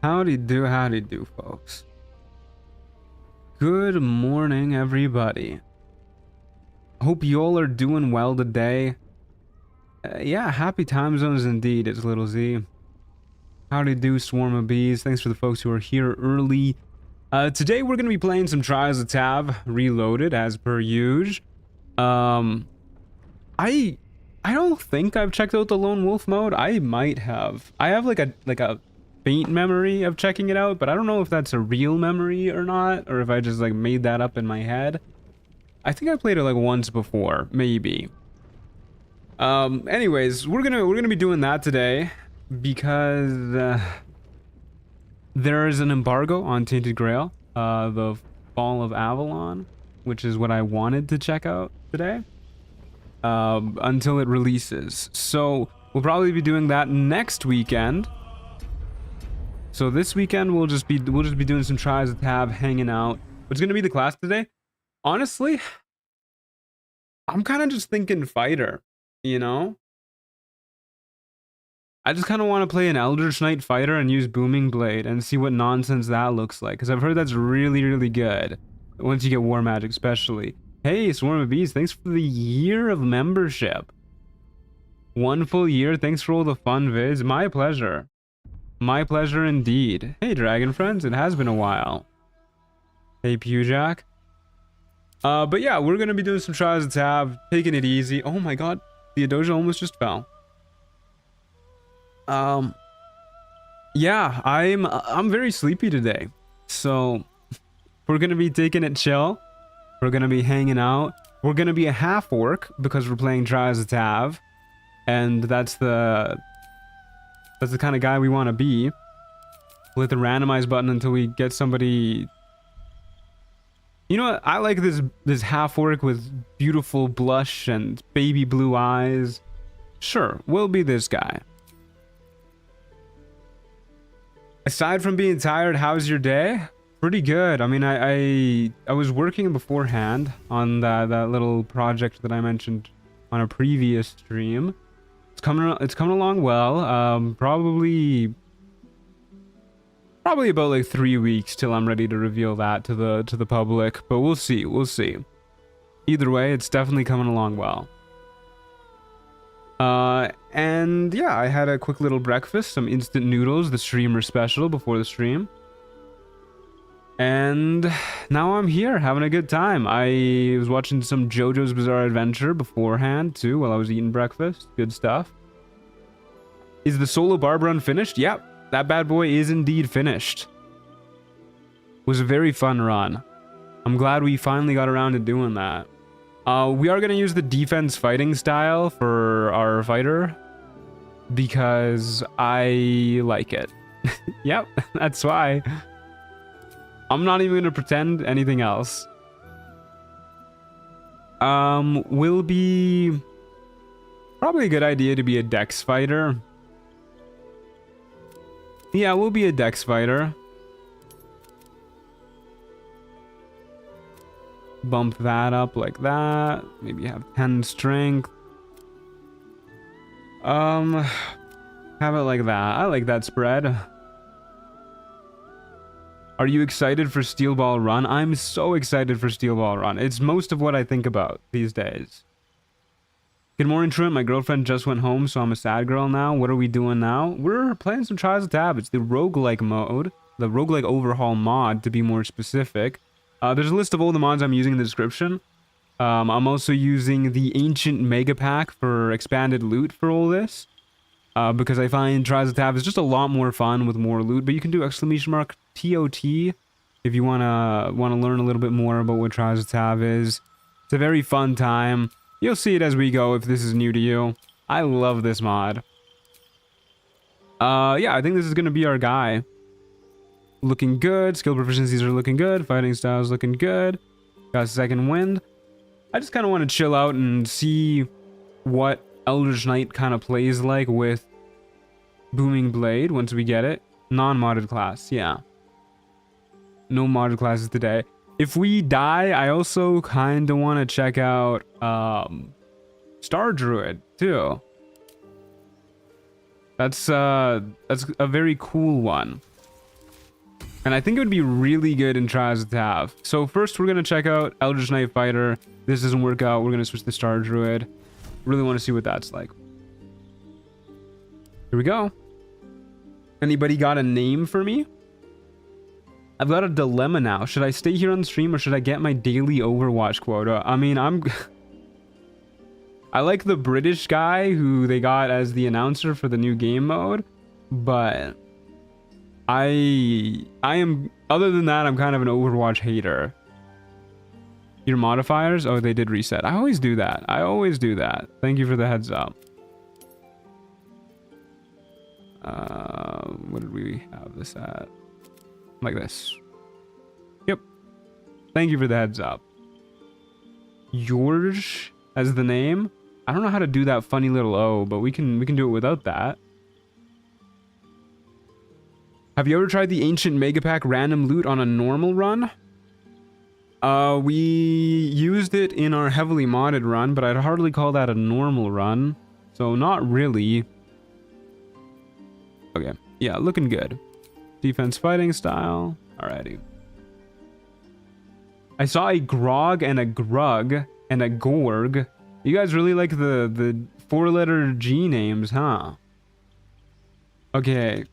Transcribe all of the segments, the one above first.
Howdy do, folks. Good morning, everybody. Hope you all are doing well today. Yeah, happy time zones indeed, it's Little Z. Howdy do, swarm of bees. Thanks for the folks who are here early. Today we're going to be playing some Trials of Tav Reloaded, as per usual. I don't think I've checked out the Lone Wolf mode. I might have. I have like a faint memory of checking it out, but I don't know if that's a real memory or not, or if I just like made that up in my head. I think I played it like once before, maybe. Anyways, we're gonna be doing that today because there is an embargo on Tainted Grail, the Fall of Avalon, which is what I wanted to check out today. Until it releases. So we'll probably be doing that next weekend. So this weekend we'll just be doing some Trials of Tav, hanging out. What's gonna be the class today? Honestly, I'm kind of just thinking fighter, you know? I just kind of want to play an Eldritch Knight fighter and use Booming Blade and see what nonsense that looks like, because I've heard that's really good once you get War Magic, especially. Hey, Swarm of Bees, thanks for the year of membership. 1 full year, thanks for all the fun vids. My pleasure. My pleasure indeed. Hey, Dragon Friends, it has been a while. Hey, Pewjack. But yeah, we're gonna be doing some Trials of Tav, taking it easy. Oh my god, the Adoja almost just fell. Yeah, I'm very sleepy today. So, we're gonna be taking it chill. We're gonna be hanging out. We're gonna be a half orc because we're playing Trials of Tav, and that's the kind of guy we want to be. We'll hit the randomize button until we get somebody. You know what? I like this half orc with beautiful blush and baby blue eyes. Sure, we'll be this guy. Aside from being tired, how's your day? Pretty good. I mean, I was working beforehand on that little project that I mentioned on a previous stream. It's coming along well. Probably about like 3 weeks till I'm ready to reveal that to the public, but we'll see. Either way, it's definitely coming along well. And yeah, I had a quick little breakfast, some instant noodles, the streamer special before the stream. And now I'm here having a good time. I was watching some JoJo's Bizarre Adventure beforehand too while I was eating breakfast. Good stuff. Is the solo barb run finished? Yep, that bad boy is indeed finished. Was a very fun run. I'm glad we finally got around to doing that. We are going to use the defense fighting style for our fighter because I like it. Yep, that's why. I'm not even going to pretend anything else. Will be probably a good idea to be a dex fighter. Yeah, we'll be a dex fighter. Bump that up like that. Maybe have 10 strength. Have it like that. I like that spread. Are you excited for Steel Ball Run? I'm so excited for Steel Ball Run. It's most of what I think about these days. Good morning, Trent. My girlfriend just went home, so I'm a sad girl now. What are we doing now? We're playing some Trials of Tav. It's the Roguelike mode. The Roguelike Overhaul mod, to be more specific. There's a list of all the mods I'm using in the description. I'm also using the Ancient Mega Pack for expanded loot for all this. Because I find Trials of Tav is just a lot more fun with more loot. But you can do !TOT if you wanna learn a little bit more about what Trials of Tav is. It's a very fun time. You'll see it as we go if this is new to you. I love this mod. Yeah, I think this is gonna be our guy. Looking good. Skill proficiencies are looking good. Fighting styles looking good. Got second wind. I just kind of want to chill out and see what Eldritch Knight kind of plays like with Booming Blade once we get it. Non-modded class, yeah. No modded classes today. If we die, I also kind of want to check out Star Druid too. That's a very cool one. And I think it would be really good in Trials to have. So first we're going to check out Eldritch Knight Fighter. This doesn't work out. We're going to switch to Star Druid. Really want to see what that's like. Here we go. Anybody got a name for me? I've got a dilemma now. Should I stay here on the stream or should I get my daily Overwatch quota? I mean, I like the British guy who they got as the announcer for the new game mode, but I am, other than that, I'm kind of an Overwatch hater. Your modifiers? Oh, they did reset. I always do that. I always do that. Thank you for the heads up. What did we have this at? Like this. Yep. Thank you for the heads up. George as the name. I don't know how to do that funny little O, but we can do it without that. Have you ever tried the Ancient Megapack random loot on a normal run? We used it in our heavily modded run, but I'd hardly call that a normal run. So not really. Okay. Yeah, looking good. Defense fighting style. Alrighty. I saw a Grog and a Grug and a Gorg. You guys really like the 4-letter G names, huh? Okay.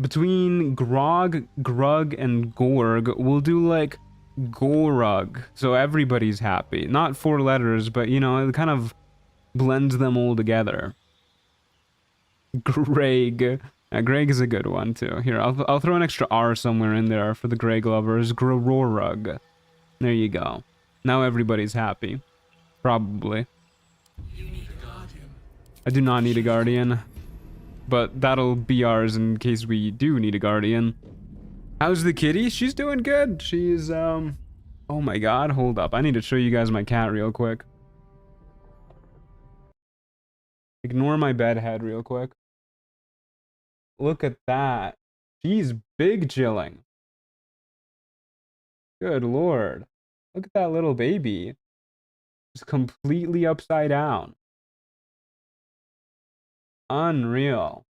Between Grog, Grug, and Gorg, we'll do like Gorug. So everybody's happy. Not 4 letters, but you know, it kind of blends them all together. Greg. Greg is a good one too. Here, I'll throw an extra R somewhere in there for the Greg lovers. Grorug. There you go. Now everybody's happy. Probably. I do not need a guardian. But that'll be ours in case we do need a guardian. How's the kitty? She's doing good. She's, oh my god, hold up. I need to show you guys my cat real quick. Ignore my bed head real quick. Look at that. She's big chilling. Good lord. Look at that little baby. Just completely upside down. Unreal.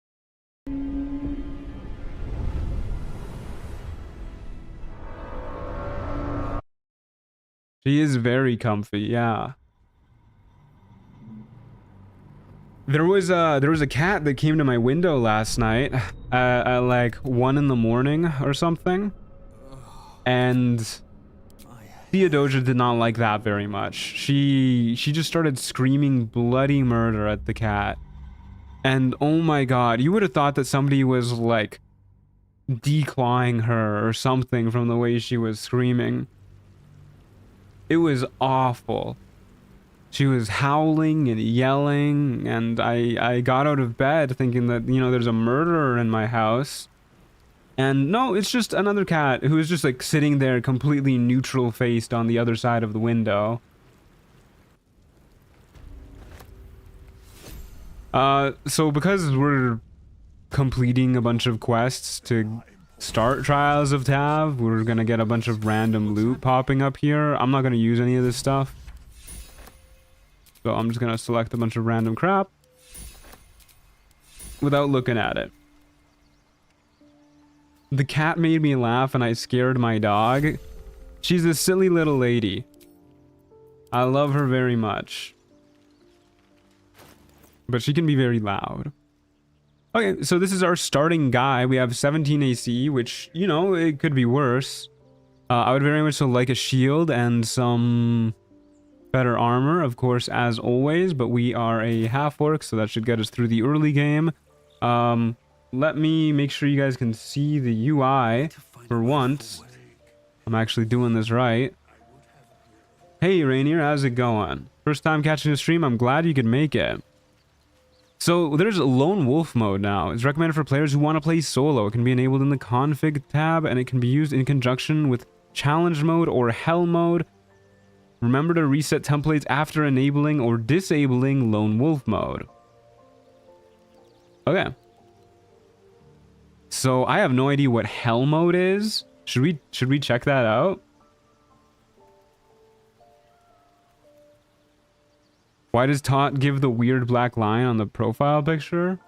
She is very comfy, yeah. There was a cat that came to my window last night at like 1 in the morning or something, and Theodosia did not like that very much. She just started screaming bloody murder at the cat, and oh my god, you would have thought that somebody was like declawing her or something from the way she was screaming. It was awful. She was howling and yelling, and I got out of bed thinking that, you know, there's a murderer in my house. And no, it's just another cat who is just like sitting there completely neutral faced on the other side of the window. So because we're completing a bunch of quests to start Trials of Tav, we're gonna get a bunch of random loot popping up here. I'm not gonna use any of this stuff. So I'm just gonna select a bunch of random crap without looking at it. The cat made me laugh and I scared my dog. She's a silly little lady. I love her very much. But she can be very loud. Okay, so this is our starting guy. We have 17 AC, which, you know, it could be worse. I would very much so like a shield and some better armor, of course, as always, but we are a half-orc, so that should get us through the early game. Let me make sure you guys can see the UI for once. I'm actually doing this right. Hey, Rainier, how's it going? First time catching a stream, I'm glad you could make it. So, there's a Lone Wolf mode now. It's recommended for players who want to play solo. It can be enabled in the config tab, and it can be used in conjunction with challenge mode or hell mode. Remember to reset templates after enabling or disabling Lone Wolf mode. Okay. So I have no idea what hell mode is. Should we check that out? Why does Tot give the weird black line on the profile picture?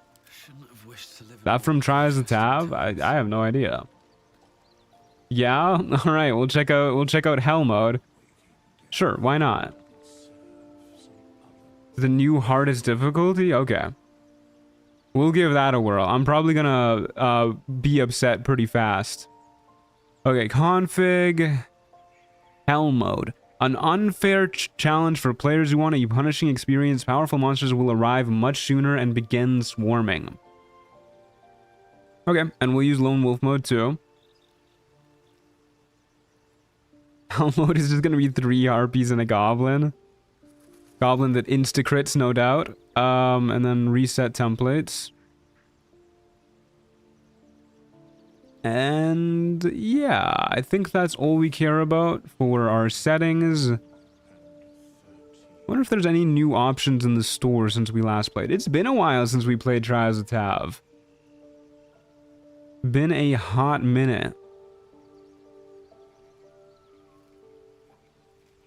That from Trials of Tav? I have no idea. Yeah? Alright, we'll check out hell mode. Sure, why not? The new hardest difficulty? Okay. We'll give that a whirl. I'm probably gonna be upset pretty fast. Okay, config hell mode. An unfair challenge for players who want a punishing experience. Powerful monsters will arrive much sooner and begin swarming. Okay, and we'll use lone wolf mode too. Hell mode is just gonna be 3 harpies and a goblin. Goblin that insta-crits, no doubt. And then reset templates. And yeah, I think that's all we care about for our settings. I wonder if there's any new options in the store since we last played. It's been a while since we played Trials of Tav. Been a hot minute.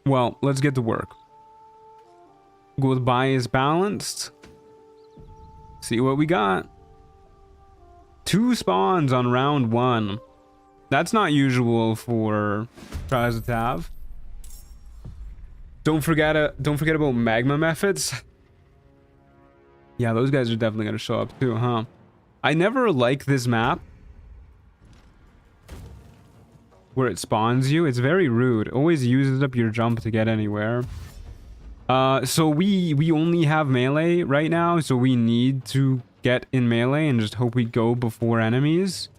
Well, let's get to work. Go with bias balanced. See what we got. 2 spawns on round 1. That's not usual for Trials of Tav. Don't forget about magma methods. Yeah, those guys are definitely gonna show up too, huh? I never like this map where it spawns you. It's very rude. It always uses up your jump to get anywhere. So we only have melee right now, so we need to get in melee and just hope we go before enemies.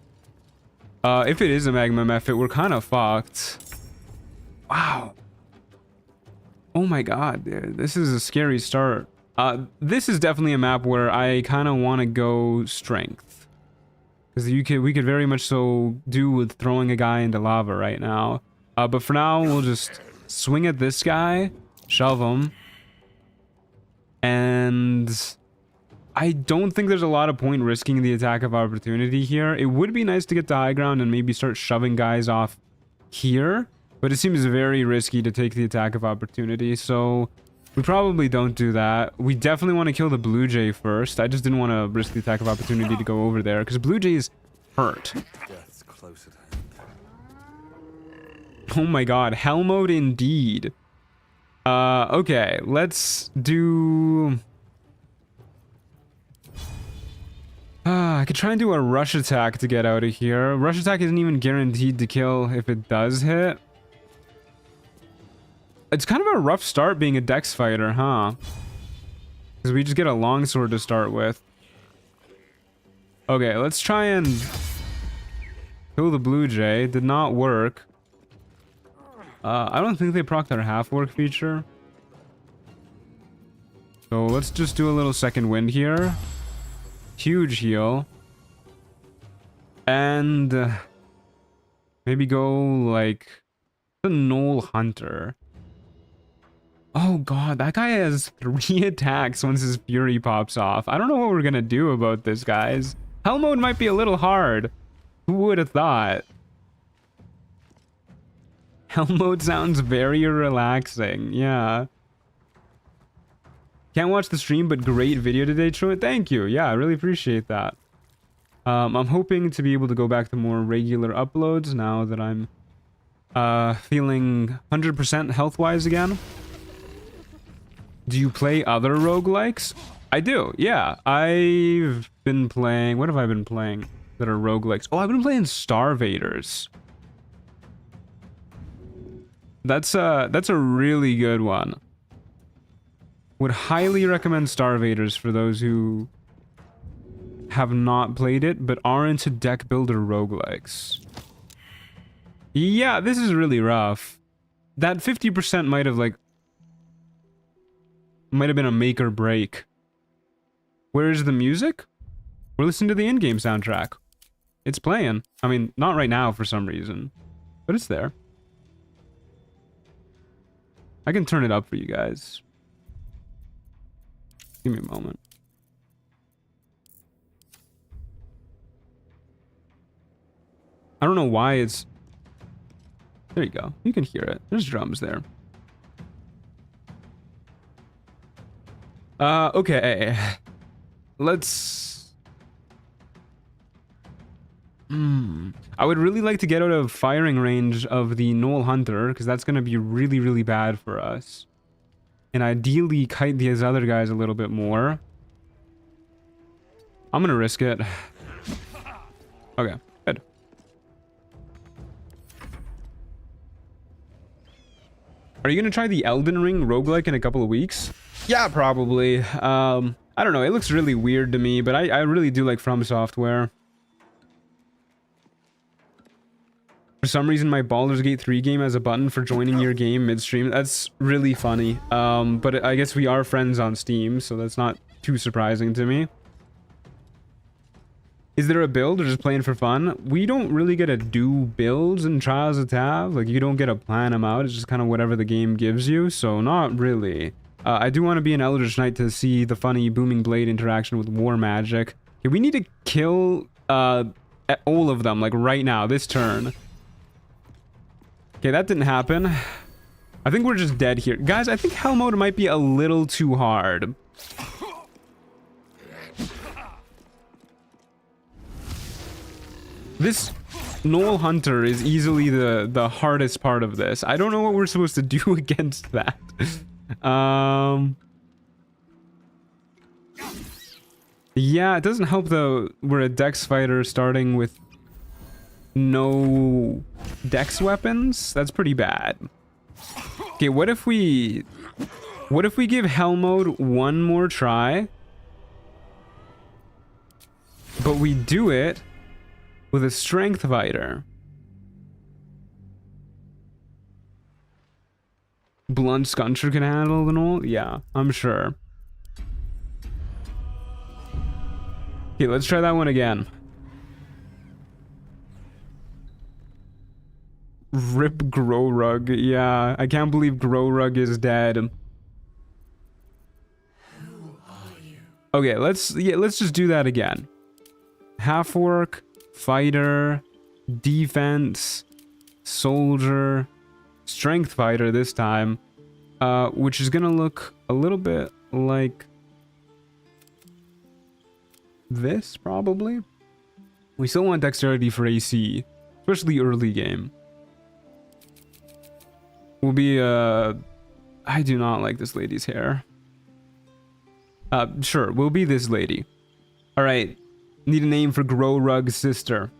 If it is a magma method, we're kind of fucked. Wow. Oh my god, dude. This is a scary start. This is definitely a map where I kind of want to go strength. Because we could very much so do with throwing a guy into lava right now. But for now, we'll just swing at this guy, shove him. And I don't think there's a lot of point risking the attack of opportunity here. It would be nice to get to high ground and maybe start shoving guys off here. But it seems very risky to take the attack of opportunity, so we probably don't do that. We definitely want to kill the blue jay first. I just didn't want to risk the attack of opportunity to go over there, because blue jay is hurt. Death's close at hand. Oh my god, hell mode indeed. Okay, let's do... I could try and do a rush attack to get out of here. Rush attack isn't even guaranteed to kill if it does hit. It's kind of a rough start being a dex fighter, huh? Because we just get a longsword to start with. Okay, let's try and kill the blue jay. Did not work. I don't think they proc their half-work feature. So let's just do a little second wind here. Huge heal. And maybe go like the Knoll Hunter. Oh god, that guy has 3 attacks once his fury pops off. I don't know what we're gonna do about this, guys. Hell mode might be a little hard. Who would have thought? Hell mode sounds very relaxing. Yeah. Can't watch the stream, but great video today, Truant. Thank you. Yeah, I really appreciate that. I'm hoping to be able to go back to more regular uploads now that I'm feeling 100% health-wise again. Do you play other roguelikes? I do, yeah. I've been playing... What have I been playing that are roguelikes? Oh, I've been playing Starvaders. That's a really good one. Would highly recommend Starvaders for those who have not played it, but are into deck builder roguelikes. Yeah, this is really rough. That 50% might have been a make or break. Where is the music? We're listening to the Endgame soundtrack. It's playing. I mean, not right now for some reason, but it's there. I can turn it up for you guys. Give me a moment. I don't know why it's... There you go. You can hear it. There's drums there. Okay. Let's I would really like to get out of firing range of the Gnoll Hunter, because that's going to be really, really bad for us. And ideally kite these other guys a little bit more. I'm going to risk it. Okay, good. Are you going to try the Elden Ring roguelike in a couple of weeks? Yeah, probably. I don't know. It looks really weird to me, but I really do like From Software. For some reason, my Baldur's Gate 3 game has a button for joining your game midstream. That's really funny. But I guess we are friends on Steam, so that's not too surprising to me. Is there a build or just playing for fun? We don't really get to do builds in Trials of Tav. Like, you don't get to plan them out. It's just kind of whatever the game gives you, so not really. I do want to be an Eldritch Knight to see the funny Booming Blade interaction with War Magic. Okay, we need to kill all of them, like, right now, this turn. Okay, that didn't happen. I think we're just dead here. Guys, I think Hell Mode might be a little too hard. This Gnoll Hunter is easily the hardest part of this. I don't know what we're supposed to do against that. Yeah, it doesn't help though. We're a Dex fighter starting with no Dex weapons. That's pretty bad. Okay, what if we give Hell Mode one more try, but we do it with a Strength fighter? Blunt Skuncher can handle the Gnoll? Yeah, I'm sure. Okay, let's try that one again. Rip Growrug. Yeah, I can't believe Growrug is dead. Okay, let's just do that again. Half orc, fighter, defense, soldier, strength fighter this time, which is gonna look a little bit like this, probably. We still want dexterity for AC, especially early game. Will be I do not like this lady's hair. Sure, we'll be this lady. All right, need a name for Growrug's sister.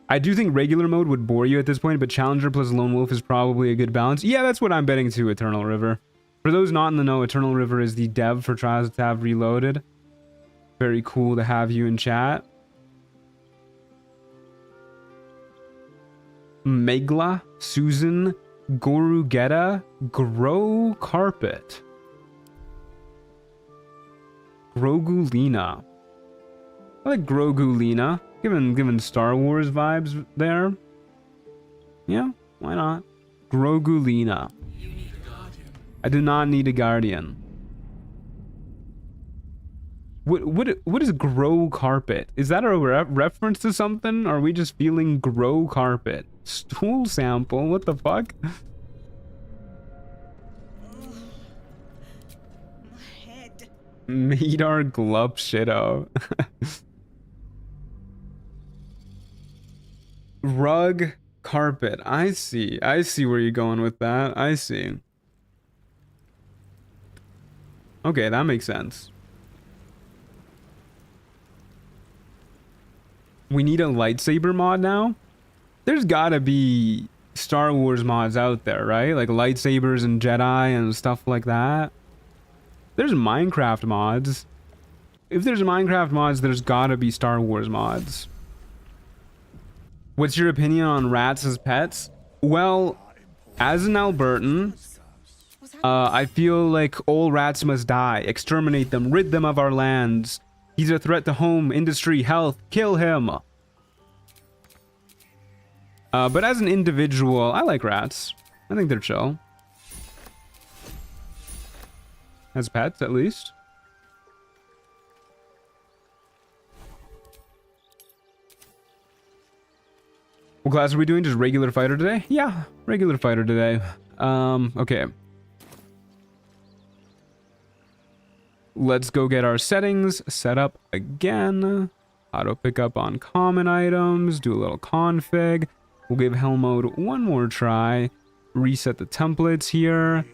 I do think regular mode would bore you at this point, but Challenger plus Lone Wolf is probably a good balance. Yeah, that's what I'm betting to, Eternal River. For those not in the know, Eternal River is the dev for Trials of Tav Reloaded. Very cool to have you in chat. Megla, Susan, Gorugeta, Grow Carpet, Grogulina. I like Grogulina. Given Star Wars vibes there. Yeah, why not? Grogulina. I do not need a guardian. What is Grow Carpet? Is that a reference to something? Or are we just feeling Grow Carpet? Stool sample? What the fuck? My head. Madar Glup Shido. Rug Carpet. I see where you're going with that. I see. Okay, that makes sense. We need a lightsaber mod now? There's gotta be Star Wars mods out there, right? Like lightsabers and Jedi and stuff like that. There's Minecraft mods. If there's Minecraft mods, there's gotta be Star Wars mods. What's your opinion on rats as pets? Well, as an Albertan, I feel like all rats must die. Exterminate them, rid them of our lands. He's a threat to home, industry, health. Kill him. But as an individual, I like rats. I think they're chill. As pets, at least. What class are we doing? Just regular fighter today? Yeah, regular fighter today. Okay. Let's go get our settings set up again. Auto pick up on common items. Do a little config. We'll give hell mode one more try. Reset the templates here.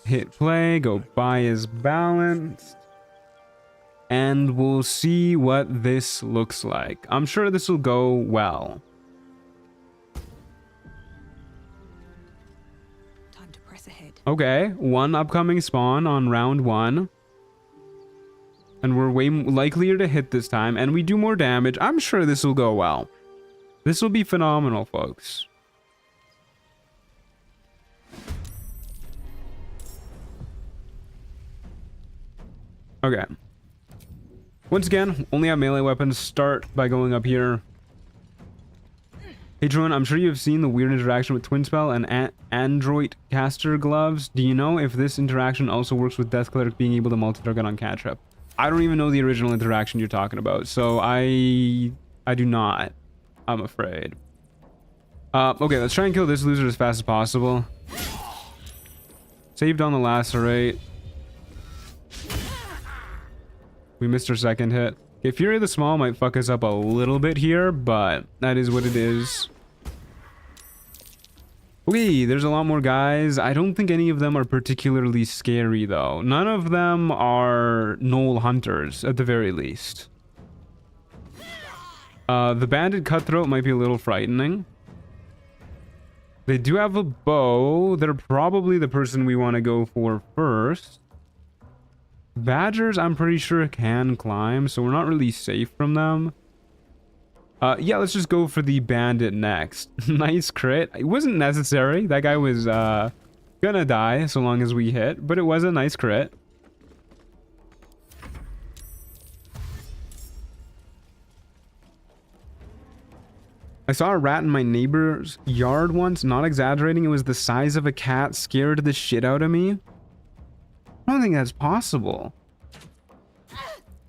Hit play. Go buy is balanced. And we'll see what this looks like. I'm sure this will go well. Time to press ahead. Okay, one upcoming spawn on round 1. And we're way likelier to hit this time, and we do more damage. I'm sure this will go well. This will be phenomenal, folks. Okay. Once again, only have melee weapons. Start by going up here. Hey, Druid, I'm sure you have seen the weird interaction with Twin Spell and Android caster gloves. Do you know if this interaction also works with Death Cleric being able to multi-target on catch-up? I don't even know the original interaction you're talking about, so I do not. I'm afraid. Okay, let's try and kill this loser as fast as possible. Saved on the lacerate. We missed our second hit. Okay, Fury of the Small might fuck us up a little bit here, but that is what it is. Okay, there's a lot more guys. I don't think any of them are particularly scary, though. None of them are Gnoll hunters, at the very least. The Bandit Cutthroat might be a little frightening. They do have a bow. They're probably the person we want to go for first. Badgers, I'm pretty sure, can climb, so we're not really safe from them. Yeah, let's just go for the bandit next. Nice crit. It wasn't necessary. That guy was gonna die so long as we hit, but it was a nice crit. I saw a rat in my neighbor's yard once. Not exaggerating, it was the size of a cat. Scared the shit out of me. I don't think that's possible.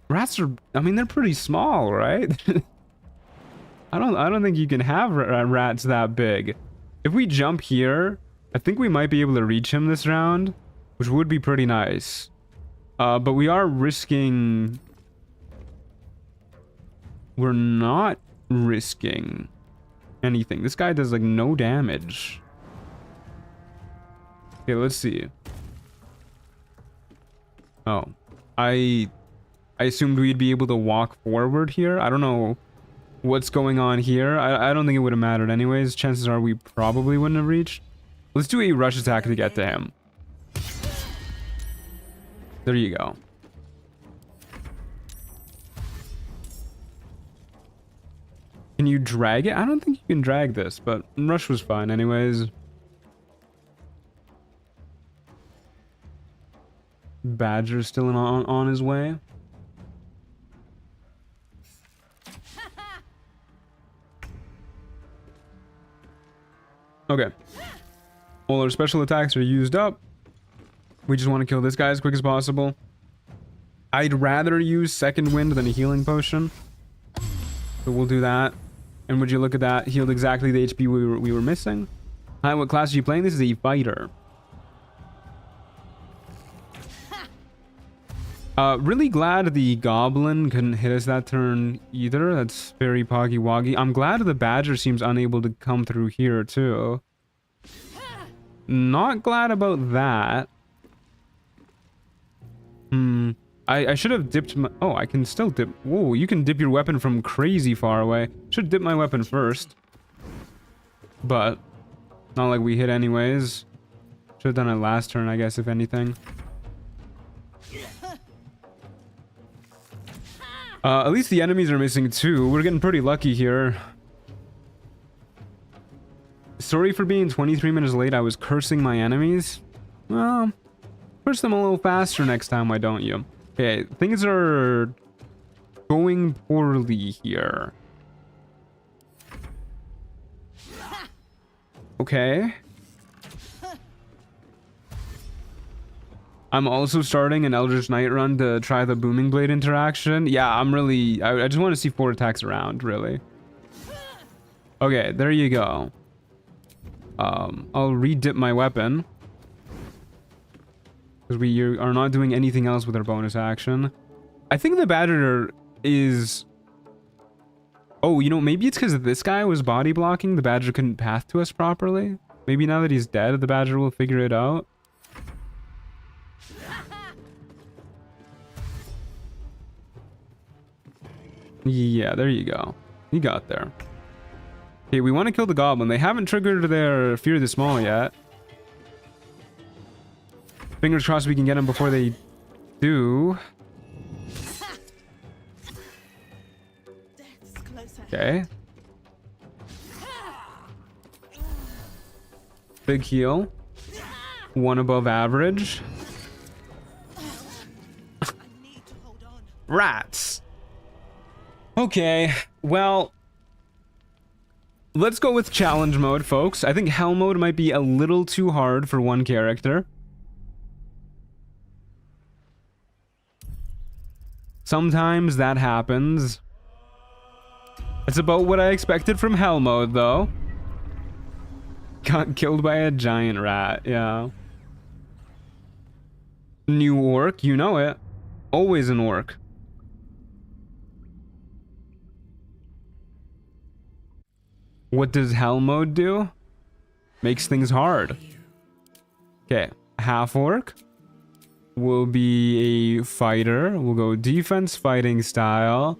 Rats are, I mean, they're pretty small, right? I don't think you can have rats that big. If we jump here, I think we might be able to reach him this round, which would be pretty nice. But we are risking... We're not risking anything. This guy does like no damage. Okay, let's see. Oh, I assumed we'd be able to walk forward here. I don't know what's going on here. I don't think it would have mattered anyways. Chances are we probably wouldn't have reached. Let's do a rush attack to get to him. There you go. Can you drag it? I don't think you can drag this, but rush was fine anyways. Badger's still on his way. Okay. All our special attacks are used up. We just want to kill this guy as quick as possible. I'd rather use Second Wind than a healing potion. So we'll do that. And would you look at that? Healed exactly the HP we were missing. Hi, what class are you playing? This is a fighter. Really glad the goblin couldn't hit us that turn either. That's very poggy woggy. I'm glad the badger seems unable to come through here too. Not glad about that. I should have dipped my... Oh, I can still dip... Whoa, you can dip your weapon from crazy far away. Should dip my weapon first. But, not like we hit anyways. Should have done it last turn, I guess, if anything. At least the enemies are missing too. We're getting pretty lucky here. Sorry for being 23 minutes late. I was cursing my enemies. Well, curse them a little faster next time, why don't you? Okay, things are going poorly here. Okay. I'm also starting an Eldritch Knight run to try the Booming Blade interaction. Yeah, I'm really... I just want to see 4 attacks around, really. Okay, there you go. I'll re-dip my weapon. Because we are not doing anything else with our bonus action. I think the Badger is Oh, you know, maybe it's because this guy was body blocking. The badger couldn't path to us properly. Maybe now that he's dead, the badger will figure it out. Yeah, there you go. He got there. Okay, we want to kill the goblin. They haven't triggered their Fear the Small yet. Fingers crossed we can get him before they do. Okay. Big heal. One above average. Rats. Okay, well, let's go with challenge mode, folks. I think hell mode might be a little too hard for one character. Sometimes that happens. It's about what I expected from hell mode, though. Got killed by a giant rat, yeah. New orc, you know it. Always an orc. What does hell mode do? Makes things hard. Okay, half orc will be a fighter. We'll go defense fighting style.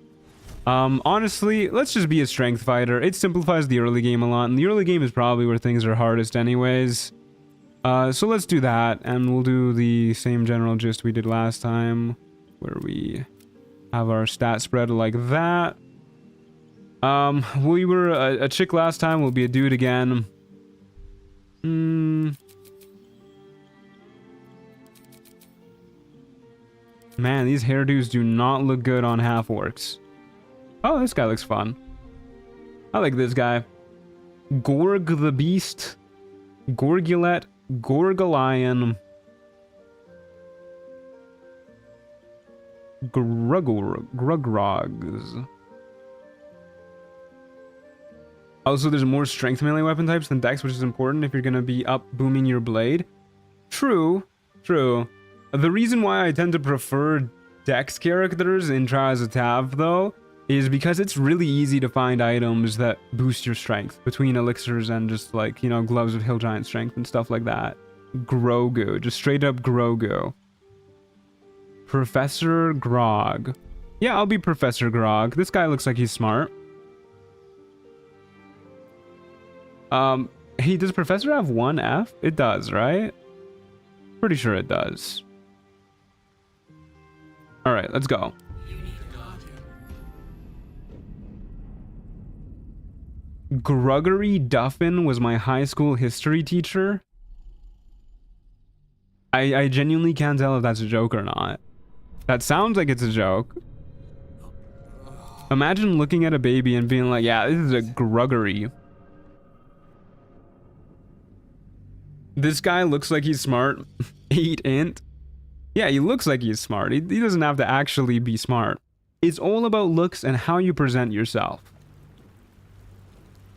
Honestly, let's just be a strength fighter. It simplifies the early game a lot, and the early game is probably where things are hardest anyways. So let's do that, and we'll do the same general gist we did last time, where we have our stat spread like that. We were a chick last time, we'll be a dude again. Man, these hairdos do not look good on half-orcs. Oh, this guy looks fun. I like this guy. Gorg the Beast. Gorgulet. Gorgalion. Grugrogs. Also, there's more strength melee weapon types than dex, which is important if you're going to be up booming your blade. True. True. The reason why I tend to prefer dex characters in Trials of Tav, though, is because it's really easy to find items that boost your strength between elixirs and just like, you know, gloves of hill giant strength and stuff like that. Grogu, just straight up Grogu. Professor Grog. Yeah, I'll be Professor Grog. This guy looks like he's smart. Hey, does Professor have one F? It does, right? Pretty sure it does. All right, let's go. Gruggery Duffin was my high school history teacher. I genuinely can't tell if that's a joke or not. That sounds like it's a joke. Imagine looking at a baby and being like, yeah, this is a gruggery. This guy looks like he's smart. 8 int. Yeah, he looks like he's smart. He doesn't have to actually be smart. It's all about looks and how you present yourself.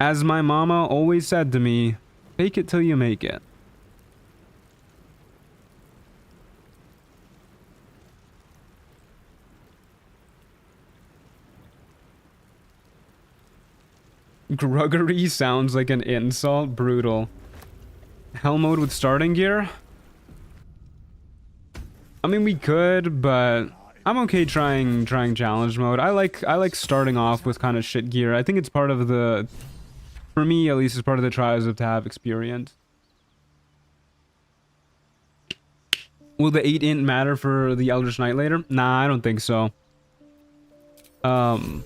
As my mama always said to me, fake it till you make it. Gruggery sounds like an insult. Brutal. Hell mode with starting gear? I mean, we could, but I'm okay trying challenge mode. I like starting off with kind of shit gear. I think it's part of the, for me at least, it's part of the Trials of Tav experience. Will the 8 int matter for the Eldritch Knight later? Nah, I don't think so. We'll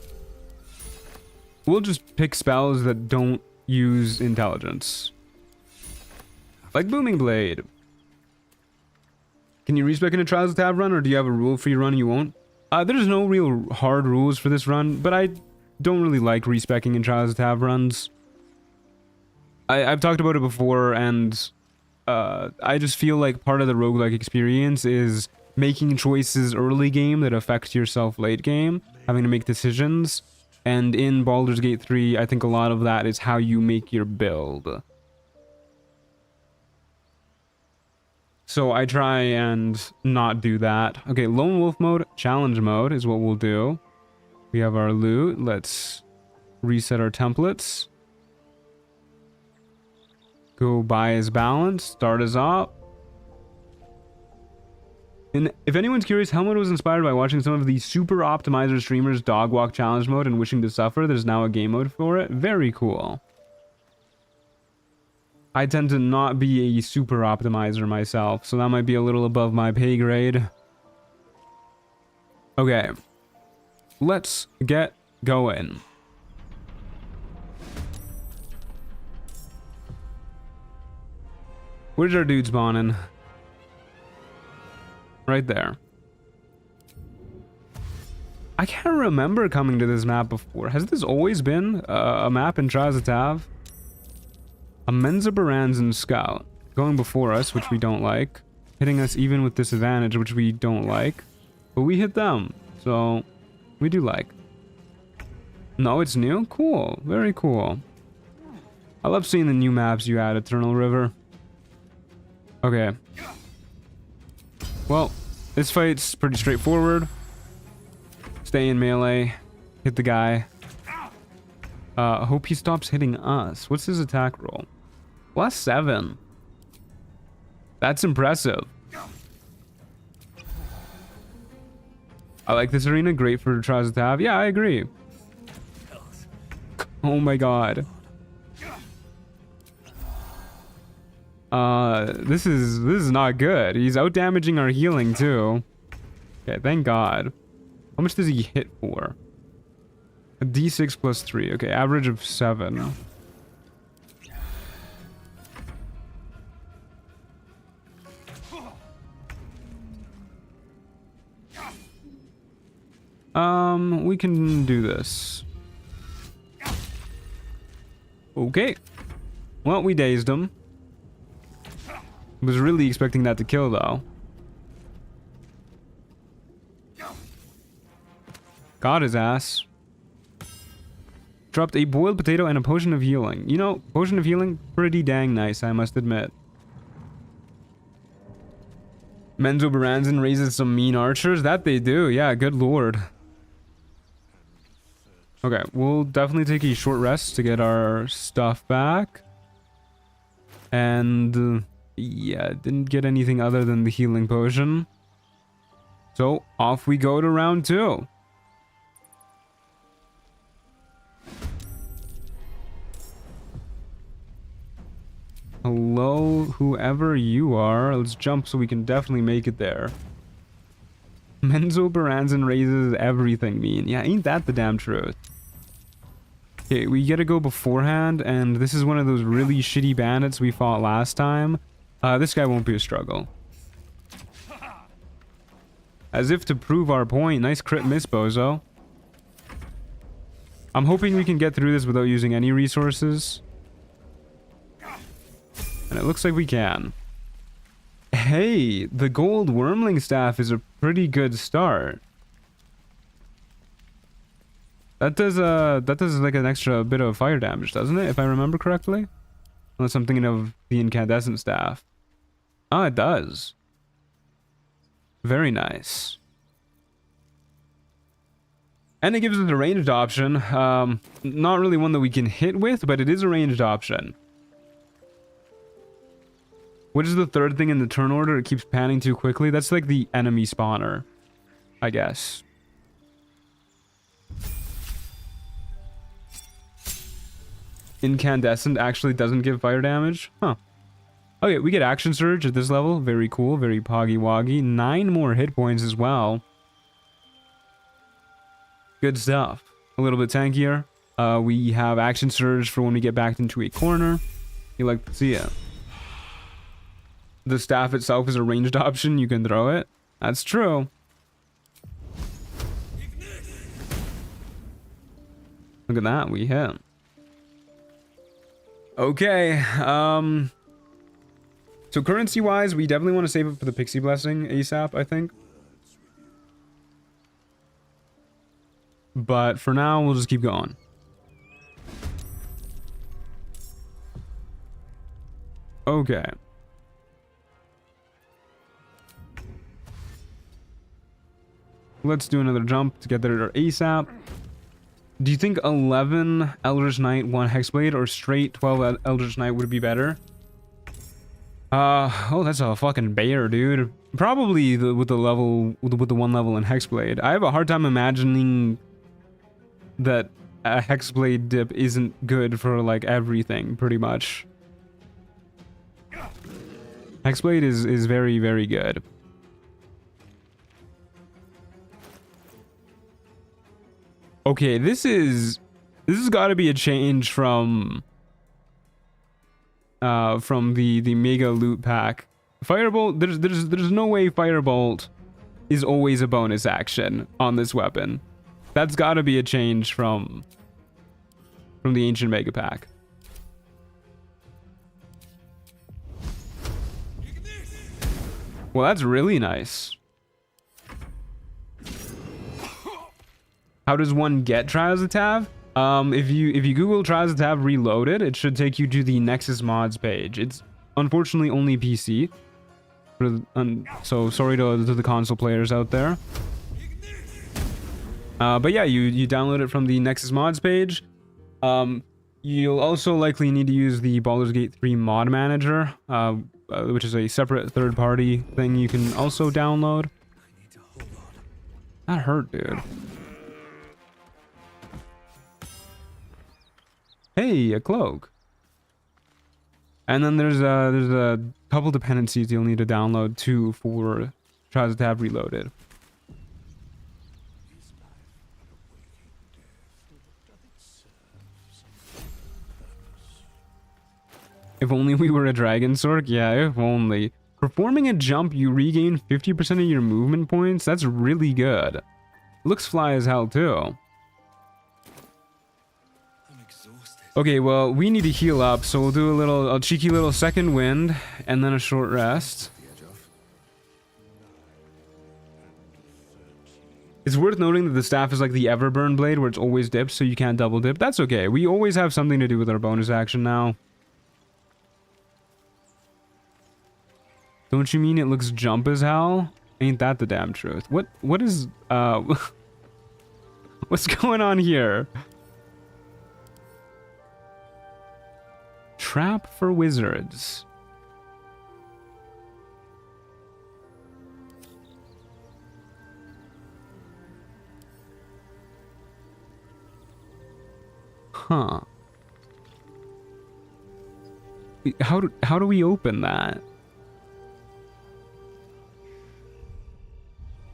just pick spells that don't use intelligence. Like Booming Blade. Can you respec in a Trials of Tav run, or do you have a rule for your run you won't? There's no real hard rules for this run, but I don't really like respecing in Trials of Tav runs. I've talked about it before, and I just feel like part of the roguelike experience is making choices early game that affect yourself late game, having to make decisions. And in Baldur's Gate 3, I think a lot of that is how you make your build. So I try and not do that. Okay, Lone Wolf mode, challenge mode is what we'll do. We have our loot. Let's reset our templates. Go buy his balance, start us up. And if anyone's curious, Helmut was inspired by watching some of the super optimizer streamers dog walk challenge mode and wishing to suffer. There's now a game mode for it. Very cool. I tend to not be a super optimizer myself, so that might be a little above my pay grade. Okay. Let's get going. Where's our dude spawning? Right there. I can't remember coming to this map before. Has this always been a map in Trazatav? A Menza Baranzan scout going before us, which we don't like. Hitting us even with disadvantage, which we don't like. But we hit them, so we do like. No, it's new? Cool. Very cool. I love seeing the new maps you add, Eternal River. Okay. Well, this fight's pretty straightforward. Stay in melee. Hit the guy. Hope he stops hitting us. What's his attack roll? +7. That's impressive. I like this arena. Great for Trazatav. Yeah, I agree. Oh my god. This is not good. He's out damaging our healing too. Okay, thank god. How much does he hit for? A d6 +3. Okay, average of 7. We can do this. Okay. Well, we dazed him. Was really expecting that to kill though. Got his ass. Dropped a boiled potato and a potion of healing. You know, potion of healing, pretty dang nice, I must admit. Menzo Baranzan raises some mean archers. That they do, yeah, good lord. Okay, we'll definitely take a short rest to get our stuff back. And yeah, didn't get anything other than the healing potion. So off we go to round 2. Hello, whoever you are. Let's jump so we can definitely make it there. Menzo Baranzan raises everything mean. Yeah, ain't that the damn truth. Okay, we gotta go beforehand, and this is one of those really shitty bandits we fought last time. This guy won't be a struggle. As if to prove our point. Nice crit miss, bozo. I'm hoping we can get through this without using any resources. And it looks like we can. Hey, the gold wormling staff is a pretty good start. That does like an extra bit of fire damage, doesn't it? If I remember correctly? Unless I'm thinking of the incandescent staff. Ah, it does. Very nice. And it gives us a ranged option. Not really one that we can hit with, but it is a ranged option. What is the third thing in the turn order? It keeps panning too quickly. That's like the enemy spawner, I guess. Incandescent actually doesn't give fire damage? Huh. Okay, we get Action Surge at this level. Very cool, very poggy-woggy. 9 more hit points as well. Good stuff. A little bit tankier. We have Action Surge for when we get backed into a corner. You like to see it. The staff itself is a ranged option. You can throw it. That's true. Look at that. We hit. Okay. So currency-wise, we definitely want to save it for the Pixie Blessing ASAP, I think. But for now, we'll just keep going. Okay. Let's do another jump to get there ASAP. Do you think 11 Eldritch Knight, 1 Hexblade, or straight 12 Eldritch Knight would be better? Oh, that's a fucking bear, dude. Probably with the 1 level in Hexblade. I have a hard time imagining that a Hexblade dip isn't good for like everything, pretty much. Hexblade is very, very good. Okay, this has got to be a change from the mega loot pack. Firebolt, there's no way Firebolt is always a bonus action on this weapon. That's got to be a change from the ancient mega pack. Well, that's really nice. How does one get Trials of Tav? If you Google Trials of Tav Reloaded, it should take you to the Nexus mods page. It's unfortunately only PC. So sorry to the console players out there. But yeah, you download it from the Nexus mods page. You'll also likely need to use the Baldur's Gate 3 mod manager, which is a separate third-party thing you can also download. That hurt, dude. Hey, a cloak. And then there's a couple dependencies you'll need to download too for Trials of Tav Reloaded. If only we were a dragon sork? Yeah, if only. Performing a jump, you regain 50% of your movement points. That's really good. Looks fly as hell too. Okay, well, we need to heal up, so we'll do a cheeky little second wind, and then a short rest. It's worth noting that the staff is like the Everburn blade, where it's always dipped, so you can't double dip. That's okay. We always have something to do with our bonus action now. Don't you mean it looks jump as hell? Ain't that the damn truth? What is, what's going on here? Trap for wizards. Huh. How do we open that?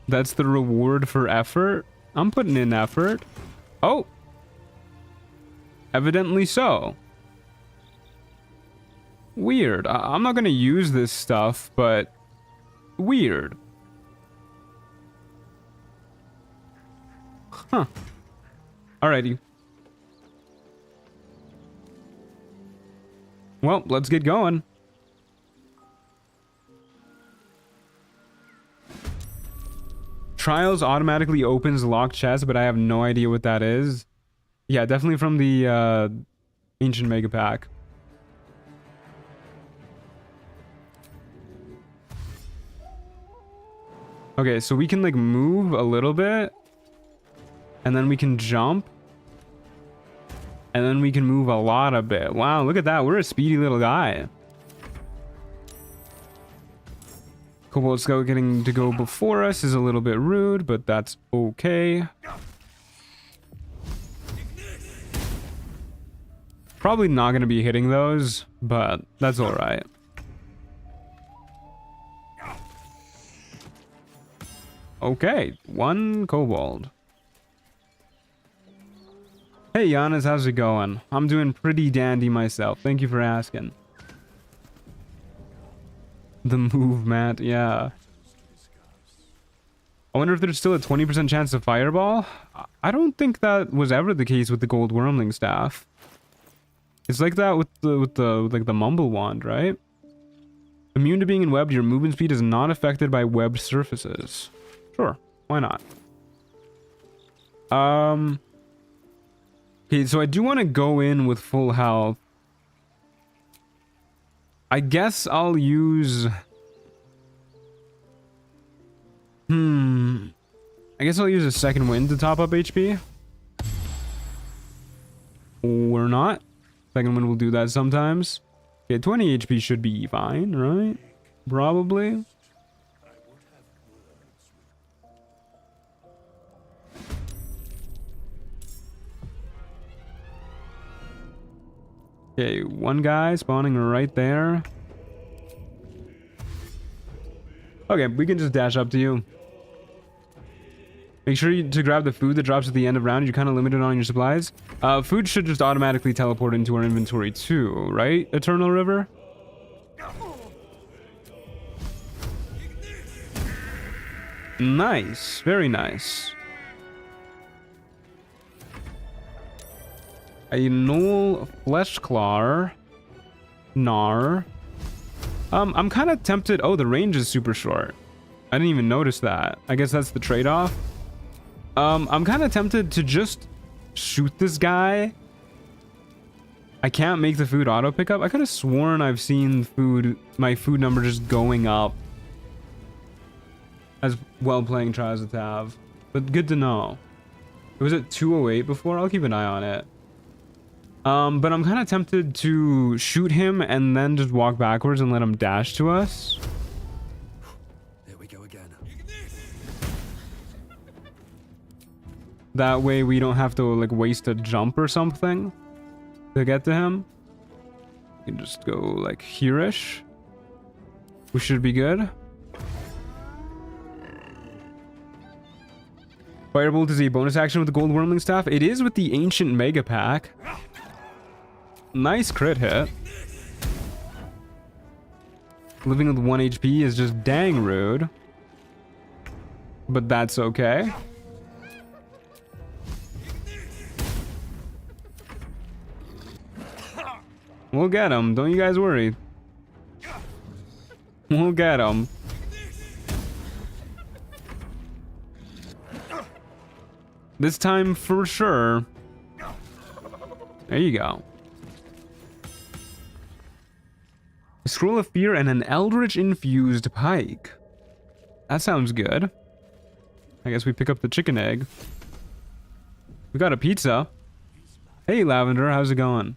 That's the reward for effort? I'm putting in effort. Oh. Evidently so. Weird. I'm not gonna use this stuff, but weird. Huh. Alrighty. Well, let's get going. Trials automatically opens locked chest, but I have no idea what that is. Yeah, definitely from the Ancient Mega Pack. Okay, so we can like move a little bit, and then we can jump, and then we can move a lot a bit. Wow, look at that. We're a speedy little guy. Cobalt Scout getting to go before us is a little bit rude, but that's okay. Probably not going to be hitting those, but that's all right. Okay, 1 kobold. Hey Giannis, how's it going? I'm doing pretty dandy myself. Thank you for asking. The move, Matt, yeah. I wonder if there's still a 20% chance of fireball? I don't think that was ever the case with the gold wormling staff. It's like that with the mumble wand, right? Immune to being in webbed, your movement speed is not affected by webbed surfaces. Sure, why not? Okay, so I do want to go in with full health. I guess I'll use... I guess I'll use a second wind to top up HP. or not. Second one will do that sometimes. Okay, 20 HP should be fine, right? Probably. Okay, one guy spawning right there. Okay, we can just dash up to you. Make sure to grab the food that drops at the end of round. You're kind of limited on your supplies. Food should just automatically teleport into our inventory too, right? Eternal River? Nice. Very nice. A Null Fleshclaw. Gnar. I'm kind of tempted. Oh, the range is super short. I didn't even notice that. I guess that's the trade-off. I'm kind of tempted to just shoot this guy. I can't make the food auto pickup. I could have sworn I've seen my food number just going up as well playing Trials of Tav. But good to know. It was at 208 before. I'll keep an eye on it. But I'm kind of tempted to shoot him and then just walk backwards and let him dash to us. There we go again. That way we don't have to like waste a jump or something to get to him. We can just go like here-ish. We should be good. Firebolt is a bonus action with the gold wormling staff. It is with the ancient mega pack. Nice crit hit. Living with 1 HP is just dang rude. But that's okay. We'll get him. Don't you guys worry. We'll get him. This time for sure. There you go. A Scroll of Fear and an Eldritch Infused Pike. That sounds good. I guess we pick up the chicken egg. We got a pizza. Hey, Lavender, how's it going?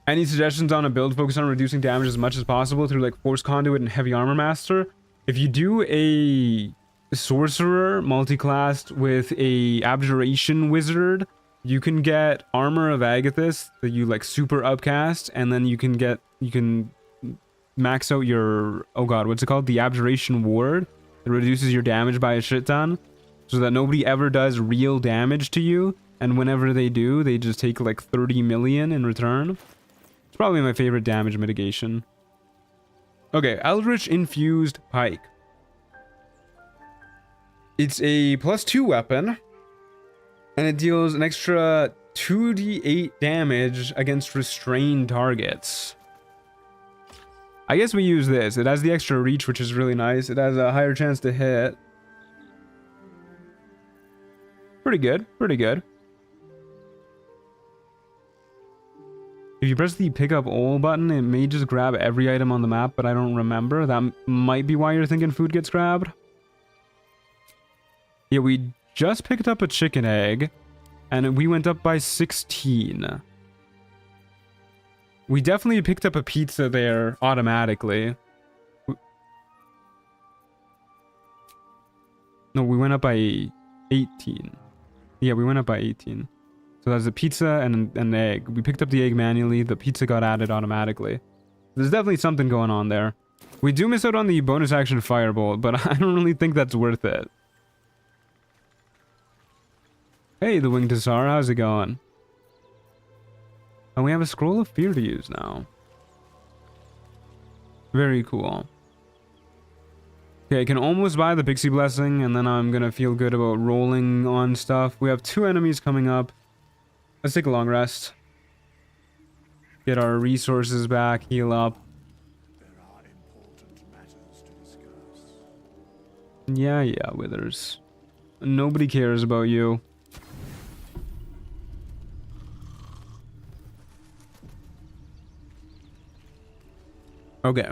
Any suggestions on a build focus on reducing damage as much as possible through like Force Conduit and Heavy Armor Master? If you do a sorcerer multi-classed with a Abjuration Wizard, you can get Armor of Agathis that you like super upcast, and then you can max out your, oh god, what's it called? The Abjuration Ward that reduces your damage by a shit ton, so that nobody ever does real damage to you, and whenever they do, they just take like 30 million in return. It's probably my favorite damage mitigation. Okay, Eldritch Infused Pike. It's a +2 weapon, and it deals an extra 2d8 damage against restrained targets. I guess we use this. It has the extra reach, which is really nice. It has a higher chance to hit. Pretty good, pretty good. If you press the pick up all button, it may just grab every item on the map, but I don't remember. That might be why you're thinking food gets grabbed. Yeah, we just picked up a chicken egg, and we went up by 16. We definitely picked up a pizza there automatically. No, we went up by 18. Yeah, we went up by 18. So there's a pizza and an egg. We picked up the egg manually. The pizza got added automatically. There's definitely something going on there. We do miss out on the bonus action Firebolt, but I don't really think that's worth it. Hey, the Winged Hussar, how's it going? And we have a Scroll of Fear to use now. Very cool. Okay, I can almost buy the Pixie Blessing, and then I'm gonna feel good about rolling on stuff. We have 2 enemies coming up. Let's take a long rest. Get our resources back, heal up. There are important matters to discuss. Yeah, Withers. Nobody cares about you. Okay.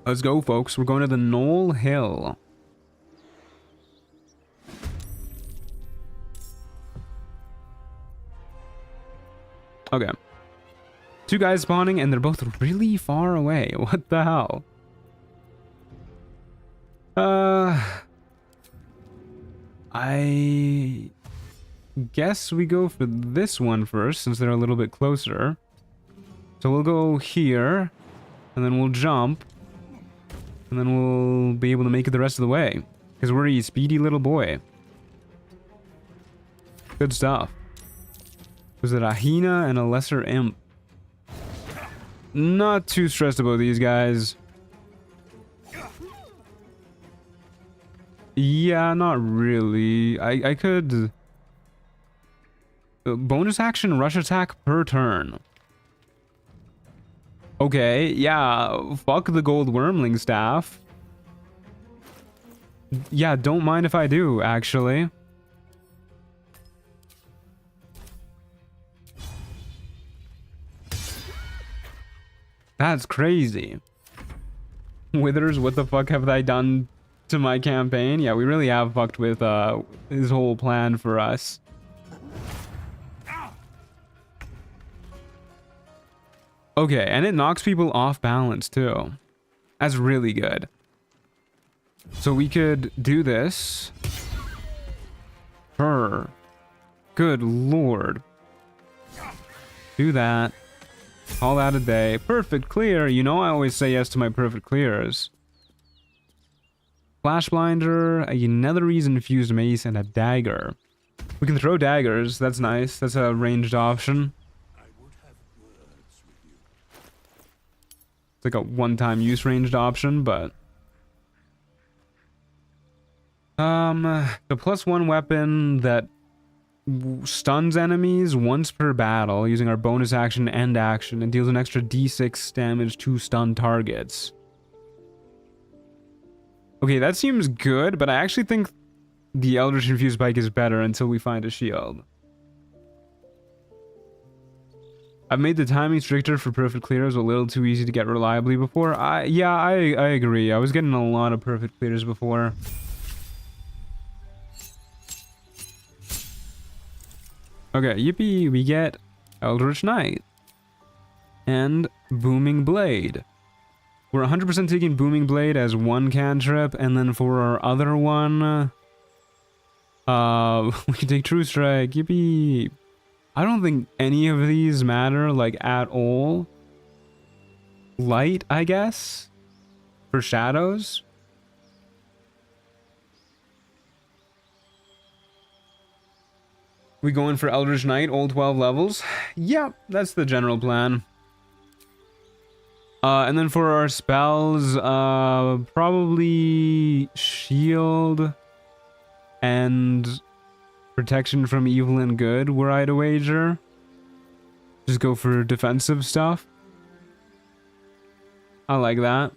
Let's go, folks. We're going to the Knoll Hill. Okay. 2 guys spawning, and they're both really far away. What the hell? I guess we go for this one first, since they're a little bit closer. So we'll go here, and then we'll jump, and then we'll be able to make it the rest of the way. Because we're a speedy little boy. Good stuff. Was it a Hyena and a Lesser Imp? Not too stressed about these guys. Yeah, not really. I could... bonus action, rush attack per turn. Okay, yeah, fuck the gold wormling staff. Yeah, don't mind if I do, actually. That's crazy. Withers, what the fuck have I done to my campaign? Yeah, we really have fucked with his whole plan for us. Okay, and it knocks people off balance too. That's really good. So we could do this. Good lord. Do that. Call that a day. Perfect clear. You know I always say yes to my perfect clears. Flash blinder, a netherese infused mace, and a dagger. We can throw daggers. That's nice. That's a ranged option. It's like a one-time use ranged option, but... the +1 weapon that stuns enemies once per battle using our bonus action and action and deals an extra d6 damage to stun targets. Okay, that seems good, but I actually think the Eldritch Infused Bike is better until we find a shield. I've made the timing stricter for perfect clears, a little too easy to get reliably before. I agree. I was getting a lot of perfect clears before. Okay, yippee, we get Eldritch Knight and Booming Blade. We're 100% taking Booming Blade as one cantrip, and then for our other one, we can take True Strike. Yippee! I don't think any of these matter, like, at all. Light, I guess, for shadows. We going for Eldritch Knight, all 12 levels? Yep, that's the general plan. And then for our spells, probably Shield and Protection from Evil and Good, were I to wager. Just go for defensive stuff. I like that.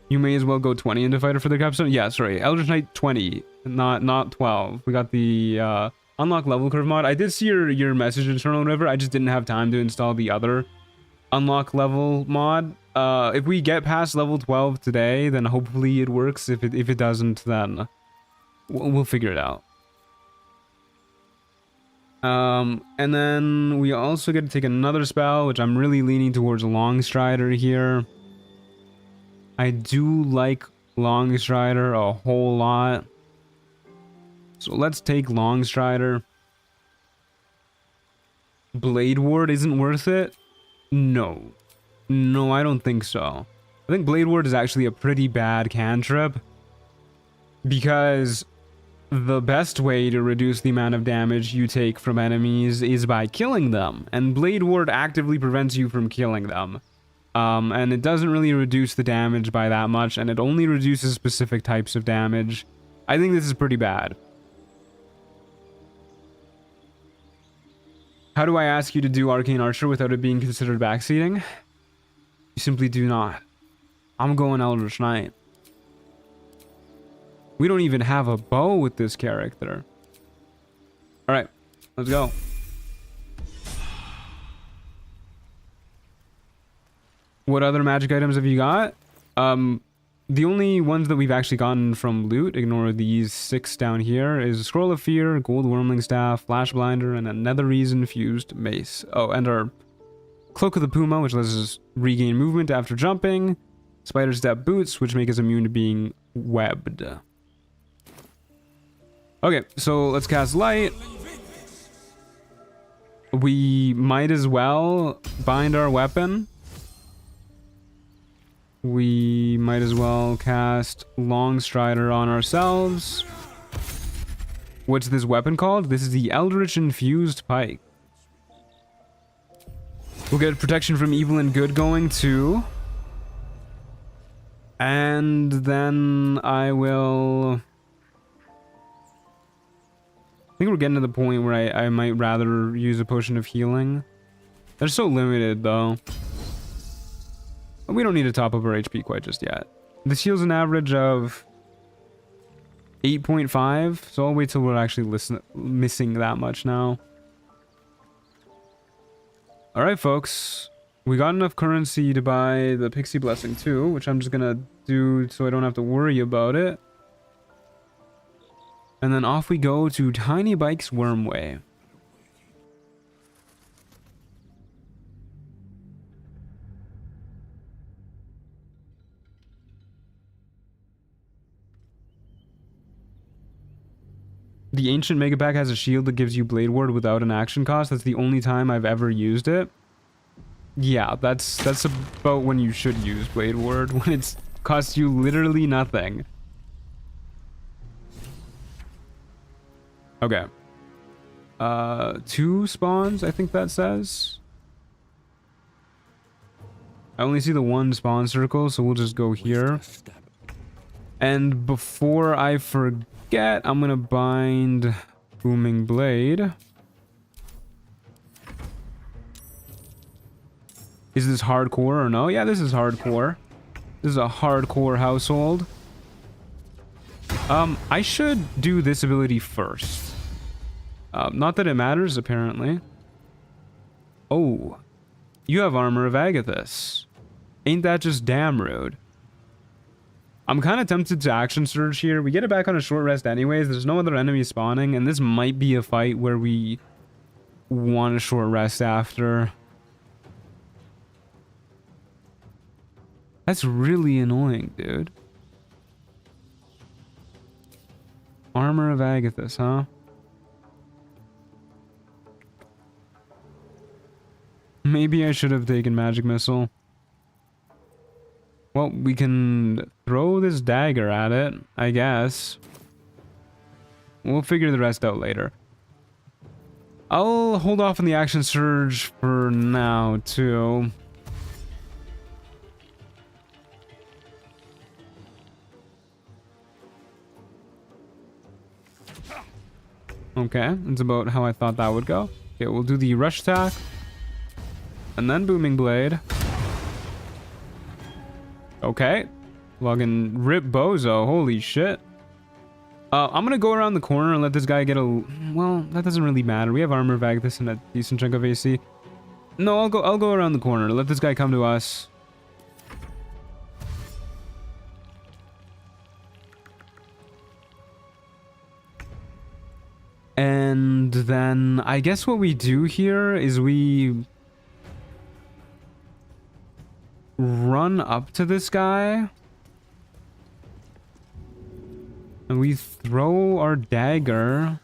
You may as well go 20 into Fighter for the Capstone. Yeah, sorry. Eldritch Knight 20, not 12. We got the unlock level curve mod. I did see your message, Eternal River. I just didn't have time to install the other unlock level mod. If we get past level 12 today, then hopefully it works. If it doesn't, then we'll figure it out. And then we also get to take another spell, which I'm really leaning towards Longstrider here. I do like Longstrider a whole lot. So let's take Longstrider. Blade Ward isn't worth it? No. No, I don't think so. I think Blade Ward is actually a pretty bad cantrip. Because the best way to reduce the amount of damage you take from enemies is by killing them. And Blade Ward actively prevents you from killing them. And it doesn't really reduce the damage by that much, and it only reduces specific types of damage. I think this is pretty bad. How do I ask you to do Arcane Archer without it being considered backseating? You simply do not. I'm going Eldritch Knight. We don't even have a bow with this character. Alright, let's go. What other magic items have you got? The only ones that we've actually gotten from loot, ignore these 6 down here, is Scroll of Fear, Gold Wormling Staff, Flash Blinder, and a Netherese Infused Mace. Oh, and our Cloak of the Puma, which lets us regain movement after jumping. Spider Step Boots, which make us immune to being webbed. Okay, so let's cast Light. We might as well bind our weapon. We might as well cast Long Strider on ourselves. What's this weapon called? This is the Eldritch Infused Pike. We'll get protection from evil and good going too. And then I will... I think we're getting to the point where I might rather use a potion of healing. They're so limited though. We don't need to top up our HP quite just yet. This heals an average of 8.5, so I'll wait till we're actually missing that much now. Alright folks, we got enough currency to buy the Pixie Blessing too, which I'm just gonna do so I don't have to worry about it. And then off we go to Tiny Bike's Wormway. The Ancient Mega Pack has a shield that gives you Blade Ward without an action cost. That's the only time I've ever used it. Yeah, that's about when you should use Blade Ward, when it's costs you literally nothing. Okay. 2 spawns, I think that says. I only see the 1 spawn circle, so we'll just go here. And before I forget, I'm gonna bind Booming Blade. Is this hardcore or no? Yeah, this is hardcore. This is a hardcore household. I should do this ability first. Not that it matters, apparently. Oh, you have Armor of Agathis. Ain't that just damn rude? I'm kind of tempted to action surge here. We get it back on a short rest anyways. There's no other enemies spawning, and this might be a fight where we want a short rest after. That's really annoying, dude. Armor of Agathis, huh? Maybe I should have taken Magic Missile. Well, we can throw this dagger at it, I guess. We'll figure the rest out later. I'll hold off on the action surge for now, too. Okay, that's about how I thought that would go. Okay, we'll do the rush attack. And then Booming Blade. Okay. Logging Rip Bozo. Holy shit. I'm gonna go around the corner and let this guy get a... Well, that doesn't really matter. We have Armor of Agathis and a decent chunk of AC. No, I'll go around the corner. Let this guy come to us. And then I guess what we do here is we run up to this guy and we throw our dagger.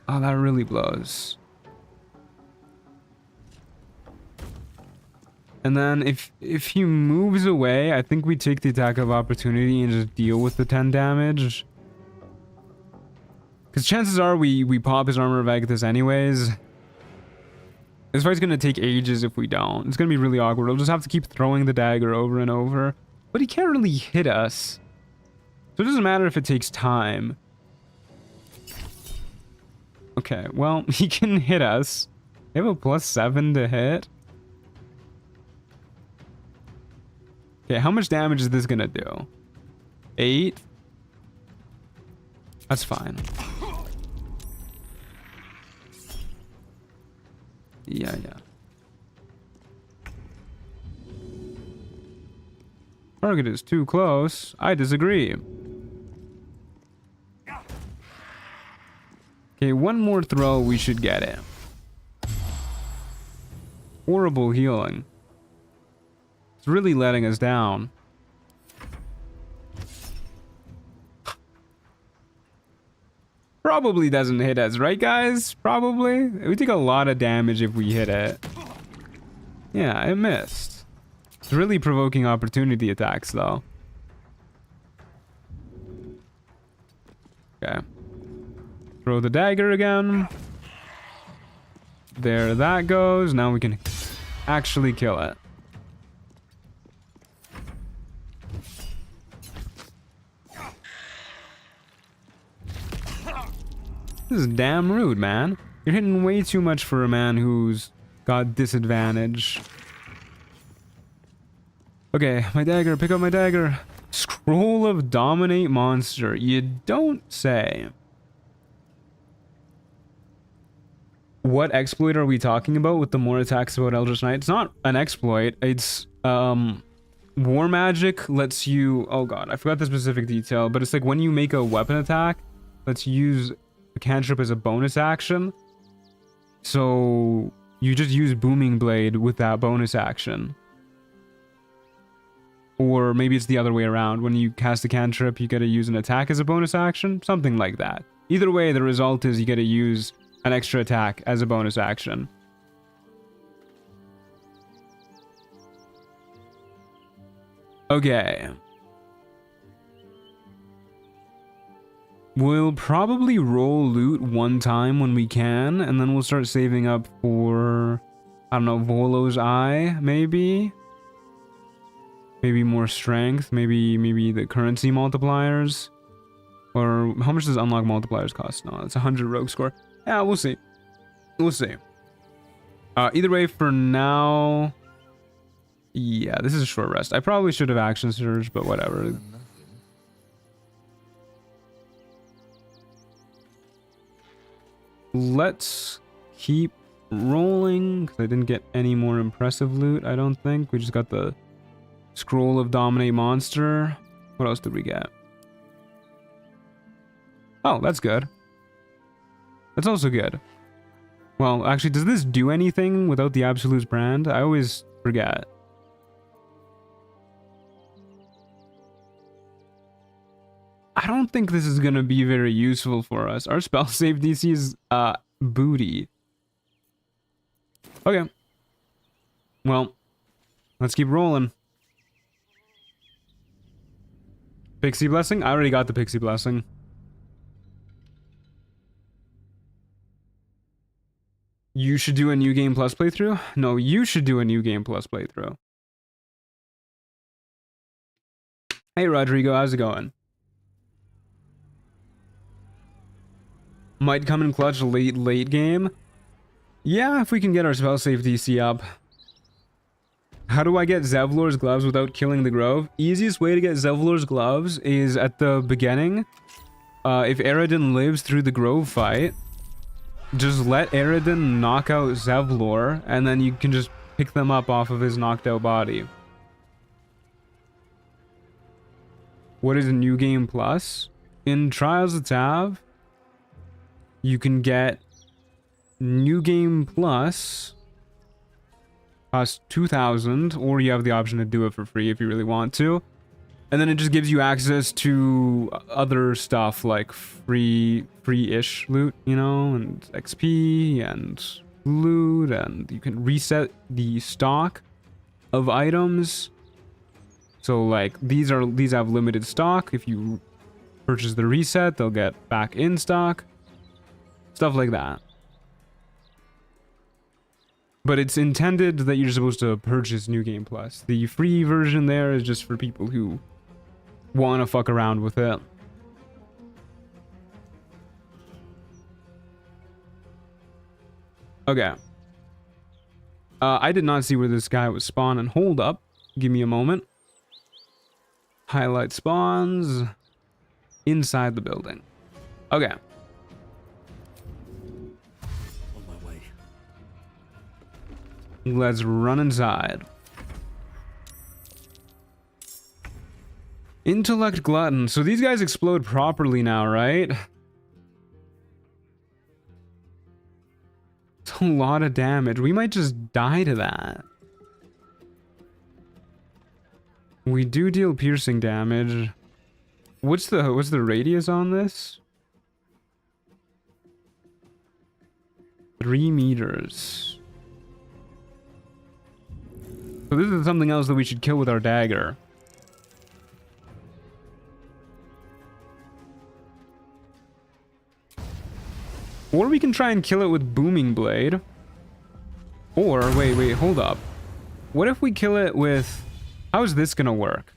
Oh, that really blows. And then if he moves away, I think we take the attack of opportunity and just deal with the 10 damage. Because chances are we pop his Armor of Agathis anyways. This fight's gonna take ages if we don't. It's gonna be really awkward. We'll just have to keep throwing the dagger over and over. But he can't really hit us. So it doesn't matter if it takes time. Okay, well, he can hit us. They have a +7 to hit. Okay, how much damage is this gonna do? 8? That's fine. Yeah. Target is too close. I disagree. Okay, one more throw, we should get it. Horrible healing. It's really letting us down. Probably doesn't hit us, right guys? Probably. We take a lot of damage if we hit it. Yeah, it missed. It's really provoking opportunity attacks though. Okay. Throw the dagger again. There that goes. Now we can actually kill it. This is damn rude, man. You're hitting way too much for a man who's got disadvantage. Okay, my dagger. Pick up my dagger. Scroll of Dominate Monster. You don't say. What exploit are we talking about with the more attacks about Eldritch Knight? It's not an exploit. It's, War Magic lets you... Oh god, I forgot the specific detail, but it's like when you make a weapon attack, let's use a cantrip as a bonus action. So you just use Booming Blade with that bonus action. Or maybe it's the other way around. When you cast a cantrip, you get to use an attack as a bonus action. Something like that. Either way, the result is you get to use an extra attack as a bonus action. Okay. We'll probably roll loot one time when we can, and then we'll start saving up for, I don't know, Volo's Eye, maybe? Maybe more strength, maybe the currency multipliers. Or how much does unlock multipliers cost? No, it's 100 rogue score. Yeah, we'll see. We'll see. Either way, for now... Yeah, this is a short rest. I probably should have action surge, but whatever. Let's keep rolling, because I didn't get any more impressive loot, I don't think. We just got the Scroll of Dominate Monster. What else did we get? Oh, that's good. That's also good. Well, actually, does this do anything without the Absolute's brand? I always forget. I don't think this is going to be very useful for us. Our spell save DC is, booty. Okay. Well, let's keep rolling. Pixie Blessing? I already got the Pixie Blessing. You should do a New Game Plus playthrough? No, you should do a New Game Plus playthrough. Hey, Rodrigo, how's it going? Might come in clutch late game. Yeah, if we can get our spell save DC up. How do I get Zevlor's gloves without killing the Grove? Easiest way to get Zevlor's gloves is at the beginning. If Eredin lives through the Grove fight, just let Eredin knock out Zevlor, and then you can just pick them up off of his knocked out body. What is New Game Plus? In Trials of Tav, you can get New Game Plus, costs 2,000, or you have the option to do it for free if you really want to. And then it just gives you access to other stuff like free-ish loot, you know, and XP and loot, and you can reset the stock of items. So like these have limited stock. If you purchase the reset, they'll get back in stock. Stuff like that. But it's intended that you're supposed to purchase New Game Plus. The free version there is just for people who want to fuck around with it. Okay. I did not see where this guy was spawning. Hold up. Give me a moment. Highlight spawns inside the building. Okay. On my way. Let's run inside. Intellect Glutton. So these guys explode properly now, right? It's a lot of damage. We might just die to that. We do deal piercing damage. What's the radius on this? 3 meters. So this is something else that we should kill with our dagger. Or we can try and kill it with Booming Blade. Or, wait, hold up. What if we kill it with... How is this gonna work?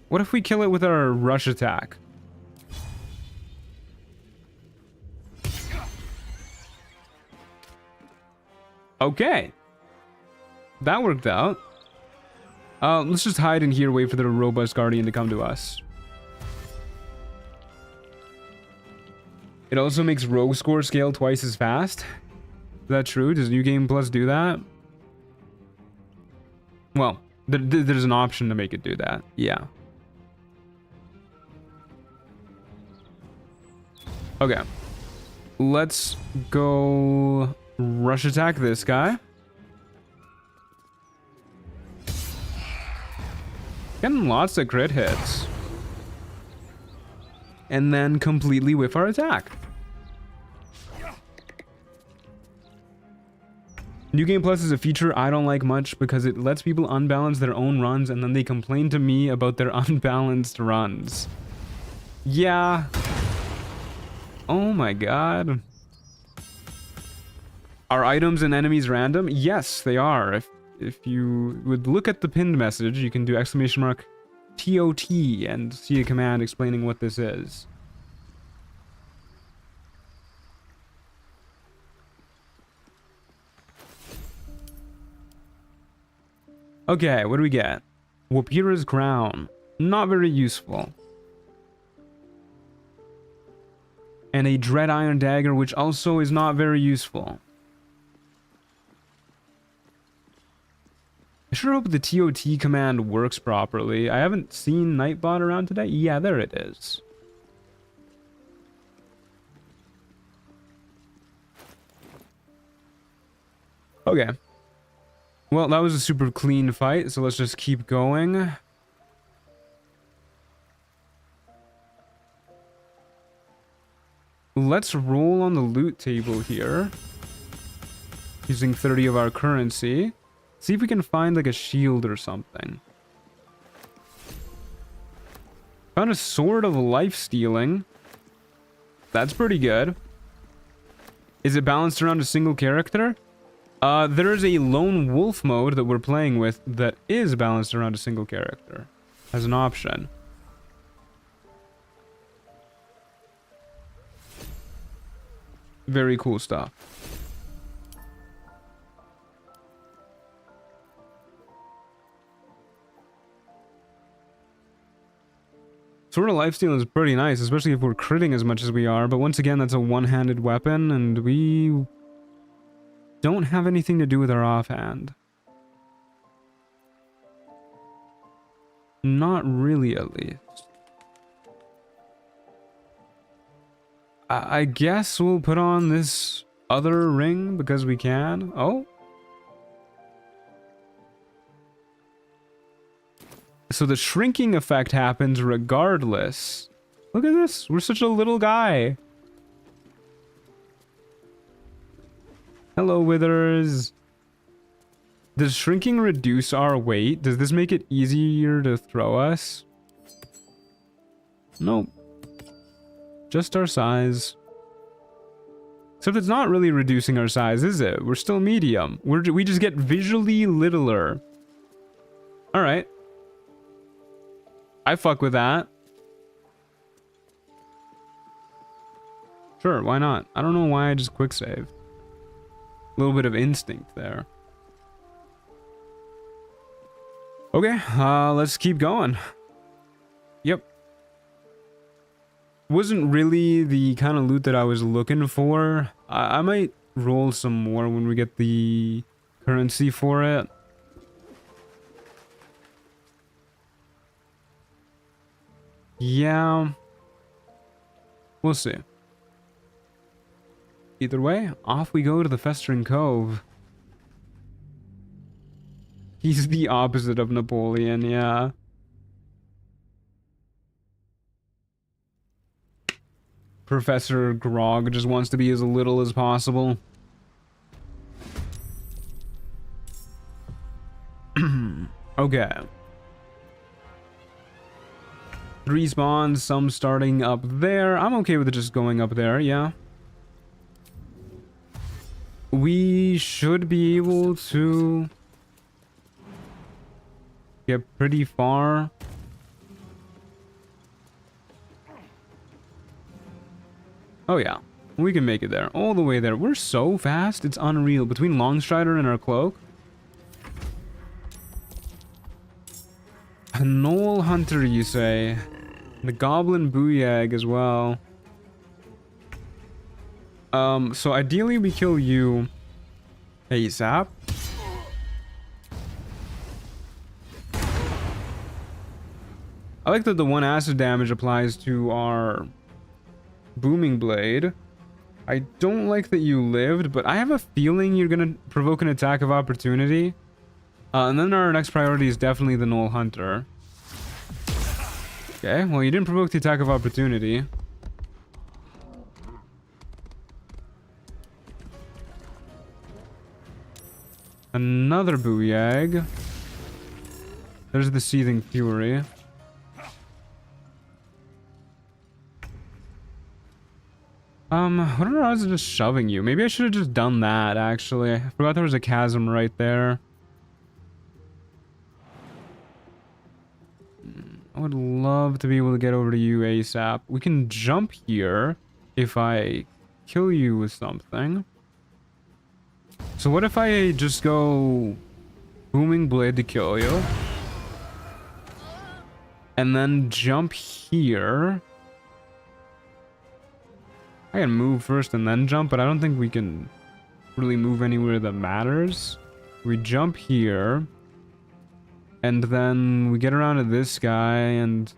What if we kill it with our rush attack? Okay. That worked out. Let's just hide in here, wait for the robust guardian to come to us. It also makes rogue score scale twice as fast. Is that true? Does New Game Plus do that? Well, there's an option to make it do that. Yeah. Okay. Let's go rush attack this guy. Getting lots of crit hits. And then completely whiff our attack. New Game Plus is a feature I don't like much because it lets people unbalance their own runs and then they complain to me about their unbalanced runs. Yeah. Oh my god. Are items and enemies random? Yes, they are. If you would look at the pinned message, you can do !TOT and see a command explaining what this is. Okay, what do we get? Wapira's Crown. Not very useful. And a Dread Iron Dagger, which also is not very useful. I sure hope the TOT command works properly. I haven't seen Nightbot around today. Yeah, there it is. Okay. Well, that was a super clean fight, so let's just keep going. Let's roll on the loot table here. Using 30 of our currency. See if we can find like a shield or something. Found a Sword of Life Stealing. That's pretty good. Is it balanced around a single character? There is a lone wolf mode that we're playing with that is balanced around a single character as an option. Very cool stuff. Sword of Lifesteal is pretty nice, especially if we're critting as much as we are, but once again, that's a one-handed weapon, and we don't have anything to do with our offhand. Not really, at least. I guess we'll put on this other ring because we can. Oh. So the shrinking effect happens regardless. Look at this. We're such a little guy. Hello, Withers. Does shrinking reduce our weight? Does this make it easier to throw us? Nope. Just our size. Except it's not really reducing our size, is it? We're still medium. We just get visually littler. Alright. I fuck with that. Sure, why not? I don't know why I just quick saved. A little bit of instinct there. Okay, let's keep going. Yep. Wasn't really the kind of loot that I was looking for. I might roll some more when we get the currency for it. Yeah. We'll see. Either way, off we go to the Festering Cove. He's the opposite of Napoleon, yeah. Professor Grog just wants to be as little as possible. Okay. 3 spawns, some starting up there. I'm okay with just going up there, yeah. We should be able to get pretty far. Oh yeah, we can make it there. All the way there. We're so fast, it's unreal. Between Longstrider and our cloak. A Knoll Hunter, you say? The Goblin Booyag as well. So ideally we kill you ASAP. I like that the 1 acid damage applies to our Booming Blade. I don't like that you lived, but I have a feeling you're gonna provoke an attack of opportunity. And then our next priority is definitely the Knoll Hunter. Okay, well you didn't provoke the attack of opportunity. Another Booyag. There's the Seething Fury. What are odds of just shoving you? Maybe I should have just done that, actually. I forgot there was a chasm right there. I would love to be able to get over to you ASAP. We can jump here if I kill you with something. So what if I just go Booming Blade to kill you? And then jump here. I can move first and then jump, but I don't think we can really move anywhere that matters. We jump here. And then we get around to this guy and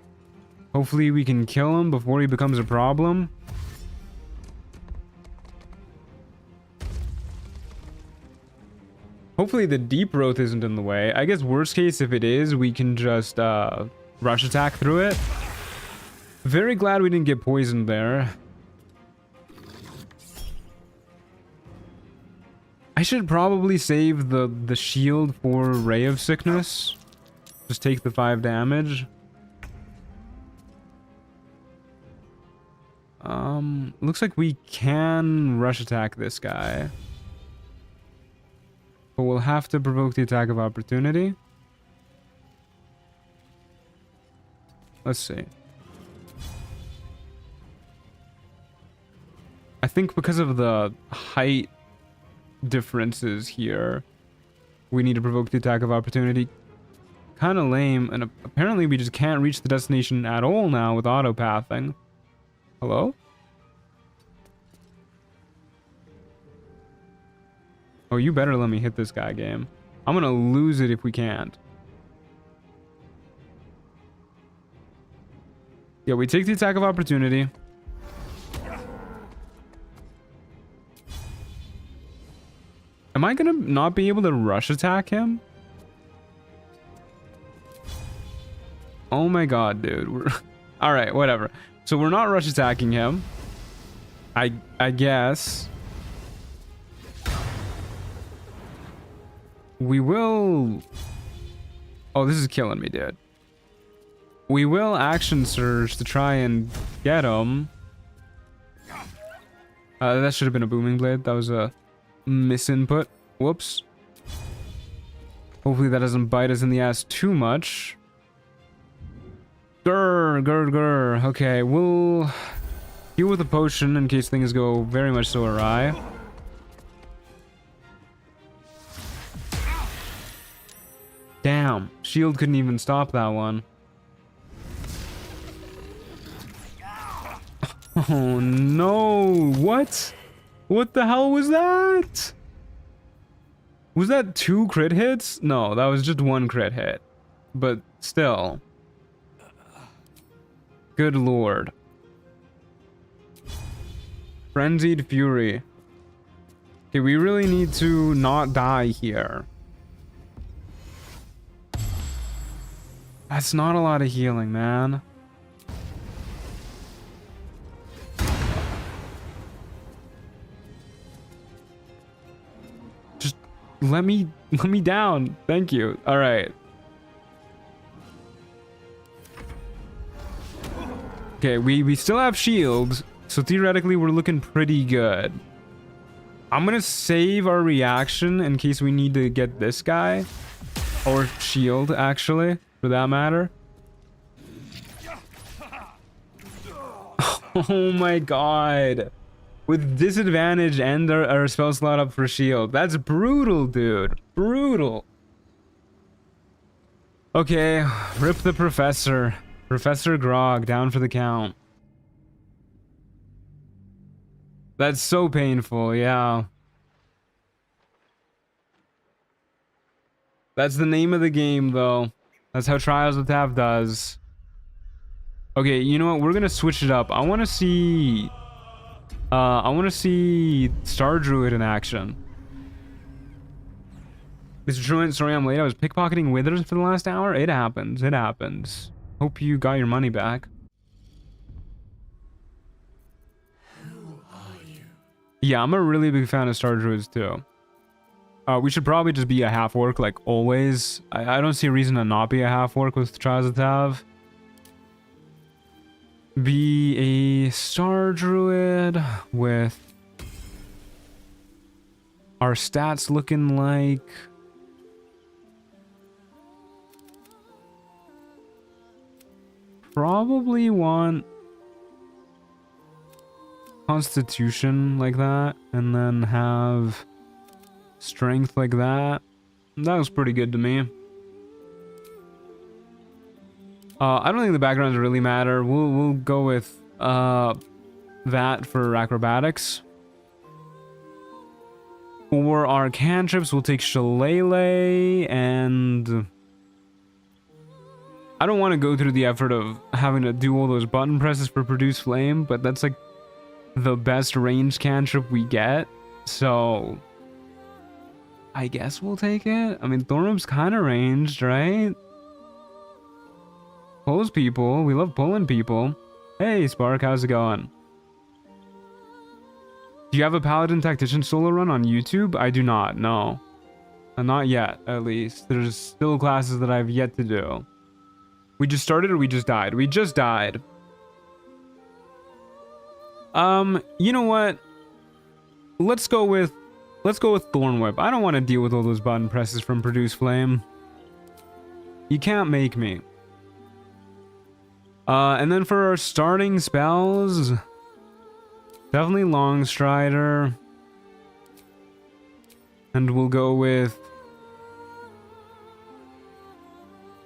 hopefully we can kill him before he becomes a problem. Hopefully the deep growth isn't in the way. I guess worst case, if it is, we can just rush attack through it. Very glad we didn't get poisoned there. I should probably save the shield for Ray of Sickness. Just take the 5 damage. Looks like we can rush attack this guy. But we'll have to provoke the attack of opportunity. Let's see. I think because of the height differences here, we need to provoke the attack of opportunity. Kind of lame, and apparently we just can't reach the destination at all now with autopathing. Hello? Oh, you better let me hit this guy, game. I'm gonna lose it if we can't. Yeah, we take the attack of opportunity. Am I gonna not be able to rush attack him? Oh my god, dude. Alright, whatever. So we're not rush attacking him. I guess. We will... Oh, this is killing me, dude. We will action surge to try and get him. That should have been a Booming Blade. That was a misinput. Whoops. Hopefully that doesn't bite us in the ass too much. Grr. Okay, we'll heal with a potion in case things go very much so awry. Damn, shield couldn't even stop that one. Oh no, what? What the hell was that? Was that 2 crit hits? No, that was just 1 crit hit. But still. Good lord. Frenzied Fury. Okay, we really need to not die here. That's not a lot of healing, man. Just let me down. Thank you. All right. Okay, we still have shields, so theoretically we're looking pretty good. I'm gonna save our reaction in case we need to get this guy. Or shield, actually, for that matter. Oh my god. With disadvantage and our spell slot up for shield. That's brutal, dude. Brutal. Okay, rip the professor. Professor Grog, down for the count. That's so painful, yeah. That's the name of the game, though. That's how Trials of Tav does. Okay, you know what? We're gonna switch it up. I want to see Star Druid in action. Mr. Truant, sorry I'm late. I was pickpocketing withers for the last hour. It happens. It happens. Hope you got your money back. Yeah, I'm a really big fan of Star Druids too. We should probably just be a half orc like always. I don't see a reason to not be a half orc with Trials of Tav. Be a Star Druid with our stats looking like probably want Constitution like that, and then have Strength like that. That was pretty good to me. I don't think the backgrounds really matter. We'll go with that for acrobatics. For our cantrips, we'll take Shillelagh, and I don't want to go through the effort of having to do all those button presses for Produce Flame, but that's like the best ranged cantrip we get, so I guess we'll take it. I mean, Thorum's kind of ranged, right? Pulls people. We love pulling people. Hey, Spark, how's it going? Do you have a Paladin Tactician solo run on YouTube? I do not, no. Not yet, at least. There's still classes that I've yet to do. We just started or we just died? We just died. You know what? Let's go with Thorn Whip. I don't want to deal with all those button presses from Produce Flame. You can't make me. And then for our starting spells, definitely Longstrider. And we'll go with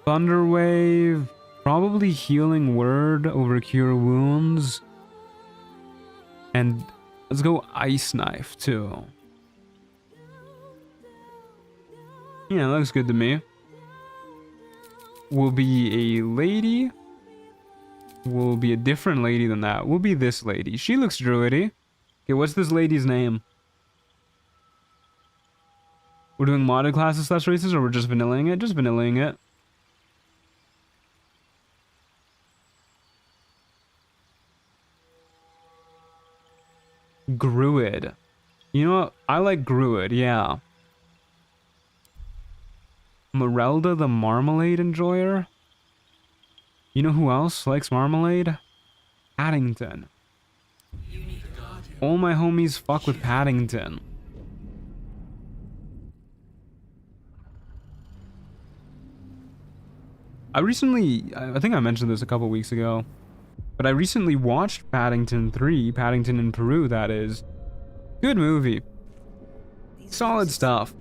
Thunderwave, probably Healing Word over Cure Wounds. And let's go Ice Knife too. Yeah, looks good to me. We'll be a lady. We'll be a different lady than that. We'll be this lady. She looks druidy. Okay, what's this lady's name? We're doing modded classes slash races, or we're just vanillaing it? Just vanillaing it. Druid. You know what? I like Druid, yeah. Merelda the Marmalade Enjoyer. You know who else likes marmalade? Paddington. All my homies fuck with Paddington. I think I mentioned this a couple weeks ago, but I recently watched Paddington 3, Paddington in Peru, that is. Good movie. Solid stuff.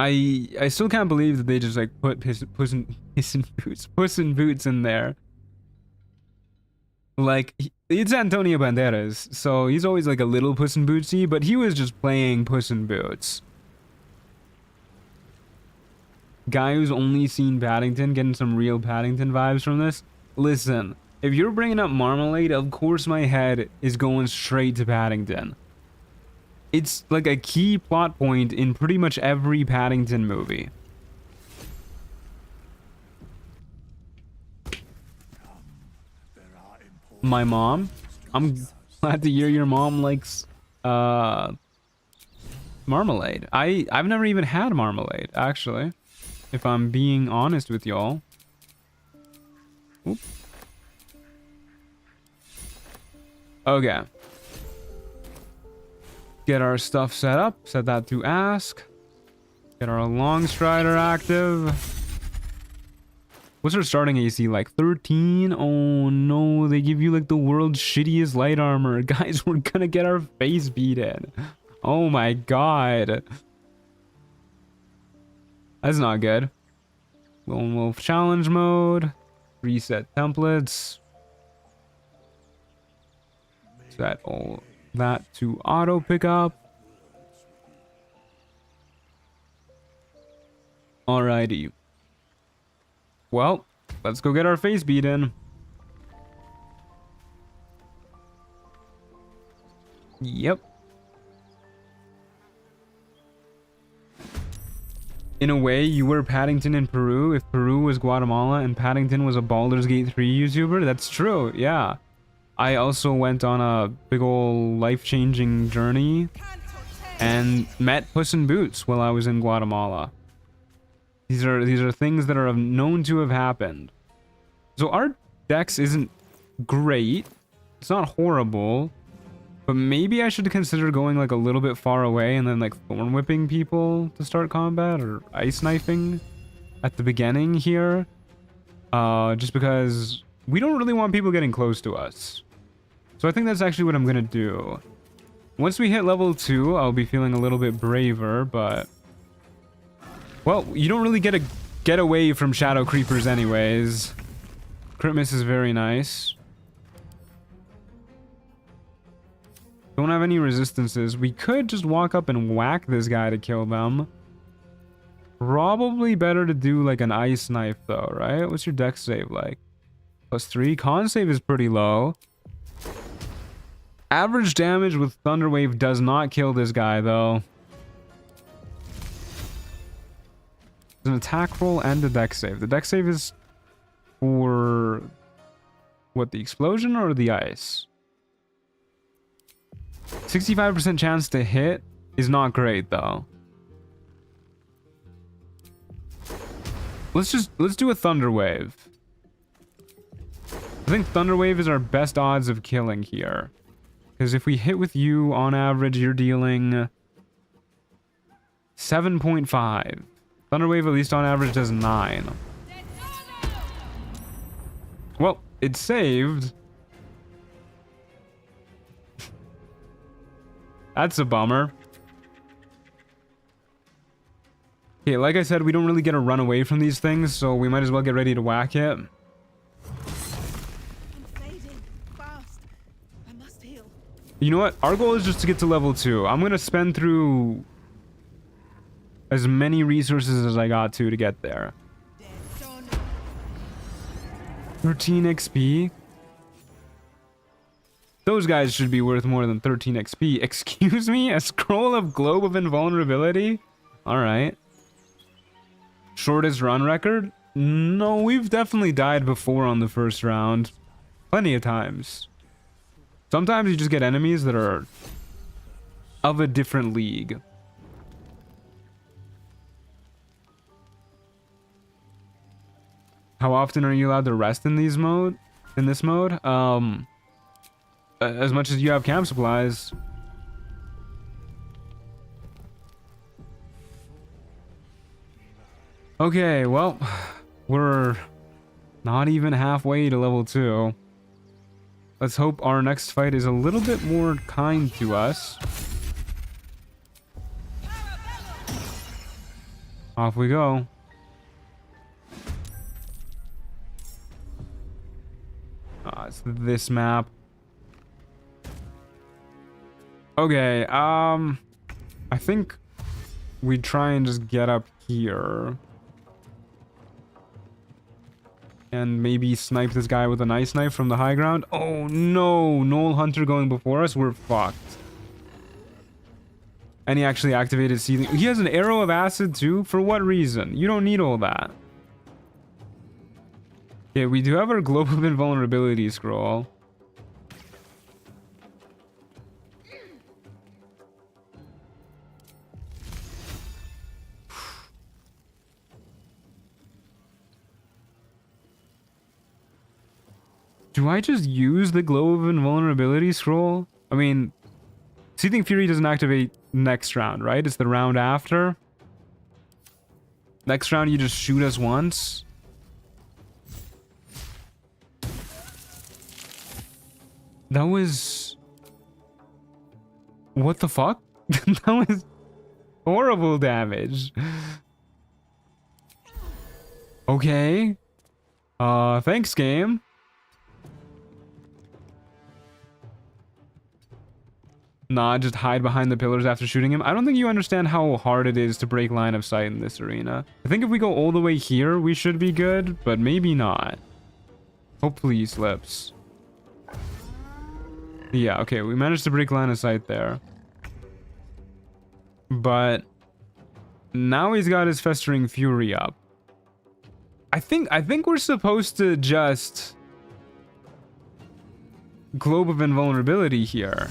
I still can't believe that they just like put Puss in Boots in there. Like, it's Antonio Banderas, so he's always like a little Puss in Bootsy, but he was just playing Puss in Boots. guy who's only seen Paddington, getting some real Paddington vibes from this. Listen, if you're bringing up Marmalade, of course my head is going straight to Paddington. It's like a key plot point in pretty much every Paddington movie. My mom? I'm glad to hear your mom likes Marmalade. I've never even had Marmalade, actually, if I'm being honest with y'all. Oop. Okay. Get our stuff set up. Set that to ask. Get our long strider active. What's our starting AC like? 13? Oh no, they give you like the world's shittiest light armor. Guys, we're gonna get our face beat in. Oh my god. That's not good. Lonewolf challenge mode. Reset templates. Set all that to auto pickup. Alrighty. Well, let's go get our face beat in. Yep. In a way, you were Paddington in Peru if Peru was Guatemala and Paddington was a Baldur's Gate 3 YouTuber. That's true, yeah. I also went on a big ol' life-changing journey and met Puss in Boots while I was in Guatemala. These are things that are known to have happened. So our dex isn't great. It's not horrible. But maybe I should consider going like a little bit far away and then like thorn whipping people to start combat, or ice knifing at the beginning here. Just because we don't really want people getting close to us. So I think that's actually what I'm gonna do. Once we hit level 2, I'll be feeling a little bit braver, but... well, you don't really get away from shadow creepers anyways. Crit miss is very nice. Don't have any resistances. We could just walk up and whack this guy to kill them. Probably better to do like an ice knife though, right? What's your dex save like? +3. Con save is pretty low. Average damage with Thunder Wave does not kill this guy though. There's an attack roll and a dex save. The dex save is for what, the explosion or the ice? 65% chance to hit is not great though. Let's do a Thunder Wave. I think Thunder Wave is our best odds of killing here. Because if we hit with you, on average, you're dealing 7.5. Thunder Wave, at least on average, does 9. Well, it saved. That's a bummer. Okay, like I said, we don't really get to run away from these things, so we might as well get ready to whack it. I'm fading fast. I must heal. You know what? Our goal is just to get to level 2. I'm gonna spend through as many resources as I got to get there. 13 XP. Those guys should be worth more than 13 XP. Excuse me? A scroll of Globe of Invulnerability? Alright. Shortest run record? No, we've definitely died before on the first round. Plenty of times. Sometimes you just get enemies that are of a different league. How often are you allowed to rest in this mode? As much as you have camp supplies. Okay, well, we're not even halfway to level 2. Let's hope our next fight is a little bit more kind to us. Off we go. It's this map. Okay, I think we try and just get up here. and maybe snipe this guy with an ice knife from the high ground. Oh no, Knoll Hunter going before us. We're fucked. And he actually activated seething. He has an arrow of acid too. For what reason? You don't need all that. Okay, we do have our Globe of Invulnerability scroll. Do I just use the Globe of Invulnerability scroll? I mean, Seething Fury doesn't activate next round, right? It's the round after. Next round, you just shoot us once. That was... What the fuck? That was horrible damage. Okay. Thanks, game. Nah, just hide behind the pillars after shooting him. I don't think you understand how hard it is to break line of sight in this arena. I think if we go all the way here, we should be good, but maybe not. Hopefully he slips. Yeah, okay, we managed to break line of sight there. But now he's got his Festering Fury up. I think we're supposed to just Globe of Invulnerability here.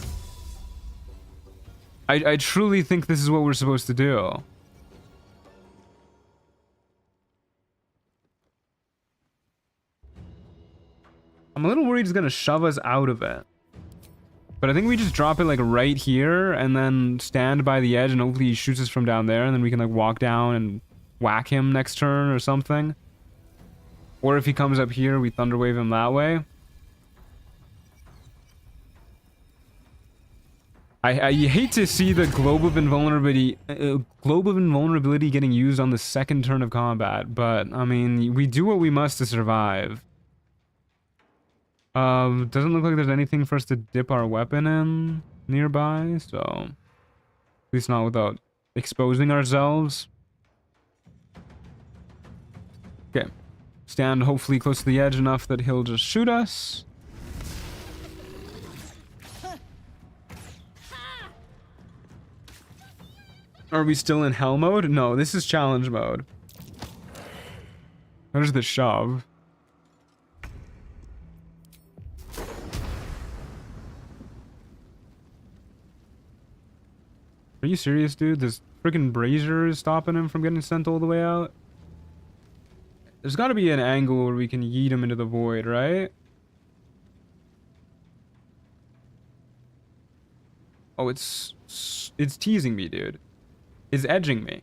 I truly think this is what we're supposed to do. I'm a little worried he's gonna shove us out of it. But I think we just drop it like right here and then stand by the edge and hopefully he shoots us from down there and then we can like walk down and whack him next turn or something. Or if he comes up here, we Thunderwave him that way. I hate to see the Globe of Invulnerability getting used on the second turn of combat, but I mean, we do what we must to survive. Doesn't look like there's anything for us to dip our weapon in nearby, so at least not without exposing ourselves. Okay, stand hopefully close to the edge enough that he'll just shoot us. Are we still in hell mode? No, this is challenge mode. There's the shove. Are you serious, dude? This freaking brazier is stopping him from getting sent all the way out? There's got to be an angle where we can yeet him into the void, right? Oh, it's teasing me, dude. It's edging me.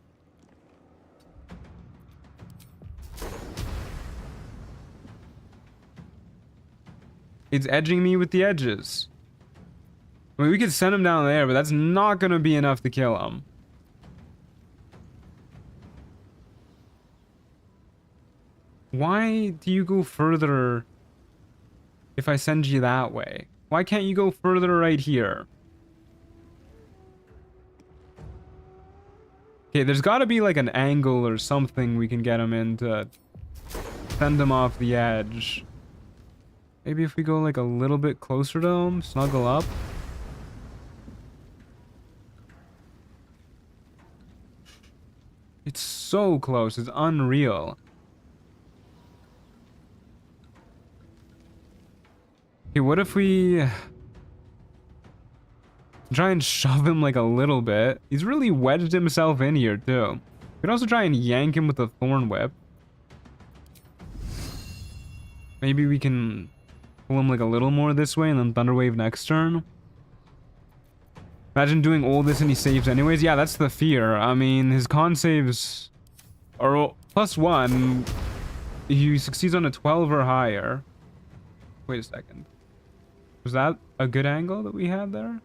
It's edging me with the edges. I mean, we could send him down there, but that's not gonna be enough to kill him. Why do you go further if I send you that way? Why can't you go further right here? Okay, there's got to be like an angle or something we can get him in to send him off the edge. Maybe if we go like a little bit closer to him, snuggle up. It's so close, it's unreal. Okay, what if we try and shove him like a little bit? He's really wedged himself in here too. We could also try and yank him with a thorn whip. Maybe we can pull him like a little more this way and then Thunderwave next turn. Imagine doing all this and he saves anyways. Yeah, that's the fear. I mean, his con saves are +1. He succeeds on a 12 or higher. Wait a second. Was that a good angle that we had there?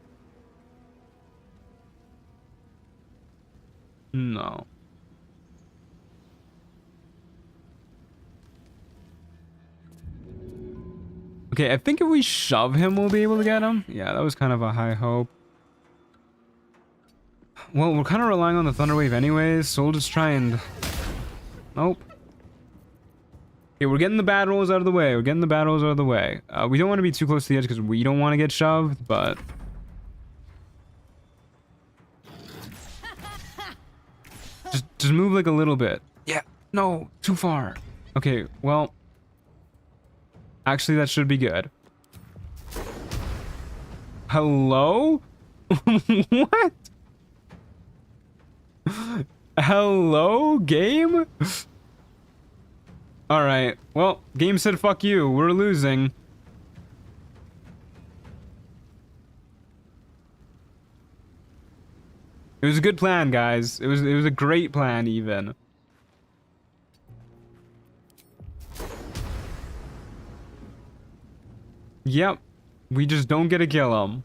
No. Okay, I think if we shove him, we'll be able to get him. Yeah, that was kind of a high hope. Well, we're kind of relying on the Thunderwave anyways, so we'll just try and... Nope. Okay, we're getting the bad rolls out of the way. We're getting the bad rolls out of the way. We don't want to be too close to the edge because we don't want to get shoved, but... Just move like a little bit. Yeah, no, too far. Okay, well... Actually, that should be good. Hello? What? Hello, game? Alright, well, game said fuck you. We're losing. It was a good plan, guys. It was a great plan, even. Yep. We just don't get to kill him.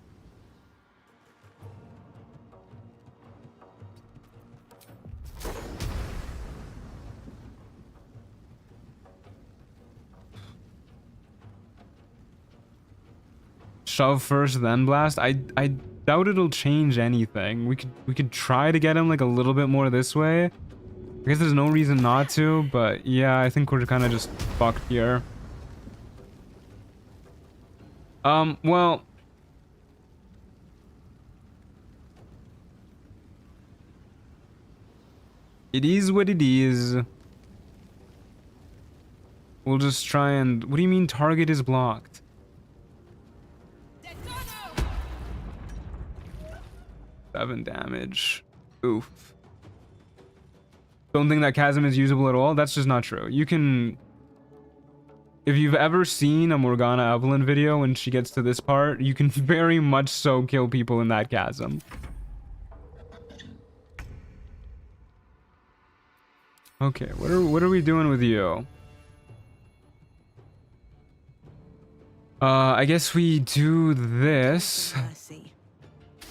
Shove first, then blast. I doubt it'll change anything. We could try to get him like a little bit more this way. I guess there's no reason not to, but yeah, I think we're kind of just fucked here. Well, it is what it is. We'll just try and... What do you mean target is blocked? 7 damage. Oof. Don't think that chasm is usable at all? That's just not true. You can... If you've ever seen a Morgana Evelyn video when she gets to this part, you can very much so kill people in that chasm. Okay, what are we doing with you? I guess we do this.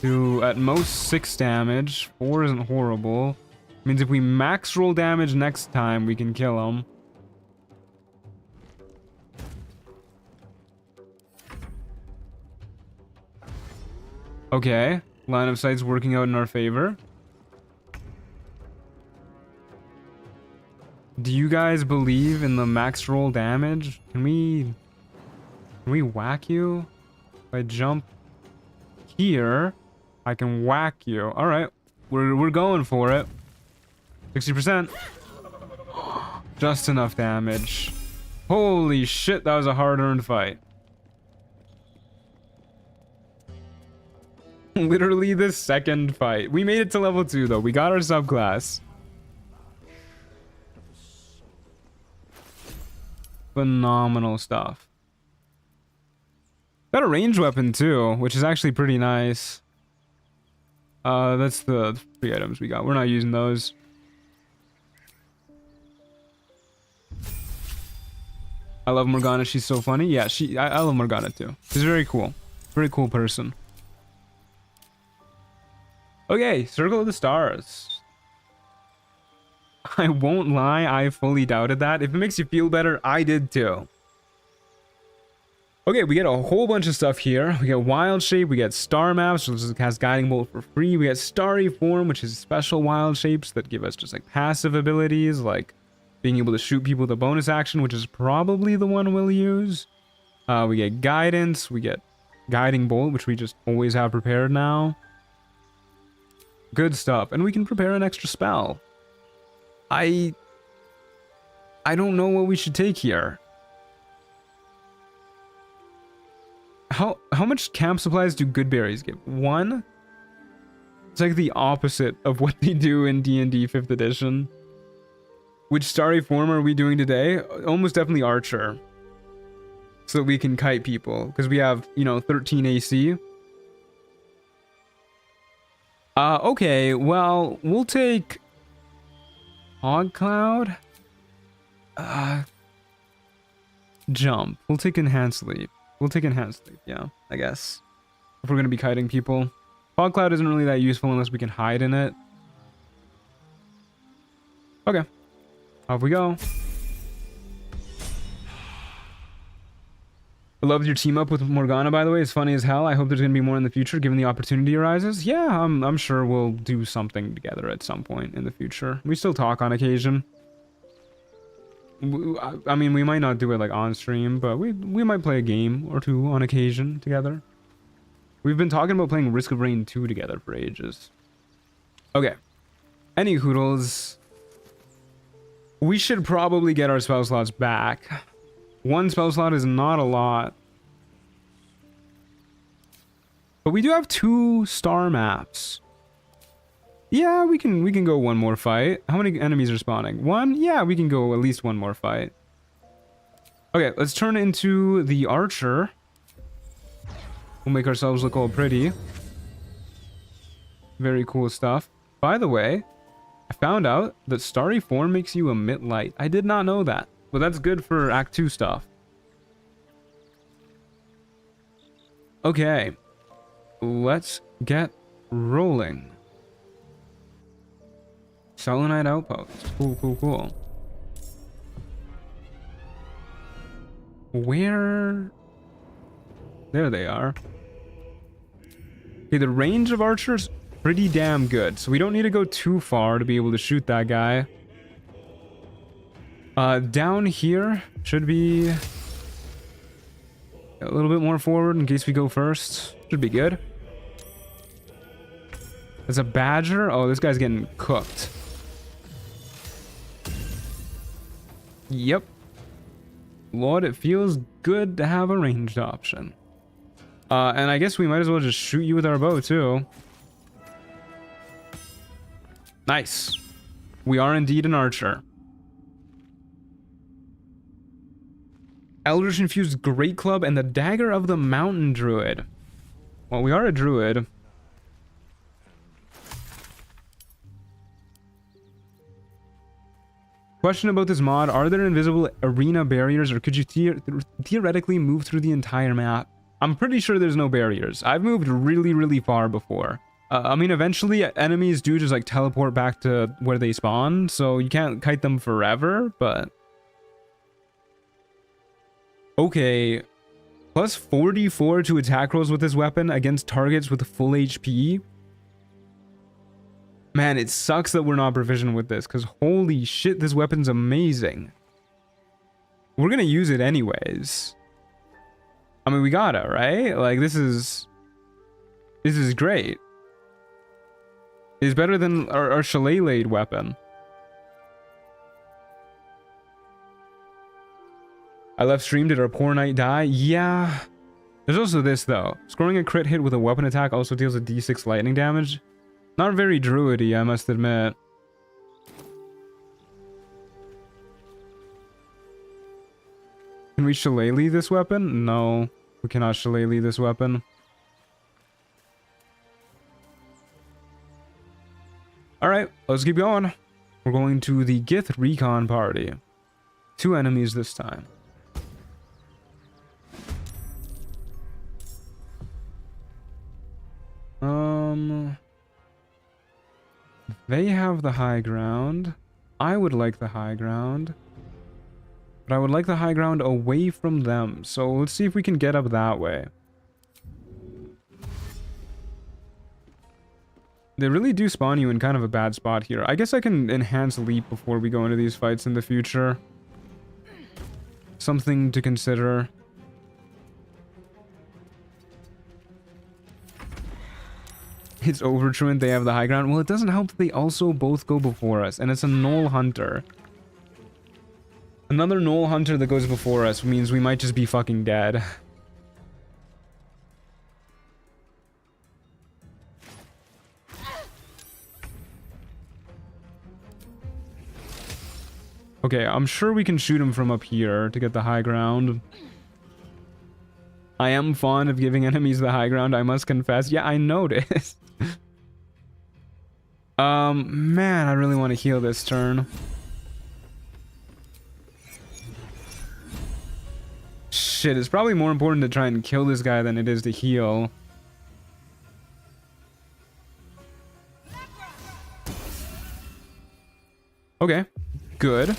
Do at most 6 damage. 4 isn't horrible. Means if we max roll damage next time, we can kill him. Okay, line of sight's working out in our favor. Do you guys believe in the max roll damage? Can we whack you? If I jump here, I can whack you. All right, we're going for it. 60%. Just enough damage. Holy shit, that was a hard-earned fight. Literally the second fight. We made it to level 2 though. We got our subclass. Phenomenal stuff. Got a ranged weapon too, which is actually pretty nice. That's the 3 items we got. We're not using those. I love Morgana. She's so funny. Yeah, I love Morgana too. She's very cool. Very cool person. Okay, Circle of the Stars. I won't lie, I fully doubted that. If it makes you feel better, I did too. Okay, we get a whole bunch of stuff here. We get Wild Shape, we get Star Maps, which has Guiding Bolt for free. We get Starry Form, which is special wild shapes that give us just like passive abilities, like being able to shoot people with a bonus action, which is probably the one we'll use. We get Guidance, we get Guiding Bolt, which we just always have prepared now. Good stuff. And we can prepare an extra spell. I don't know what we should take here. How much camp supplies do good berries give? 1? It's like the opposite of what they do in D&D 5th edition. Which Starry Form are we doing today? Almost definitely Archer. So that we can kite people. Because we have, 13 AC. Okay, well, we'll take Hog Cloud. Jump. We'll take Enhanced Leap. Yeah, I guess. If we're gonna be kiting people. Fog Cloud isn't really that useful unless we can hide in it. Okay. Off we go. I loved your team up with Morgana, by the way. It's funny as hell. I hope there's going to be more in the future, given the opportunity arises. Yeah, I'm sure we'll do something together at some point in the future. We still talk on occasion. I mean, we might not do it like on stream, but we might play a game or two on occasion together. We've been talking about playing Risk of Rain 2 together for ages. Okay. Any hoodles. We should probably get our spell slots back. One spell slot is not a lot. But we do have 2 star maps. Yeah, we can go one more fight. How many enemies are spawning? 1? Yeah, we can go at least one more fight. Okay, let's turn into the archer. We'll make ourselves look all pretty. Very cool stuff. By the way, I found out that Starry Form makes you emit light. I did not know that. But that's good for Act 2 stuff. Okay. Let's get rolling. Selenite Outpost. Cool, cool, cool. Where? There they are. Okay, the range of archers pretty damn good, so we don't need to go too far to be able to shoot that guy. Down here should be a little bit more forward in case we go first. Should be good. There's a badger. Oh, this guy's getting cooked. Yep. Lord, it feels good to have a ranged option. And I guess we might as well just shoot you with our bow, too. Nice. We are indeed an archer. Eldritch Infused Great Club and the Dagger of the Mountain Druid. Well, we are a druid. Question about this mod. Are there invisible arena barriers, or could you theoretically move through the entire map? I'm pretty sure there's no barriers. I've moved really, really far before. I mean, eventually enemies do just like teleport back to where they spawn, so you can't kite them forever, but... Okay. Plus 44 to attack rolls with this weapon against targets with full HP. Man, it sucks that we're not proficient with this, because holy shit, this weapon's amazing. We're gonna use it anyways. I mean, we gotta, right? Like, this is great. It's better than our Shillelagh weapon. I left stream, did our poor knight die? Yeah. There's also this, though. Scoring a crit hit with a weapon attack also deals a d6 lightning damage. Not very druidy, I must admit. Can we Shillelagh this weapon? No, we cannot Shillelagh this weapon. Alright, let's keep going. We're going to the Gith Recon Party. 2 enemies this time. They have the high ground. I would like the high ground. But I would like the high ground away from them. So let's see if we can get up that way. They really do spawn you in kind of a bad spot here. I guess I can enhance leap before we go into these fights in the future. Something to consider. It's overtruant they have the high ground. Well, it doesn't help that they also both go before us. And it's a Gnoll Hunter. Another Gnoll Hunter that goes before us means we might just be fucking dead. Okay, I'm sure we can shoot him from up here to get the high ground. I am fond of giving enemies the high ground, I must confess. Yeah, I noticed. Man, I really want to heal this turn. Shit, it's probably more important to try and kill this guy than it is to heal. Okay, good.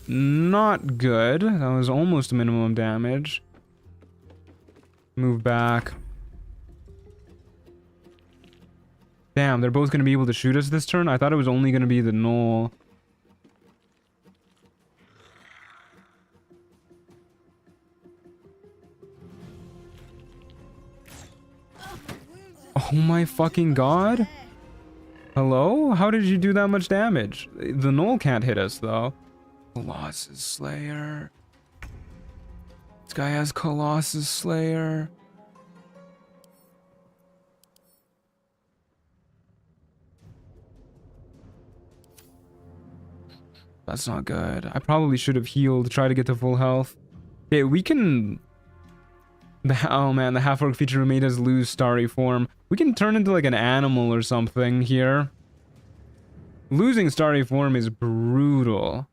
Not good. That was almost minimum damage. Move back. Damn, they're both going to be able to shoot us this turn? I thought it was only going to be the Gnoll. Oh my fucking god. Hello? How did you do that much damage? The Knoll can't hit us, though. Colossus Slayer. This guy has Colossus Slayer. That's not good. I probably should have healed to try to get to full health. Okay, we can... Oh man, the half-orc feature made us lose starry form. We can turn into like an animal or something here. Losing starry form is brutal.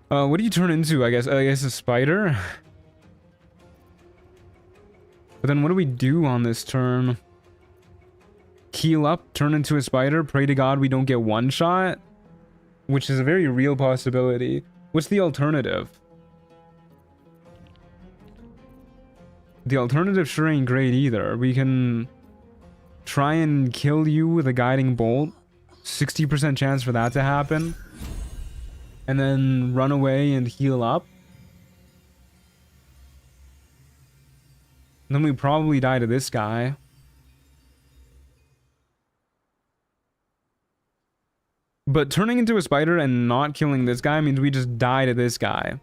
What do you turn into? I guess a spider. But then what do we do on this turn? Heal up, turn into a spider, pray to God we don't get one shot, which is a very real possibility. What's the alternative? The alternative sure ain't great either. We can try and kill you with a guiding bolt. 60% chance for that to happen. And then run away and heal up. And then we probably die to this guy. But turning into a spider and not killing this guy means we just die to this guy.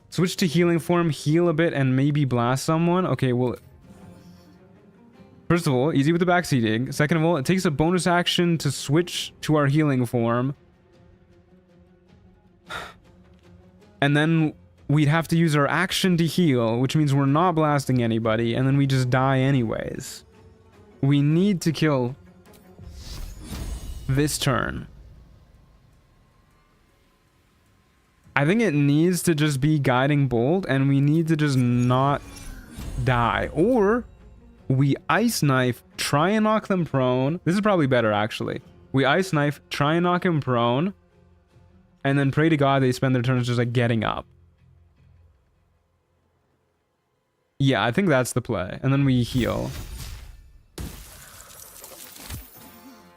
Switch to healing form, heal a bit, and maybe blast someone. Okay, well... First of all, easy with the backseating. Second of all, it takes a bonus action to switch to our healing form. And then we'd have to use our action to heal, which means we're not blasting anybody, and then we just die anyways. We need to kill this turn. I think it needs to just be guiding bolt, and we need to just not die. Or we ice knife, try and knock them prone. This is probably better, actually. We ice knife, try and knock him prone, and then pray to God they spend their turns just like getting up. Yeah, I think that's the play. And then we heal.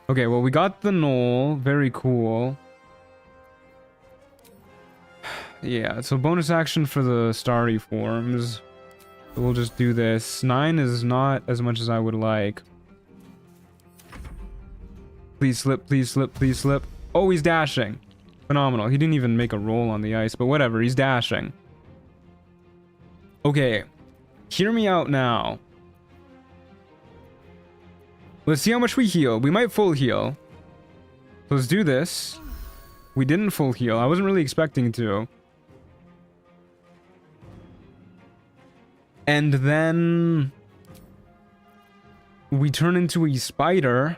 Okay, well, we got the Knoll. Very cool. Yeah, so bonus action for the starry forms. We'll just do this. 9 is not as much as I would like. Please slip, please slip, please slip. Oh, he's dashing. Phenomenal. He didn't even make a roll on the ice, but whatever. He's dashing. Okay. Hear me out now. Let's see how much we heal. We might full heal. So let's do this. We didn't full heal. I wasn't really expecting to. And then we turn into a spider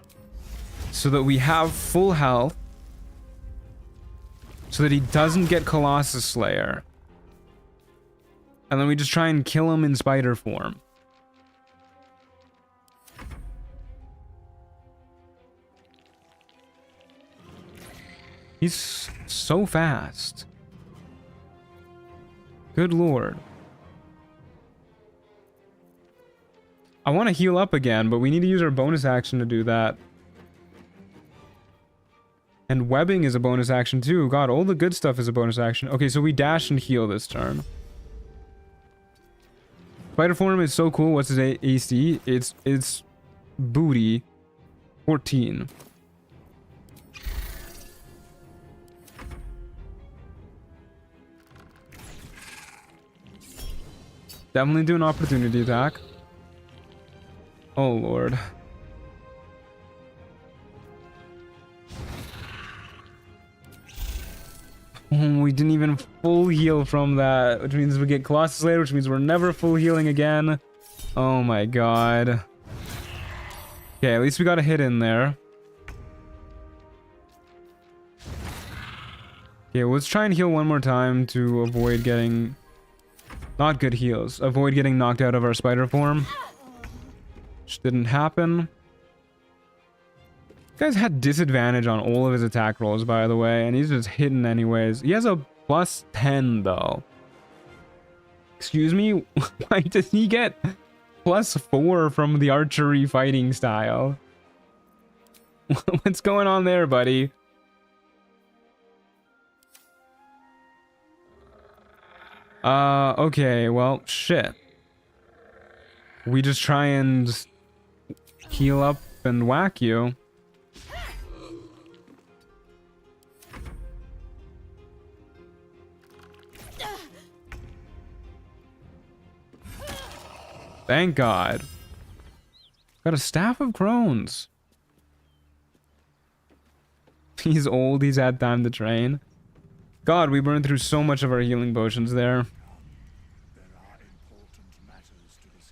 so that we have full health. So that he doesn't get Colossus Slayer. And then we just try and kill him in spider form. He's so fast. Good lord. I want to heal up again, but we need to use our bonus action to do that. And webbing is a bonus action too. God, all the good stuff is a bonus action. Okay, so we dash and heal this turn. Spider form is so cool. What's his AC? It's booty. 14. Definitely do an opportunity attack. Oh lord. We didn't even full heal from that, which means we get Colossus Slayer, which means we're never full healing again. Oh my god. Okay, at least we got a hit in there. Okay, well, let's try and heal one more time to avoid getting... Not good heals. Avoid getting knocked out of our spider form. Which didn't happen. This guy's had disadvantage on all of his attack rolls, by the way, and he's just hitting anyways. He has a plus 10, though. Excuse me? Why does he get plus 4 from the archery fighting style? What's going on there, buddy? Okay, well, shit. We just try and heal up and whack you. Thank God. Got a staff of crones. He's old, he's had time to train. God, we burned through so much of our healing potions there.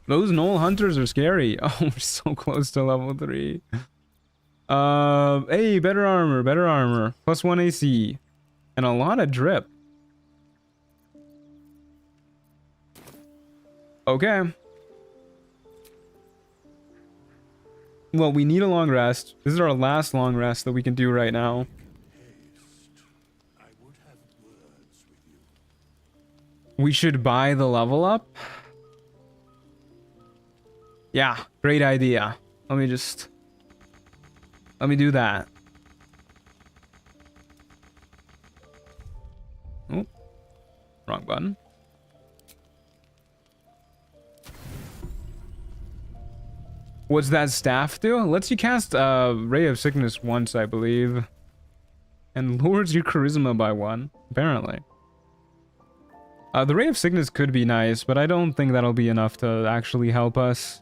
Those Knoll Hunters are scary. Oh, we're so close to level 3. Hey, better armor, better armor. +1 AC. And a lot of drip. Okay. Well, we need a long rest. This is our last long rest that we can do right now. We should buy the level up. Yeah, great idea. Let me do that. Oh, wrong button. What's that staff do? Lets you cast Ray of Sickness once, I believe. And lowers your charisma by 1, apparently. The Ray of Sickness could be nice, but I don't think that'll be enough to actually help us.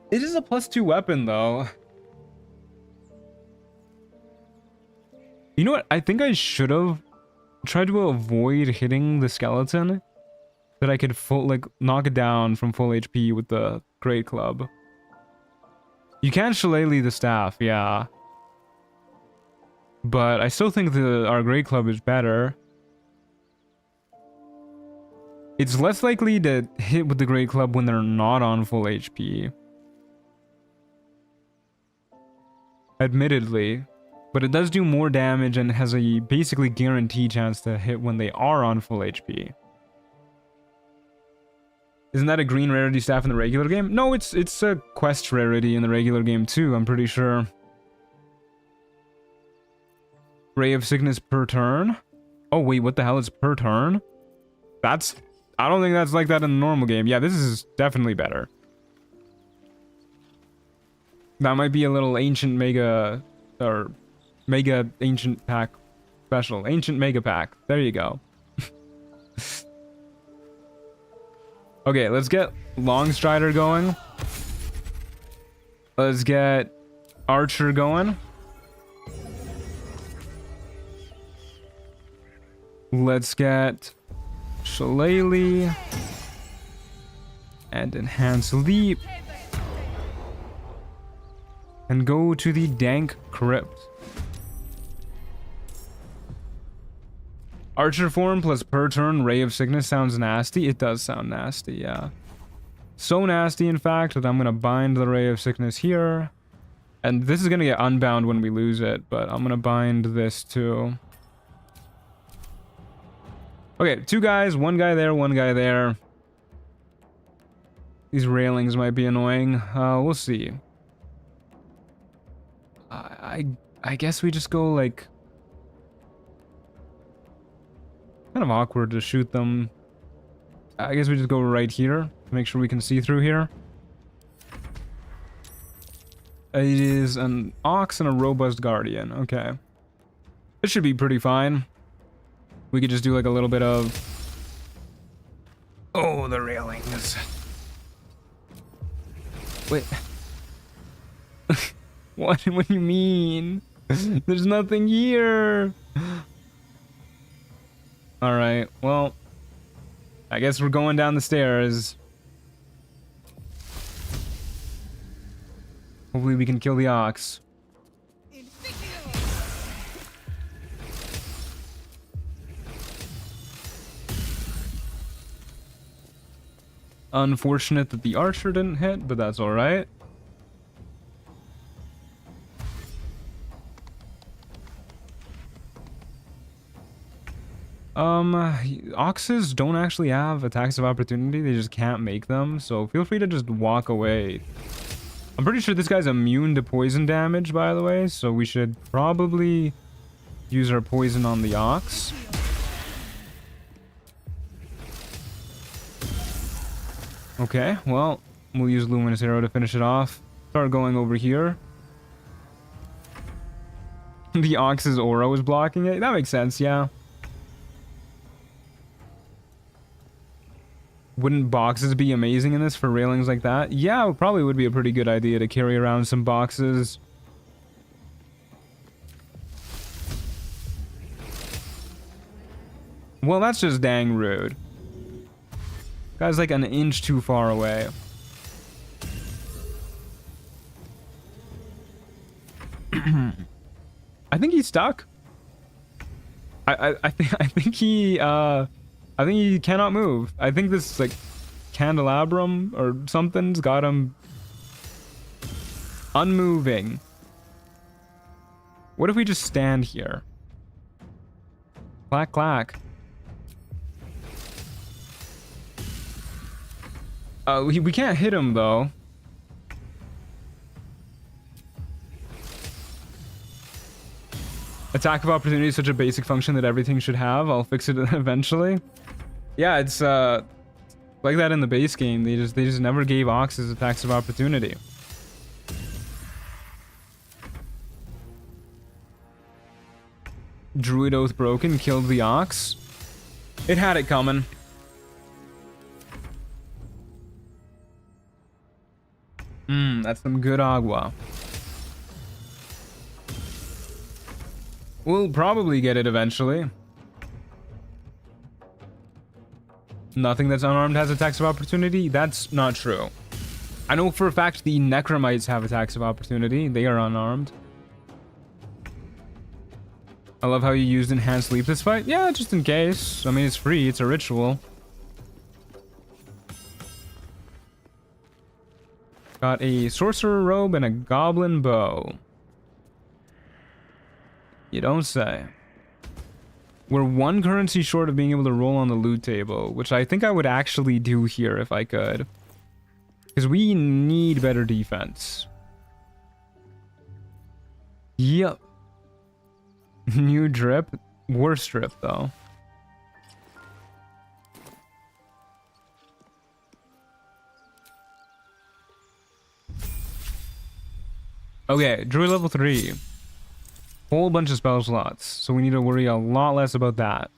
It is a +2 weapon, though. You know what? I think I should have tried to avoid hitting the skeleton, that I could knock it down from full HP with the Great Club. You can shillelagh the staff, yeah. But I still think our Great Club is better. It's less likely to hit with the Great Club when they're not on full HP. Admittedly. But it does do more damage and has a basically guaranteed chance to hit when they are on full HP. Isn't that a green rarity staff in the regular game? No, it's a quest rarity in the regular game too, I'm pretty sure. Ray of Sickness per turn? Oh wait, what the hell is per turn? I don't think that's like that in the normal game. Yeah, this is definitely better. That might be a little ancient mega, or mega ancient pack special. Ancient mega pack. There you go. Okay, let's get Longstrider going. Let's get Archer going. Let's get Shillelagh and Enhance Leap. And go to the Dank Crypt. Archer form plus per turn Ray of Sickness sounds nasty. It does sound nasty, yeah. So nasty, in fact, that I'm going to bind the Ray of Sickness here. And this is going to get unbound when we lose it, but I'm going to bind this too. Okay, 2 guys, 1 guy there, 1 guy there. These railings might be annoying. We'll see. I guess we just go like... Kind of awkward to shoot them. I guess we just go right here to make sure we can see through here. It is an Ox and a Robust Guardian. Okay. This should be pretty fine. We could just do like a little bit of... Oh, the railings. Wait. What do you mean? There's nothing here. Alright, well, I guess we're going down the stairs. Hopefully we can kill the Ox. Unfortunate that the Archer didn't hit, but that's alright. Oxes don't actually have attacks of opportunity, they just can't make them, so feel free to just walk away. I'm pretty sure this guy's immune to poison damage, by the way, so we should probably use our poison on the ox. Okay, well, we'll use Luminous Arrow to finish it off. Start going over here. The ox's aura was blocking it. That makes sense, yeah. Wouldn't boxes be amazing in this for railings like that? Yeah, it probably would be a pretty good idea to carry around some boxes. Well, that's just dang rude. Guy's like an inch too far away. I think he's stuck. I think he cannot move. I think this like candelabrum or something's got him unmoving. What if we just stand here? Clack clack. We can't hit him though. Attack of opportunity is such a basic function that everything should have. I'll fix it eventually. Yeah, it's like that in the base game. They just never gave oxes attacks of opportunity. Druid Oath broken, killed the ox. It had it coming. That's some good agua. We'll probably get it eventually. Nothing that's unarmed has attacks of opportunity? That's not true. I know for a fact the Necromites have attacks of opportunity. They are unarmed. I love how you used Enhanced Leap this fight. Yeah, just in case. I mean, it's free. It's a ritual. Got a Sorcerer Robe and a Goblin Bow. You don't say. We're one currency short of being able to roll on the loot table, which I think I would actually do here if I could. Because we need better defense. Yep. New drip. Worst drip, though. Okay, Druid level 3. Whole bunch of spell slots, so we need to worry a lot less about that.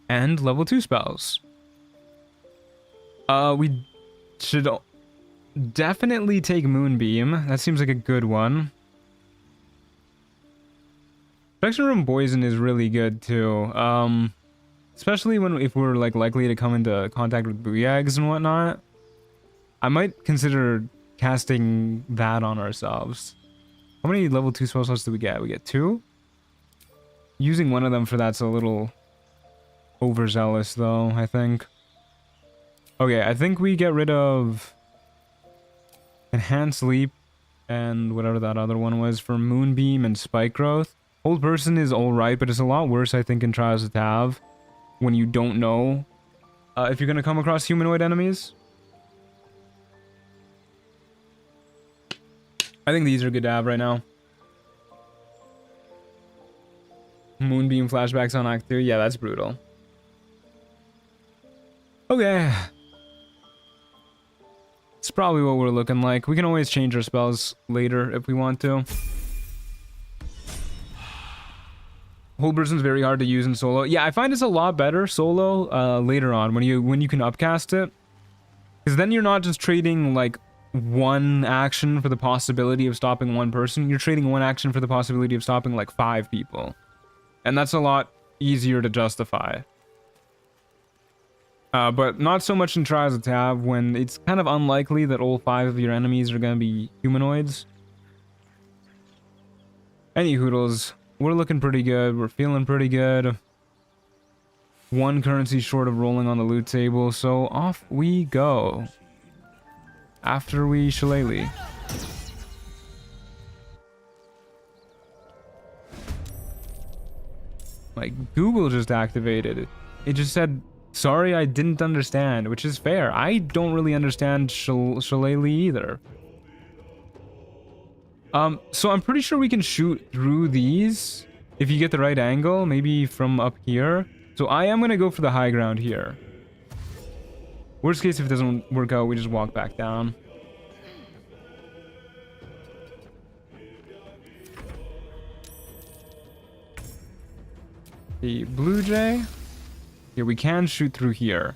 And level 2 spells. We should definitely take Moonbeam. That seems like a good one. Protection from Poison is really good too. Especially if we're like likely to come into contact with booyags and whatnot. I might consider casting that on ourselves. How many level 2 spell slots do we get? We get 2? Using one of them for that's a little overzealous though, I think. Okay, I think we get rid of Enhanced Leap and whatever that other one was for Moonbeam and Spike Growth. Hold Person is alright, but it's a lot worse, I think, in Trials of Tav when you don't know if you're going to come across humanoid enemies. I think these are good to have right now. Moonbeam flashbacks on Act 2. Yeah, that's brutal. Okay. It's probably what we're looking like. We can always change our spells later if we want to. Hold Person's very hard to use in solo. Yeah, I find it's a lot better solo later on when you can upcast it. Because then you're not just trading like one action for the possibility of stopping one person. You're trading one action for the possibility of stopping like 5 people. And that's a lot easier to justify. But not so much in Trials of Tav when it's kind of unlikely that all 5 of your enemies are going to be humanoids. Any hoodles, we're looking pretty good. We're feeling pretty good. One currency short of rolling on the loot table, so off we go. After we shillelagh. Like, Google just activated. It just said, sorry, I didn't understand, which is fair. I don't really understand shillelagh either. So I'm pretty sure we can shoot through these if you get the right angle, maybe from up here. So I am gonna go for the high ground here. Worst case, if it doesn't work out, we just walk back down. The blue jay. Yeah, we can shoot through here.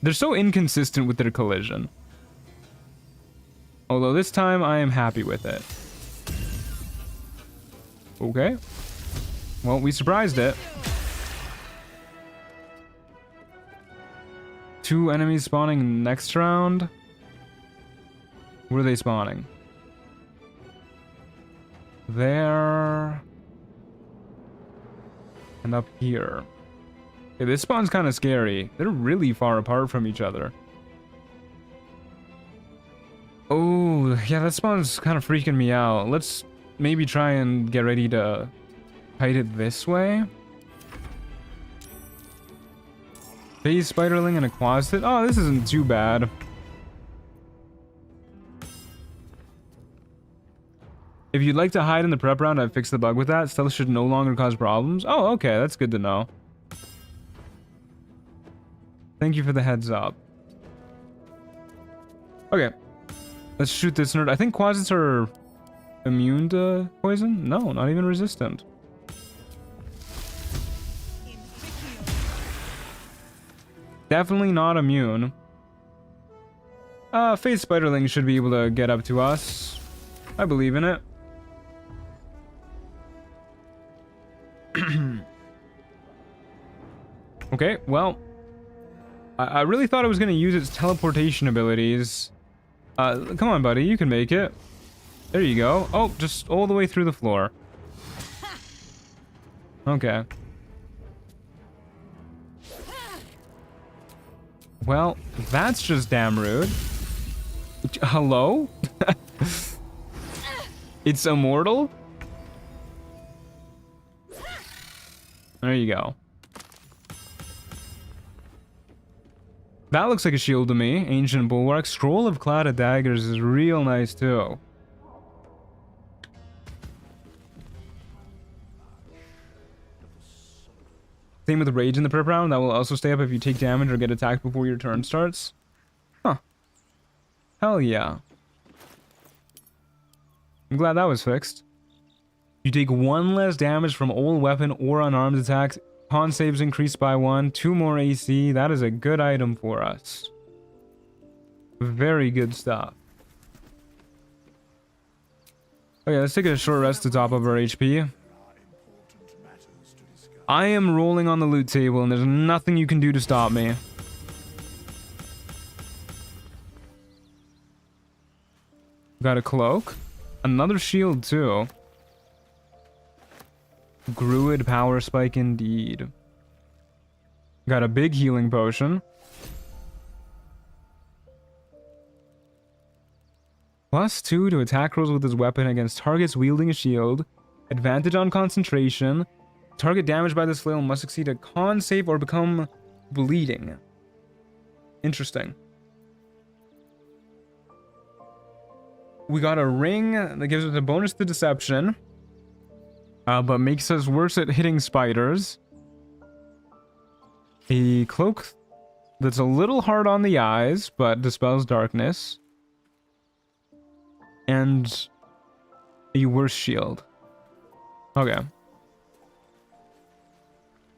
They're so inconsistent with their collision. Although this time I am happy with it. Okay. Well, we surprised it. 2 enemies spawning next round. Where are they spawning? There. And up here. Okay, this spawn's kind of scary. They're really far apart from each other. Oh, yeah, that spawn's kind of freaking me out. Let's maybe try and get ready to hide it this way. Phase spiderling and a quasit. Oh, this isn't too bad. If you'd like to hide in the prep round, I've fixed the bug with that. Stealth should no longer cause problems. Oh, okay, that's good to know. Thank you for the heads up. Okay. Let's shoot this nerd. I think quasits are immune to poison? No, not even resistant. Definitely not immune. Phase spiderling should be able to get up to us. I believe in it. Okay, well, I really thought it was going to use its teleportation abilities. Come on, buddy, you can make it. There you go. Oh, just all the way through the floor. Okay. Well, that's just damn rude. Hello? It's immortal? There you go. That looks like a shield to me. Ancient Bulwark. Scroll of Clouded Daggers is real nice too. Same with Rage in the prep round. That will also stay up if you take damage or get attacked before your turn starts. Huh. Hell yeah. I'm glad that was fixed. You take 1 less damage from all weapon or unarmed attacks. Con saves increased by 1. 2 more AC. That is a good item for us. Very good stuff. Okay, let's take a short rest to top up our HP. I am rolling on the loot table and there's nothing you can do to stop me. Got a cloak. Another shield too. Druid power spike indeed. Got a big healing potion. +2 to attack rolls with his weapon against targets wielding a shield. Advantage on concentration. Target damaged by this flail must succeed a con save or become bleeding. Interesting. We got a ring that gives us a bonus to deception. But makes us worse at hitting spiders. A cloak that's a little hard on the eyes, but dispels darkness. And a worse shield. Okay.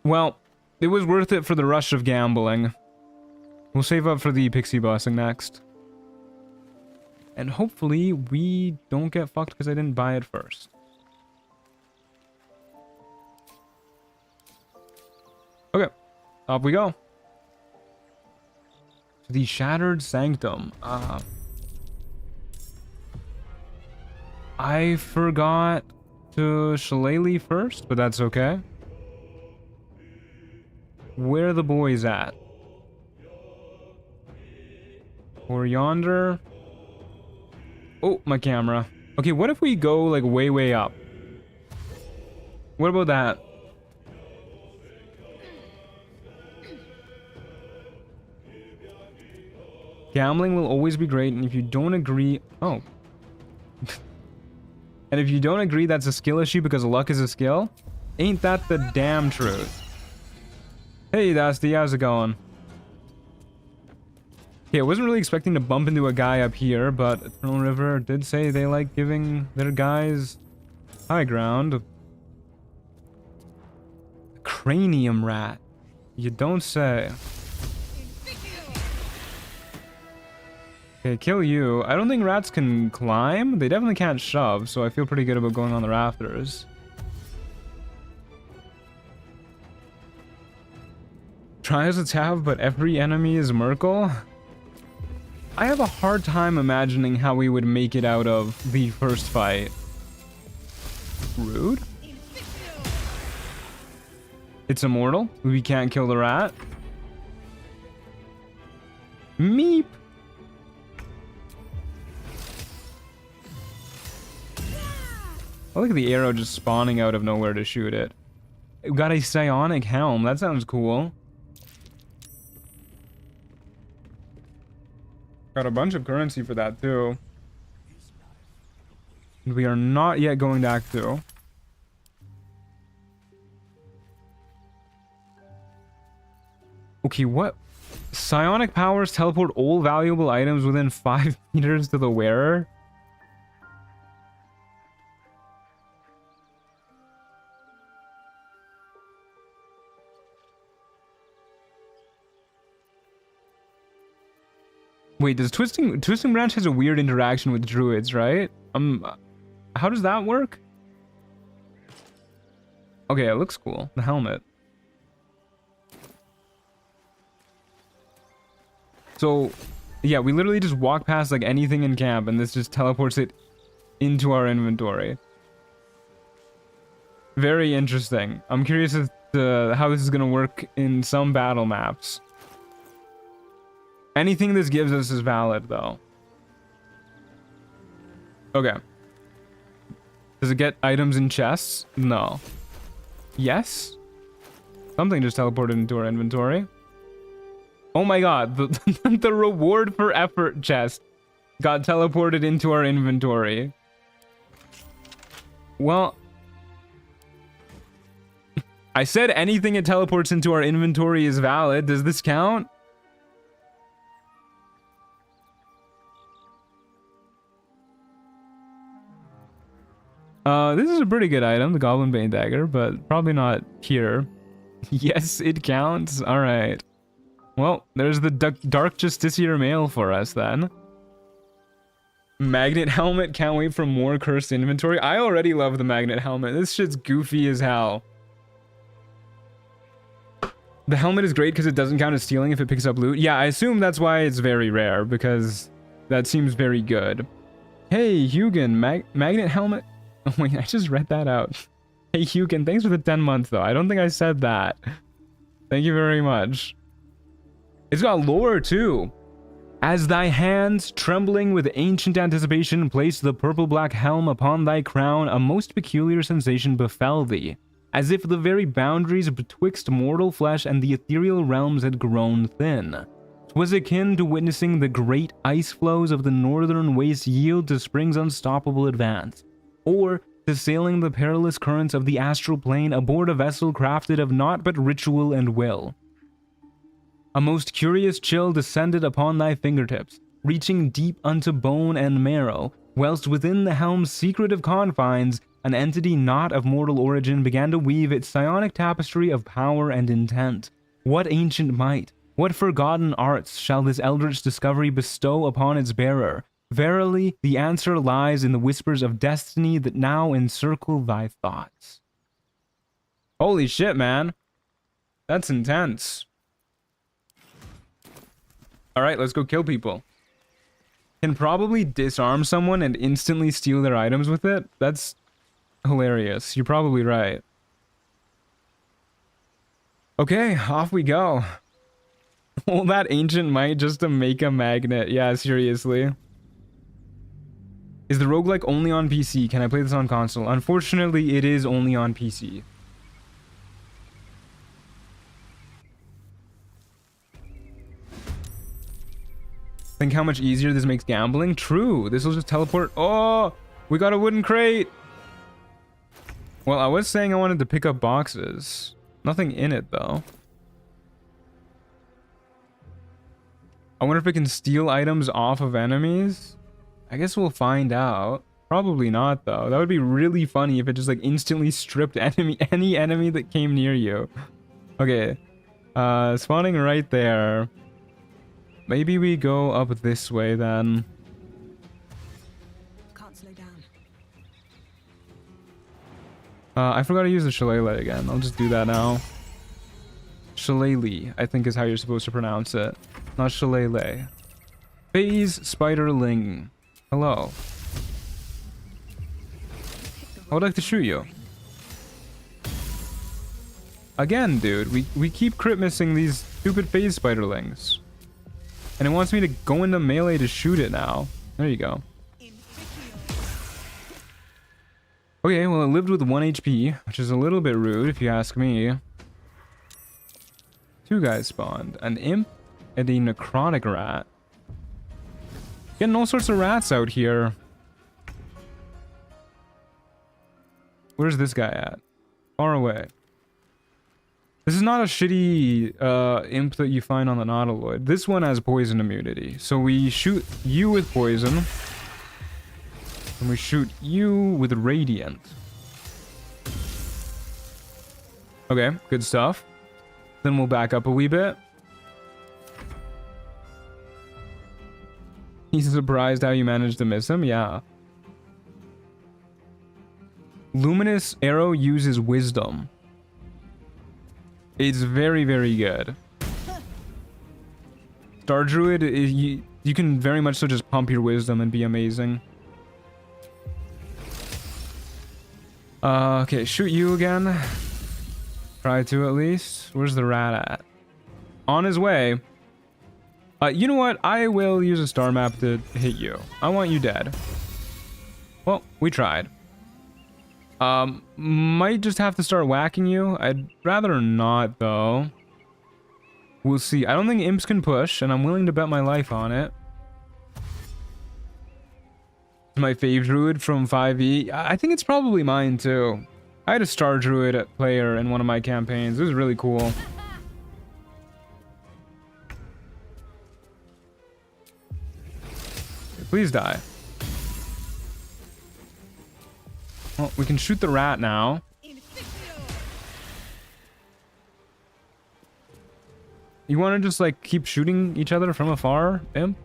Well, it was worth it for the rush of gambling. We'll save up for the pixie blessing next. And hopefully we don't get fucked because I didn't buy it first. Okay, off we go. To the Shattered Sanctum. I forgot to shillelagh first, but that's okay. Where are the boys at? Or yonder? Oh, my camera. Okay, what if we go like way up? What about that? Gambling will always be great, and if you don't agree... Oh. And if you don't agree that's a skill issue because luck is a skill, ain't that the damn truth? Hey, Dusty, how's it going? Okay, I wasn't really expecting to bump into a guy up here, but Eternal River did say they like giving their guys high ground. Cranium rat. You don't say. Okay, kill you. I don't think rats can climb. They definitely can't shove, so I feel pretty good about going on the rafters. Try as a tab, but every enemy is Merkel. I have a hard time imagining how we would make it out of the first fight. Rude? It's immortal. We can't kill the rat. Meep. I like the arrow just spawning out of nowhere to shoot it. We got a psionic helm. That sounds cool. Got a bunch of currency for that too. We are not yet going to Act 2. Okay, what? Psionic powers teleport all valuable items within 5 meters to the wearer? Wait, does Twisting Branch has a weird interaction with druids, right? How does that work? Okay, it looks cool. The helmet. So, yeah, we literally just walk past like anything in camp and this just teleports it into our inventory. Very interesting. I'm curious as to how this is gonna work in some battle maps. Anything this gives us is valid, though. Okay. Does it get items in chests? No. Yes? Something just teleported into our inventory. Oh my god, the reward for effort chest got teleported into our inventory. Well, I said anything it teleports into our inventory is valid. Does this count? This is a pretty good item, the Goblin Bane Dagger, but probably not here. Yes, it counts. All right. Well, there's the Dark Justiciar mail for us then. Magnet helmet, can't wait for more cursed inventory. I already love the magnet helmet. This shit's goofy as hell. The helmet is great because it doesn't count as stealing if it picks up loot. Yeah, I assume that's why it's very rare, because that seems very good. Hey, Hugin, magnet helmet. Oh wait, I just read that out. Hey, Hugin, thanks for the 10 months though. I don't think I said that. Thank you very much. It's got lore too. As thy hands, trembling with ancient anticipation, placed the purple-black helm upon thy crown, a most peculiar sensation befell thee, as if the very boundaries betwixt mortal flesh and the ethereal realms had grown thin. 'Twas akin to witnessing the great ice flows of the northern waste yield to spring's unstoppable advance, or to sailing the perilous currents of the astral plane aboard a vessel crafted of naught but ritual and will. A most curious chill descended upon thy fingertips, reaching deep unto bone and marrow, whilst within the helm's secretive confines, an entity not of mortal origin began to weave its psionic tapestry of power and intent. What ancient might, what forgotten arts shall this eldritch discovery bestow upon its bearer? Verily, the answer lies in the whispers of destiny that now encircle thy thoughts. Holy shit, man. That's intense. Alright, let's go kill people. Can probably disarm someone and instantly steal their items with it? That's hilarious. You're probably right. Okay, off we go. All that ancient might just to make a magnet. Yeah, seriously. Is the roguelike only on PC? Can I play this on console? Unfortunately, it is only on PC. Think how much easier this makes gambling? True. This will just teleport. Oh, We got a wooden crate. Well, I was saying I wanted to pick up boxes. Nothing in it, though. I wonder if it can steal items off of enemies. I guess we'll find out. Probably not, though. That would be really funny if it just, like, instantly stripped any enemy that came near you. Okay. Spawning right there. Maybe we go up this way, then. Can't slow down. I forgot to use the shillelagh again. I'll just do that now. Shillelagh, I think is how you're supposed to pronounce it. Not shillelagh. Phase Spiderling. Hello. I would like to shoot you. Again, dude. We keep crit missing these stupid phase spiderlings. And it wants me to go into melee to shoot it now. There you go. Okay, well, it lived with 1 HP, which is a little bit rude if you ask me. 2 guys spawned. An imp and a necrotic rat. Getting all sorts of rats out here. Where's this guy at? Far away. This is not a shitty imp that you find on the Nautiloid. This one has poison immunity. So we shoot you with poison. And we shoot you with radiant. Okay, good stuff. Then we'll back up a wee bit. He's surprised how you managed to miss him. Yeah. Luminous arrow uses wisdom. It's very, very good. Star Druid, you can very much so just pump your wisdom and be amazing. Okay, shoot you again. Try to at least. Where's the rat at? On his way. You know what? I will use a star map to hit you. I want you dead. Well, we tried. Might just have to start whacking you. I'd rather not, though. We'll see. I don't think imps can push, and I'm willing to bet my life on it. My fave druid from 5e. I think it's probably mine, too. I had a star druid player in one of my campaigns. It was really cool. Please die. Well, we can shoot the rat now. You want to just, like, keep shooting each other from afar, imp?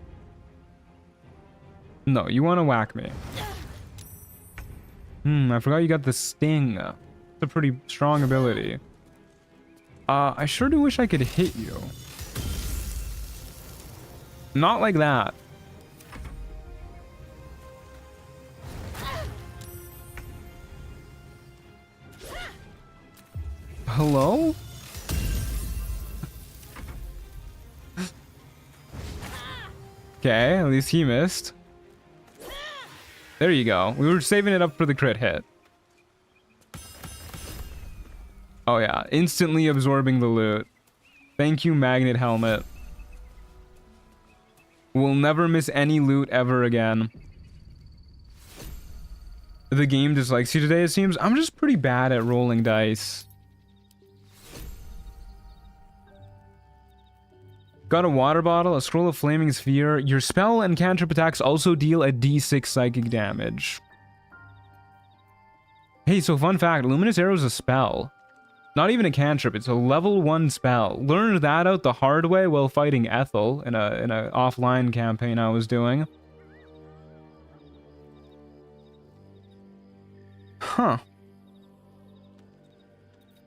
No, you want to whack me. I forgot you got the sting. It's a pretty strong ability. I sure do wish I could hit you. Not like that. Hello? Okay, at least he missed. There you go. We were saving it up for the crit hit. Oh yeah, instantly absorbing the loot. Thank you, Magnet Helmet. We'll never miss any loot ever again. The game dislikes you today, it seems. I'm just pretty bad at rolling dice. Got a water bottle, a scroll of flaming sphere. Your spell and cantrip attacks also deal a d6 psychic damage. Hey, so fun fact, Luminous Arrow is a spell. Not even a cantrip, it's a level 1 spell. Learned that out the hard way while fighting Ethel in a offline campaign I was doing. Huh.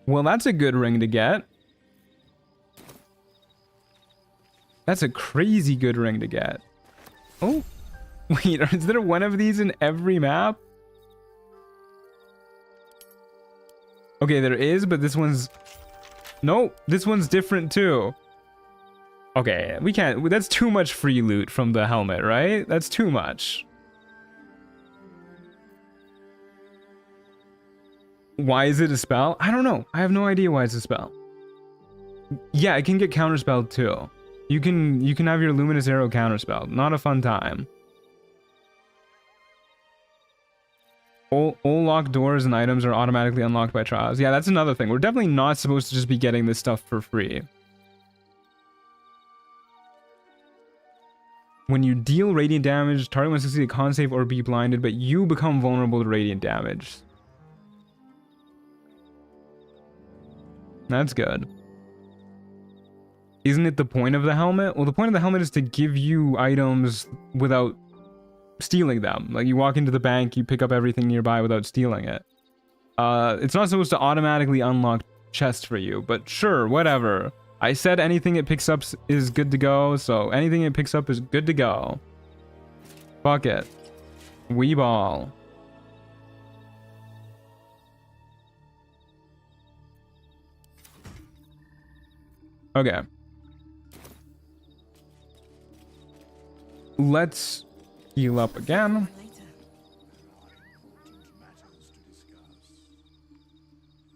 Well, that's a good ring to get. That's a crazy good ring to get. Oh, wait, is there one of these in every map? Okay, there is, but this one's... Nope, this one's different too. Okay, we can't... That's too much free loot from the helmet, right? That's too much. Why is it a spell? I don't know. I have no idea why it's a spell. Yeah, it can get counterspelled too. You can have your Luminous Arrow counterspelled. Not a fun time. All locked doors and items are automatically unlocked by trials. Yeah, that's another thing. We're definitely not supposed to just be getting this stuff for free. When you deal radiant damage, target must succeed a con save or be blinded, but you become vulnerable to radiant damage. That's good. Isn't it the point of the helmet? Well, the point of the helmet is to give you items without stealing them. Like, you walk into the bank, you pick up everything nearby without stealing it. It's not supposed to automatically unlock chests for you, but sure, whatever. I said anything it picks up is good to go, so anything it picks up is good to go. Fuck it. We ball. Okay. Let's heal up again.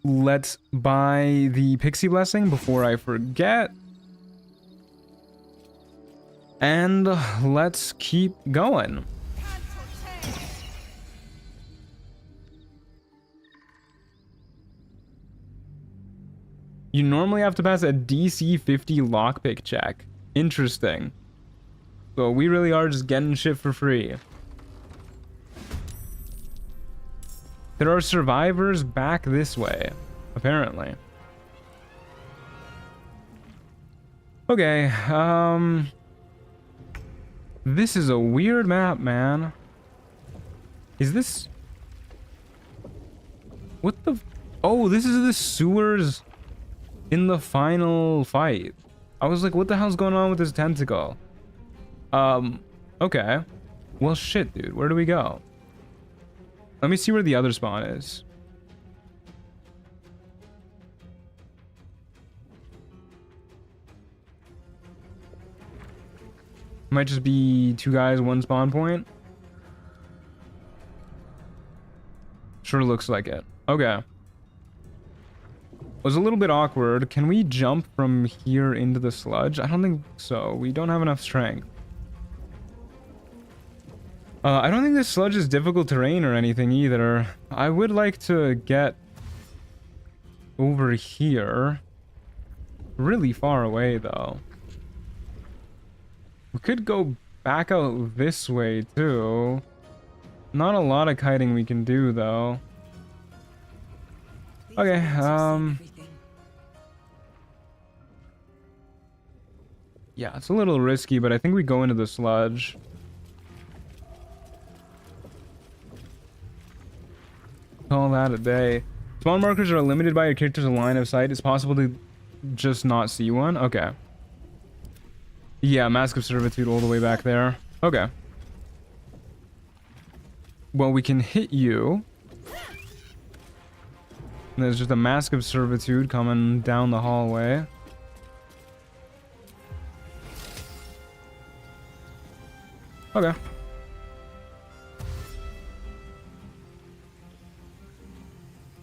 Let's buy the Pixie Blessing before I forget. And let's keep going. You normally have to pass a DC 50 lockpick check. Interesting. So we really are just getting shit for free. There are survivors back this way, apparently. Okay, this is a weird map, man. Is this... What the... Oh, this is the sewers in the final fight. I was like, what the hell's going on with this tentacle? Okay. Well, shit, dude. Where do we go? Let me see where the other spawn is. Might just be 2 guys, 1 spawn point. Sure looks like it. Okay. Was a little bit awkward. Can we jump from here into the sludge? I don't think so. We don't have enough strength. I don't think this sludge is difficult terrain or anything either. I would like to get over here. Really far away, though. We could go back out this way, too. Not a lot of kiting we can do, though. Okay, yeah, it's a little risky, but I think we go into the sludge. Call that a day. Spawn markers are limited by your character's line of sight. It's possible to just not see one. Okay. Yeah, Mask of Servitude all the way back there. Okay. Well, we can hit you. And there's just a Mask of Servitude coming down the hallway. Okay.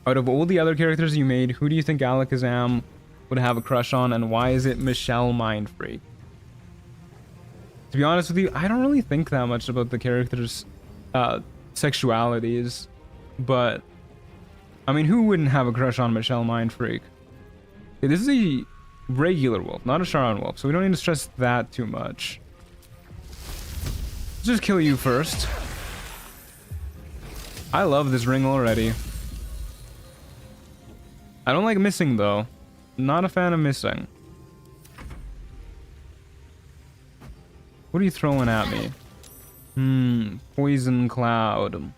Out of all the other characters you made, who do you think Alakazam would have a crush on, and why is it Michelle Mindfreak? To be honest with you, I don't really think that much about the characters' sexualities, but I mean, who wouldn't have a crush on Michelle Mindfreak? Okay, this is a regular wolf, not a Charon wolf, so we don't need to stress that too much. Let's just kill you first. I love this ring already. I don't like missing, though. Not a fan of missing. What are you throwing at me? Poison cloud.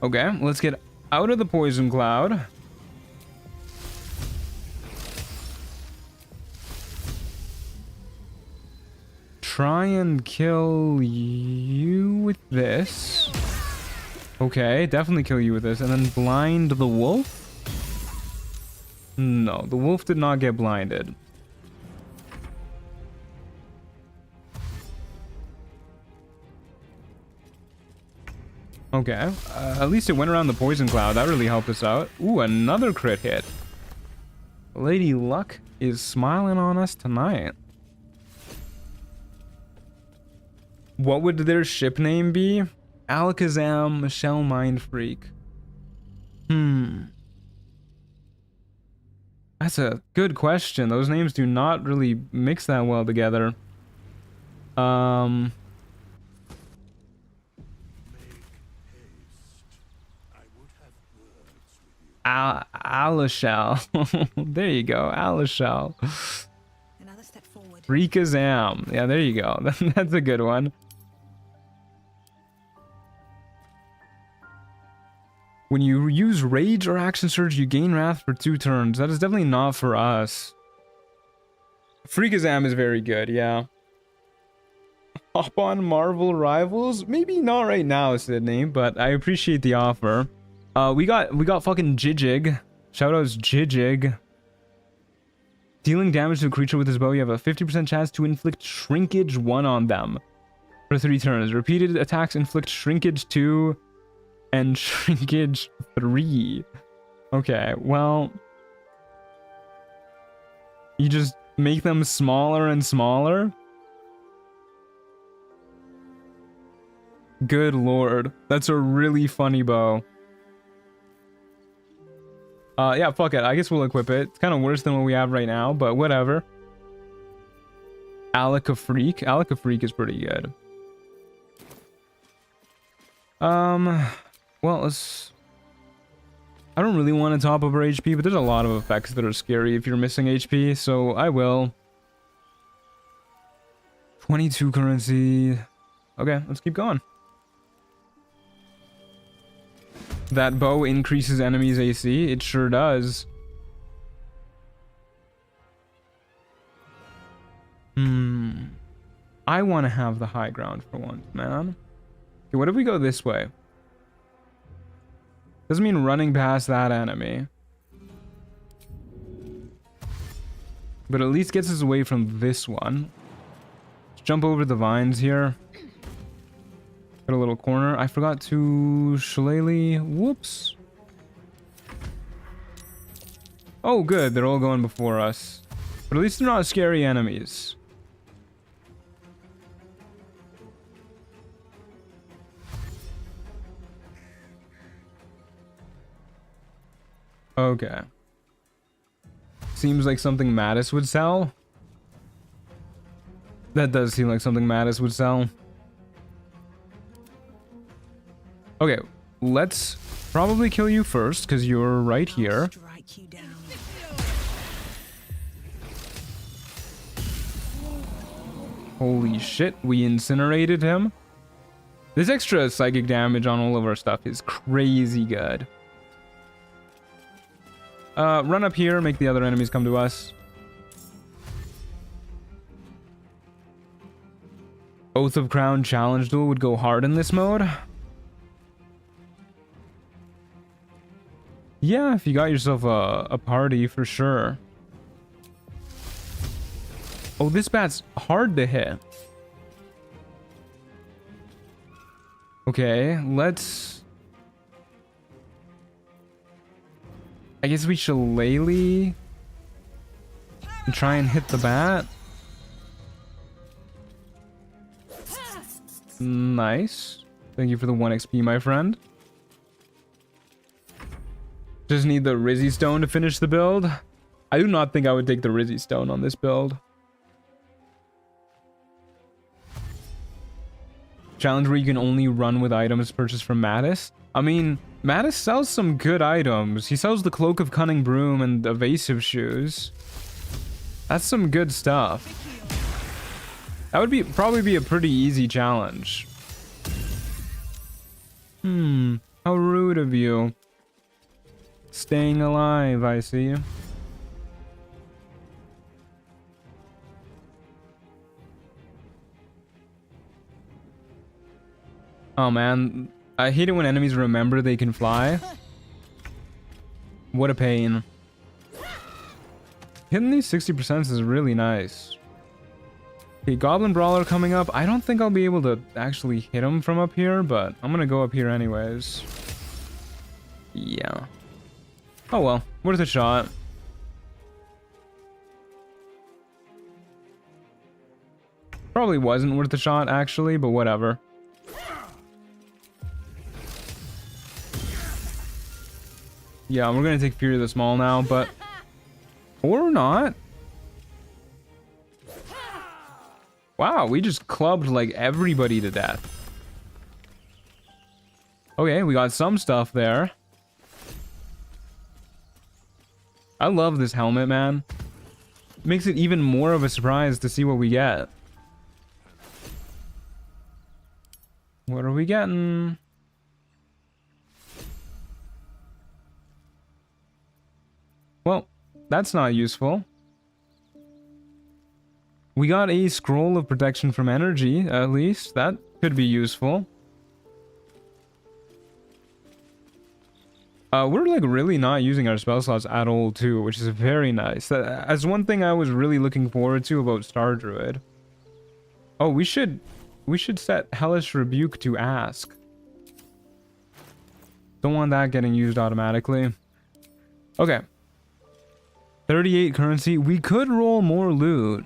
Okay, let's get out of the poison cloud. Try and kill you with this. Okay, definitely kill you with this. And then blind the wolf? No, the wolf did not get blinded. Okay, at least it went around the poison cloud. That really helped us out. Ooh, another crit hit. Lady Luck is smiling on us tonight. What would their ship name be? Alakazam, Michelle Mind Freak. That's a good question. Those names do not really mix that well together. Make haste. I would have words with you. Alashal. There you go, Alashal. Another step forward. Freakazam. Yeah, there you go. That's a good one. When you use Rage or Action Surge, you gain Wrath for 2 turns. That is definitely not for us. Freakazam is very good, yeah. Hop on Marvel Rivals? Maybe not right now, Sydney, but I appreciate the offer. We got fucking Jijig. Shoutouts Jijig. Dealing damage to a creature with his bow, you have a 50% chance to inflict Shrinkage 1 on them for 3 turns. Repeated attacks inflict Shrinkage 2 and Shrinkage 3. Okay, well, you just make them smaller and smaller? Good lord. That's a really funny bow. Yeah, fuck it. I guess we'll equip it. It's kind of worse than what we have right now, but whatever. Alaka Freak. Alaka Freak is pretty good. Well, let's... I don't really want to top up our HP, but there's a lot of effects that are scary if you're missing HP, so I will. 22 currency. Okay, let's keep going. That bow increases enemies' AC. It sure does. I want to have the high ground for once, man. Okay, what if we go this way? Doesn't mean running past that enemy. But at least gets us away from this one. Let's jump over the vines here. Got a little corner. I forgot to shillelagh. Whoops. Oh, good. They're all going before us. But at least they're not scary enemies. Okay. Seems like something Mattis would sell. That does seem like something Mattis would sell. Okay, let's probably kill you first, because you're right here. Strike you down. Holy shit, we incinerated him. This extra psychic damage on all of our stuff is crazy good. Run up here, make the other enemies come to us. Oath of Crown Challenge Duel would go hard in this mode. Yeah, if you got yourself a party, for sure. Oh, this bat's hard to hit. Okay, let's... I guess we shillelagh and try and hit the bat. Nice. Thank you for the 1 XP, my friend. Just need the Rizzy Stone to finish the build. I do not think I would take the Rizzy Stone on this build. Challenge where you can only run with items purchased from Mattis. I mean, Mattis sells some good items. He sells the Cloak of Cunning Broom and Evasive Shoes. That's some good stuff. That would probably be a pretty easy challenge. How rude of you. Staying alive, I see. Oh man, I hate it when enemies remember they can fly. What a pain. Hitting these 60% is really nice. Okay, Goblin Brawler coming up. I don't think I'll be able to actually hit him from up here, but I'm gonna go up here anyways. Yeah. Oh well, worth a shot. Probably wasn't worth a shot, actually, but whatever. Yeah, we're gonna take Fury of the Small now, but... Or not. Wow, we just clubbed, like, everybody to death. Okay, we got some stuff there. I love this helmet, man. Makes it even more of a surprise to see what we get. What are we getting? Well, that's not useful. We got a scroll of protection from energy, at least. That could be useful. We're like really not using our spell slots at all too, which is very nice. That's one thing I was really looking forward to about Star Druid. Oh, we should set Hellish Rebuke to ask. Don't want that getting used automatically. Okay. 38 currency. We could roll more loot.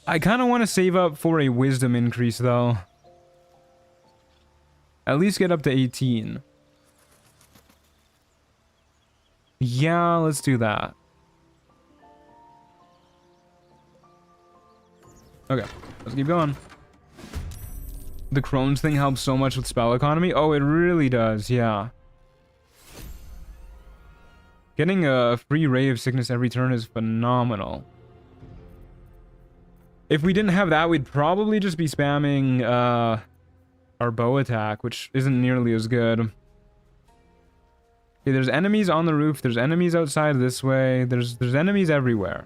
I kind of want to save up for a wisdom increase though. At least get up to 18. Yeah, let's do that. Okay, let's keep going. The Crohn's thing helps so much with spell economy. Oh, it really does, yeah. Getting a free Ray of Sickness every turn is phenomenal. If we didn't have that, we'd probably just be spamming our bow attack, which isn't nearly as good. Okay, there's enemies on the roof. There's enemies outside this way. There's enemies everywhere.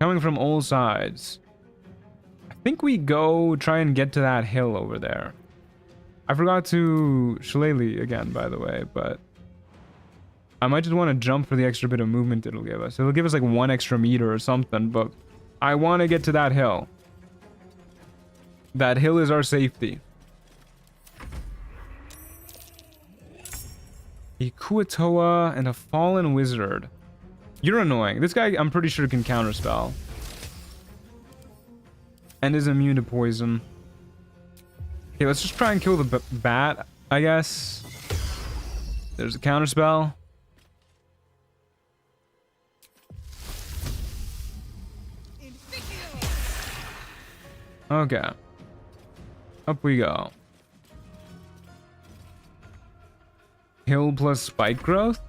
Coming from all sides. I think we go try and get to that hill over there. I forgot to shillelagh again, by the way, but I might just want to jump for the extra bit of movement it'll give us. It'll give us like 1 extra meter or something, but I want to get to that hill. That hill is our safety. A Kuatoa and a Fallen Wizard. You're annoying. This guy, I'm pretty sure, can counterspell. And is immune to poison. Okay, let's just try and kill the bat, I guess. There's a counterspell. Okay. Up we go. Hill plus spike growth?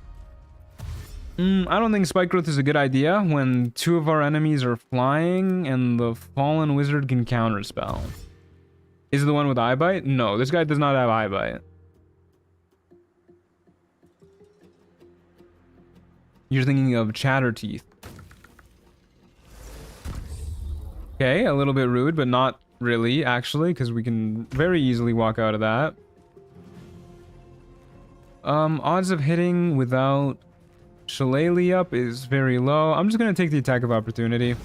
I don't think spike growth is a good idea when 2 of our enemies are flying and the fallen wizard can counterspell. Is it the one with eye bite? No, this guy does not have eye bite. You're thinking of Chatterteeth. Okay, a little bit rude, but not really, actually, because we can very easily walk out of that. Odds of hitting without shillelagh up is very low. I'm just gonna take the attack of opportunity.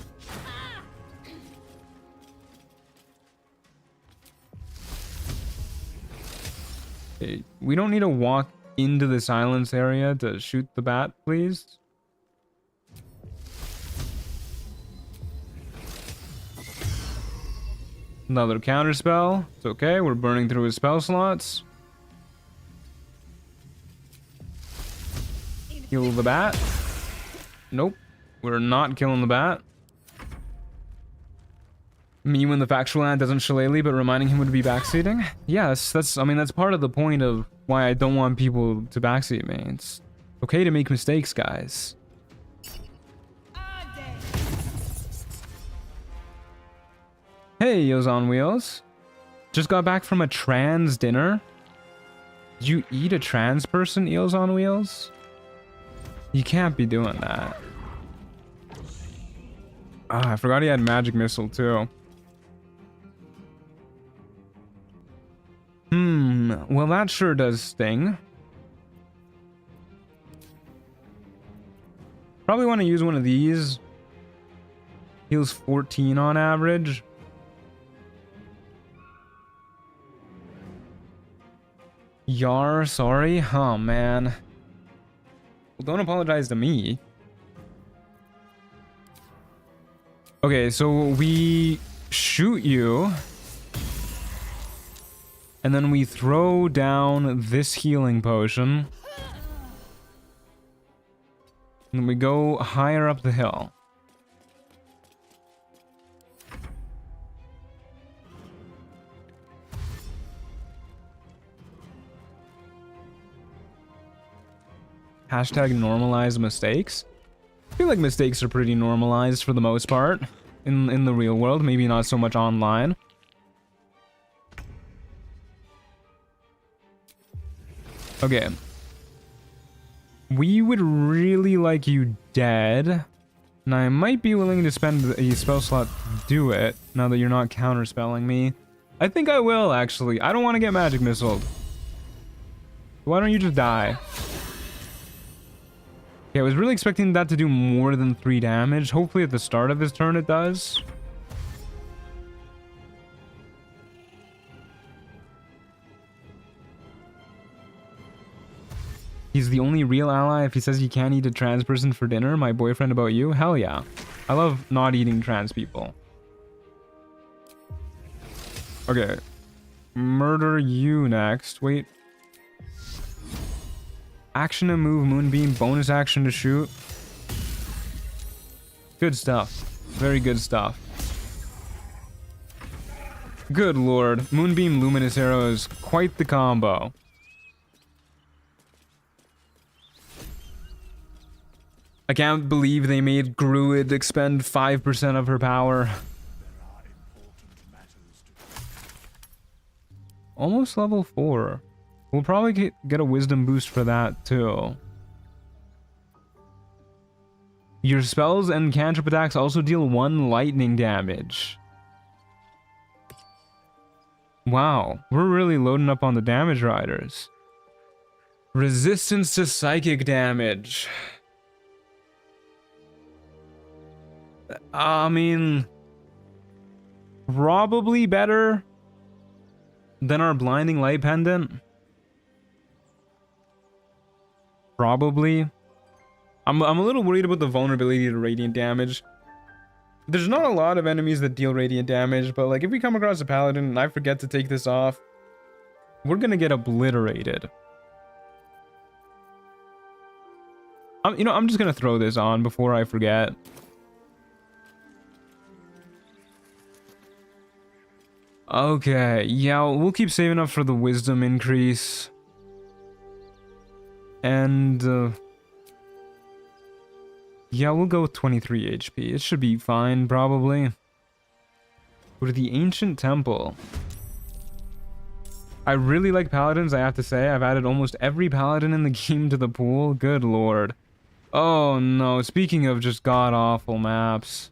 Okay, we don't need to walk into the silence area to shoot the bat, please. Another counterspell. It's okay, we're burning through his spell slots. Kill the bat. Nope. We're not killing the bat. Me when the factual ad doesn't shillelagh, but reminding him would be backseating? Yes, I mean, that's part of the point of why I don't want people to backseat me. It's okay to make mistakes, guys. Hey, Eels on Wheels. Just got back from a trans dinner. Did you eat a trans person, Eels on Wheels? You can't be doing that. Ah, I forgot he had magic missile too. Well that sure does sting. Probably want to use one of these. Heals 14 on average. Yar, sorry. Oh man. Well, don't apologize to me. Okay, so we shoot you. And then we throw down this healing potion. And we go higher up the hill. Hashtag normalize mistakes. I feel like mistakes are pretty normalized for the most part in the real world, maybe not so much online. Okay. We would really like you dead. And I might be willing to spend a spell slot to do it, now that you're not counterspelling me. I think I will, actually. I don't want to get magic missiled. Why don't you just die? Okay, I was really expecting that to do more than 3 damage. Hopefully at the start of this turn it does. He's the only real ally if he says you can't eat a trans person for dinner. My boyfriend about you? Hell yeah. I love not eating trans people. Okay. Murder you next. Wait. Action to move, moonbeam, bonus action to shoot. Good stuff. Very good stuff. Good lord. Moonbeam, luminous arrow is quite the combo. I can't believe they made Druid expend 5% of her power. Almost level 4. We'll probably get a wisdom boost for that too. Your spells and cantrip attacks also deal 1 lightning damage. Wow, we're really loading up on the damage riders. Resistance to psychic damage. I mean, probably better than our blinding light pendant. Probably. I'm a little worried about the vulnerability to radiant damage. There's not a lot of enemies that deal radiant damage, but like if we come across a paladin and I forget to take this off, we're gonna get obliterated. I'm just gonna throw this on before I forget. Okay, yeah, we'll keep saving up for the wisdom increase. And, yeah, we'll go with 23 HP. It should be fine, probably. Go to the Ancient Temple. I really like paladins, I have to say. I've added almost every paladin in the game to the pool. Good lord. Oh no, speaking of just god-awful maps.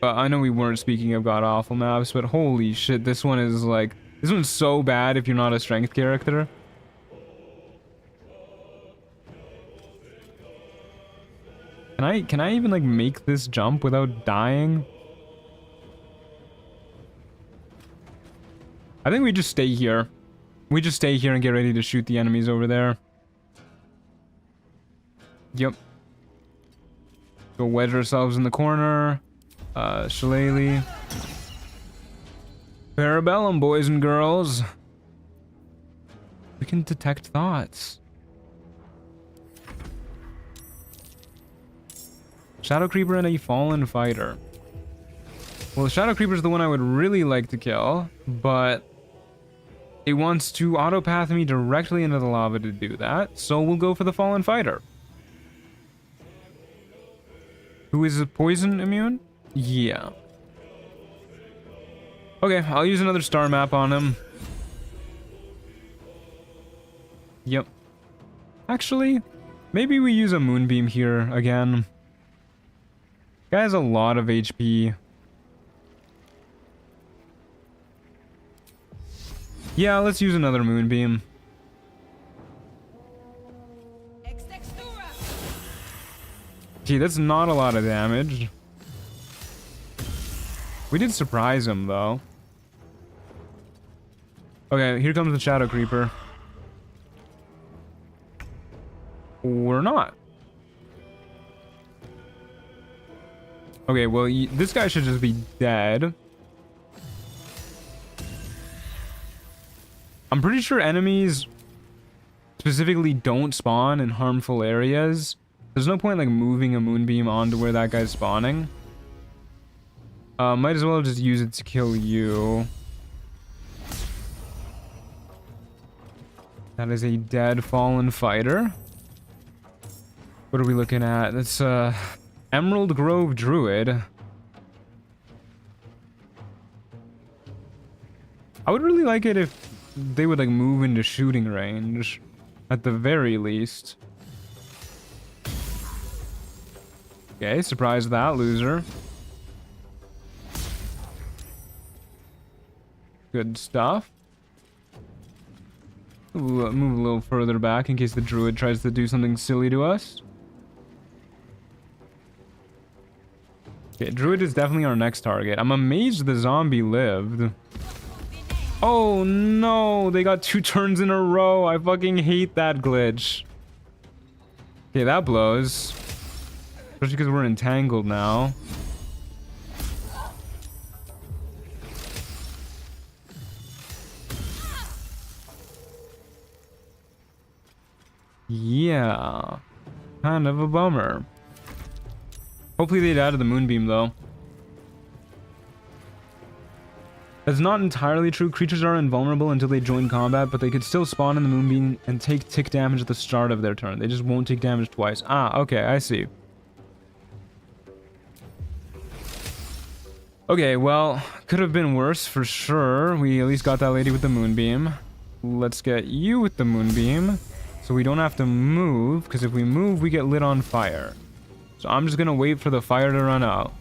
I know we weren't speaking of god-awful maps, but holy shit, this one is like... This one's so bad if you're not a strength character. Can I even like make this jump without dying? I think we just stay here. We just stay here and get ready to shoot the enemies over there. Yep. Go wedge ourselves in the corner. Shillelagh. Parabellum, boys and girls. We can detect thoughts. Shadow Creeper and a Fallen Fighter. Well, the Shadow Creeper is the one I would really like to kill, but it wants to autopath me directly into the lava to do that, so we'll go for the Fallen Fighter. Who is poison immune? Yeah. Okay, I'll use another star map on him. Yep. Actually, maybe we use a moonbeam here again. Guy has a lot of HP. Yeah, let's use another moonbeam. Gee, that's not a lot of damage. We did surprise him, though. Okay, here comes the Shadow Creeper. Or not. Okay, well, this guy should just be dead. I'm pretty sure enemies specifically don't spawn in harmful areas. There's no point like moving a moonbeam onto where that guy's spawning. Might as well just use it to kill you. That is a dead fallen fighter. What are we looking at? That's Emerald Grove Druid. I would really like it if they would like move into shooting range at the very least. Okay, surprise that loser. Good stuff. We'll move a little further back in case the druid tries to do something silly to us. Okay, druid is definitely our next target. I'm amazed the zombie lived. Oh no, they got 2 turns in a row. I fucking hate that glitch. Okay, that blows. Especially because we're entangled now. Yeah. Kind of a bummer. Hopefully they die to the moonbeam though. That's not entirely true. Creatures are invulnerable until they join combat, but they could still spawn in the moonbeam and take tick damage at the start of their turn. They just won't take damage twice. Ah, okay, I see. Okay, well, could have been worse for sure. We at least got that lady with the moonbeam. Let's get you with the moonbeam. So we don't have to move, because if we move, we get lit on fire. So I'm just going to wait for the fire to run out.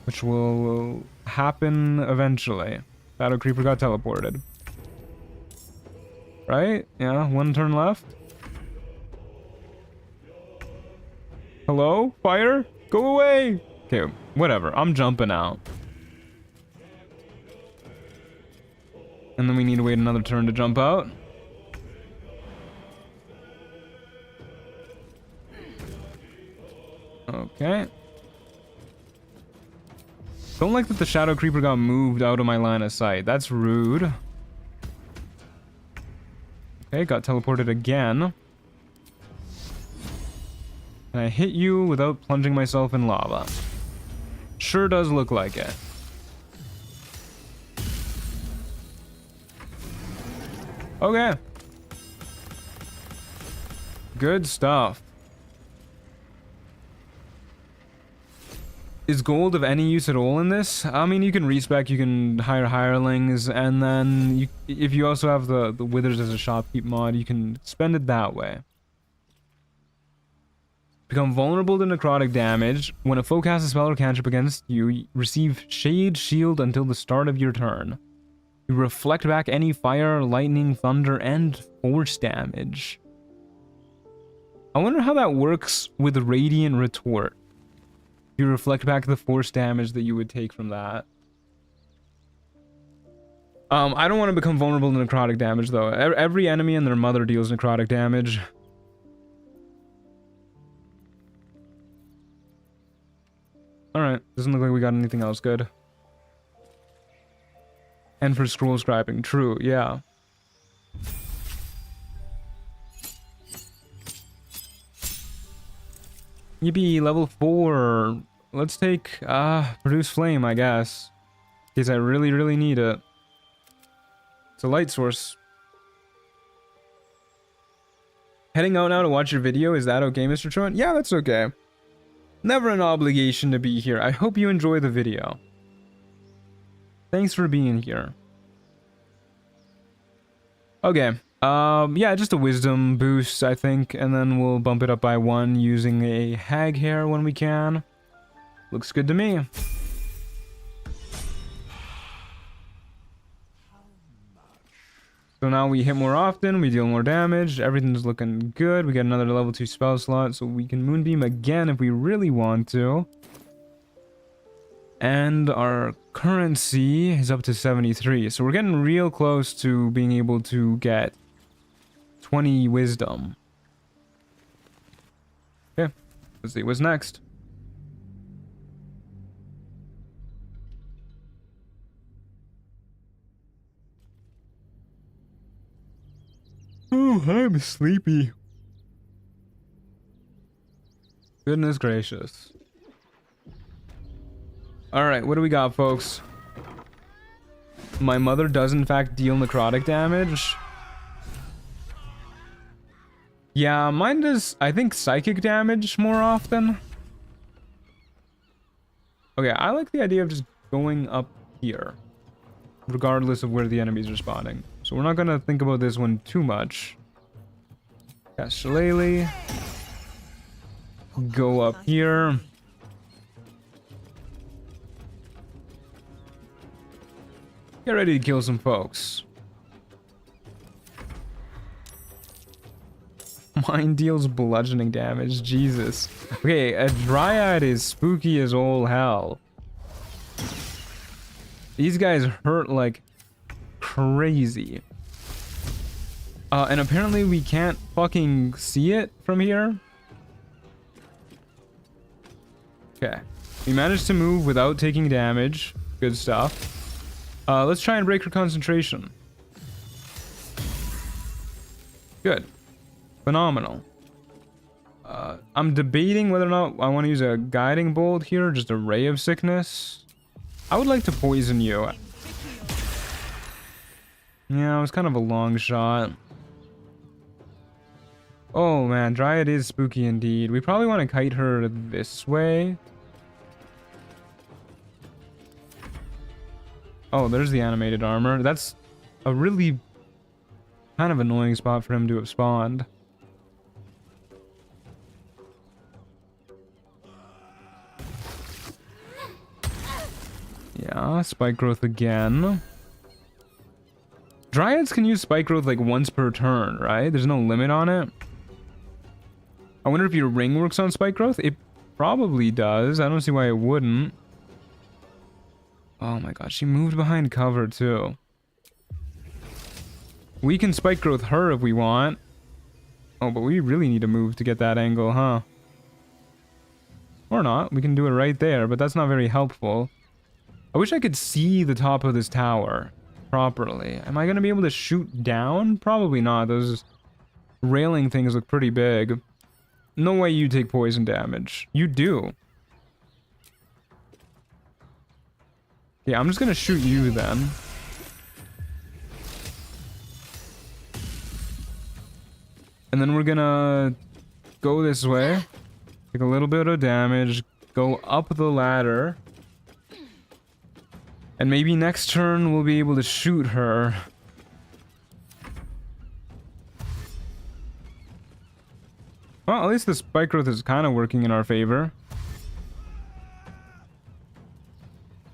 Which will happen eventually. Shadow Creeper got teleported. Right? Yeah, 1 turn left. Hello? Fire? Go away! Okay, whatever. I'm jumping out. And then we need to wait another turn to jump out. Okay. Don't like that the Shadow Creeper got moved out of my line of sight. That's rude. Okay, got teleported again. And I hit you without plunging myself in lava. Sure does look like it. Okay. Good stuff. Is gold of any use at all in this? I mean, you can respec, you can hire hirelings, and then if you also have the withers as a shopkeep mod, you can spend it that way. Become vulnerable to necrotic damage. When a foe casts a spell or cantrip against you, receive Shade Shield until the start of your turn. You reflect back any fire, lightning, thunder, and force damage. I wonder how that works with Radiant Retort. You reflect back the force damage that you would take from that. I don't want to become vulnerable to necrotic damage though. Every enemy and their mother deals necrotic damage. Alright, doesn't look like we got anything else good. And for scroll scribing, true, yeah. Yippee, level 4. Let's take, produce flame, I guess. In case I really, really need it. It's a light source. Heading out now to watch your video, is that okay, Mr. Truant? Yeah, that's okay. Never an obligation to be here. I hope you enjoy the video. Thanks for being here. Okay. Yeah, just a wisdom boost, I think, and then we'll bump it up by 1 using a hag hair when we can. Looks good to me. So now we hit more often, we deal more damage, everything's looking good. We get another level 2 spell slot, so we can moonbeam again if we really want to. And our currency is up to 73, so we're getting real close to being able to get 20 wisdom. Let's see what's next. Oh, I'm sleepy. Goodness gracious. Alright, what do we got, folks? My mother does in fact deal necrotic damage. Yeah, mine does, I think, psychic damage more often. Okay, I like the idea of just going up here, regardless of where the enemies are spawning. So we're not gonna think about this one too much. Cast Shillelagh. Go up here. Get ready to kill some folks. Mine deals bludgeoning damage. Jesus. Okay, a Dryad is spooky as all hell. These guys hurt like crazy. And apparently we can't fucking see it from here. Okay. We managed to move without taking damage. Good stuff. Let's try and break her concentration. Good. Phenomenal. I'm debating whether or not I want to use a guiding bolt here, just a ray of sickness. I would like to poison you. Yeah, it was kind of a long shot. Oh man, Dryad is spooky indeed. We probably want to kite her this way. Oh, there's the animated armor. That's a really kind of annoying spot for him to have spawned. Yeah, spike growth again. Dryads can use spike growth like once per turn, right? There's no limit on it. I wonder if your ring works on spike growth? It probably does. I don't see why it wouldn't. Oh my god, she moved behind cover too. We can spike growth her if we want. Oh, but we really need to move to get that angle, huh? Or not. We can do it right there, but that's not very helpful. I wish I could see the top of this tower properly. Am I going to be able to shoot down? Probably not. Those railing things look pretty big. No way you take poison damage. You do. Yeah, I'm just going to shoot you then. And then we're going to go this way. Take a little bit of damage. Go up the ladder. And maybe next turn we'll be able to shoot her. Well, at least the spike growth is kind of working in our favor.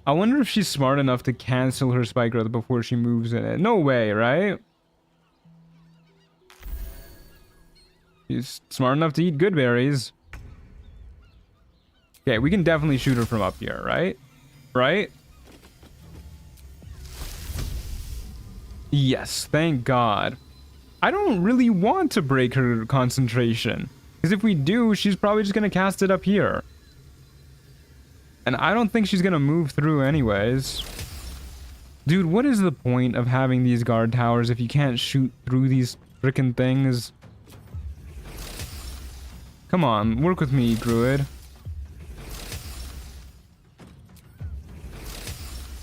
I wonder if she's smart enough to cancel her spike growth before she moves in it. No way, right? She's smart enough to eat good berries. Okay, we can definitely shoot her from up here, right? Right? Yes, thank God. I don't really want to break her concentration. Because if we do, she's probably just going to cast it up here. And I don't think she's going to move through anyways. Dude, what is the point of having these guard towers if you can't shoot through these frickin' things? Come on, work with me, Druid.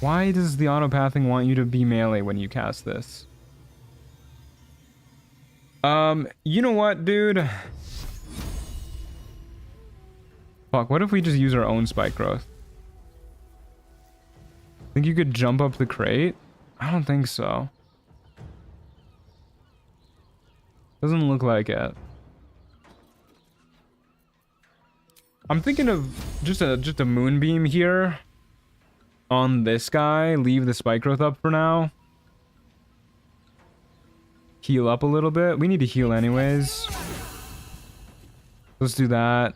Why does the autopathing want you to be melee when you cast this? You know what, dude? Fuck, what if we just use our own spike growth? Think you could jump up the crate? I don't think so. Doesn't look like it. I'm thinking of just a moonbeam here. On this guy, leave the spike growth up for now. Heal up a little bit. We need to heal anyways. Let's do that.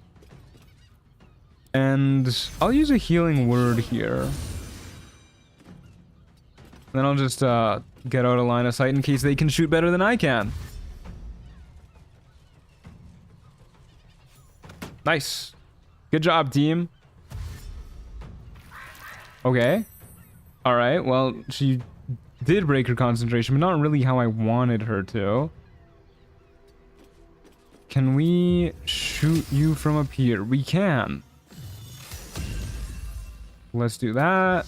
And I'll use a healing word here. Then I'll just get out of line of sight in case they can shoot better than I can. Nice. Good job, team. Okay. Alright, well, she did break her concentration, but not really how I wanted her to. Can we shoot you from up here? We can. Let's do that.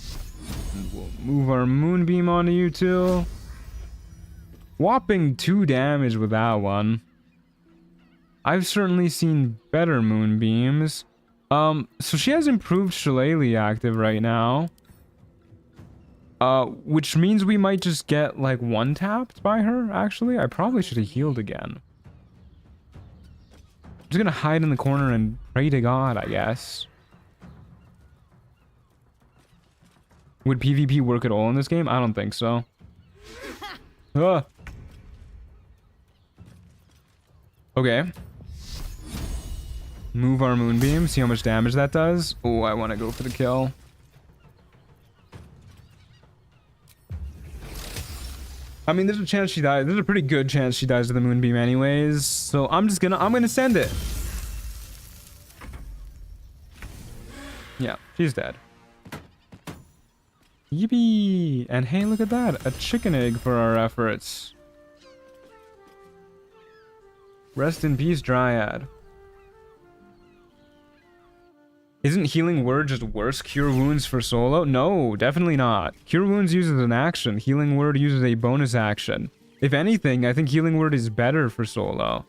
And we'll move our moonbeam onto you too. Whopping 2 damage with that one. I've certainly seen better moonbeams. So she has improved Shillelagh active right now. Which means we might just get like one tapped by her, actually. I probably should have healed again. I'm just gonna hide in the corner and pray to God, I guess. Would PvP work at all in this game? I don't think so. Okay. Move our moonbeam, see how much damage that does. Oh, I want to go for the kill. I mean, there's a chance she dies. There's a pretty good chance she dies to the moonbeam anyways. So I'm gonna send it. Yeah, she's dead. Yippee! And hey, look at that. A chicken egg for our efforts. Rest in peace, Dryad. Isn't Healing Word just worse? Cure Wounds for solo? No, definitely not. Cure Wounds uses an action. Healing Word uses a bonus action. If anything, I think Healing Word is better for solo.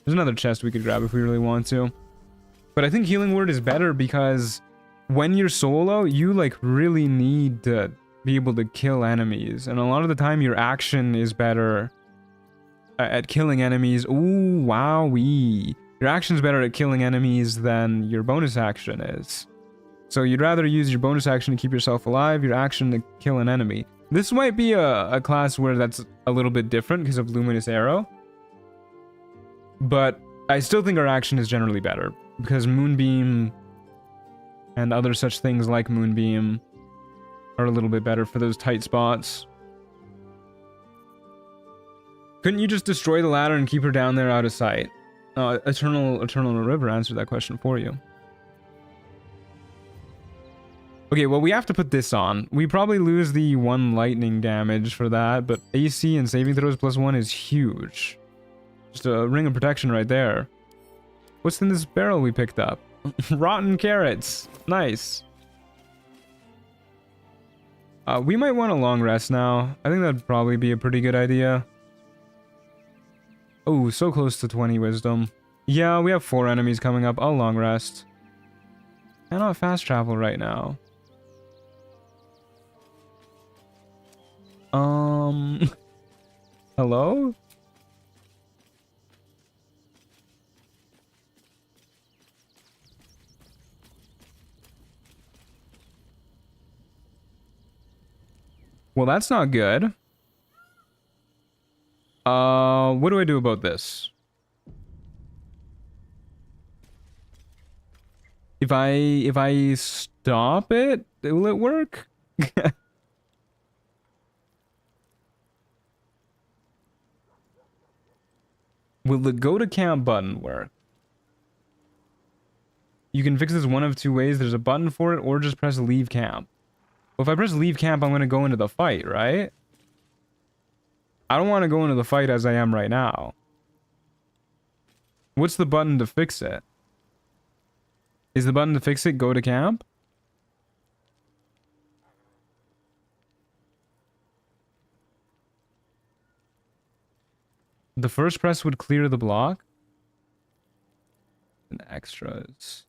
There's another chest we could grab if we really want to. But I think Healing Word is better because when you're solo, you like really need to be able to kill enemies. And a lot of the time your action is better at killing enemies. Ooh, wowee. Your action's better at killing enemies than your bonus action is. So you'd rather use your bonus action to keep yourself alive, your action to kill an enemy. This might be a class where that's a little bit different because of Luminous Arrow. But I still think our action is generally better because Moonbeam and other such things like Moonbeam are a little bit better for those tight spots. Couldn't you just destroy the ladder and keep her down there out of sight? Eternal River answered that question for you. Okay, well, we have to put this on. We probably lose the 1 lightning damage for that, but AC and saving throws +1 is huge. Just a ring of protection right there. What's in this barrel we picked up? Rotten carrots. Nice. We might want a long rest now. I think that'd probably be a pretty good idea. Oh, so close to 20 wisdom. Yeah, we have 4 enemies coming up. I'll long rest. Cannot fast travel right now. Hello? Well, that's not good. What do I do about this? If I stop it, will it work? Will the go to camp button work? You can fix this one of 2 ways. There's a button for it, or just press leave camp. Well, if I press leave camp, I'm going to go into the fight, right? I don't want to go into the fight as I am right now. What's the button to fix it? Is the button to fix it go to camp? The first press would clear the block. And extras.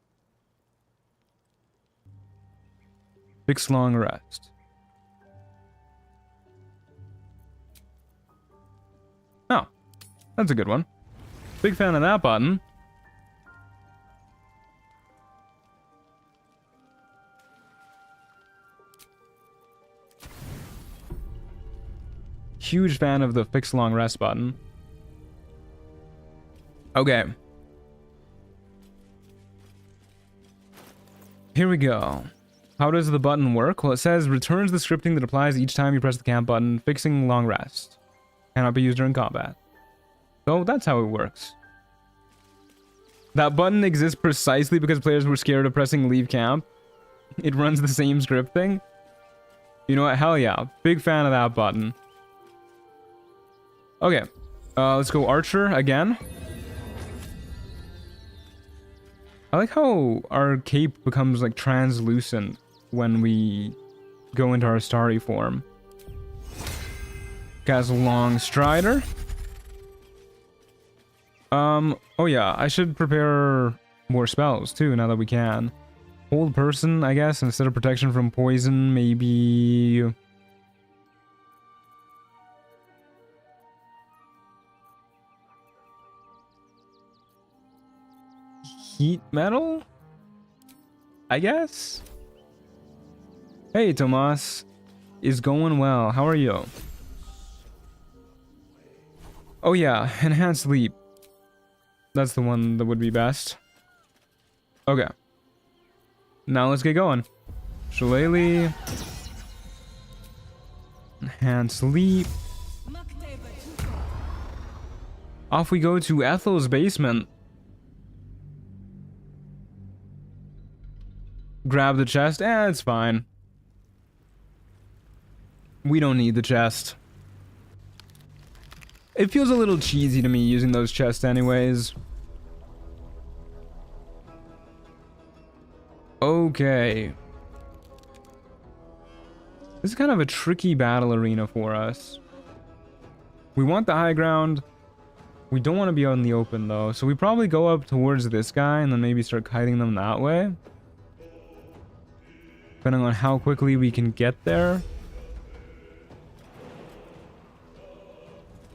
Fix long rest. Oh, that's a good one. Big fan of that button. Huge fan of the fix long rest button. Okay. Here we go. How does the button work? Well, it says returns the scripting that applies each time you press the camp button, fixing long rest. Cannot be used during combat. So that's how it works. That button exists precisely because players were scared of pressing leave camp. It runs the same script thing. You know what? Hell yeah. Big fan of that button. Okay. Let's go Archer again. I like how our cape becomes like translucent when we go into our starry form. Cast Long Strider. Oh yeah, I should prepare more spells too now that we can. Hold Person, I guess, instead of protection from poison, maybe... Heat Metal? I guess? Hey, Tomas. Is going well. How are you? Oh yeah, Enhanced Leap. That's the one that would be best. Okay. Now let's get going. Shillelagh. Enhanced Leap. Off we go to Ethel's basement. Grab the chest. It's fine. We don't need the chest. It feels a little cheesy to me using those chests anyways. Okay. This is kind of a tricky battle arena for us. We want the high ground. We don't want to be out in the open though, so we probably go up towards this guy and then maybe start kiting them that way. Depending on how quickly we can get there.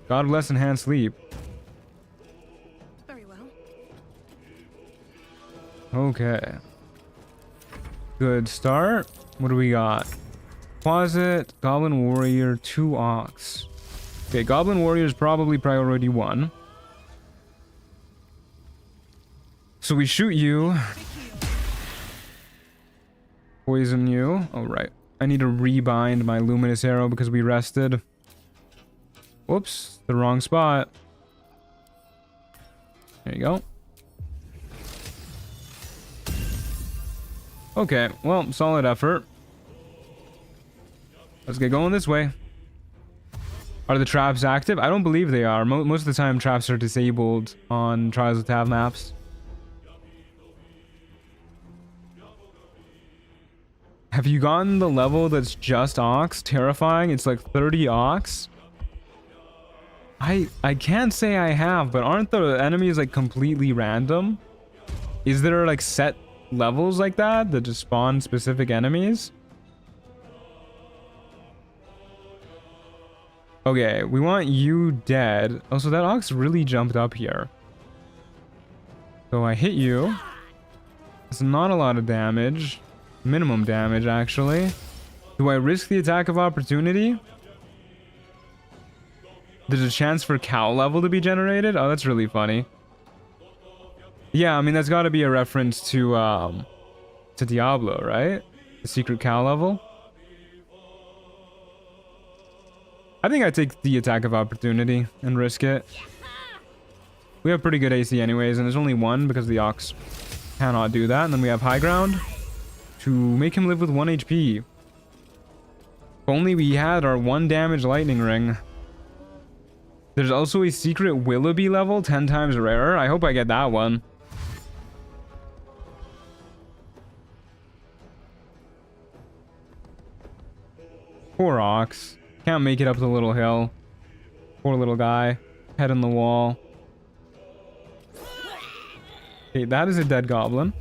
God bless Enhanced Sleep. Very well. Okay. Good start. What do we got? Closet, Goblin Warrior, 2 Ox. Okay, Goblin Warrior is probably priority 1. So we shoot you. Poison you. Oh, right. I need to rebind my Luminous Arrow because we rested. Whoops, the wrong spot. There you go. Okay, well, solid effort. Let's get going this way. Are the traps active? I don't believe they are. Most of the time, traps are disabled on Trials of Tav maps. Have you gotten the level that's just Ox? Terrifying. It's like 30 Ox. I can't say I have, but aren't the enemies like completely random? Is there like set levels like that just spawn specific enemies? Okay, we want you dead. Oh, so that Ox really jumped up here. So I hit you. It's not a lot of damage. Minimum damage, actually. Do I risk the attack of opportunity? There's a chance for cow level to be generated? Oh, that's really funny. Yeah, I mean, that's got to be a reference to Diablo, right? The secret cow level. I think I take the attack of opportunity and risk it. We have pretty good AC anyways, and there's only 1 because the Ox cannot do that. And then we have high ground to make him live with 1 HP. If only we had our 1 damage lightning ring. There's also a secret Willoughby level, 10 times rarer. I hope I get that one. Poor Ox. Can't make it up the little hill. Poor little guy. Head in the wall. Okay, that is a dead goblin.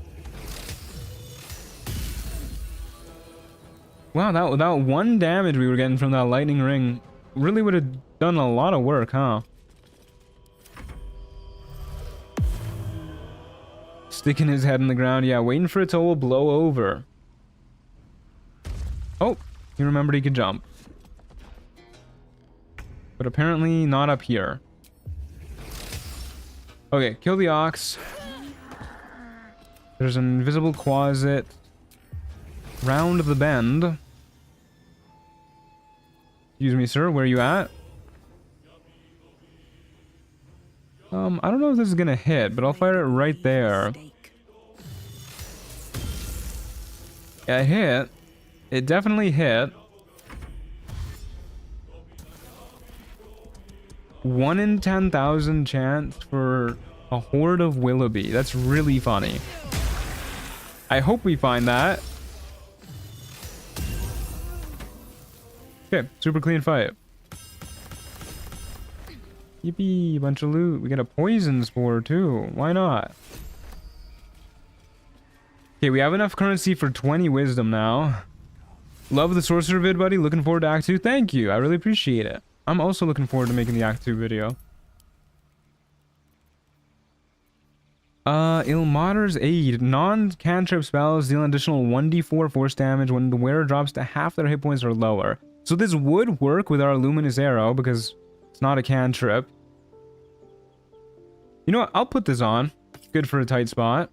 Wow, that 1 damage we were getting from that lightning ring really would have done a lot of work, huh? Sticking his head in the ground. Yeah, waiting for it to all blow over. Oh, he remembered he could jump. But apparently not up here. Okay, kill the Ox. There's an invisible closet round the bend. Excuse me, sir. Where are you at? I don't know if this is gonna hit, but I'll fire it right there. Mistake. Yeah, it hit. It definitely hit. 1 in 10,000 chance for a horde of Willoughby. That's really funny. I hope we find that. Okay, super clean fight. Yippee, bunch of loot. We got a poison spore too. Why not? Okay, we have enough currency for 20 wisdom now. Love the sorcerer vid, buddy. Looking forward to Act 2. Thank you. I really appreciate it. I'm also looking forward to making the Act 2 video. Ilmater's Aid. Non-cantrip spells deal an additional 1d4 force damage when the wearer drops to half their hit points or lower. So this would work with our Luminous Arrow because it's not a cantrip. You know what? I'll put this on. Good for a tight spot.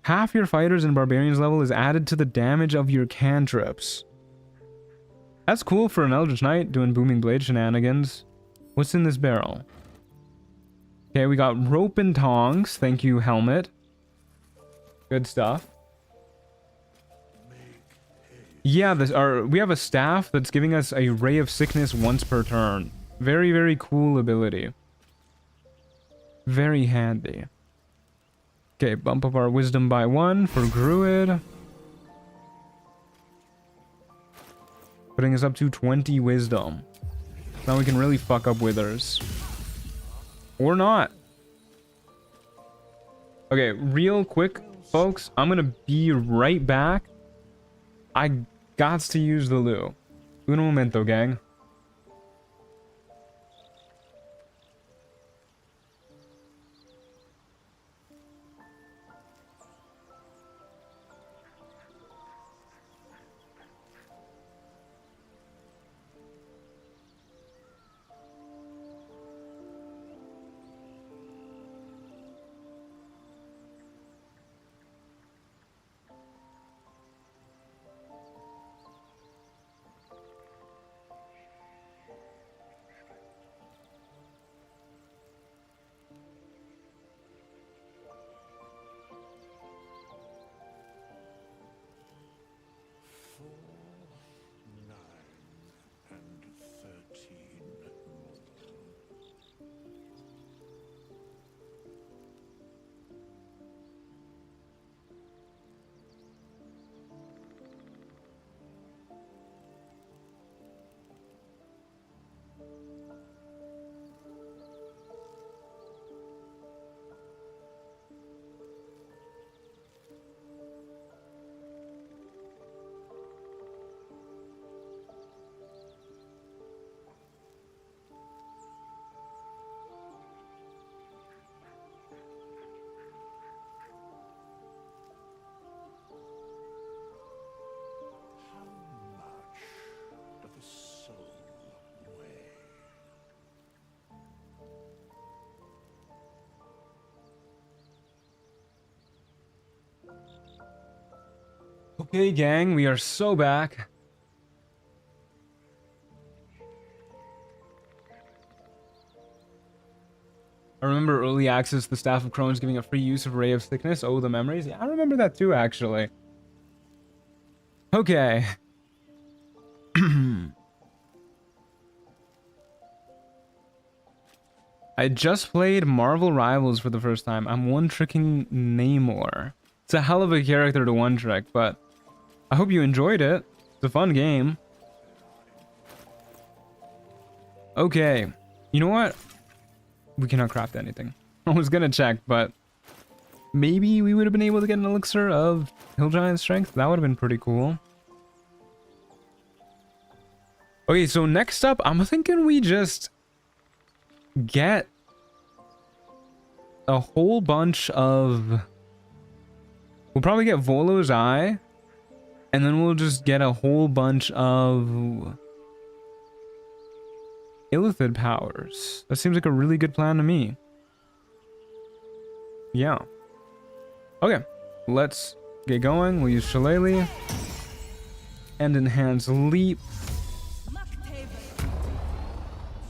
Half your fighters and barbarians level is added to the damage of your cantrips. That's cool for an Eldritch Knight doing Booming Blade shenanigans. What's in this barrel? Okay, we got rope and tongs. Thank you, helmet. Good stuff. Yeah, we have a staff that's giving us a ray of sickness once per turn. Very, very cool ability. Very handy. Okay, bump up our wisdom by 1 for Druid. Putting us up to 20 wisdom. Now we can really fuck up withers. Or not. Okay, real quick, folks. I'm gonna be right back. I gots to use the loo. Uno momento, gang. Okay, gang, we are so back. I remember early access, the Staff of Crones giving a free use of Ray of Sickness. Oh, the memories. Yeah, I remember that too, actually. Okay. I just played Marvel Rivals for the first time. I'm one-tricking Namor. It's a hell of a character to one-trick, but I hope you enjoyed it. It's a fun game. Okay. You know what? We cannot craft anything. I was gonna check, but maybe we would have been able to get an elixir of Hill Giant Strength. That would have been pretty cool. Okay, so next up, I'm thinking we just get a whole bunch of... We'll probably get Volo's Eye, and then we'll just get a whole bunch of Illithid powers. That seems like a really good plan to me. Yeah. Okay, let's get going. We'll use Shillelagh and Enhance Leap.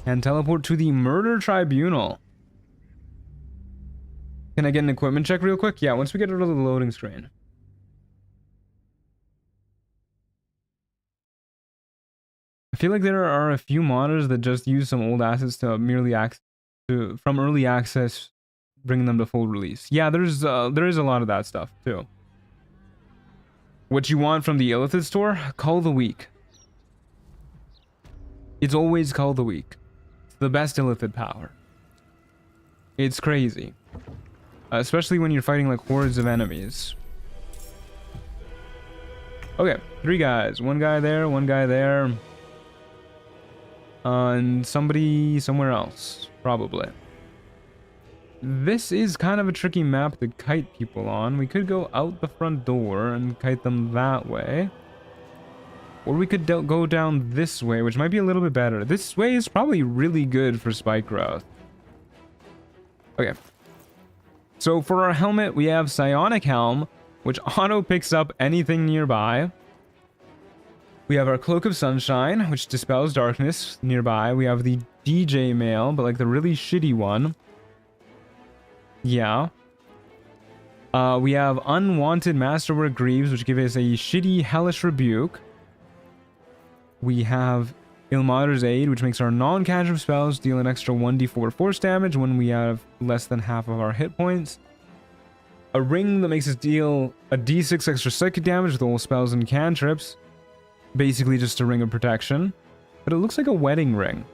And teleport to the murder tribunal. Can I get an equipment check real quick? Yeah, once we get rid of the loading screen. I feel like there are a few modders that just use some old assets to merely from early access, bring them to full release. Yeah, there is a lot of that stuff too. What you want from the Illithid store? Call the weak. It's always Call the weak. It's the best Illithid power. It's crazy. Especially when you're fighting like hordes of enemies. Okay, 3 guys. 1 guy there, 1 guy there. And somebody somewhere else, probably. This is kind of a tricky map to kite people on. We could go out the front door and kite them that way. Or we could go down this way, which might be a little bit better. This way is probably really good for spike growth. Okay. So for our helmet, we have Psionic Helm, which auto picks up anything nearby. We have our Cloak of Sunshine, which dispels darkness nearby. We have the DJ Mail, but like the really shitty one. Yeah. We have Unwanted Masterwork Greaves, which give us a shitty Hellish Rebuke. We have Ilmater's Aid, which makes our non-cantrip spells deal an extra 1d4 force damage when we have less than half of our hit points. A ring that makes us deal a d6 extra psychic damage with all spells and cantrips. Basically just a ring of protection. But it looks like a wedding ring.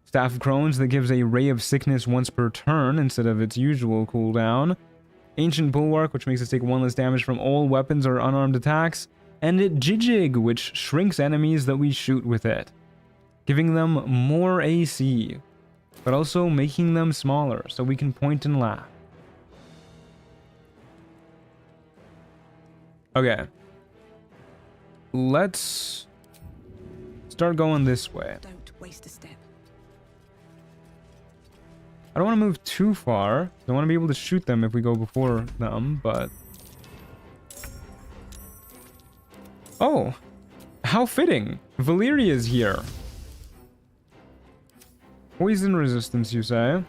Staff of Crones that gives a Ray of Sickness once per turn instead of its usual cooldown. Ancient Bulwark, which makes us take 1 less damage from all weapons or unarmed attacks. And Jijig, which shrinks enemies that we shoot with it, giving them more AC, but also making them smaller so we can point and laugh. Okay. Let's start going this way. Don't waste a step. I don't want to move too far. I want to be able to shoot them if we go before them, but... Oh! How fitting! Valeria's here. Poison resistance, you say?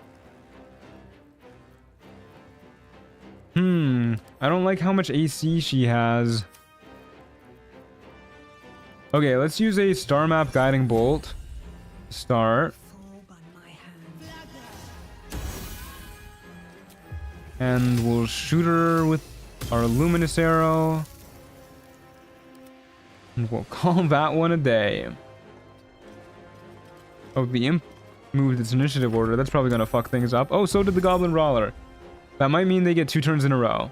I don't like how much AC she has. Okay, let's use a star map guiding bolt. Start. Fall by my hand. And we'll shoot her with our luminous arrow. And we'll call that one a day. Oh, the imp moved its initiative order. That's probably gonna fuck things up. Oh, so did the Goblin Brawler. That might mean they get 2 turns in a row.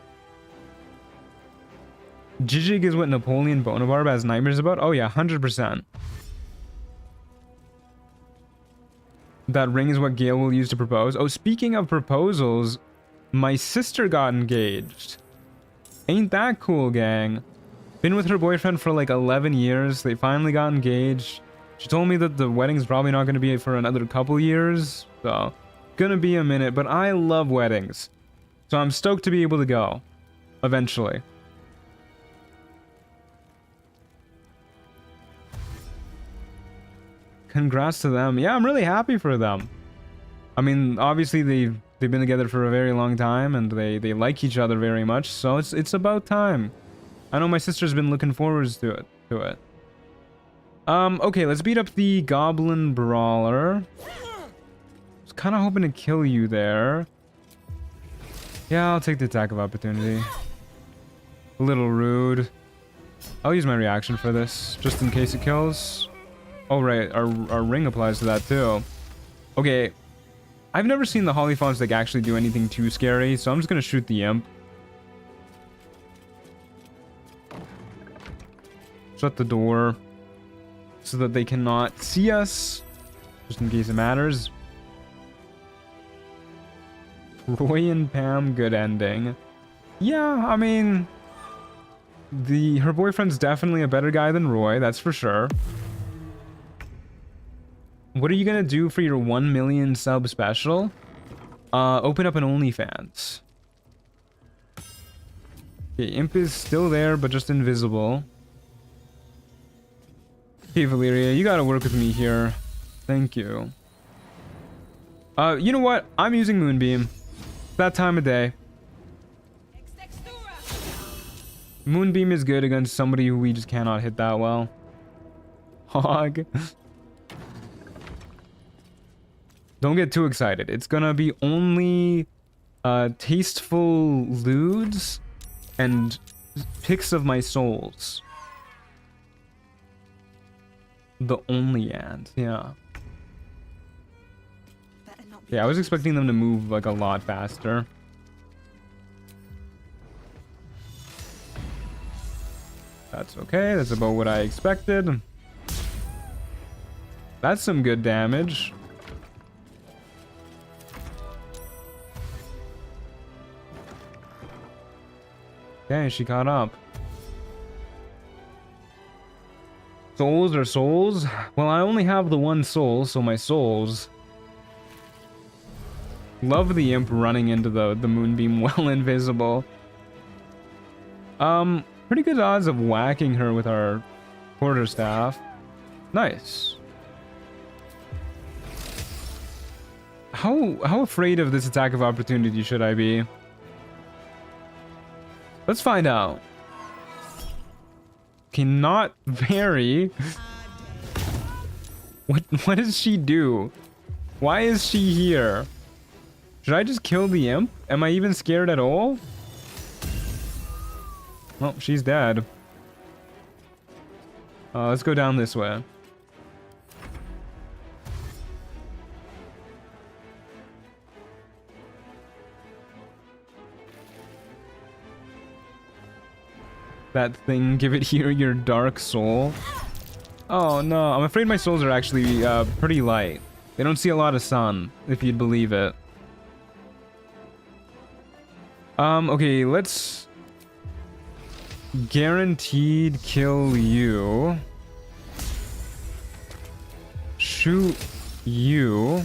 Jijig is what Napoleon Bonaparte has nightmares about? Oh yeah, 100%. That ring is what Gale will use to propose. Oh, speaking of proposals, my sister got engaged. Ain't that cool, gang? Been with her boyfriend for like 11 years. They finally got engaged. She told me that the wedding's probably not going to be for another couple years. So, gonna be a minute. But I love weddings. So I'm stoked to be able to go. Eventually. Congrats to them. Yeah, I'm really happy for them. I mean, obviously they've been together for a very long time and they like each other very much, so it's about time. I know my sister's been looking forward to it. Okay, let's beat up the Goblin Brawler. Was kind of hoping to kill you there. Yeah, I'll take the attack of opportunity. A little rude. I'll use my reaction for this, just in case it kills. Oh, right. Our ring applies to that, too. Okay. I've never seen the Hollyphons like actually do anything too scary, so I'm just going to shoot the imp. Shut the door. So that they cannot see us. Just in case it matters. Roy and Pam, good ending. Yeah, I mean... her boyfriend's definitely a better guy than Roy, that's for sure. What are you gonna do for your 1 million sub special? Open up an OnlyFans. Okay, Imp is still there, but just invisible. Okay, Valeria, you gotta work with me here. Thank you. You know what? I'm using Moonbeam. That time of day. Moonbeam is good against somebody who we just cannot hit that well. Hog. Don't get too excited. It's gonna be only tasteful lewds and picks of my souls. The only and, yeah. Yeah, I was expecting them to move like a lot faster. That's okay, that's about what I expected. That's some good damage. Okay, she caught up. Souls are souls? Well, I only have the one soul, so my souls. Love the imp running into the moonbeam well invisible. Pretty good odds of whacking her with our quarterstaff. Nice. How afraid of this attack of opportunity should I be? Let's find out. Okay, not very. What does she do? Why is she here? Should I just kill the imp? Am I even scared at all? Oh, she's dead. Let's go down this way. That thing, give it here your dark soul. Oh no, I'm afraid my souls are actually pretty light. They don't see a lot of sun, if you'd believe it. Okay, let's guaranteed kill you. Shoot you.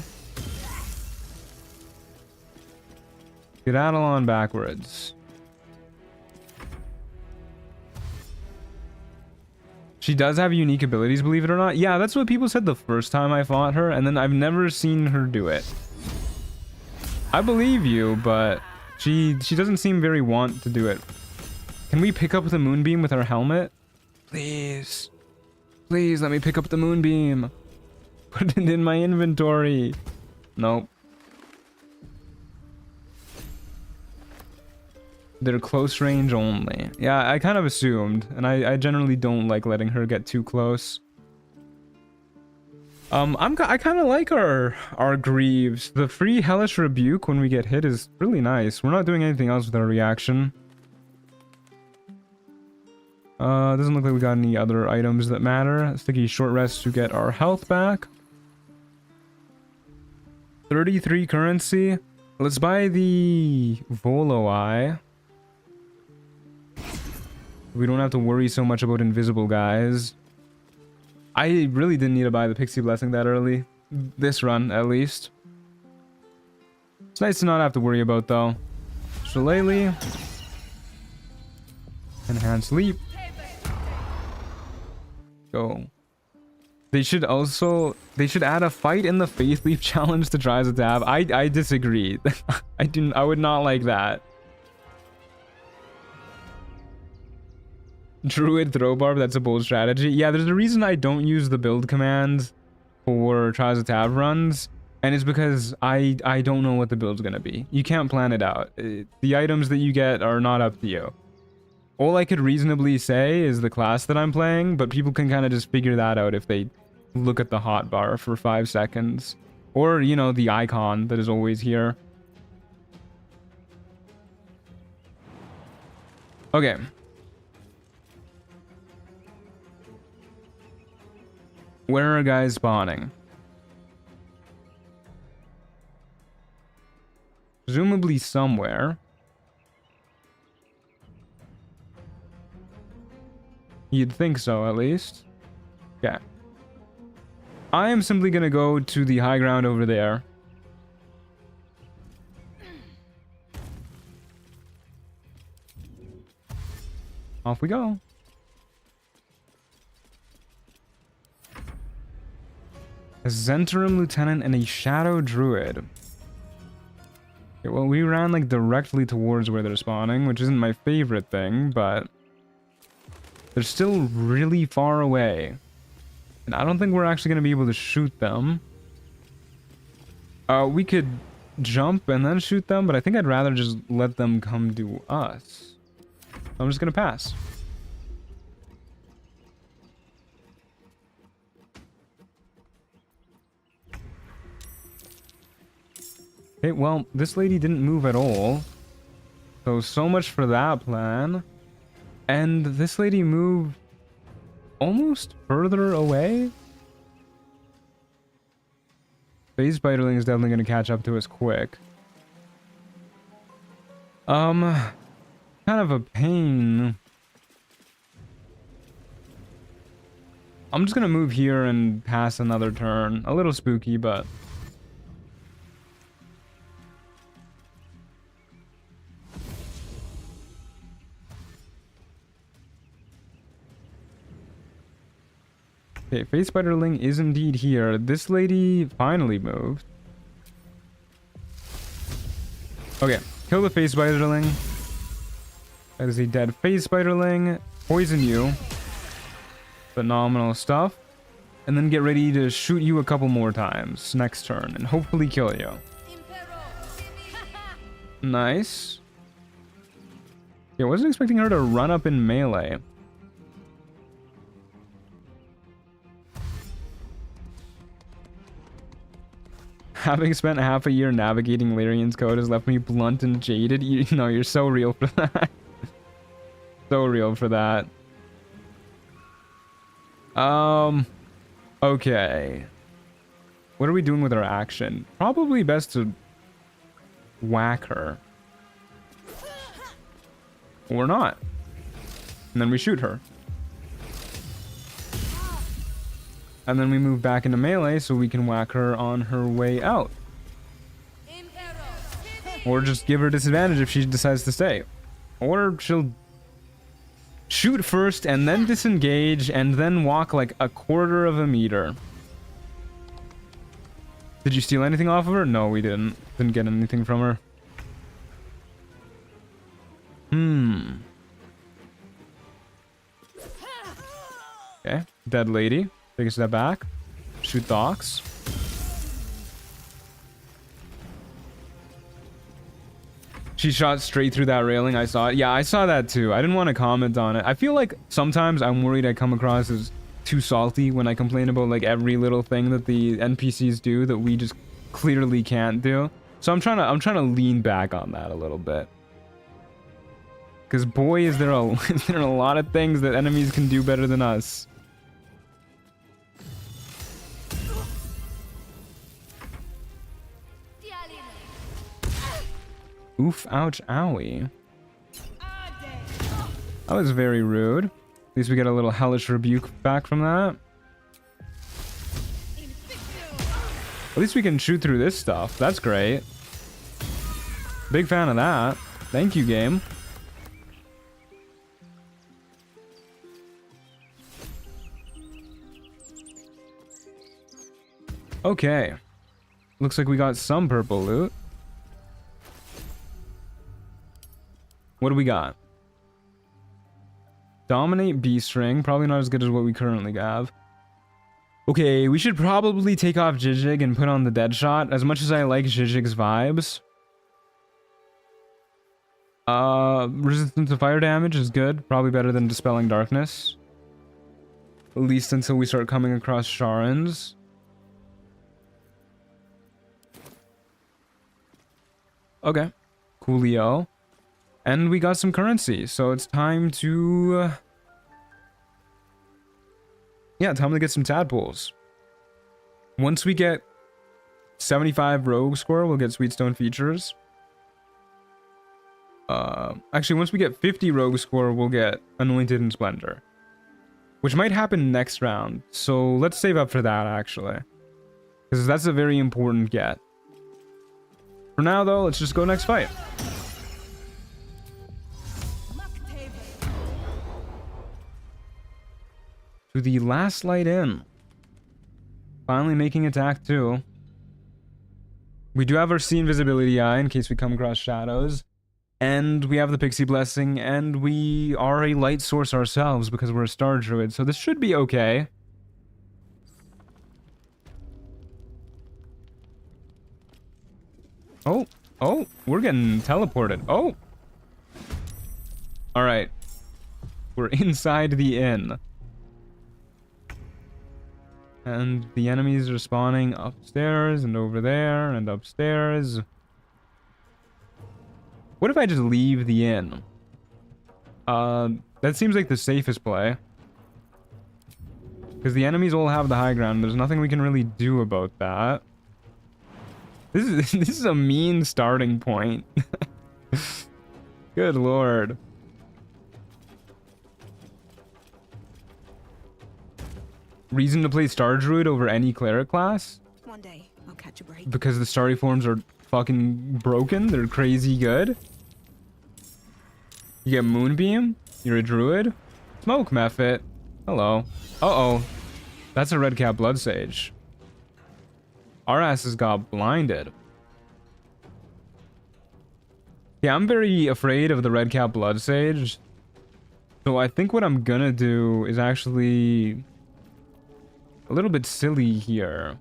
Skedaddle on backwards. She does have unique abilities, believe it or not. Yeah, that's what people said the first time I fought her, and then I've never seen her do it. I believe you, but she doesn't seem very want to do it. Can we pick up the moonbeam with our helmet? Please. Please let me pick up the moonbeam. Put it in my inventory. Nope. They're close range only. Yeah, I kind of assumed, and I generally don't like letting her get too close. I kind of like our greaves. The free hellish rebuke when we get hit is really nice. We're not doing anything else with our reaction. Doesn't look like we got any other items that matter. Sticky short rest to get our health back. 33 currency. Let's buy the Volo Eye. We don't have to worry so much about invisible guys. I really didn't need to buy the Pixie Blessing that early. This run, at least. It's nice to not have to worry about, though. Shillelagh. Enhanced Leap. Go. They should add a fight in the Faith Leap challenge to try to tab. I disagree. I would not like that. Druid throw barb, that's a bold strategy. Yeah, there's a reason I don't use the build command for Trials of Tab runs, and it's because I don't know what the build's gonna be. You can't plan it out. The items that you get are not up to you. All I could reasonably say is the class that I'm playing, but people can kind of just figure that out if they look at the hotbar for 5 seconds. Or, you know, the icon that is always here. Okay. Where are guys spawning? Presumably somewhere. You'd think so, at least. Yeah. I am simply gonna go to the high ground over there. Off we go. A Zentarum Lieutenant and a Shadow Druid. Okay, well, we ran like directly towards where they're spawning, which isn't my favorite thing, but they're still really far away. And I don't think we're actually going to be able to shoot them. We could jump and then shoot them, but I think I'd rather just let them come to us. I'm just going to pass. Okay, well, this lady didn't move at all. So much for that plan. And this lady moved almost further away? Phase Spiderling is definitely going to catch up to us quick. Kind of a pain. I'm just going to move here and pass another turn. A little spooky, but... Okay, Phase Spiderling is indeed here. This lady finally moved. Okay, kill the Phase Spiderling. That is a dead Phase Spiderling. Poison you. Phenomenal stuff. And then get ready to shoot you a couple more times next turn and hopefully kill you. Nice. Yeah, I wasn't expecting her to run up in melee. Having spent half a year navigating Larian's code has left me blunt and jaded. You know, you're so real for that. So real for that. Okay. What are we doing with our action? Probably best to whack her. Or not. And then we shoot her. And then we move back into melee so we can whack her on her way out. Or just give her disadvantage if she decides to stay. Or she'll shoot first and then disengage and then walk like a quarter of a meter. Did you steal anything off of her? No, we didn't. Didn't get anything from her. Okay, dead lady. Take a step back. Shoot the ox. She shot straight through that railing. I saw it. Yeah, I saw that too. I didn't want to comment on it. I feel like sometimes I'm worried I come across as too salty when I complain about like every little thing that the NPCs do that we just clearly can't do. So I'm trying to lean back on that a little bit. Because boy, is there a lot of things that enemies can do better than us. Oof, ouch, owie. That was very rude. At least we get a little hellish rebuke back from that. At least we can shoot through this stuff. That's great. Big fan of that. Thank you, game. Okay. Looks like we got some purple loot. What do we got? Dominate B-string. Probably not as good as what we currently have. Okay, we should probably take off Zhizhig and put on the Deadshot. As much as I like Zhizhig's vibes. Resistance to fire damage is good. Probably better than Dispelling Darkness. At least until we start coming across Sharans. Okay. Coolio. And we got some currency, so it's time to... yeah, time to get some tadpoles. Once we get 75 rogue score, we'll get Sweetstone features. Actually, once we get 50 rogue score, we'll get Anointed and Splendor. Which might happen next round, so let's save up for that, actually. Because that's a very important get. For now, though, let's just go next fight. To the Last Light Inn. Finally making attack too. We do have our Sea Invisibility Eye in case we come across shadows. And we have the Pixie Blessing, and we are a light source ourselves because we're a Star Druid, so this should be okay. Oh, oh, we're getting teleported. Oh! Alright. We're inside the inn. And the enemies are spawning upstairs and over there and upstairs. What if I just leave the inn? That seems like the safest play. Because the enemies all have the high ground. There's nothing we can really do about that. This is a mean starting point. Good lord. Reason to play Star Druid over any cleric class? One day, I'll catch a break. Because the starry forms are fucking broken. They're crazy good. You get Moonbeam. You're a druid. Smoke Mephit. Hello. Uh-oh. That's a red cap blood sage. Our asses got blinded. Yeah, I'm very afraid of the red cap blood sage. So I think what I'm gonna do is actually a little bit silly here.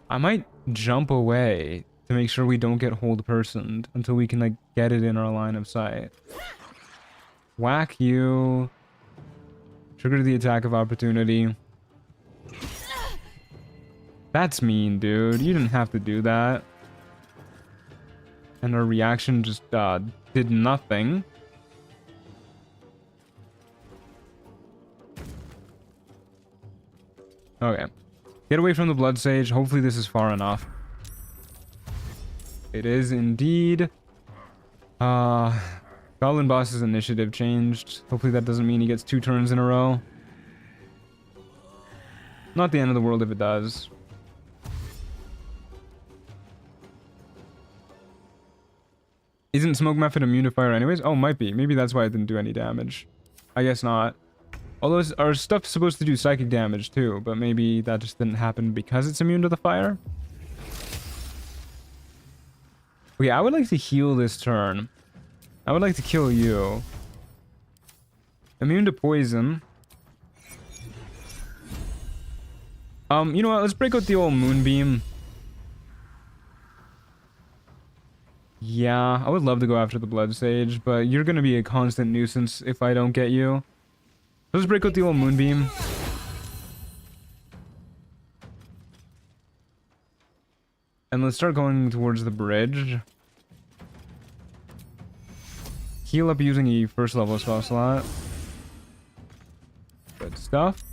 I might jump away to make sure we don't get hold personed until we can like get it in our line of sight. Whack you. Trigger the attack of opportunity. That's mean, dude. You didn't have to do that. And our reaction just did nothing. Okay. Get away from the blood sage. Hopefully this is far enough. It is indeed. Goblin boss's initiative changed. Hopefully that doesn't mean he gets 2 turns in a row. Not the end of the world if it does. Isn't Smoke Mephit immune to fire anyways? Oh, might be. Maybe that's why it didn't do any damage. I guess not. Although our stuff's supposed to do psychic damage too, but maybe that just didn't happen because it's immune to the fire. Okay, I would like to heal this turn. I would like to kill you. Immune to poison. You know what? Let's break out the old Moonbeam. Yeah, I would love to go after the Blood Sage, but you're gonna be a constant nuisance if I don't get you. Let's break out the old Moonbeam. And let's start going towards the bridge. Heal up using a first level spell slot. Good stuff.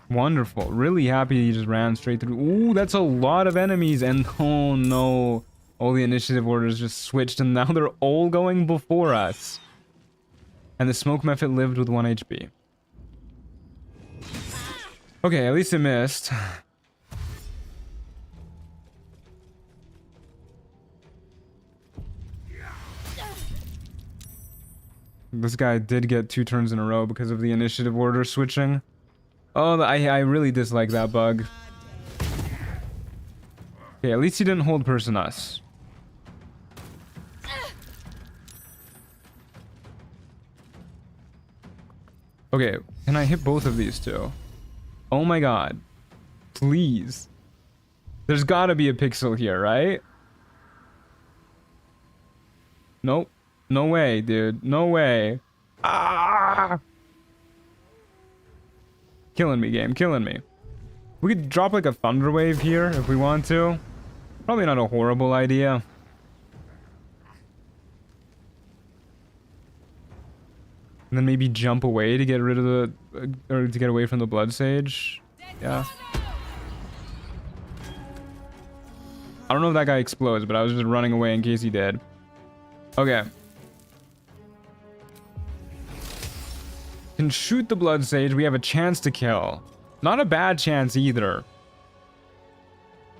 Wonderful. Really happy he just ran straight through. Ooh, that's a lot of enemies. And oh no. All the initiative orders just switched and now they're all going before us. And the Smoke Mephit lived with 1 HP. Okay, at least it missed. This guy did get 2 turns in a row because of the initiative order switching. Oh, I really dislike that bug. Okay, at least he didn't hold person us. Okay, can I hit both of these two? Oh my god. Please. There's gotta be a pixel here, right? Nope. No way, dude. No way. Ah! Killing me, game. Killing me. We could drop like a thunder wave here if we want to. Probably not a horrible idea. And then maybe jump away to get rid of the... or to get away from the Blood Sage. Yeah. I don't know if that guy explodes, but I was just running away in case he did. Okay. Can shoot the Blood Sage. We have a chance to kill. Not a bad chance either.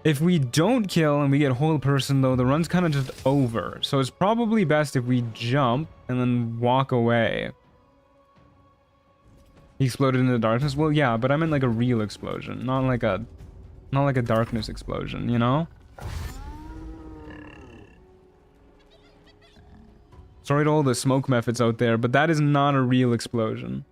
If we don't kill and we get whole person though, the run's kind of just over. So it's probably best if we jump and then walk away. He exploded in the darkness. Well, yeah, but I meant like a real explosion, not like a darkness explosion, you know? Sorry to all the smoke methods out there, but that is not a real explosion.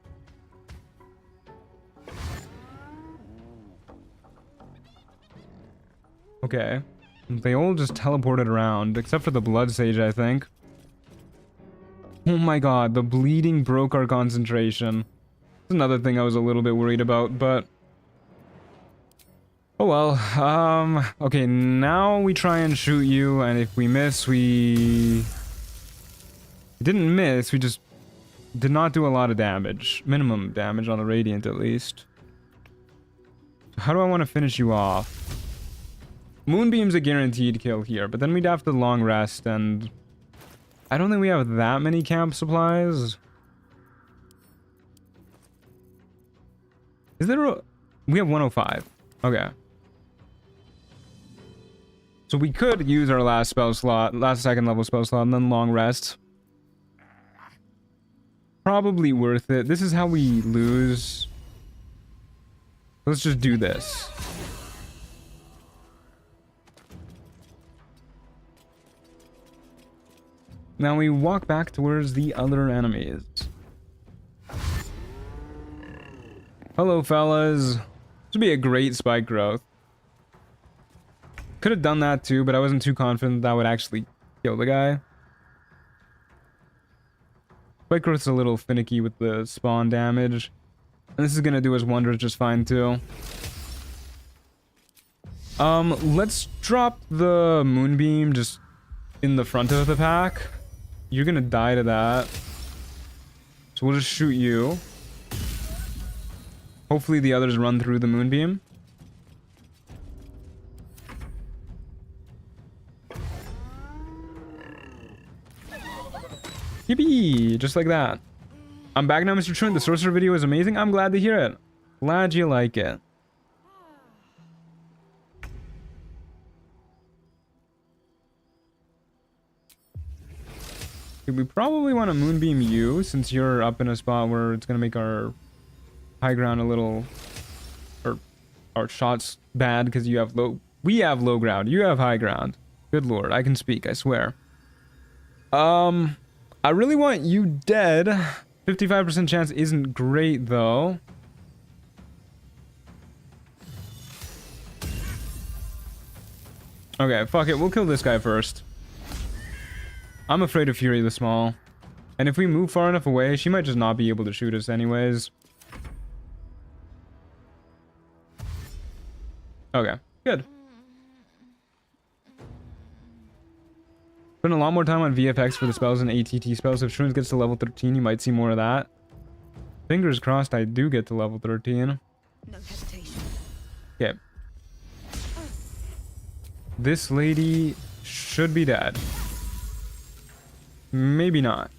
Okay. They all just teleported around, except for the Blood Sage, I think. Oh my god, the bleeding broke our concentration. That's another thing I was a little bit worried about, but... oh well, okay, now we try and shoot you, and if we miss, we didn't miss, we just did not do a lot of damage. Minimum damage on the Radiant, at least. How do I want to finish you off? Moonbeam's a guaranteed kill here, but then we'd have to long rest, and I don't think we have that many camp supplies. Is there a... we have 105. Okay. So we could use our last spell slot, last second level spell slot, and then long rest. Probably worth it. This is how we lose. Let's just do this. Now we walk back towards the other enemies. Hello, fellas. This would be a great spike growth. Could have done that too, but I wasn't too confident that would actually kill the guy. Spike growth's a little finicky with the spawn damage. And this is gonna do us wonders just fine too. Let's drop the Moonbeam just in the front of the pack. You're gonna die to that. So we'll just shoot you. Hopefully the others run through the Moonbeam. Yippee! Just like that. I'm back now, Mr. Truant. The sorcerer video is amazing. I'm glad to hear it. Glad you like it. We probably want to Moonbeam you, since you're up in a spot where it's going to make our high ground a little... or our shots bad, because you have low... we have low ground. You have high ground. Good lord, I can speak, I swear. I really want you dead. 55% chance isn't great, though. Okay, fuck it. We'll kill this guy first. I'm afraid of Fury the Small. And if we move far enough away, she might just not be able to shoot us anyways. Okay, good. Spend a lot more time on VFX for the spells and ATT spells. If Shroons gets to level 13, you might see more of that. Fingers crossed I do get to level 13. No hesitation. Okay. This lady should be dead. Maybe not.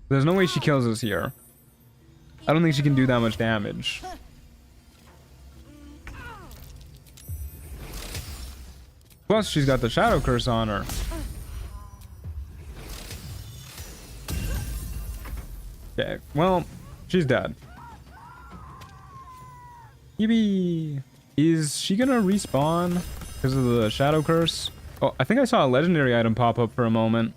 There's no way she kills us here. I don't think she can do that much damage. Plus, she's got the Shadow Curse on her. Okay, well, she's dead. Yippee! Is she gonna respawn because of the Shadow Curse? Oh, I think I saw a legendary item pop up for a moment.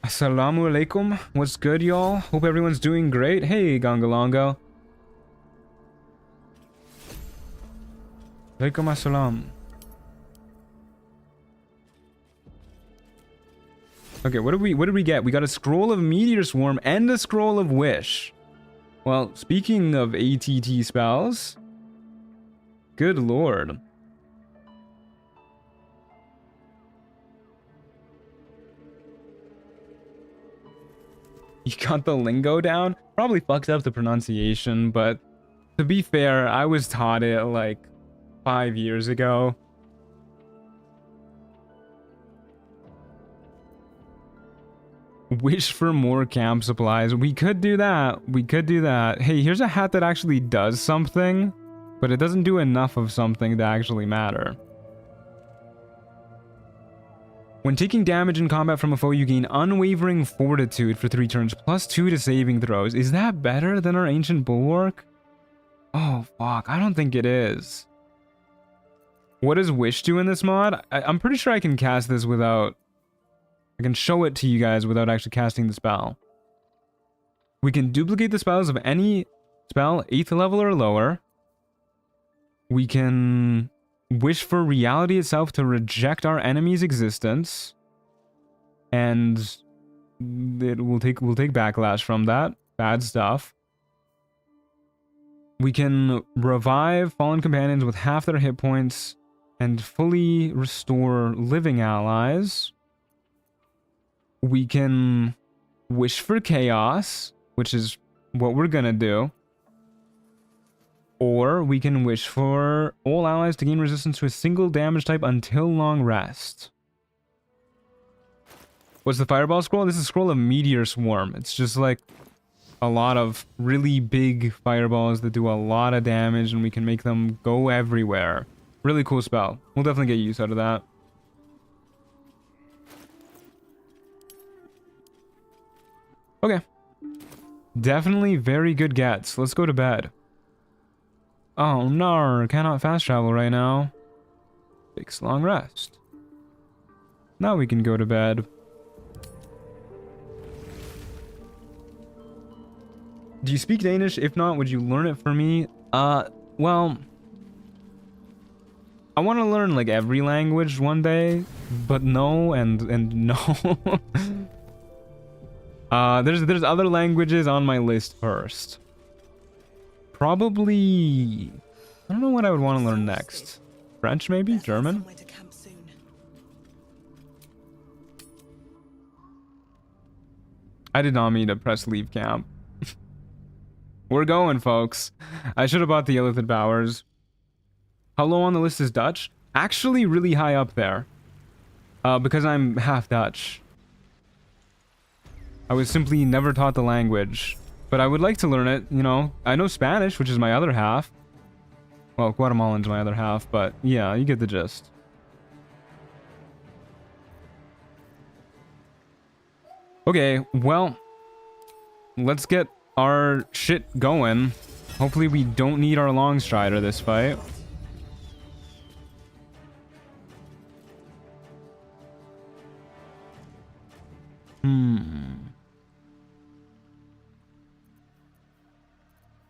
Assalamu alaikum. What's good, y'all? Hope everyone's doing great. Hey, Gongalongo. Alaikum assalam. Okay, what did we get? We got a scroll of Meteor Swarm and a scroll of Wish. Well, speaking of ATT spells, good lord. You got the lingo down? Probably fucks up the pronunciation, but to be fair, I was taught it like 5 years ago. Wish for more camp supplies. We could do that. We could do that. Hey, here's a hat that actually does something, but it doesn't do enough of something to actually matter. When taking damage in combat from a foe, you gain unwavering fortitude for 3 turns, +2 to saving throws. Is that better than our ancient bulwark? Oh, fuck. I don't think it is. What does Wish do in this mod? I'm pretty sure I can cast this without... I can show it to you guys without actually casting the spell. We can duplicate the spells of any spell 8th level or lower. We can wish for reality itself to reject our enemy's existence. And we'll take backlash from that. Bad stuff. We can revive fallen companions with half their hit points and fully restore living allies. We can wish for chaos, which is what we're gonna do. Or we can wish for all allies to gain resistance to a single damage type until long rest. What's the fireball scroll? This is a scroll of Meteor Swarm. It's just like a lot of really big fireballs that do a lot of damage, and we can make them go everywhere. Really cool spell. We'll definitely get use out of that. Okay. Definitely very good gets. Let's go to bed. Oh no, cannot fast travel right now. Takes long rest. Now we can go to bed. Do you speak Danish? If not, would you learn it for me? Well, I want to learn like every language one day, but no and no. There's other languages on my list first. Probably, I don't know what I would want to learn next. French maybe? German? I did not mean to press leave camp. We're going, folks. I should have bought the Illithid Bowers. How low on the list is Dutch? Actually really high up there. Because I'm half Dutch. I was simply never taught the language. But I would like to learn it, you know. I know Spanish, which is my other half. Well, Guatemalan's my other half, but yeah, you get the gist. Okay, well, let's get our shit going. Hopefully we don't need our Longstrider this fight.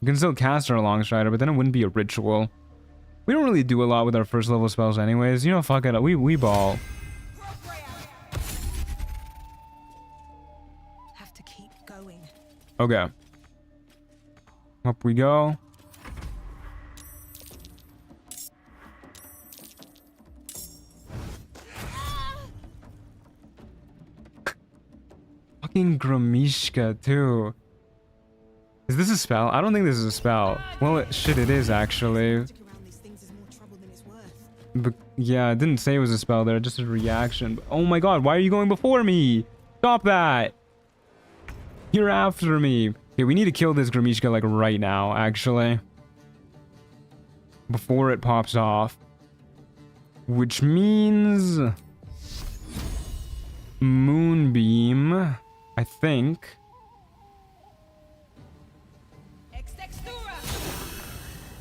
We can still cast our Longstrider, but then it wouldn't be a ritual. We don't really do a lot with our first level spells anyways. You know, fuck it. We ball. Have to keep going. Okay. Up we go. Fucking Gramishka too. Is this a spell? I don't think this is a spell. Well, shit, it is actually. But yeah, it didn't say it was a spell there, just a reaction. Oh my god, why are you going before me? Stop that! You're after me. Okay, we need to kill this Gramishka like right now, actually. Before it pops off. Which means... Moonbeam, I think.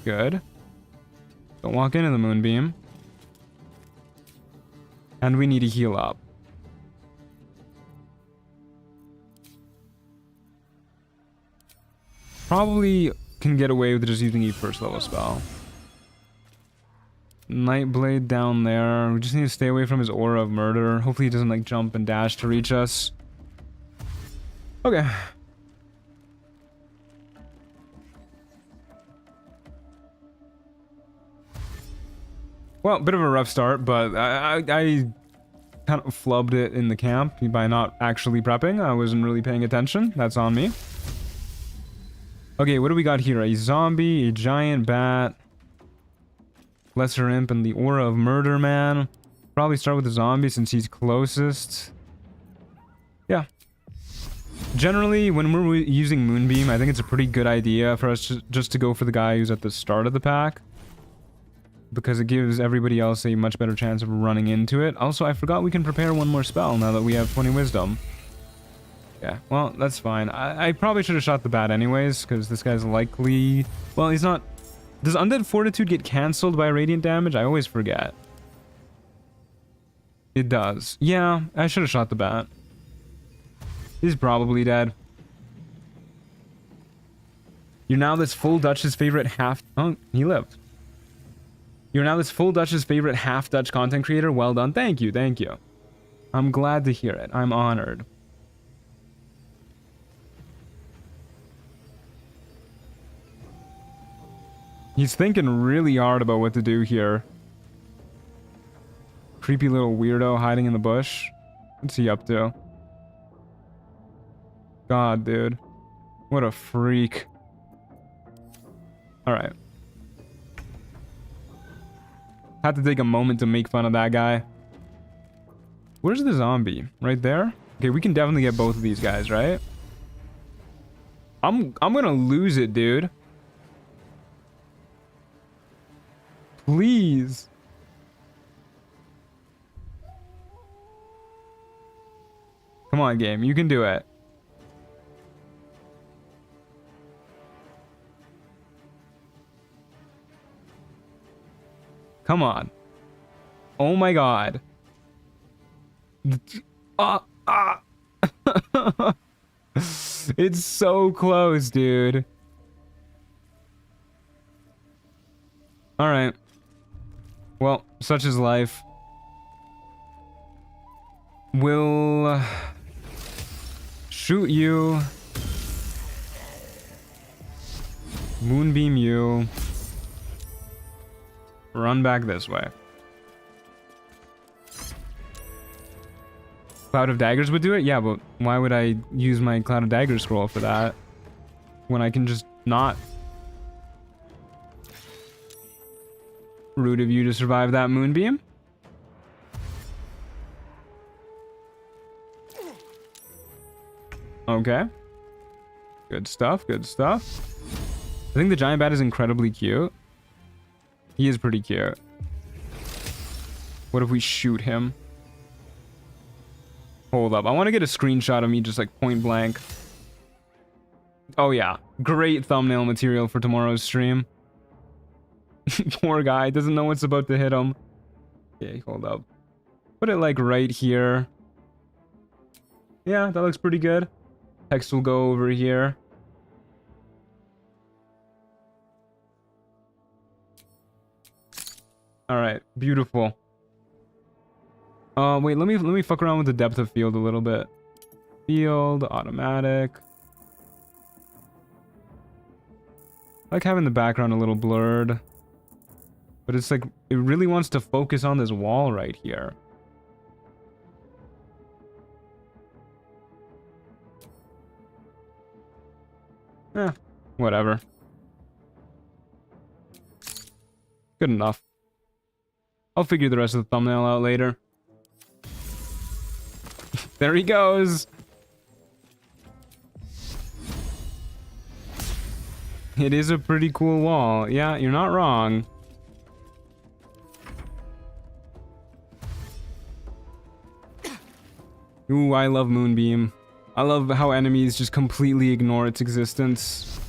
Good. Don't walk into the Moonbeam. And we need to heal up. Probably can get away with just using a first level spell. Nightblade down there. We just need to stay away from his aura of murder. Hopefully he doesn't like jump and dash to reach us. Okay. Well, bit of a rough start, but I kind of flubbed it in the camp by not actually prepping. I wasn't really paying attention. That's on me. Okay, what do we got here? A zombie, a giant bat, lesser imp, and the aura of murder man. Probably start with the zombie since he's closest. Yeah. Generally, when we're using Moonbeam, I think it's a pretty good idea for us just to go for the guy who's at the start of the pack. because it gives everybody else a much better chance of running into it. Also, I forgot we can prepare one more spell now that we have 20 wisdom. Yeah, well, that's fine. I probably should have shot the bat anyways, because this guy's likely... Well, he's not... Does Undead Fortitude get cancelled by radiant damage? I always forget. It does. Yeah, I should have shot the bat. He's probably dead. You're now this full Dutch's favorite half... Oh, he lived. You're now this full Dutch's favorite half Dutch content creator. Well done. Thank you, thank you. I'm glad to hear it. I'm honored. He's thinking really hard about what to do here. Creepy little weirdo hiding in the bush. What's he up to? God, dude. What a freak. Alright. Had to take a moment to make fun of that guy. Where's the zombie? Right there? Okay, we can definitely get both of these guys, right? I'm gonna lose it, dude. Please. Come on, game. You can do it. Come on. Oh my god. It's so close, dude. Alright. Well, such is life. We'll shoot you. Moonbeam you. Run back this way. Cloud of Daggers would do it? Yeah, but why would I use my Cloud of Daggers scroll for that when I can just not? Rude of you to survive that moonbeam. Okay. Good stuff, good stuff. I think the giant bat is incredibly cute. He is pretty cute. What if we shoot him? Hold up. I want to get a screenshot of me just like point blank. Oh yeah. Great thumbnail material for tomorrow's stream. Poor guy. Doesn't know what's about to hit him. Okay, hold up. Put it like right here. Yeah, that looks pretty good. Text will go over here. Alright, beautiful. Wait, let me fuck around with the depth of field a little bit. Field, automatic. I like having the background a little blurred. But it's like, it really wants to focus on this wall right here. Eh, whatever. Good enough. I'll figure the rest of the thumbnail out later. There he goes. It is a pretty cool wall. Yeah, you're not wrong. Ooh, I love Moonbeam. I love how enemies just completely ignore its existence.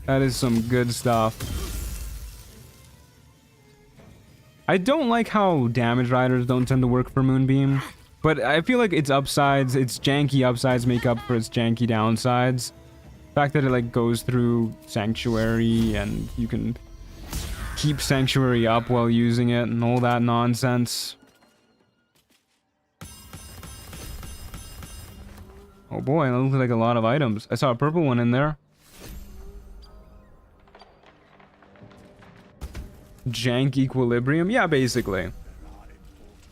That is some good stuff. I don't like how damage riders don't tend to work for Moonbeam, but I feel like its upsides, its janky upsides make up for its janky downsides. The fact that it like goes through Sanctuary and you can keep Sanctuary up while using it and all that nonsense. Oh boy, that looks like a lot of items. I saw a purple one in there. Jank equilibrium? Yeah, basically.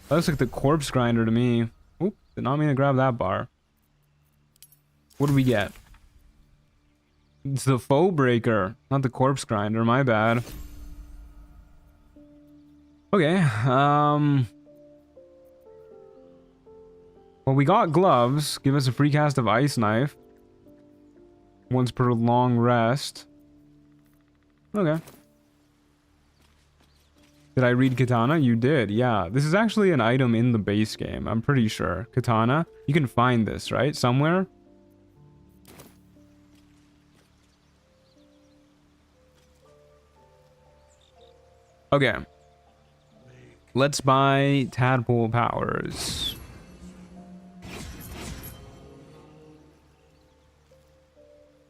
That looks like the corpse grinder to me. Oop, did not mean to grab that bar. What do we get? It's the foe breaker, not the corpse grinder, my bad. Okay, well, we got gloves. Give us a free cast of ice knife. Once per long rest. Okay. Did I read Katana? You did, yeah. This is actually an item in the base game, I'm pretty sure. Katana. You can find this, right? Somewhere? Okay. Let's buy tadpole powers.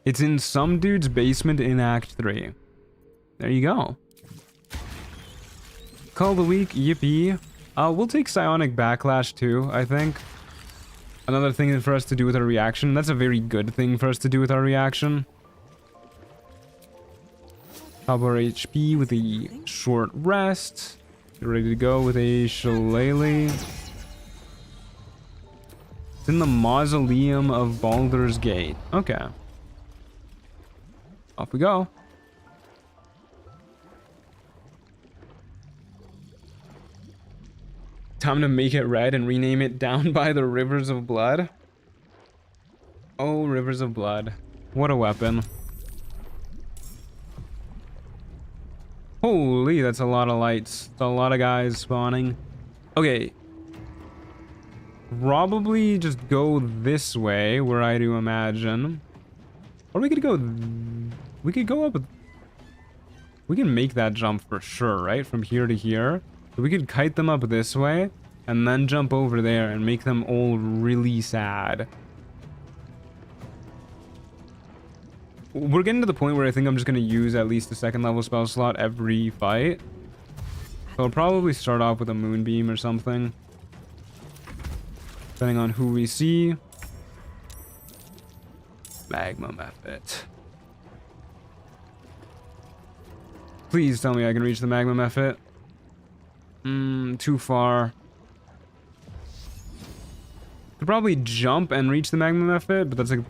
It's in some dude's basement in Act 3. There you go. Call of the week, yippee. We'll take Psionic Backlash too, I think. Another thing for us to do with our reaction. That's a very good thing for us to do with our reaction. Top our HP with a short rest. Get ready to go with a Shillelagh. It's in the Mausoleum of Baldur's Gate. Okay. Off we go. Time to make it red and rename it Down by the Rivers of Blood. Oh, Rivers of Blood. What a weapon. Holy, that's a lot of lights. That's a lot of guys spawning. Okay. Probably just go this way, were I to imagine. Or we could go... We could go up... We can make that jump for sure, right? From here to here. So we could kite them up this way, and then jump over there and make them all really sad. We're getting to the point where I think I'm just going to use at least a second level spell slot every fight. So I'll probably start off with a moonbeam or something. Depending on who we see. Magma method. Please tell me I can reach the magma method. Too far. Could probably jump and reach the magma method, but that's like,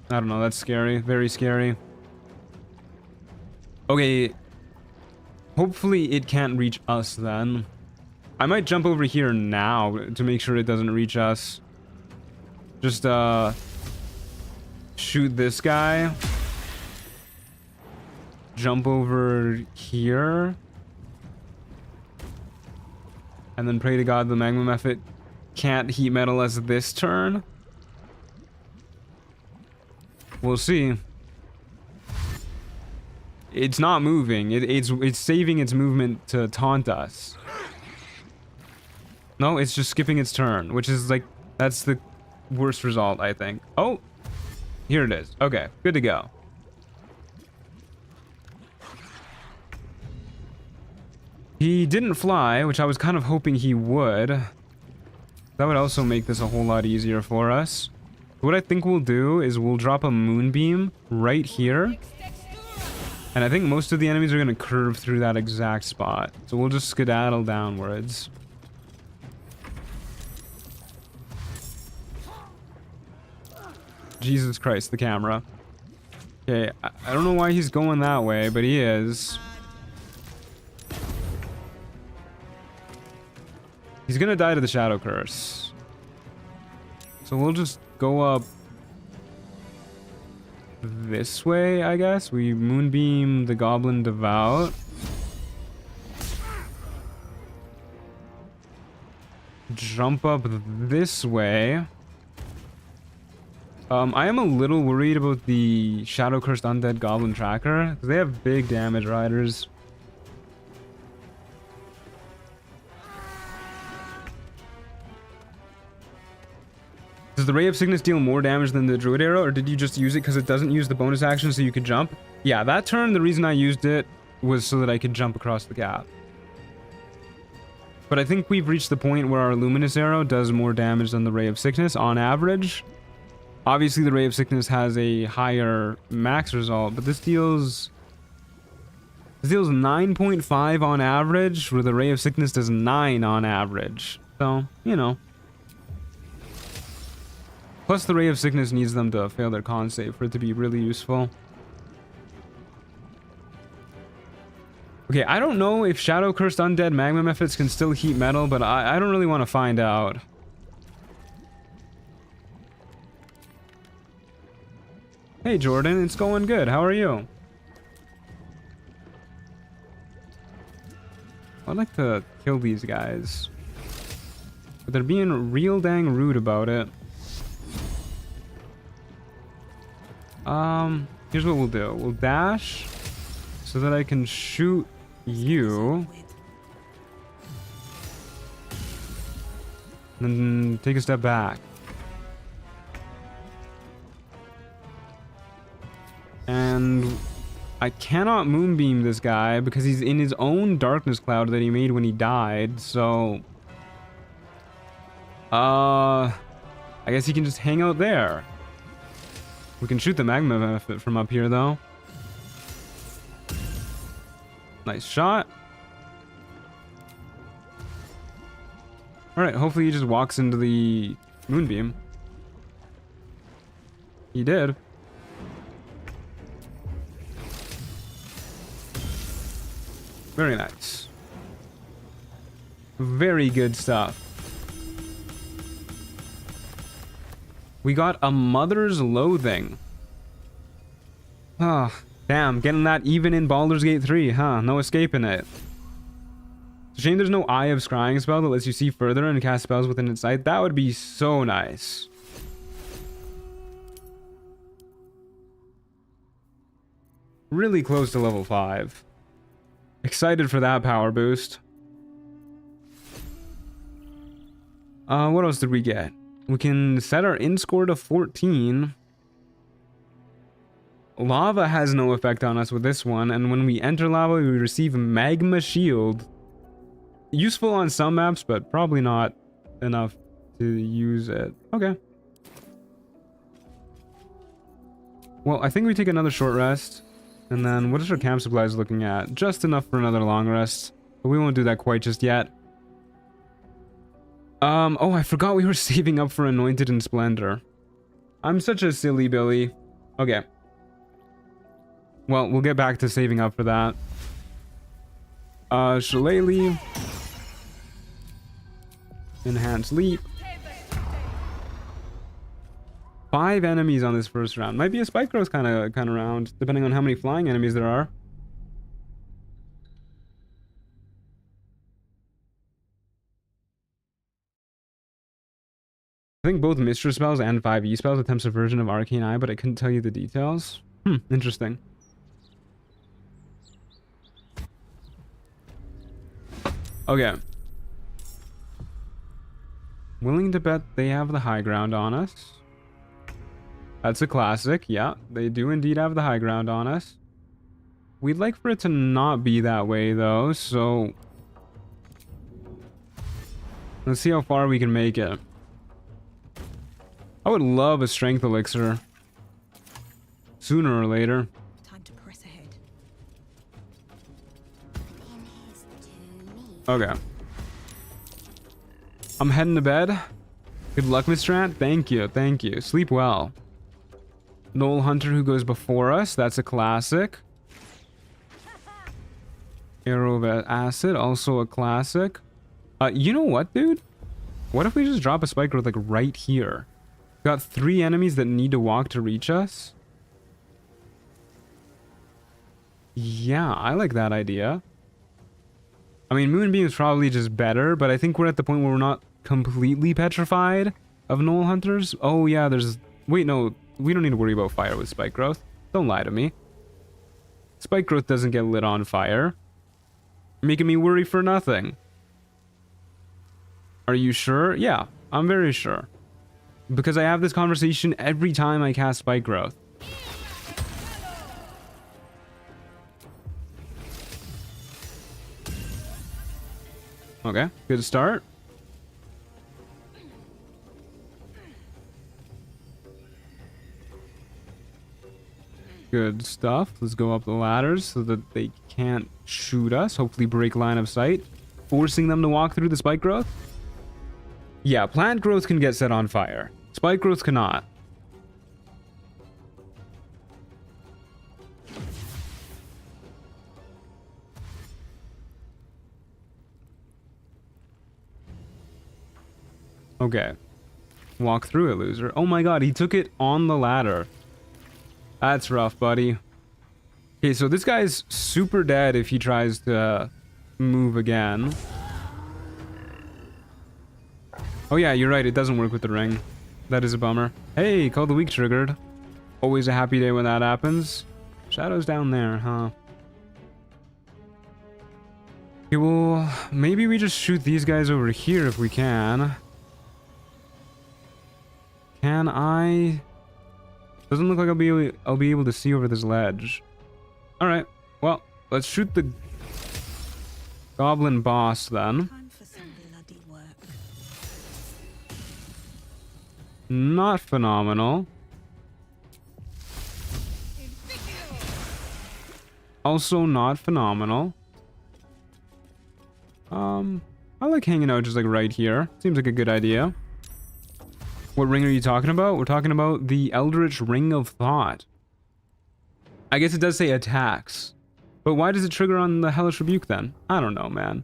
I don't know, that's scary. Very scary. Okay. Hopefully it can't reach us then. I might jump over here now to make sure it doesn't reach us. Just, shoot this guy. Jump over here. And then pray to God the magma method can't heat metal us this turn. We'll see. It's not moving. It's saving its movement to taunt us. No, it's just skipping its turn, which is like, that's the worst result, I think. Oh, here it is. Okay, good to go. He didn't fly, which I was kind of hoping he would. That would also make this a whole lot easier for us. What I think we'll do is we'll drop a moonbeam right here. And I think most of the enemies are going to curve through that exact spot. So we'll just skedaddle downwards. Jesus Christ, the camera. Okay, I don't know why he's going that way, but he is. He's gonna die to the Shadow Curse. So we'll just go up this way, I guess. We moonbeam the Goblin Devout. Jump up this way. I am a little worried about the Shadow Cursed Undead Goblin Tracker, because they have big damage riders. Does the Ray of Sickness deal more damage than the Druid Arrow, or did you just use it because it doesn't use the bonus action so you could jump? Yeah, that turn, the reason I used it was so that I could jump across the gap. But I think we've reached the point where our Luminous Arrow does more damage than the Ray of Sickness on average. Obviously, the Ray of Sickness has a higher max result, but this deals 9.5 on average, where the Ray of Sickness does 9 on average. So, you know. Plus, the Ray of Sickness needs them to fail their con save for it to be really useful. Okay, I don't know if Shadow Cursed Undead Magma Methods can still heat metal, but I don't really want to find out. Hey Jordan, it's going good. How are you? I'd like to kill these guys. But they're being real dang rude about it. Here's what we'll do. We'll dash so that I can shoot you. And then take a step back. And I cannot moonbeam this guy because he's in his own darkness cloud that he made when he died, so... I guess he can just hang out there. We can shoot the magma benefit from up here, though. Nice shot. Alright, hopefully he just walks into the moonbeam. He did. Very nice. Very good stuff. We got a Mother's Loathing. Ah, damn, getting that even in Baldur's Gate 3, huh? No escaping it. It's a shame there's no Eye of Scrying spell that lets you see further and cast spells within its sight. That would be so nice. Really close to level 5. Excited for that power boost. What else did we get? We can set our in score to 14. Lava has no effect on us with this one, and when we enter lava, we receive Magma Shield. Useful on some maps, but probably not enough to use it. Okay. Well, I think we take another short rest. And then, what is our camp supplies looking at? Just enough for another long rest. But we won't do that quite just yet. Oh, I forgot we were saving up for Anointed and Splendor. I'm such a silly Billy. Okay. Well, we'll get back to saving up for that. Shillelagh. Enhanced Leap. 5 enemies on this first round. Might be a spike growth kind of round, depending on how many flying enemies there are. I think both Mistress spells and 5e spells attempt subversion of Arcane Eye, but I couldn't tell you the details. Interesting. Okay. Willing to bet they have the high ground on us. That's a classic. Yeah, they do indeed have the high ground on us. We'd like for it to not be that way, though, so... let's see how far we can make it. I would love a strength elixir. Sooner or later. Time to press ahead. Okay. I'm heading to bed. Good luck, Mr. Ant. Thank you, thank you. Sleep well. Knoll Hunter who goes before us. That's a classic. Arrow of Acid, also a classic. You know what, dude? What if we just drop a spike growth like right here? Got 3 enemies that need to walk to reach us. Yeah, I like that idea. I mean, Moonbeam is probably just better, but I think we're at the point where we're not completely petrified of Knoll Hunters. Oh yeah, there's... wait, no. We don't need to worry about fire with spike growth. Don't lie to me. Spike growth doesn't get lit on fire. Making me worry for nothing. Are you sure? Yeah, I'm very sure. Because I have this conversation every time I cast spike growth. Okay, good start. Good stuff. Let's go up the ladders so that they can't shoot us. Hopefully break line of sight. Forcing them to walk through the spike growth. Yeah, plant growth can get set on fire. Spike growth cannot. Okay. Walk through it, loser. Oh my god, he took it on the ladder. That's rough, buddy. Okay, so this guy's super dead if he tries to move again. Oh yeah, you're right. It doesn't work with the ring. That is a bummer. Hey, Call of the Week triggered. Always a happy day when that happens. Shadow's down there, huh? Okay, well, maybe we just shoot these guys over here if we can. Can I? Doesn't look like I'll be able to see over this ledge. All right. Well, let's shoot the goblin boss then. Time for some bloody work. Not phenomenal. Also not phenomenal. I like hanging out just like right here. Seems like a good idea. What ring are you talking about? We're talking about the Eldritch Ring of Thought. I guess it does say attacks. But why does it trigger on the Hellish Rebuke then? I don't know, man.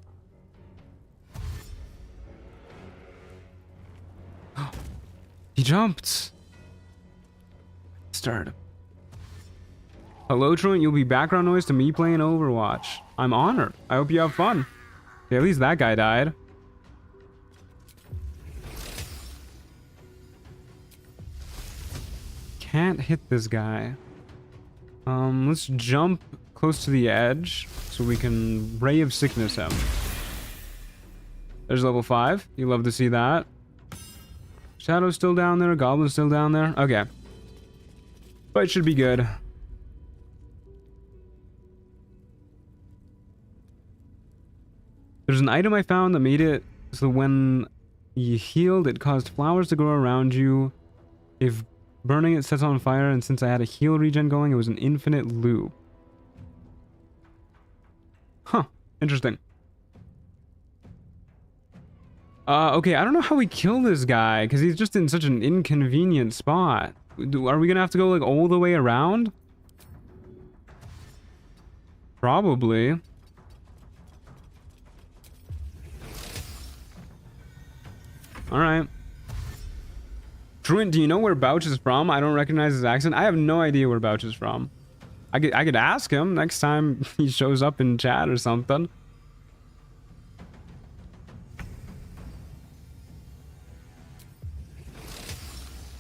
He jumped. Start. Hello, Truant. You'll be background noise to me playing Overwatch. I'm honored. I hope you have fun. Okay, at least that guy died. Can't hit this guy. Let's jump close to the edge so we can Ray of Sickness him. There's level 5. You love to see that. Shadow's still down there. Goblin's still down there. Okay. Fight should be good. There's an item I found that made it so when you healed, it caused flowers to grow around you. If burning it sets on fire, and since I had a heal regen going, it was an infinite loop. Huh. Interesting. Okay, I don't know how we kill this guy, because he's just in such an inconvenient spot. Are we gonna have to go, like, all the way around? Probably. Alright. Druid, do you know where Bouch is from? I don't recognize his accent. I have no idea where Bouch is from. I could ask him next time he shows up in chat or something.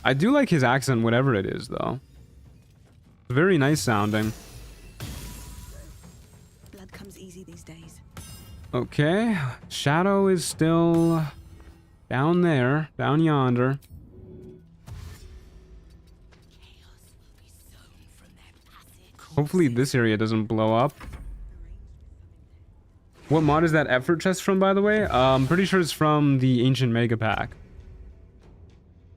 I do like his accent, whatever it is, though. Very nice sounding. Blood comes easy these days. Okay. Shadow is still down there, down yonder. Hopefully this area doesn't blow up. What mod is that effort chest from, by the way? I'm pretty sure it's from the Ancient Mega Pack.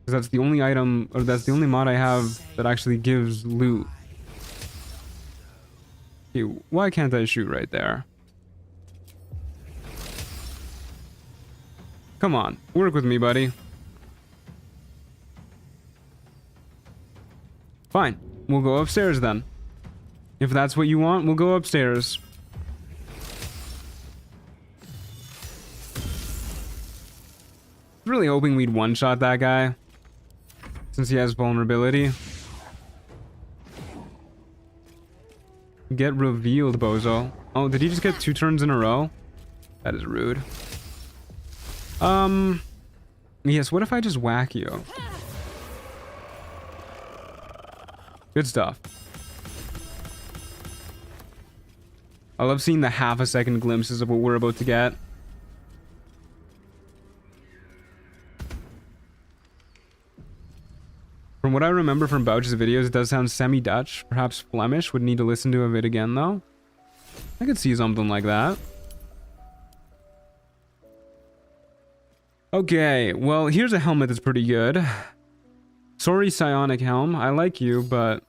Because that's the only item, or that's the only mod I have that actually gives loot. Okay, why can't I shoot right there? Come on, work with me, buddy. Fine, we'll go upstairs then. If that's what you want, we'll go upstairs. Really hoping we'd one-shot that guy, since he has vulnerability. Get revealed, bozo. Oh, did he just get 2 turns in a row? That is rude. Yes, what if I just whack you? Good stuff. I love seeing the half-a-second glimpses of what we're about to get. From what I remember from Bouch's videos, it does sound semi-Dutch, perhaps Flemish. Would need to listen to a bit again, though. I could see something like that. Okay, well, here's a helmet that's pretty good. Sorry, Psionic Helm. I like you, but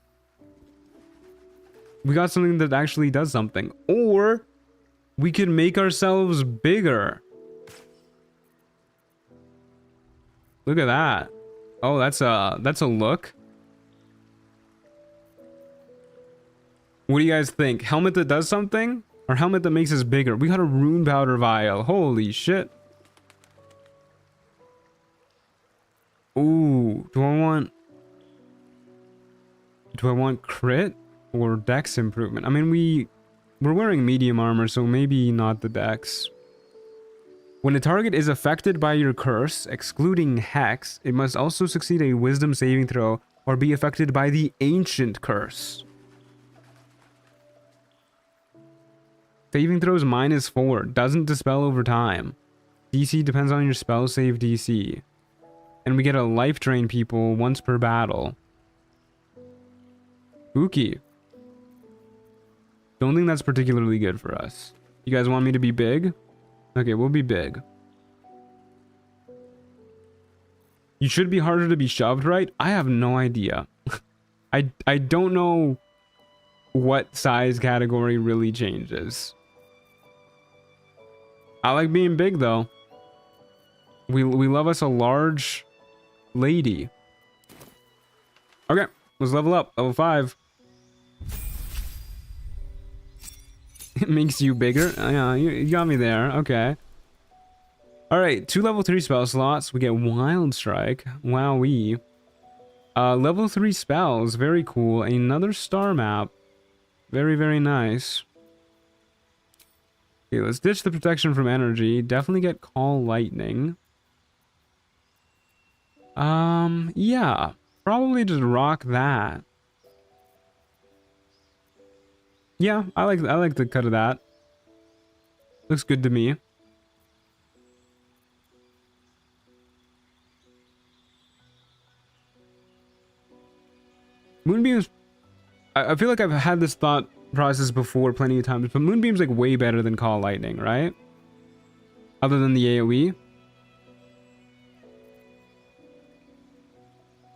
we got something that actually does something. Or we could make ourselves bigger. Look at that. Oh, that's a look. What do you guys think? Helmet that does something? Or helmet that makes us bigger? We got a rune powder vial. Holy shit. Ooh, do I want crit or dex improvement? I mean, we We're wearing medium armor, so maybe not the dex. When a target is affected by your curse, excluding Hex, it must also succeed a wisdom saving throw or be affected by the ancient curse. Saving throws -4. Doesn't dispel over time. DC depends on your spell save DC. And we get a life drain people once per battle. Spooky. Don't think that's particularly good for us. You guys want me to be big? Okay, we'll be big. You should be harder to be shoved, right? I have no idea. I don't know what size category really changes. I like being big though. We love us a large lady. Okay, let's level up. Level 5. It makes you bigger. Yeah, you got me there. Okay. All right, 2 level 3 spell slots. We get Wild Strike. Wowee. Level 3 spells. Very cool. Another star map. Very, very nice. Okay, let's ditch the protection from energy. Definitely get Call Lightning. Yeah. Probably just rock that. Yeah, I like the cut of that. Looks good to me. Moonbeam's... I feel like I've had this thought process before plenty of times, but Moonbeam's like way better than Call Lightning, right? Other than the AoE.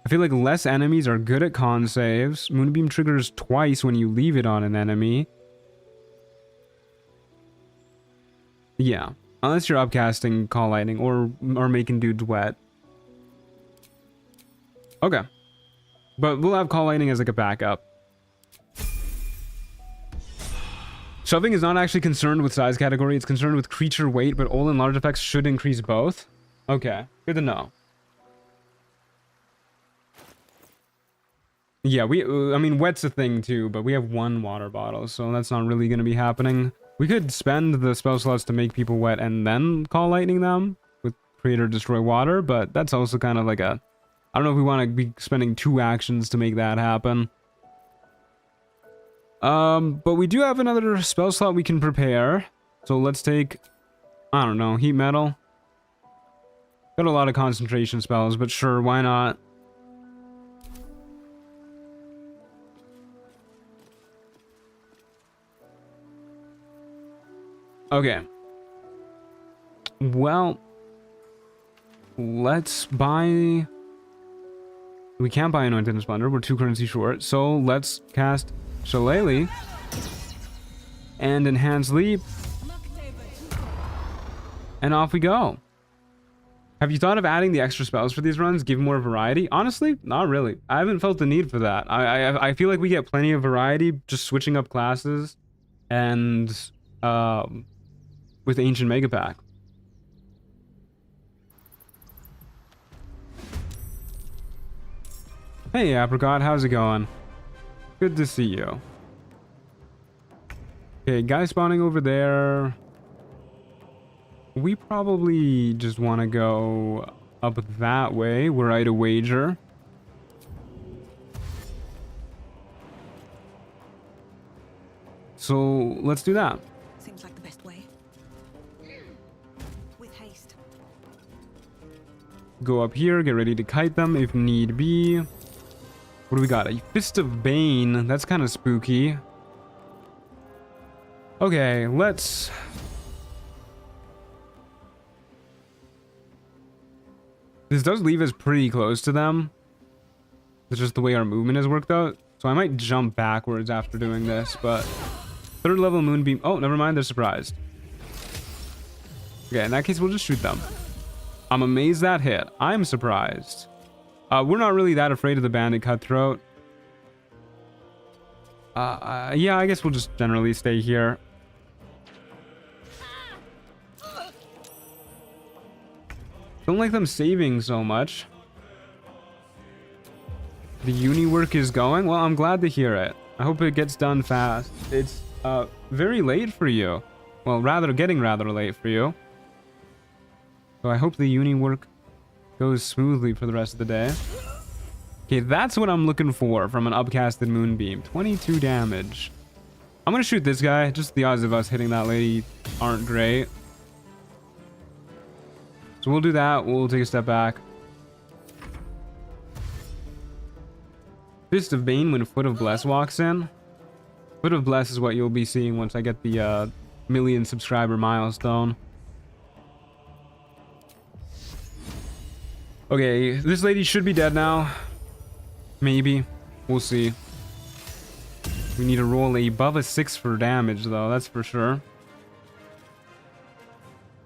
I feel like less enemies are good at con saves. Moonbeam triggers twice when you leave it on an enemy. Yeah. Unless you're upcasting Call Lightning or making dudes wet. Okay. But we'll have Call Lightning as like a backup. Shoving is not actually concerned with size category. It's concerned with creature weight, but all and large effects should increase both. Okay. Good to know. Yeah, I mean, wet's a thing too, but we have 1 water bottle, so that's not really going to be happening. We could spend the spell slots to make people wet and then Call Lightning them with Create or Destroy Water, but that's also kind of like a... I don't know if we want to be spending 2 actions to make that happen. But we do have another spell slot we can prepare. So let's take, I don't know, Heat Metal. Got a lot of concentration spells, but sure, why not? Okay. Well, let's buy... We can't buy Anointed Splendor. We're 2 currency short. So let's cast Shillelagh and Enhance Leap. And off we go. Have you thought of adding the extra spells for these runs? Give more variety? Honestly, not really. I haven't felt the need for that. I feel like we get plenty of variety just switching up classes and with Ancient Mega Pack. Hey Apricot, how's it going? Good to see you. Okay, guy spawning over there. We probably just want to go up that way where I'd wager. So let's do that. Seems like the best way. With haste. Go up here, get ready to kite them if need be. What do we got? A Fist of Bane. That's kind of spooky. Okay, let's... This does leave us pretty close to them. It's just the way our movement has worked out. So I might jump backwards after doing this, but... 3rd level Moonbeam... Oh, never mind, they're surprised. Okay, in that case, we'll just shoot them. I'm amazed that hit. I'm surprised. We're not really that afraid of the Bandit Cutthroat. Yeah, I guess we'll just generally stay here. Don't like them saving so much. The uni work is going? Well, I'm glad to hear it. I hope it gets done fast. It's very late for you. Well, getting rather late for you. So I hope the uni work goes smoothly for the rest of the day. Okay, that's what I'm looking for from an upcasted moonbeam. 22 damage. I'm gonna shoot this guy. Just the odds of us hitting that lady aren't great. So we'll do that. We'll take a step back. Fist of Bane when Foot of Bless walks in. Foot of Bless is what you'll be seeing once I get the million subscriber milestone. Okay, this lady should be dead now. Maybe. We'll see. We need to roll above a 6 for damage, though. That's for sure.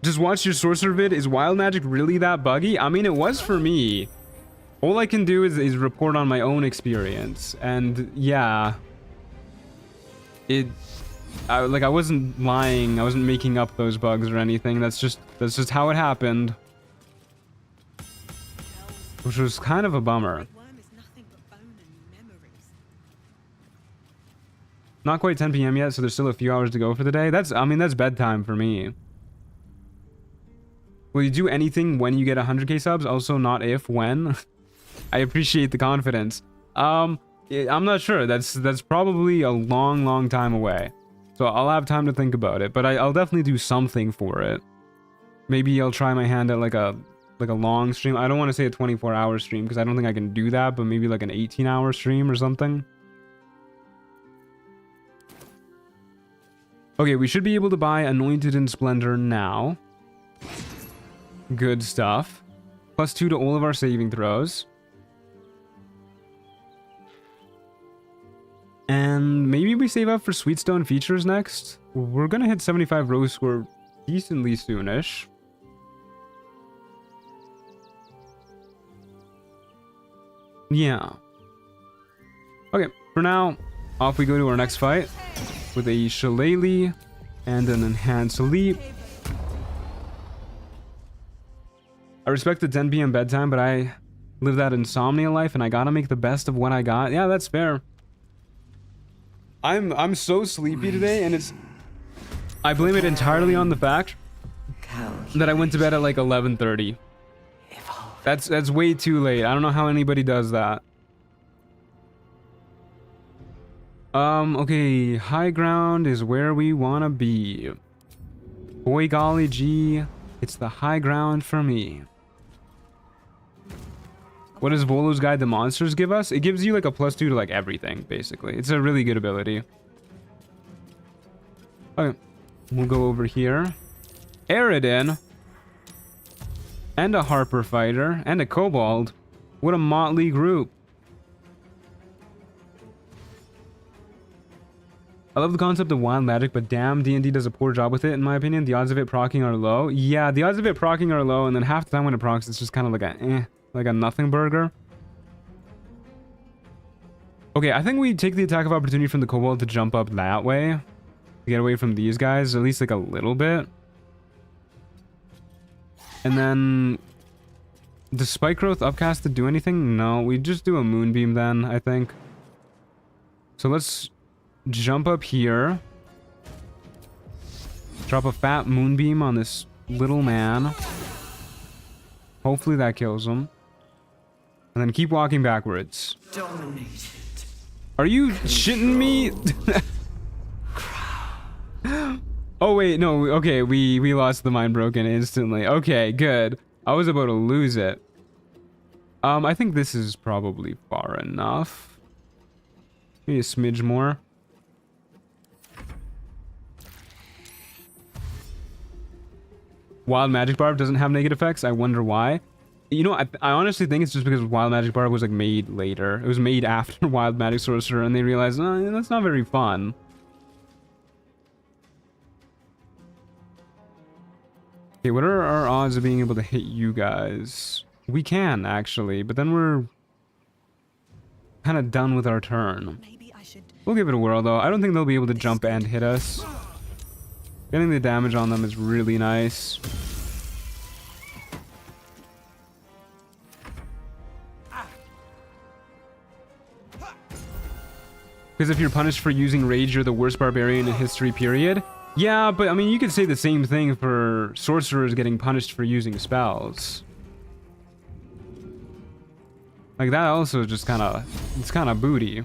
Just watch your sorcerer vid. Is wild magic really that buggy? I mean, it was for me. All I can do is report on my own experience. And yeah. I wasn't lying. I wasn't making up those bugs or anything. That's just how it happened. Which was kind of a bummer. Not quite 10 p.m. yet, so there's still a few hours to go for the day. That's bedtime for me. Will you do anything when you get 100k subs? Also not if, when. I appreciate the confidence. I'm not sure. That's probably a long time away. So I'll have time to think about it, but I'll definitely do something for it. Maybe I'll try my hand at like a long stream. I don't want to say a 24-hour stream because I don't think I can do that, but maybe like an 18-hour stream or something. Okay, we should be able to buy Anointed in Splendor now. Good stuff. +2 to all of our saving throws. And maybe we save up for Sweetstone features next. We're gonna hit 75 rose score decently soonish. Yeah. Okay, for now, off we go to our next fight with a Shillelagh and an Enhanced Leap. I respect the 10 p.m. bedtime, but I live that insomnia life and I gotta make the best of what I got. Yeah, that's fair. I'm so sleepy today, and I blame it entirely on the fact that I went to bed at like 11:30. That's way too late. I don't know how anybody does that. Okay, high ground is where we wanna be. Boy golly gee, it's the high ground for me. What does Volo's Guide to Monsters give us? It gives you like a +2 to like everything, basically. It's a really good ability. Okay, we'll go over here. Aridin. And a Harper Fighter. And a Kobold. What a motley group. I love the concept of wild magic, but damn, D&D does a poor job with it, in my opinion. The odds of it proccing are low. Yeah, the odds of it proccing are low, and then half the time when it procs, it's just kind of like a nothing burger. Okay, I think we take the attack of opportunity from the Kobold to jump up that way. To get away from these guys, at least like a little bit. And then... Does Spike Growth upcast to do anything? No, we just do a Moonbeam then, I think. So let's jump up here. Drop a fat Moonbeam on this little man. Hopefully that kills him. And then keep walking backwards. Dominated. Are you shitting me? Oh wait, no, okay, we lost the Mind Broken instantly. Okay, good. I was about to lose it. I think this is probably far enough. Maybe a smidge more. Wild Magic Barb doesn't have negative effects. I wonder why. You know, I honestly think it's just because Wild Magic Barb was like made later. It was made after Wild Magic Sorcerer, and they realized, oh, that's not very fun. Okay, what are our odds of being able to hit you guys? We can, actually, but then we're kind of done with our turn. Maybe I should. We'll give it a whirl, though. I don't think they'll be able to jump and hit us. Getting the damage on them is really nice. Because if you're punished for using rage, you're the worst barbarian in history, period. Yeah, but I mean, you could say the same thing for sorcerers getting punished for using spells. Like, that also just kind of... It's kind of booty.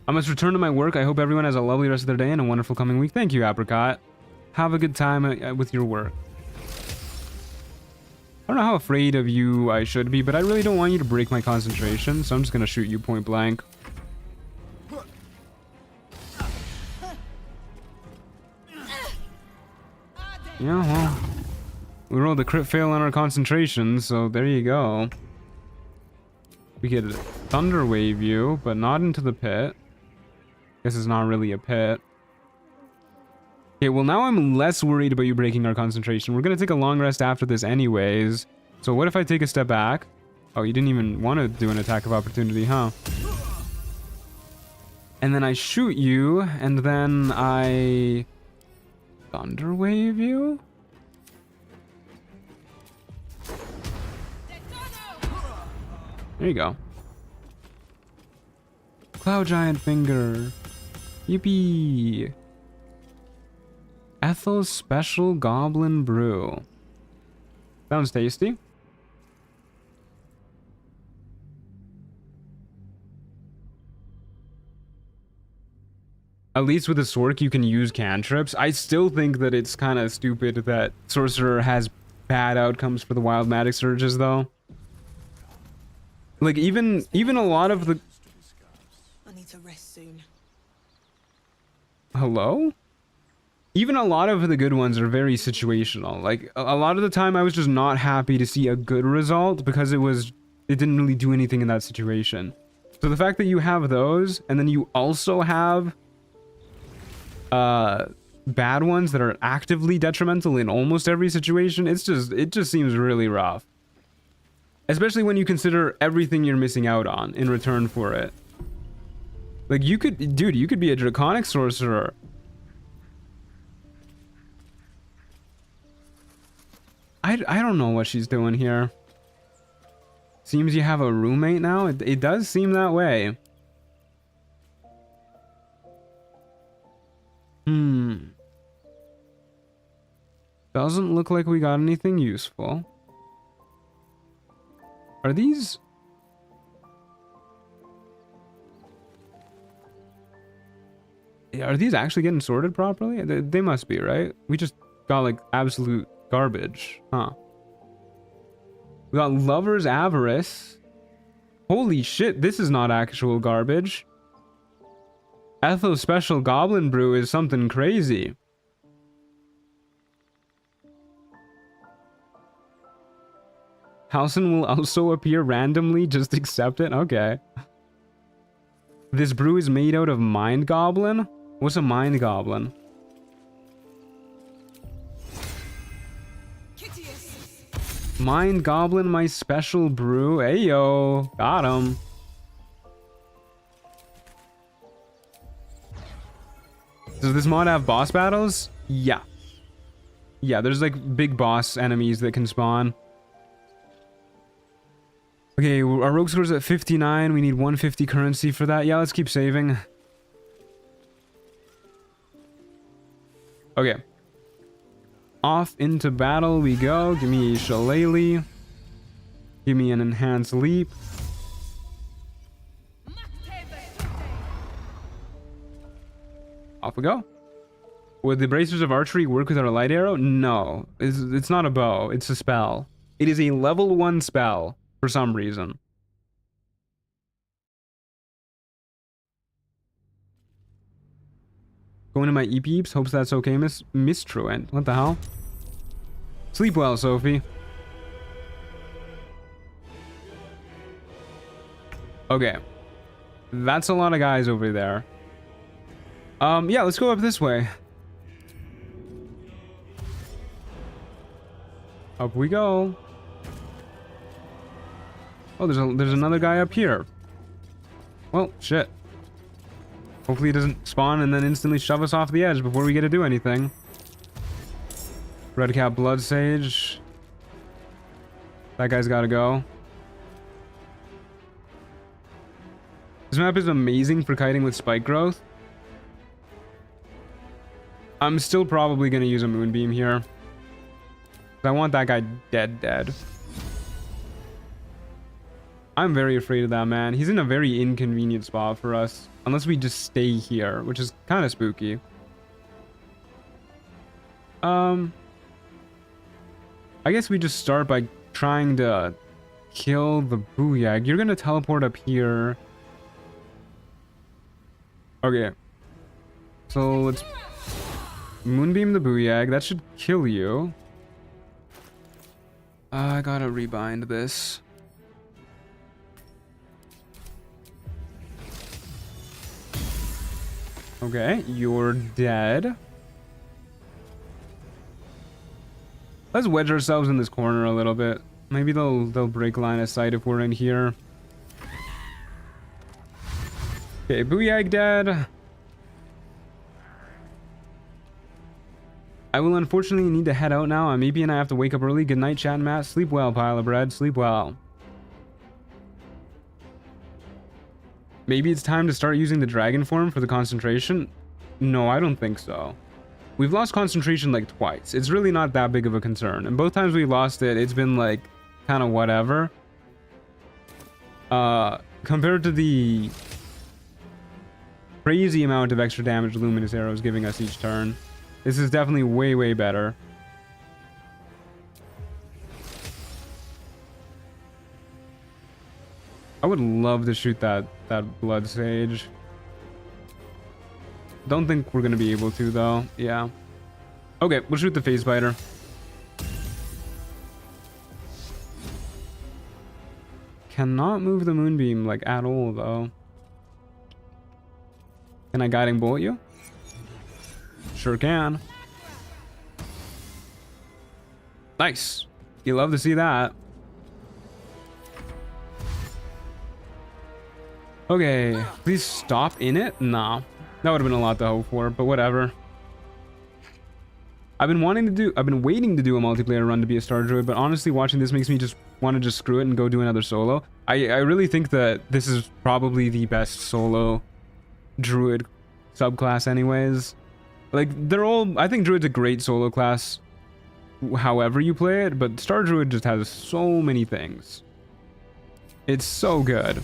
I must return to my work. I hope everyone has a lovely rest of their day and a wonderful coming week. Thank you, Apricot. Have a good time with your work. I don't know how afraid of you I should be, but I really don't want you to break my concentration, so I'm just gonna shoot you point blank. Yeah, well, we rolled a crit fail on our concentration, so there you go. We could thunder wave you, but not into the pit. Guess it's not really a pit. Okay, well now I'm less worried about you breaking our concentration. We're gonna take a long rest after this anyways. So what if I take a step back? Oh, you didn't even want to do an attack of opportunity, huh? And then I shoot you, and then I... thunder wave you? There you go. Cloud Giant Finger. Yippee. Ethel's Special Goblin Brew. Sounds tasty. At least with a Sorc you can use cantrips. I still think that it's kind of stupid that Sorcerer has bad outcomes for the Wild Magic Surges though. Like even a lot of the... I need to rest soon. Hello? Even a lot of the good ones are very situational. Like a lot of the time I was just not happy to see a good result because it didn't really do anything in that situation. So the fact that you have those and then you also have bad ones that are actively detrimental in almost every situation, it just seems really rough. Especially when you consider everything you're missing out on in return for it. Like you could be a draconic sorcerer. I don't know what she's doing here. Seems you have a roommate now. It does seem that way. Doesn't look like we got anything useful. Are these... Are these actually getting sorted properly? They must be, right? We just got like absolute garbage, huh? We got Lover's Avarice. Holy shit, this is not actual garbage. Ethel's Special Goblin Brew is something crazy. Halcyon will also appear randomly, just accept it? Okay. This brew is made out of Mind Goblin? What's a Mind Goblin? Mind Goblin, my special brew. Ayo, got him. Does this mod have boss battles? Yeah. Yeah, there's like big boss enemies that can spawn. Okay, our rogue score's at 59. We need 150 currency for that. Yeah, let's keep saving. Okay. Off into battle we go. Give me a shillelagh. Give me an enhanced leap. Off we go. Would the bracers of archery work with our light arrow? No. It's not a bow. It's a spell. It is a level 1 spell for some reason. Going to my eeps. Hopes that's okay, Miss Truant. What the hell? Sleep well, Sophie. Okay. That's a lot of guys over there. Yeah, let's go up this way. Up we go. Oh, there's another guy up here. Well, shit. Hopefully he doesn't spawn and then instantly shove us off the edge before we get to do anything. Redcap Blood Sage. That guy's gotta go. This map is amazing for kiting with spike growth. I'm still probably going to use a moonbeam here. I want that guy dead. I'm very afraid of that man. He's in a very inconvenient spot for us. Unless we just stay here, which is kind of spooky. I guess we just start by trying to kill the Booyag. You're gonna teleport up here. Okay. So let's moonbeam the Booyag. That should kill you. I gotta rebind this. Okay, you're dead. Let's wedge ourselves in this corner a little bit. Maybe they'll break line of sight if we're in here. Okay, Booyag dead. I will unfortunately need to head out now. Maybe and I have to wake up early. Good night, chat and Matt. Sleep well, pile of bread. Sleep well. Maybe it's time to start using the dragon form for the concentration? No, I don't think so. We've lost concentration like twice. It's really not that big of a concern. And both times we lost it, it's been like kind of whatever. Compared to the crazy amount of extra damage Luminous Arrow is giving us each turn, this is definitely way better. I would love to shoot that Blood Sage. Don't think we're gonna be able to though. Yeah. Okay, we'll shoot the Phase Biter. Cannot move the Moonbeam like at all though. Can I Guiding Bolt you? Sure can. Nice. You love to see that. Okay, please stop in it? Nah. That would have been a lot to hope for, but whatever. I've been waiting to do a multiplayer run to be a Star Druid, but honestly watching this makes me just want to just screw it and go do another solo. I really think that this is probably the best solo Druid subclass anyways. Like, I think Druid's a great solo class however you play it, but Star Druid just has so many things. It's so good.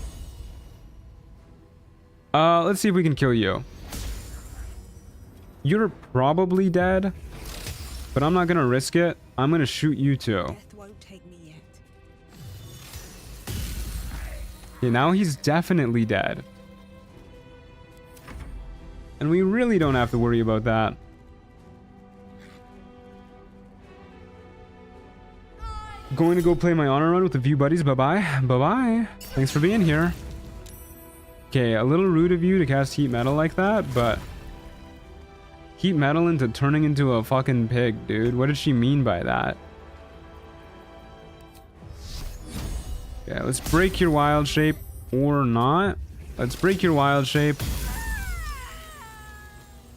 Let's see if we can kill you. You're probably dead, but I'm not gonna risk it. I'm gonna shoot you too. Death won't take me yet. Okay, now he's definitely dead. And we really don't have to worry about that. Going to go play my honor run with a few buddies. Bye-bye. Bye-bye. Thanks for being here. Okay, a little rude of you to cast Heat Metal like that, but... Heat Metal into turning into a fucking pig, dude. What did she mean by that? Okay, let's break your wild shape. Or not. Let's break your wild shape.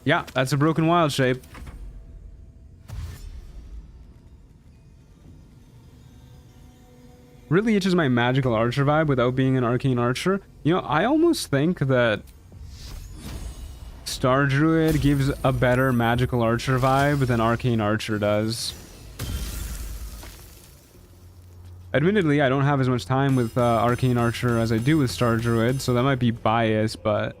Yeah, that's a broken wild shape. Really itches my magical archer vibe without being an arcane archer. You know, I almost think that Star Druid gives a better magical archer vibe than arcane archer does. Admittedly, I don't have as much time with arcane archer as I do with Star Druid, so that might be biased, but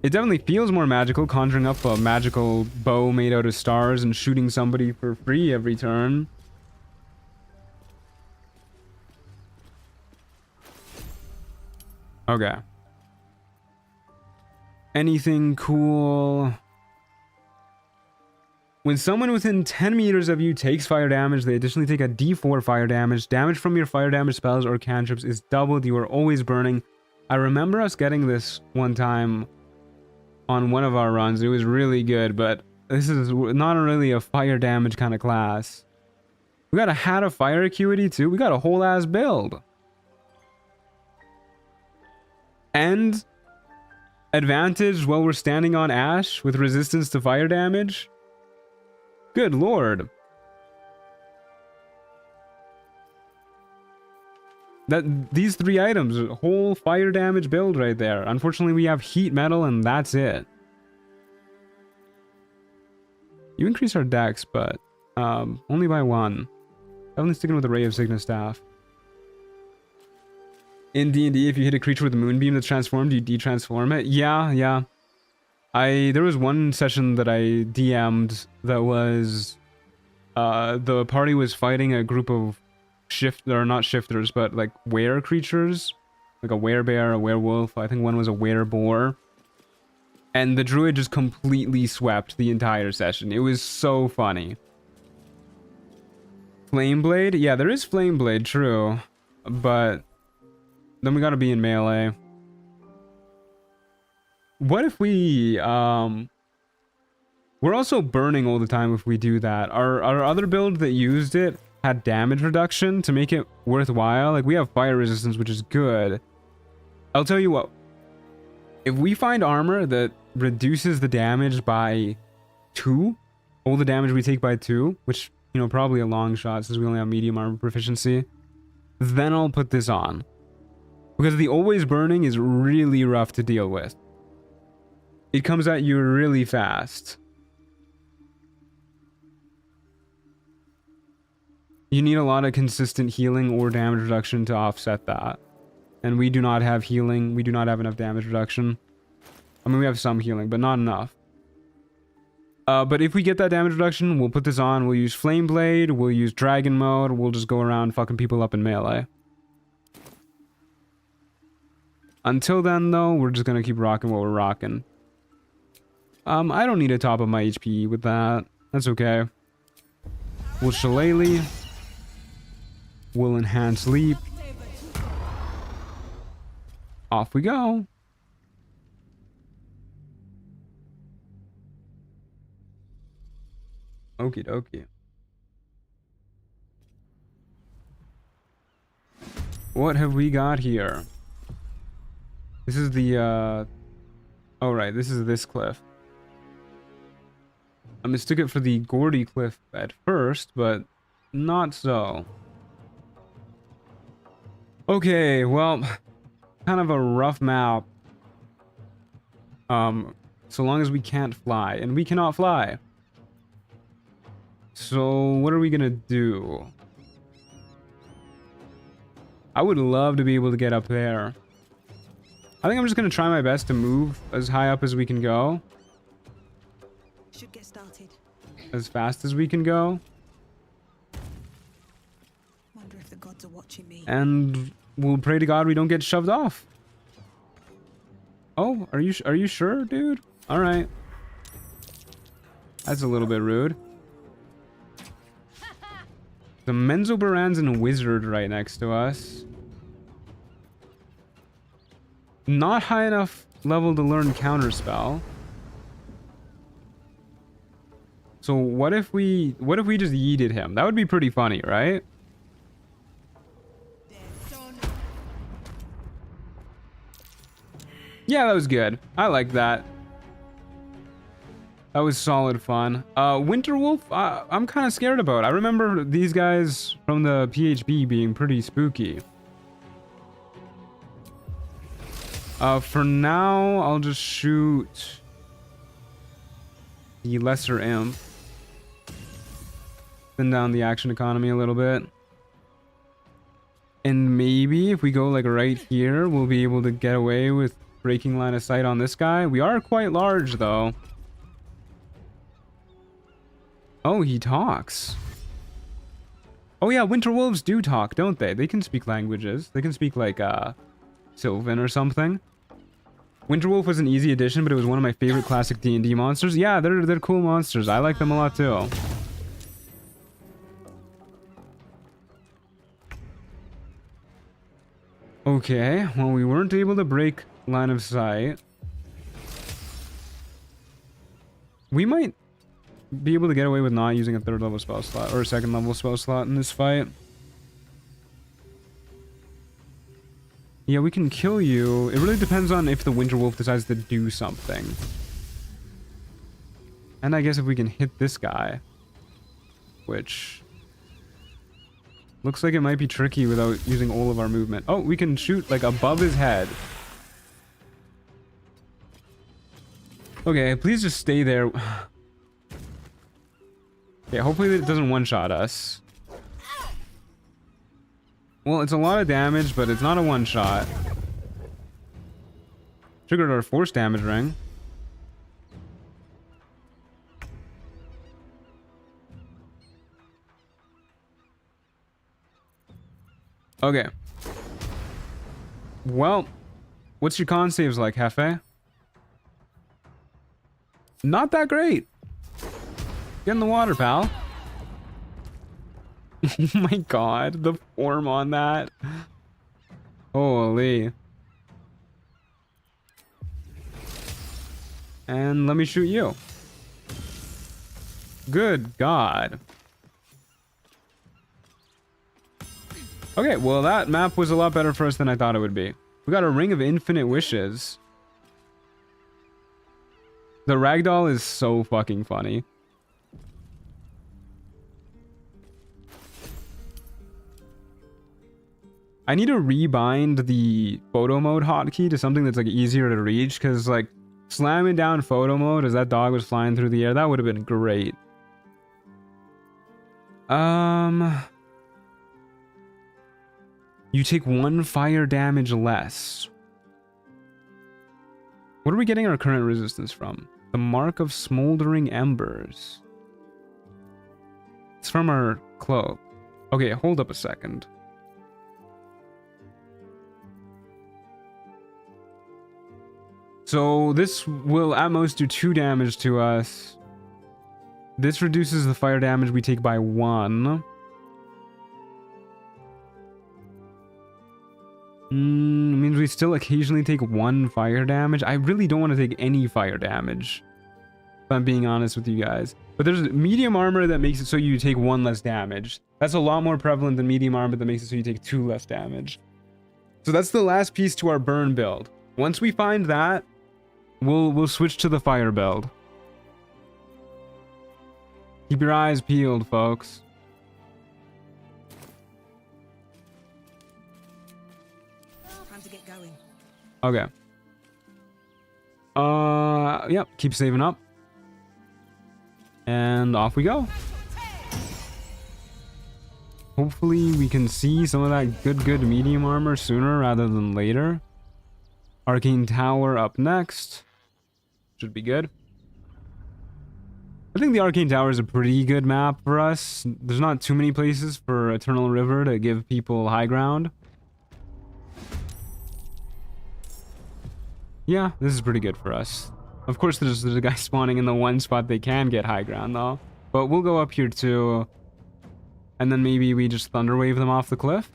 it definitely feels more magical, conjuring up a magical bow made out of stars and shooting somebody for free every turn. Okay. Anything cool? When someone within 10 meters of you takes fire damage, they additionally take a d4 fire damage. Damage from your fire damage spells or cantrips is doubled. You are always burning. I remember us getting this one time on one of our runs. It was really good, but this is not really a fire damage kind of class. We got a hat of fire acuity too. We got a whole ass build. And advantage while we're standing on ash with resistance to fire damage. Good lord. These 3 items, a whole fire damage build right there. Unfortunately, we have heat metal and that's it. You increase our dex, but only by 1. Definitely sticking with the Ray of Sickness Staff. In D&D, if you hit a creature with a moonbeam that's transformed, you de-transform it. Yeah. There was one session that I DM'd that was the party was fighting a group of not shifters, but like were creatures, like a werebear, a werewolf. I think one was a wereboar, and the druid just completely swept the entire session. It was so funny. Flameblade, yeah, there is Flameblade, true, but then we gotta be in melee. What if we we're also burning all the time if we do that. Our other build that used it had damage reduction to make it worthwhile. Like, we have fire resistance, which is good. I'll tell you what. If we find armor that reduces the damage by 2, all the damage we take by 2, which, you know, probably a long shot since we only have medium armor proficiency, then I'll put this on. Because the always burning is really rough to deal with. It comes at you really fast. You need a lot of consistent healing or damage reduction to offset that. And we do not have healing. We do not have enough damage reduction. I mean, we have some healing, but not enough. But if we get that damage reduction, we'll put this on. We'll use Flame Blade. We'll use Dragon Mode. We'll just go around fucking people up in melee. Until then, though, we're just gonna keep rocking what we're rocking. I don't need to top up my HP with that. That's okay. We'll Shillelagh. We'll enhance leap. Off we go. Okie dokie. What have we got here? This is the oh right, this is this cliff. I mistook it for the Gordy cliff at first, but not so. Okay, well, kind of a rough map. So long as we can't fly, and we cannot fly. So what are we gonna do? I would love to be able to get up there. I think I'm just gonna try my best to move as high up as we can go. Should get started. As fast as we can go. Wonder if the gods are watching me. And we'll pray to God we don't get shoved off. Oh, are you sure, dude? All right. That's a little bit rude. The Menzoberranzan wizard right next to us. Not high enough level to learn counterspell. So what if we just yeeted him? That would be pretty funny, right? Yeah, that was good. I like that. That was solid fun. Winterwolf, I'm kind of scared about. I remember these guys from the PHB being pretty spooky. For now, I'll just shoot the lesser imp. Thin down the action economy a little bit. And maybe if we go like right here, we'll be able to get away with breaking line of sight on this guy. We are quite large though. Oh, he talks. Oh yeah, winter wolves do talk, don't they? They can speak languages. They can speak like Sylvan or something. Winterwolf was an easy addition, but it was one of my favorite classic D&D monsters. Yeah, they're cool monsters. I like them a lot too. Okay, well, we weren't able to break line of sight. We might be able to get away with not using a 3rd level spell slot or a 2nd level spell slot in this fight. Yeah, we can kill you. It really depends on if the Winterwolf decides to do something. And I guess if we can hit this guy. Which... Looks like it might be tricky without using all of our movement. Oh, we can shoot like above his head. Okay, please just stay there. Yeah, hopefully it doesn't one-shot us. Well, it's a lot of damage, but it's not a one-shot. Triggered our force damage ring. Okay. Well, what's your con saves like, Hefe? Not that great. Get in the water, pal. Oh my god, the form on that. Holy. And let me shoot you. Good god. Okay, well that map was a lot better for us than I thought it would be. We got a Ring of Infinite Wishes. The ragdoll is so fucking funny. I need to rebind the photo mode hotkey to something that's like easier to reach, because like slamming down photo mode as that dog was flying through the air, that would have been great. You take 1 fire damage less. What are we getting our current resistance from? The Mark of Smoldering Embers. It's from our cloak. Okay, hold up a second. So this will at most do 2 damage to us. This reduces the fire damage we take by 1. Means we still occasionally take 1 fire damage. I really don't want to take any fire damage, if I'm being honest with you guys. But there's medium armor that makes it so you take 1 less damage. That's a lot more prevalent than medium armor that makes it so you take 2 less damage. So that's the last piece to our burn build. Once we find that, we'll switch to the fire build. Keep your eyes peeled, folks. Time to get going. Okay. Yep, keep saving up. And off we go. Hopefully we can see some of that good medium armor sooner rather than later. Arcane Tower up next. Should be good. I think the Arcane Tower is a pretty good map for us. There's not too many places for Eternal River to give people high ground. Yeah, this is pretty good for us. Of course, there's a guy spawning in the one spot they can get high ground, though. But we'll go up here, too. And then maybe we just thunderwave them off the cliff.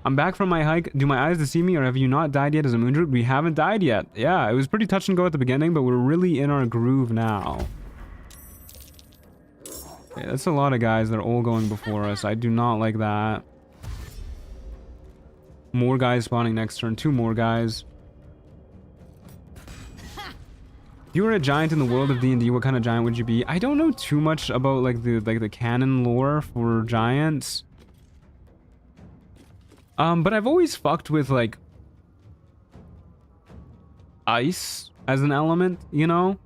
I'm back from my hike. Do my eyes deceive me, or have you not died yet as a moon druid? We haven't died yet. Yeah, it was pretty touch and go at the beginning, but we're really in our groove now. Okay, that's a lot of guys that are all going before us. I do not like that. More guys spawning next turn. 2 more guys. If you were a giant in the world of D&D, what kind of giant would you be? I don't know too much about like the canon lore for giants. But I've always fucked with like ice as an element, you know?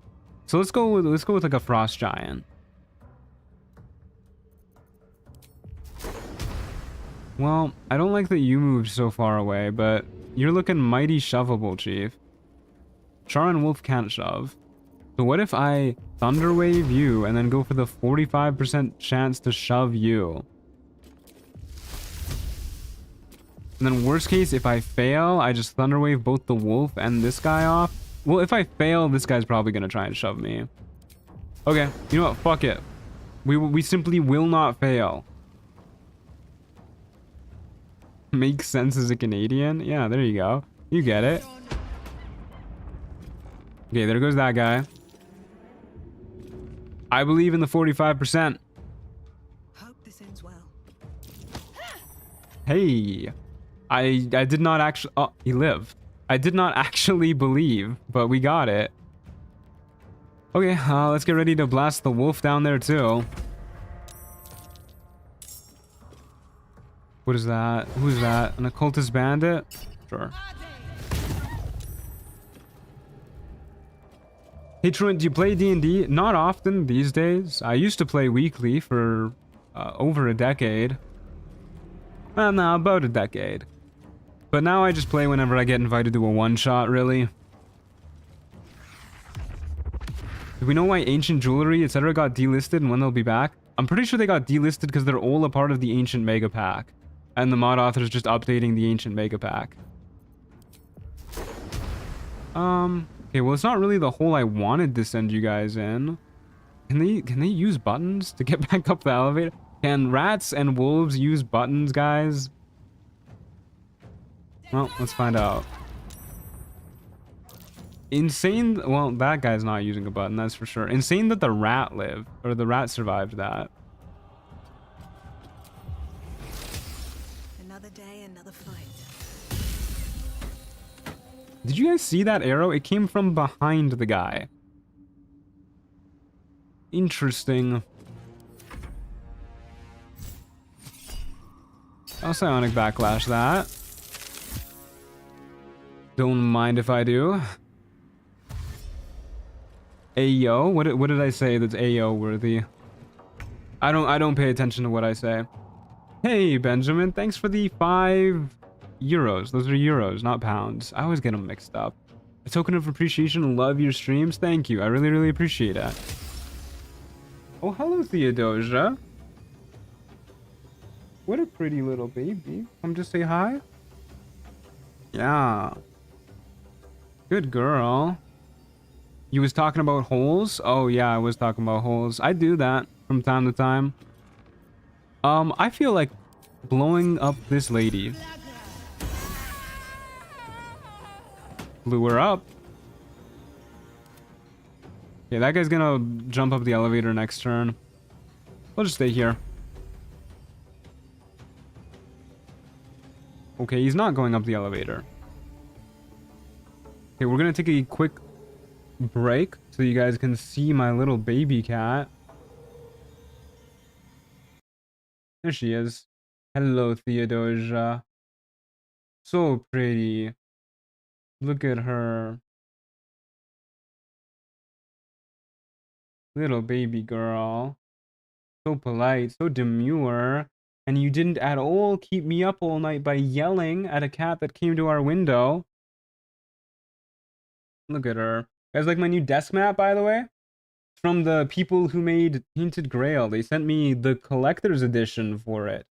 So let's go with like a frost giant. Well, I don't like that you moved so far away, but you're looking mighty shovable, Chief. Char and Wolf can't shove. So what if I Thunderwave you and then go for the 45% chance to shove you? And then worst case, if I fail, I just Thunderwave both the Wolf and this guy off. Well, if I fail, this guy's probably going to try and shove me. Okay, you know what? Fuck it. We simply will not fail. Makes sense as a Canadian? Yeah, there you go. You get it. Okay, there goes that guy. I believe in the 45%. Hope this ends well. Hey. I did not actually... Oh, he lived. I did not actually believe, but we got it. Okay, let's get ready to blast the wolf down there too. What is that? Who's that? An occultist bandit? Sure. Hey Truant, do you play D&D? Not often these days. I used to play weekly for over a decade. Well, no, about a decade. But now I just play whenever I get invited to a one-shot, really. Do we know why ancient jewelry, etc. got delisted and when they'll be back? I'm pretty sure they got delisted because they're all a part of the ancient mega pack. And the mod author is just updating the ancient mega pack. Okay, well it's not really the hole I wanted to send you guys in. Can they use buttons to get back up the elevator? Can rats and wolves use buttons, guys? Well, let's find out. Insane, well, that guy's not using a button, that's for sure. Insane that the rat lived, or the rat survived that. Another day, another fight. Did you guys see that arrow? It came from behind the guy. Interesting. I'll psionic backlash that. Don't mind if I do. Ayo? What did I say that's Ayo worthy? I don't pay attention to what I say. Hey Benjamin, thanks for the 5 euros. Those are euros, not pounds. I always get them mixed up. A token of appreciation. Love your streams. Thank you. I really appreciate that. Oh, hello Theodosia. What a pretty little baby. Come just say hi. Yeah. Good girl. You was talking about holes? Oh yeah, I was talking about holes. I do that from time to time. I feel like blowing up this lady. Blew her up. Yeah, that guy's gonna jump up the elevator next turn. We'll just stay here. Okay, he's not going up the elevator. Okay, we're gonna take a quick break so you guys can see my little baby cat. There she is. Hello, Theodosia. So pretty. Look at her. Little baby girl. So polite, so demure. And you didn't at all keep me up all night by yelling at a cat that came to our window. Look at her. You guys like my new desk mat, by the way? From the people who made Tainted Grail. They sent me the collector's edition for it.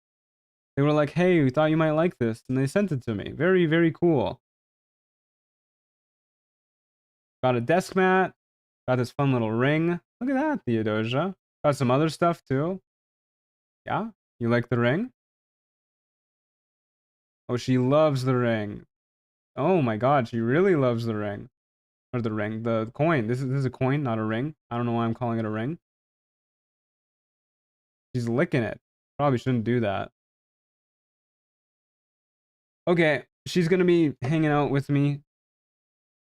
They were like, hey, we thought you might like this. And they sent it to me. Very cool. Got a desk mat. Got this fun little ring. Look at that, Theodosia. Got some other stuff, too. Yeah? You like the ring? Oh, she loves the ring. Oh my god, she really loves the ring. Or the ring. The coin. This is a coin, not a ring. I don't know why I'm calling it a ring. She's licking it. Probably shouldn't do that. Okay, she's gonna be hanging out with me.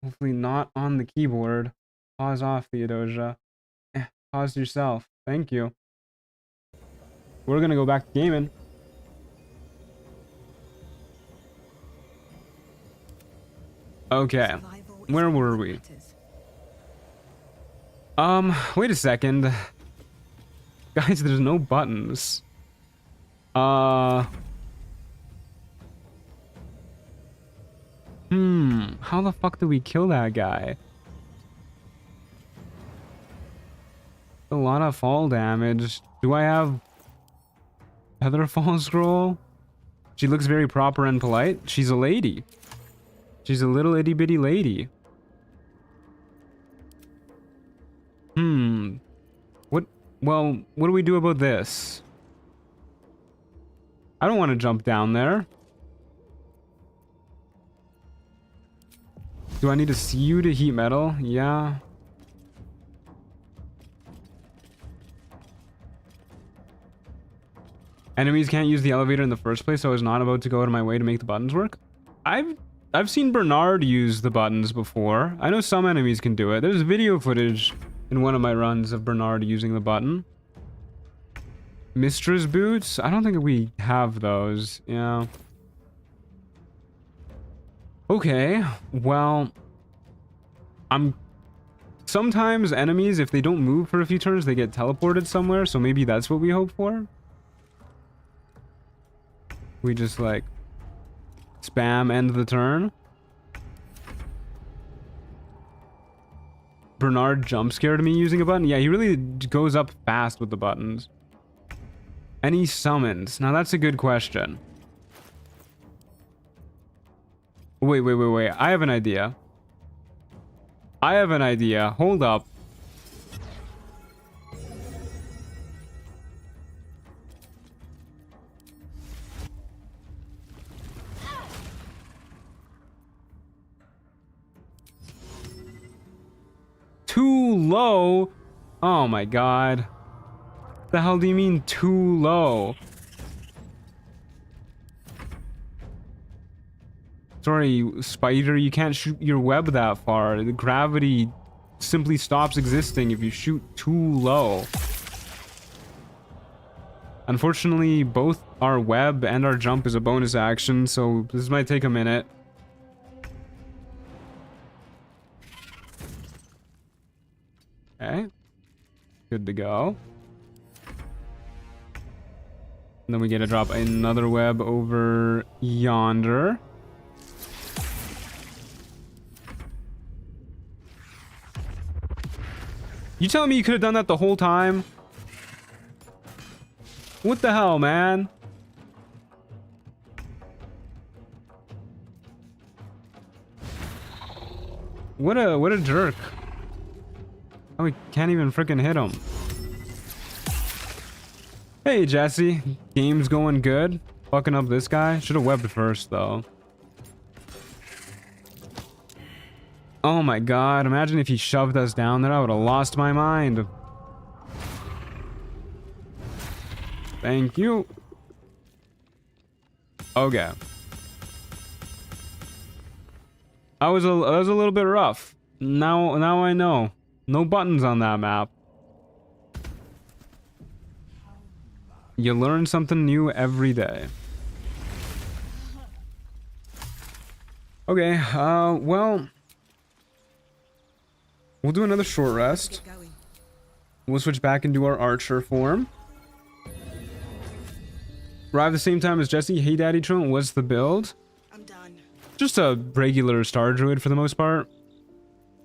Hopefully not on the keyboard. Pause off, Theodosia. Pause yourself. Thank you. We're gonna go back to gaming. Okay. Where were we? Wait a second. Guys, there's no buttons. How the fuck do we kill that guy? A lot of fall damage. Do I have Featherfall scroll? She looks very proper and polite. She's a lady. She's a little itty bitty lady. What do we do about this? I don't want to jump down there. Do I need to see you to heat metal? Yeah. Enemies can't use the elevator in the first place, so I was not about to go out of my way to make the buttons work. I've seen Bernard use the buttons before. I know some enemies can do it. There's video footage in one of my runs of Bernard using the button. Mistress boots? I don't think we have those. Yeah. Okay, well, sometimes enemies, if they don't move for a few turns, they get teleported somewhere, so maybe that's what we hope for. We just, like, spam end the turn. Bernard jump scared me using a button. Yeah, he really goes up fast with the buttons. Any summons? Now, that's a good question. Wait. I have an idea. Hold up. Too low? Oh my god. The hell do you mean too low? Sorry, spider, you can't shoot your web that far. The gravity simply stops existing if you shoot too low. Unfortunately, both our web and our jump is a bonus action, so this might take a minute. Okay. Good to go. And then we get to drop another web over yonder. You telling me you could have done that the whole time? What the hell, man? What a jerk. Oh, we can't even freaking hit him. Hey, Jesse. Game's going good. Fucking up this guy. Should have webbed first, though. Oh my god, imagine if he shoved us down there. I would have lost my mind. Thank you. Okay. That was a little bit rough. Now I know. No buttons on that map. You learn something new every day. Okay, well, we'll do another short rest. We'll switch back into our archer form. Arrive the same time as Jesse. Hey, Daddy Trump, what's the build? I'm done. Just a regular star druid for the most part.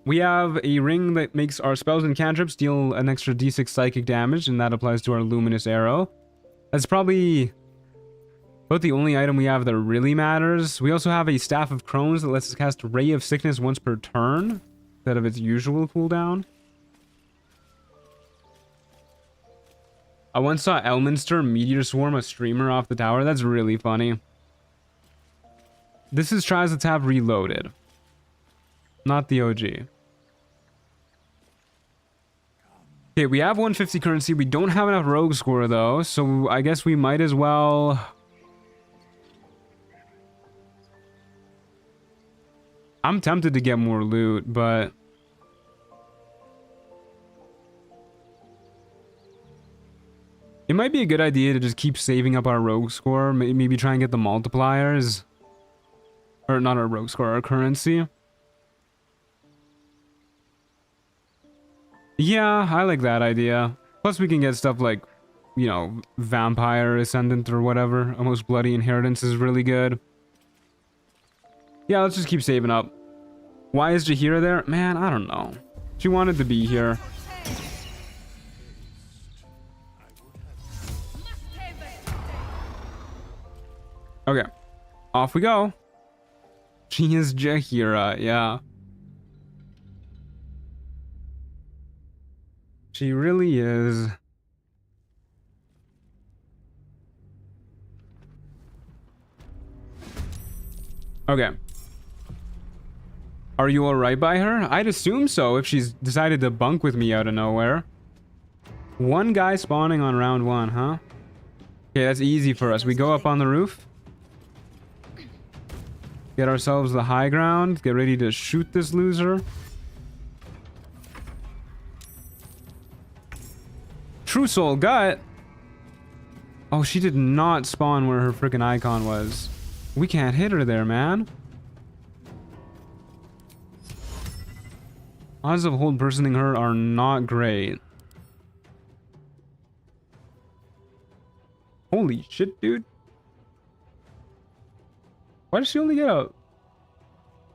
We have a ring that makes our spells and cantrips deal an extra d6 psychic damage, and that applies to our luminous arrow. That's probably about the only item we have that really matters. We also have a Staff of Crones that lets us cast Ray of Sickness once per turn, instead of its usual cooldown. I once saw Elminster meteor swarm a streamer off the tower. That's really funny. This is Tries the Tap Reloaded. Not the OG. Okay, we have 150 currency. We don't have enough rogue score, though, so I guess we might as well... I'm tempted to get more loot, but... it might be a good idea to just keep saving up our rogue score. Maybe try and get the multipliers. Or not our rogue score, our currency. Yeah, I like that idea. Plus we can get stuff like, you know, Vampire Ascendant or whatever. A Most Bloody Inheritance is really good. Yeah, let's just keep saving up. Why is Jaheira there? Man, I don't know. She wanted to be here. Okay. Off we go. She is Jaheira, yeah. She really is. Okay. Are you alright by her? I'd assume so if she's decided to bunk with me out of nowhere. One guy spawning on round one, huh? Okay, that's easy for us. We go up on the roof. Get ourselves the high ground. Get ready to shoot this loser. True Soul Gut. Oh, she did not spawn where her freaking icon was. We can't hit her there, man. Odds of hold personing her are not great. Holy shit, dude. Why does she only get a...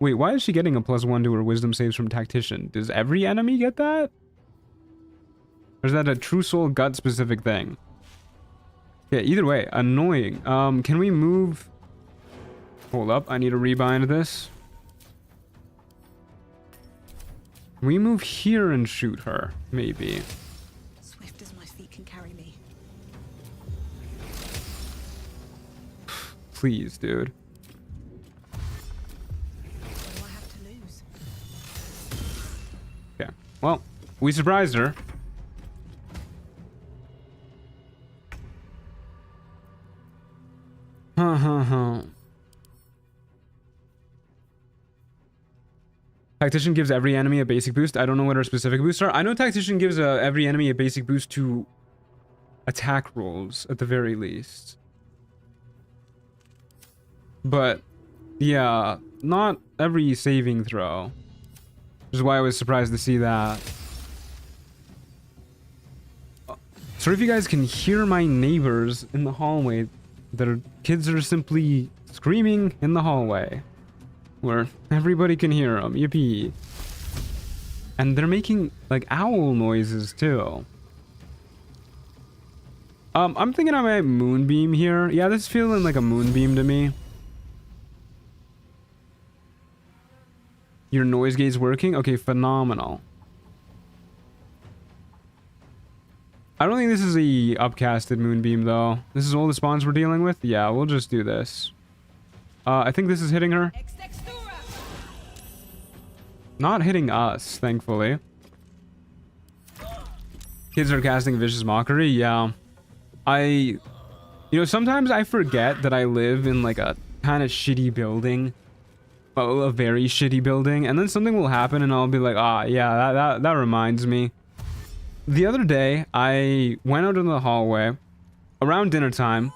Wait, why is she getting a +1 to her wisdom saves from Tactician? Does every enemy get that? Or is that a True Soul Gut specific thing? Yeah, either way, annoying. Can we move... Hold up, I need to rebind this. Can we move here and shoot her? Maybe. Swift as my feet can carry me. Please, dude. What do I have to lose? Okay. Well, we surprised her. Tactician gives every enemy a basic boost. I don't know what our specific boosts are. I know Tactician gives every enemy a basic boost to attack rolls, at the very least. But, yeah, not every saving throw. Which is why I was surprised to see that. Sorry if you guys can hear my neighbors in the hallway. Their kids are simply screaming in the hallway. Where everybody can hear them. Yippee. And they're making, like, owl noises, too. I'm thinking I might moonbeam here. Yeah, this is feeling like a moonbeam to me. Your noise gate's working? Okay, phenomenal. I don't think this is a upcasted moonbeam, though. This is all the spawns we're dealing with? Yeah, we'll just do this. I think this is hitting her. Not hitting us, thankfully. Kids are casting Vicious Mockery. Yeah. You know, sometimes I forget that I live in, like, a kind of shitty building. Well, a very shitty building. And then something will happen and I'll be like, ah, yeah, that reminds me. The other day, I went out in the hallway around dinner time.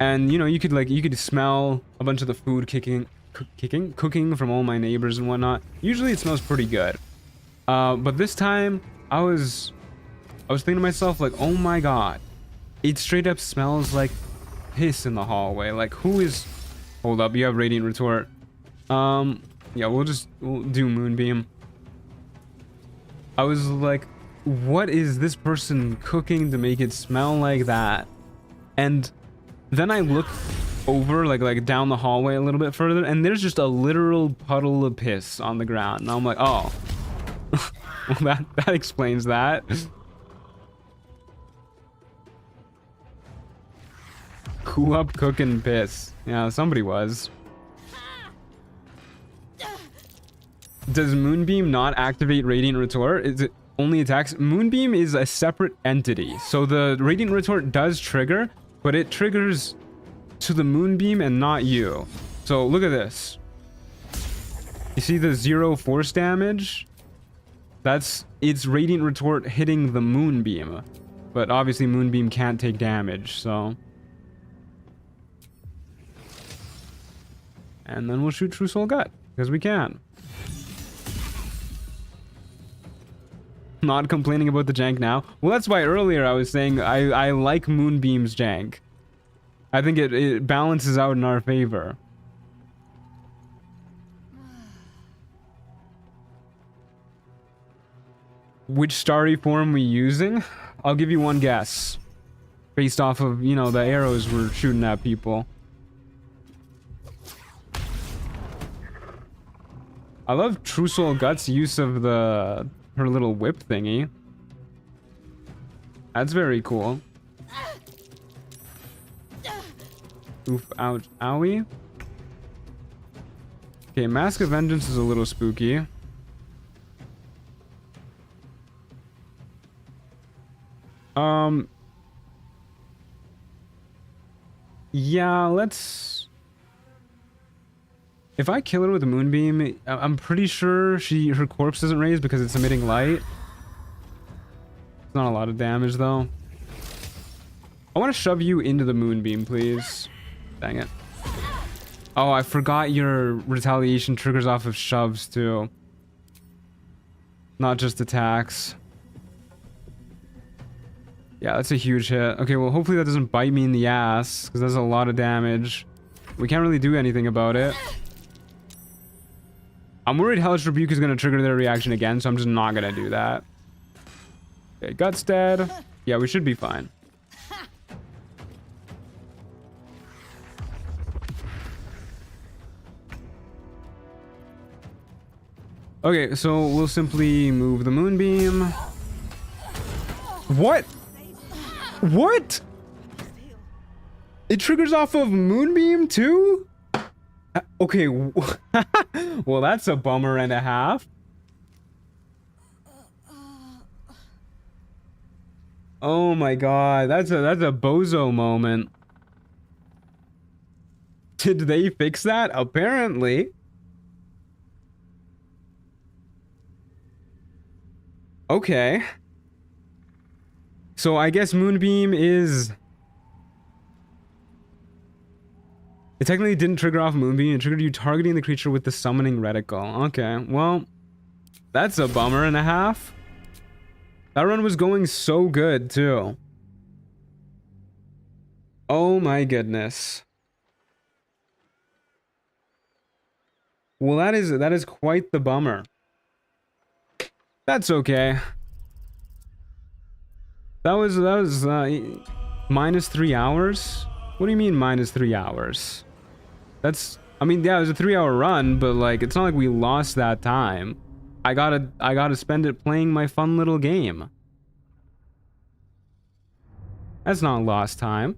And, you know, you could smell a bunch of the food cooking from all my neighbors and whatnot. Usually it smells pretty good. But this time I was thinking to myself, like, oh my god, it straight up smells like piss in the hallway. Like, who is... Hold up, you have Radiant Retort. Yeah, we'll do Moonbeam. I was like, what is this person cooking to make it smell like that? And then I look over, like down the hallway a little bit further, and there's just a literal puddle of piss on the ground. And I'm like, oh. Well, that explains that. Who up cooking piss? Yeah, somebody was. Does Moonbeam not activate Radiant Retort? Is it only attacks? Moonbeam is a separate entity. So the Radiant Retort does trigger, but it triggers to the Moonbeam and not you. So look at this. You see the 0 force damage? That's its Radiant Retort hitting the Moonbeam. But obviously Moonbeam can't take damage, so... And then we'll shoot True Soul Gut, because we can. Not complaining about the jank now. Well, that's why earlier I was saying I like Moonbeam's jank. I think it balances out in our favor. Which starry form we using? I'll give you one guess. Based off of, you know, the arrows we're shooting at people. I love True Soul Gut's use of her little whip thingy. That's very cool. Oof, ouch, owie. Okay, Mask of Vengeance is a little spooky. Yeah, let's... If I kill her with a Moonbeam, I'm pretty sure her corpse doesn't raise because it's emitting light. It's not a lot of damage, though. I want to shove you into the moonbeam, please. Dang it. Oh, I forgot your retaliation triggers off of shoves, too. Not just attacks. Yeah, that's a huge hit. Okay, well, hopefully that doesn't bite me in the ass, because that's a lot of damage. We can't really do anything about it. I'm worried Hellish Rebuke is going to trigger their reaction again, so I'm just not going to do that. Okay, Guts dead. Yeah, we should be fine. Okay, so we'll simply move the moonbeam. What? What? It triggers off of moonbeam too? Okay. Well, that's a bummer and a half. Oh my god, that's a bozo moment. Did they fix that? Apparently. Okay. So I guess Moonbeam is... It technically didn't trigger off Moonbeam. It triggered you targeting the creature with the summoning reticle. Okay, well... That's a bummer and a half. That run was going so good, too. Oh my goodness. Well, that is quite the bummer. That's okay. That was minus 3 hours? What do you mean minus 3 hours? That's, I mean, yeah, it was a 3-hour run, but like, it's not like we lost that time. I gotta spend it playing my fun little game. That's not lost time.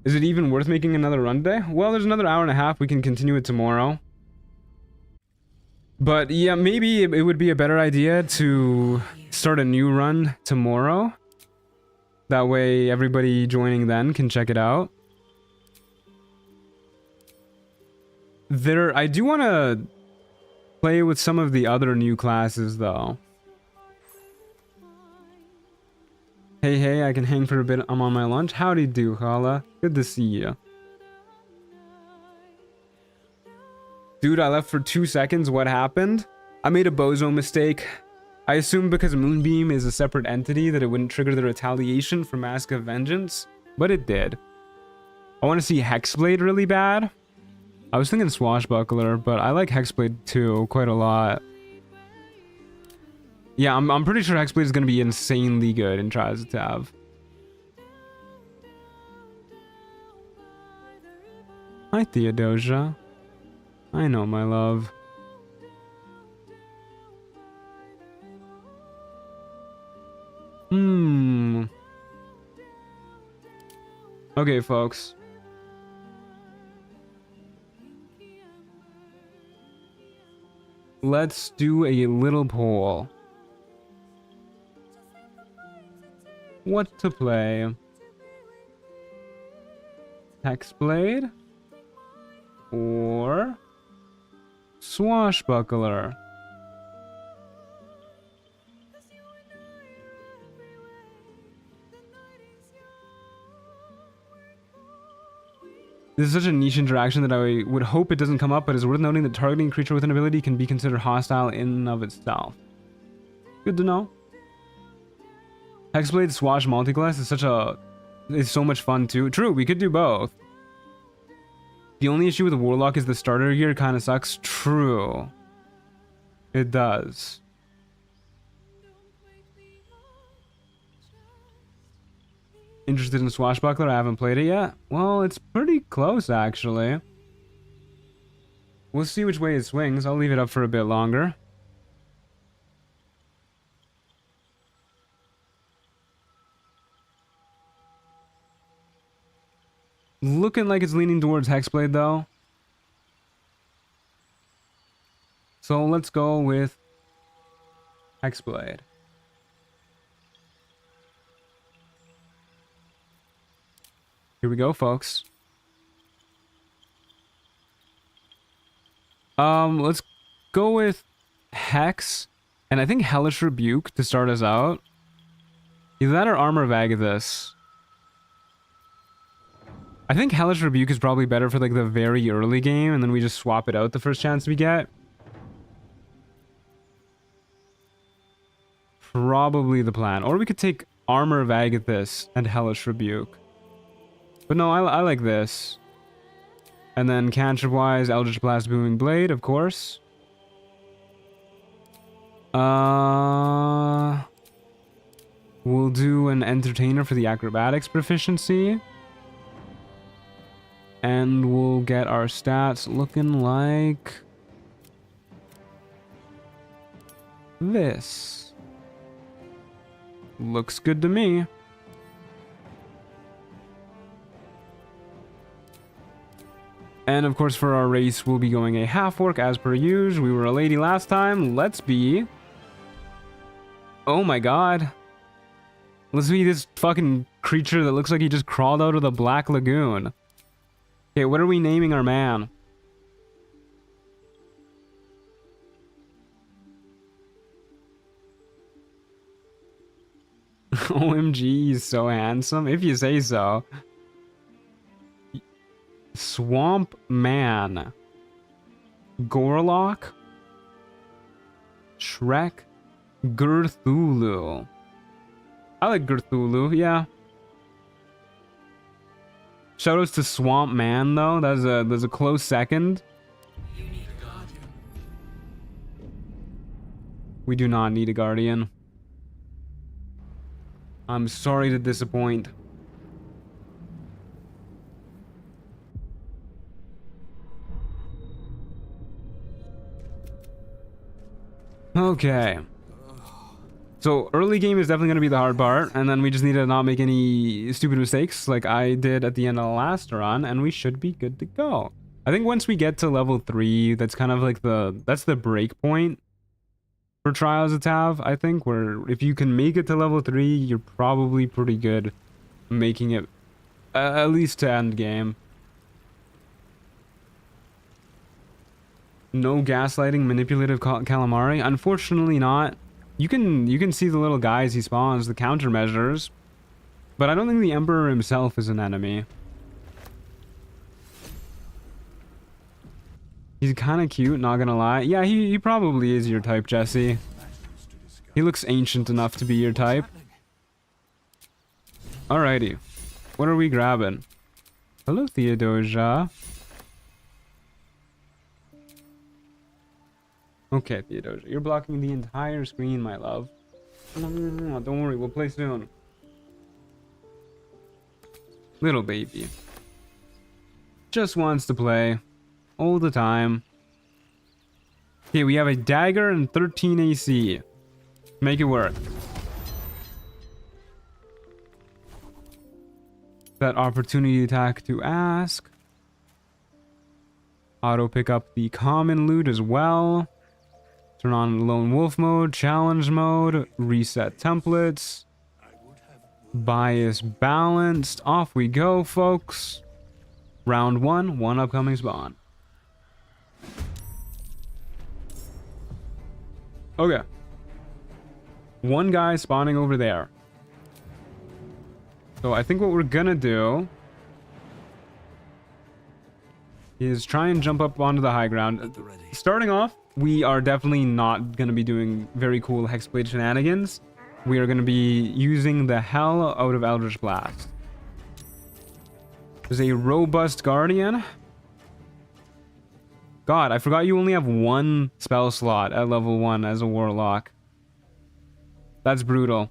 Is it even worth making another run today? Well, there's another hour and a half. We can continue it tomorrow. But yeah, maybe it would be a better idea to start a new run tomorrow. That way everybody joining then can check it out. I do want to play with some of the other new classes though. Hey, I can hang for a bit. I'm on my lunch. Howdy do, Hala. Good to see you. Dude, I left for 2 seconds. What happened? I made a bozo mistake. I assumed because Moonbeam is a separate entity that it wouldn't trigger the retaliation for Mask of Vengeance, but it did. I want to see Hexblade really bad. I was thinking Swashbuckler, but I like Hexblade too quite a lot. Yeah, I'm pretty sure Hexblade is going to be insanely good in Trials of Tav. Hi, Theodosia. I know, my love. Okay, folks. Let's do a little poll. What to play? Hexblade? Or Swashbuckler? This is such a niche interaction that I would hope it doesn't come up, but it's worth noting that targeting a creature with an ability can be considered hostile in and of itself. Good to know. Hexblade Swash multiclass is so much fun too. True, we could do both. The only issue with the Warlock is the starter gear kind of sucks. True. It does. Interested in Swashbuckler? I haven't played it yet. Well, it's pretty close, actually. We'll see which way it swings. I'll leave it up for a bit longer. Looking like it's leaning towards Hexblade, though. So let's go with Hexblade. Here we go, folks. Let's go with Hex, and I think Hellish Rebuke to start us out. Either that or Armor of Agathis. I think Hellish Rebuke is probably better for like the very early game, and then we just swap it out the first chance we get. Probably the plan. Or we could take Armor of Agathis and Hellish Rebuke. But no, I like this. And then cantrip-wise, Eldritch Blast, Booming Blade, of course. We'll do an Entertainer for the Acrobatics proficiency. And we'll get our stats looking like this. Looks good to me. And of course for our race, we'll be going a half-orc as per usual. We were a lady last time. Let's be... Oh my god. Let's be this fucking creature that looks like he just crawled out of the Black Lagoon. Okay, what are we naming our man? OMG, he's so handsome. If you say so. Swamp Man. Gorlock. Shrek. Gerthulu. I like Gerthulu, yeah. Shoutouts to Swamp Man though. There's a close second. We do not need a guardian. I'm sorry to disappoint. Okay. So early game is definitely going to be the hard part, and then we just need to not make any stupid mistakes like I did at the end of the last run, and we should be good to go. I think once we get to level 3, that's kind of like that's the break point for Trials of Tav, I think, where if you can make it to level 3, you're probably pretty good making it at least to end game. No gaslighting, manipulative calamari? Unfortunately not. You can see the little guys he spawns, the countermeasures, but I don't think the Emperor himself is an enemy. He's kind of cute, not gonna lie. Yeah, he probably is your type, Jesse. He looks ancient enough to be your type. Alrighty. What are we grabbing? Hello, Theodosia. Okay, Theodosia, you're blocking the entire screen, my love. No, don't worry, we'll play soon. Little baby. Just wants to play. All the time. Okay, we have a dagger and 13 AC. Make it work. That opportunity attack to ask. Auto pick up the common loot as well. Turn on Lone Wolf mode, challenge mode, reset templates, bias balanced. Off we go, folks. Round 1, one upcoming spawn. Okay. One guy spawning over there. So I think what we're gonna do is try and jump up onto the high ground. Starting off, we are definitely not going to be doing very cool Hexblade shenanigans. We are going to be using the hell out of Eldritch Blast. There's a robust Guardian. God, I forgot you only have one spell slot at level 1 as a Warlock. That's brutal.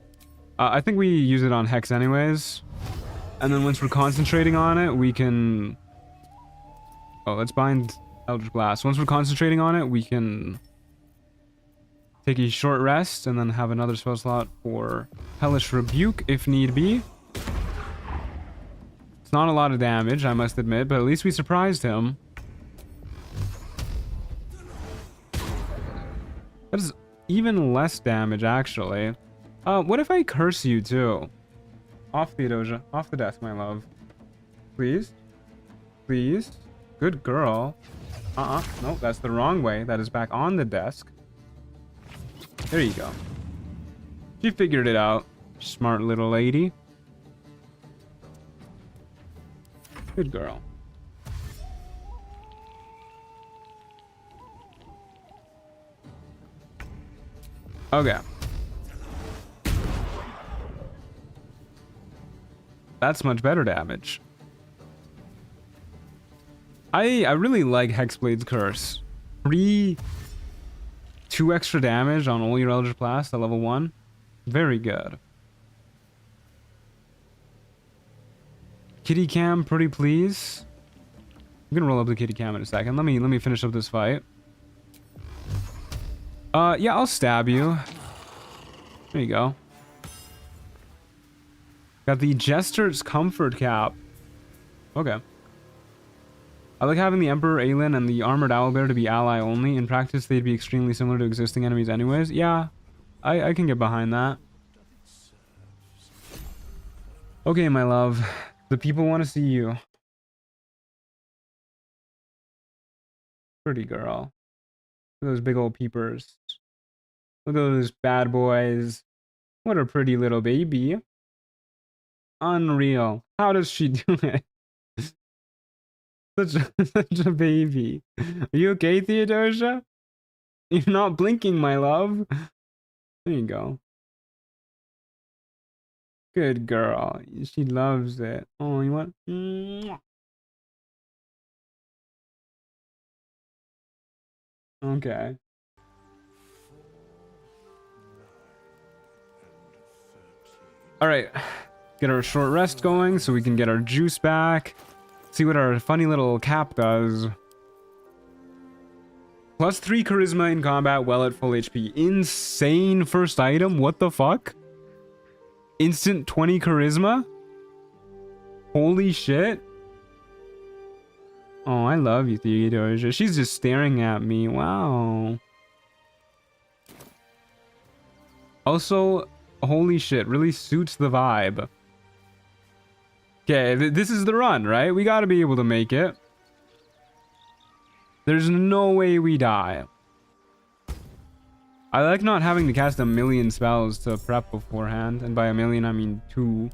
I think we use it on Hex anyways. And then once we're concentrating on it, we can... Oh, let's bind Eldritch Blast. Once we're concentrating on it, we can take a short rest and then have another spell slot for Hellish Rebuke if need be. It's not a lot of damage, I must admit, but at least we surprised him. That is even less damage, actually. What if I curse you, too? Off, Theodosia. Off the desk, my love. Please? Please? Good girl. No, that's the wrong way. That is back on the desk. There you go. She figured it out. Smart little lady. Good girl. Okay. That's much better damage. I really like Hexblade's Curse. 2 extra damage on all your Eldritch Blast at level 1. Very good. Kitty cam, pretty please. I'm gonna roll up the kitty cam in a second. Let me finish up this fight. Yeah, I'll stab you. There you go. Got the Jester's Comfort Cap. Okay. I like having the Emperor Aelin and the Armored Owlbear to be ally only. In practice, they'd be extremely similar to existing enemies anyways. Yeah, I can get behind that. Okay, my love. The people want to see you. Pretty girl. Look at those big old peepers. Look at those bad boys. What a pretty little baby. Unreal. How does she do it? Such a baby. Are you okay, Theodosia? You're not blinking, my love. There you go. Good girl. She loves it. Oh, you want? Okay. Alright. Get our short rest going so we can get our juice back. See what our funny little cap does. +3 charisma in combat while at full HP. Insane first item. What the fuck? Instant 20 charisma? Holy shit. Oh, I love you, Theodosia. She's just staring at me. Wow. Also, holy shit. Really suits the vibe. Okay, this is the run, right? We gotta be able to make it. There's no way we die. I like not having to cast a million spells to prep beforehand. And by a million, I mean 2.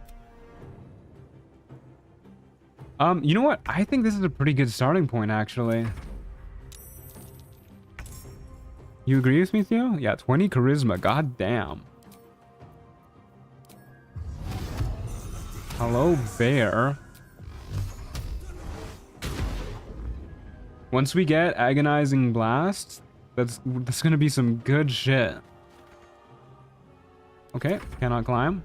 You know what? I think this is a pretty good starting point, actually. You agree with me, Theo? Yeah, 20 charisma. God damn. Hello, bear. Once we get agonizing blast, that's gonna be some good shit. Okay, cannot climb.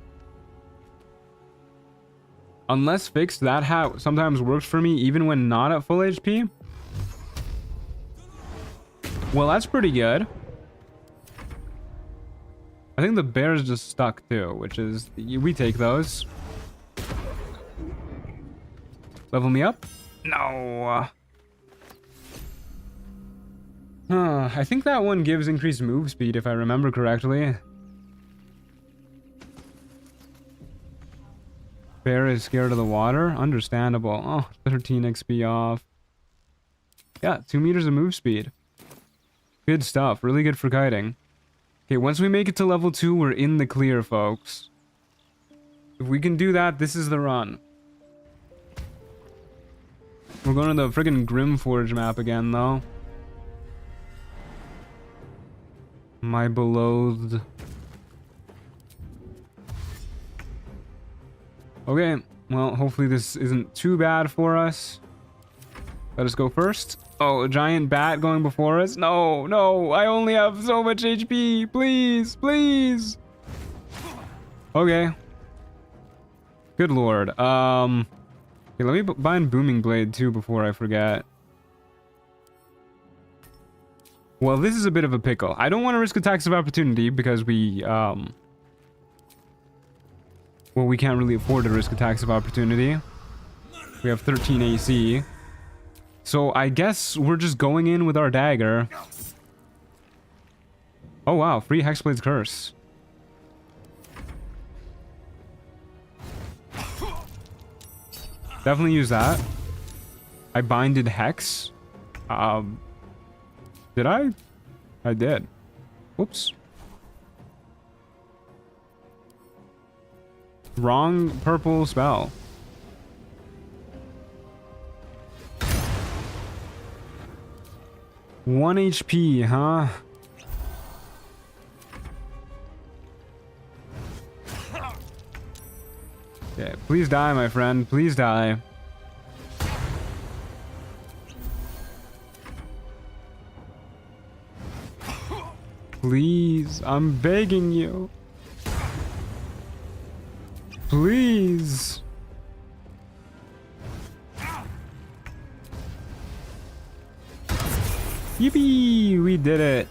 Unless fixed, that hat sometimes works for me even when not at full HP. Well, that's pretty good. I think the bear's just stuck too, which is... we take those. Level me up? No. I think that one gives increased move speed if I remember correctly. Bear is scared of the water? Understandable. Oh, 13 XP off. Yeah, 2 meters of move speed. Good stuff. Really good for kiting. Okay, once we make it to level 2, we're in the clear, folks. If we can do that, this is the run. We're going to the friggin' Grimforge map again, though. My beloved. Okay, well, hopefully this isn't too bad for us. Let us go first. Oh, a giant bat going before us? No, no, I only have so much HP. Please, please. Okay. Good lord. Okay, let me bind Booming Blade too before I forget. Well, this is a bit of a pickle. I don't want to risk attacks of opportunity because we, well, we can't really afford to risk attacks of opportunity. We have 13 AC. So I guess we're just going in with our dagger. Oh wow, free Hexblade's Curse. Definitely use that. I binded Hex. Did I? I did. Whoops. Wrong purple spell. 1 HP, huh? Okay, please die, my friend. Please die. Please, I'm begging you. Please. Yippee! We did it.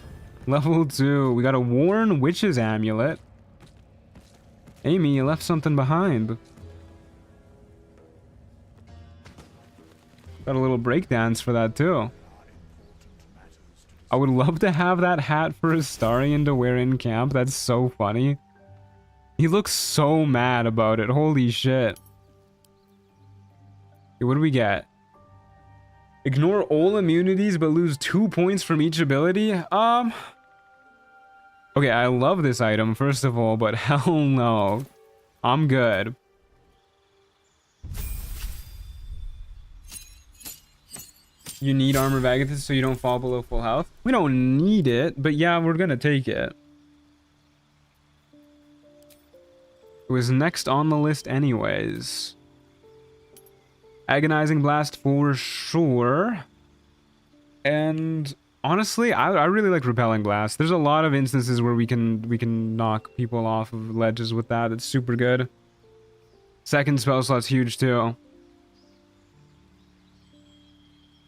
Level 2. We got a Worn Witch's Amulet. Amy, you left something behind. Got a little breakdance for that too. I would love to have that hat for Astarion to wear in camp. That's so funny. He looks so mad about it. Holy shit. Okay, what do we get? Ignore all immunities but lose 2 points from each ability? Okay, I love this item, first of all, but hell no. I'm good. You need Armor of Agathis so you don't fall below full health? We don't need it, but yeah, we're gonna take it. It was next on the list anyways. Agonizing Blast for sure. And honestly, I really like Repelling Blast. There's a lot of instances where we can knock people off of ledges with that. It's super good. Second spell slot's huge too.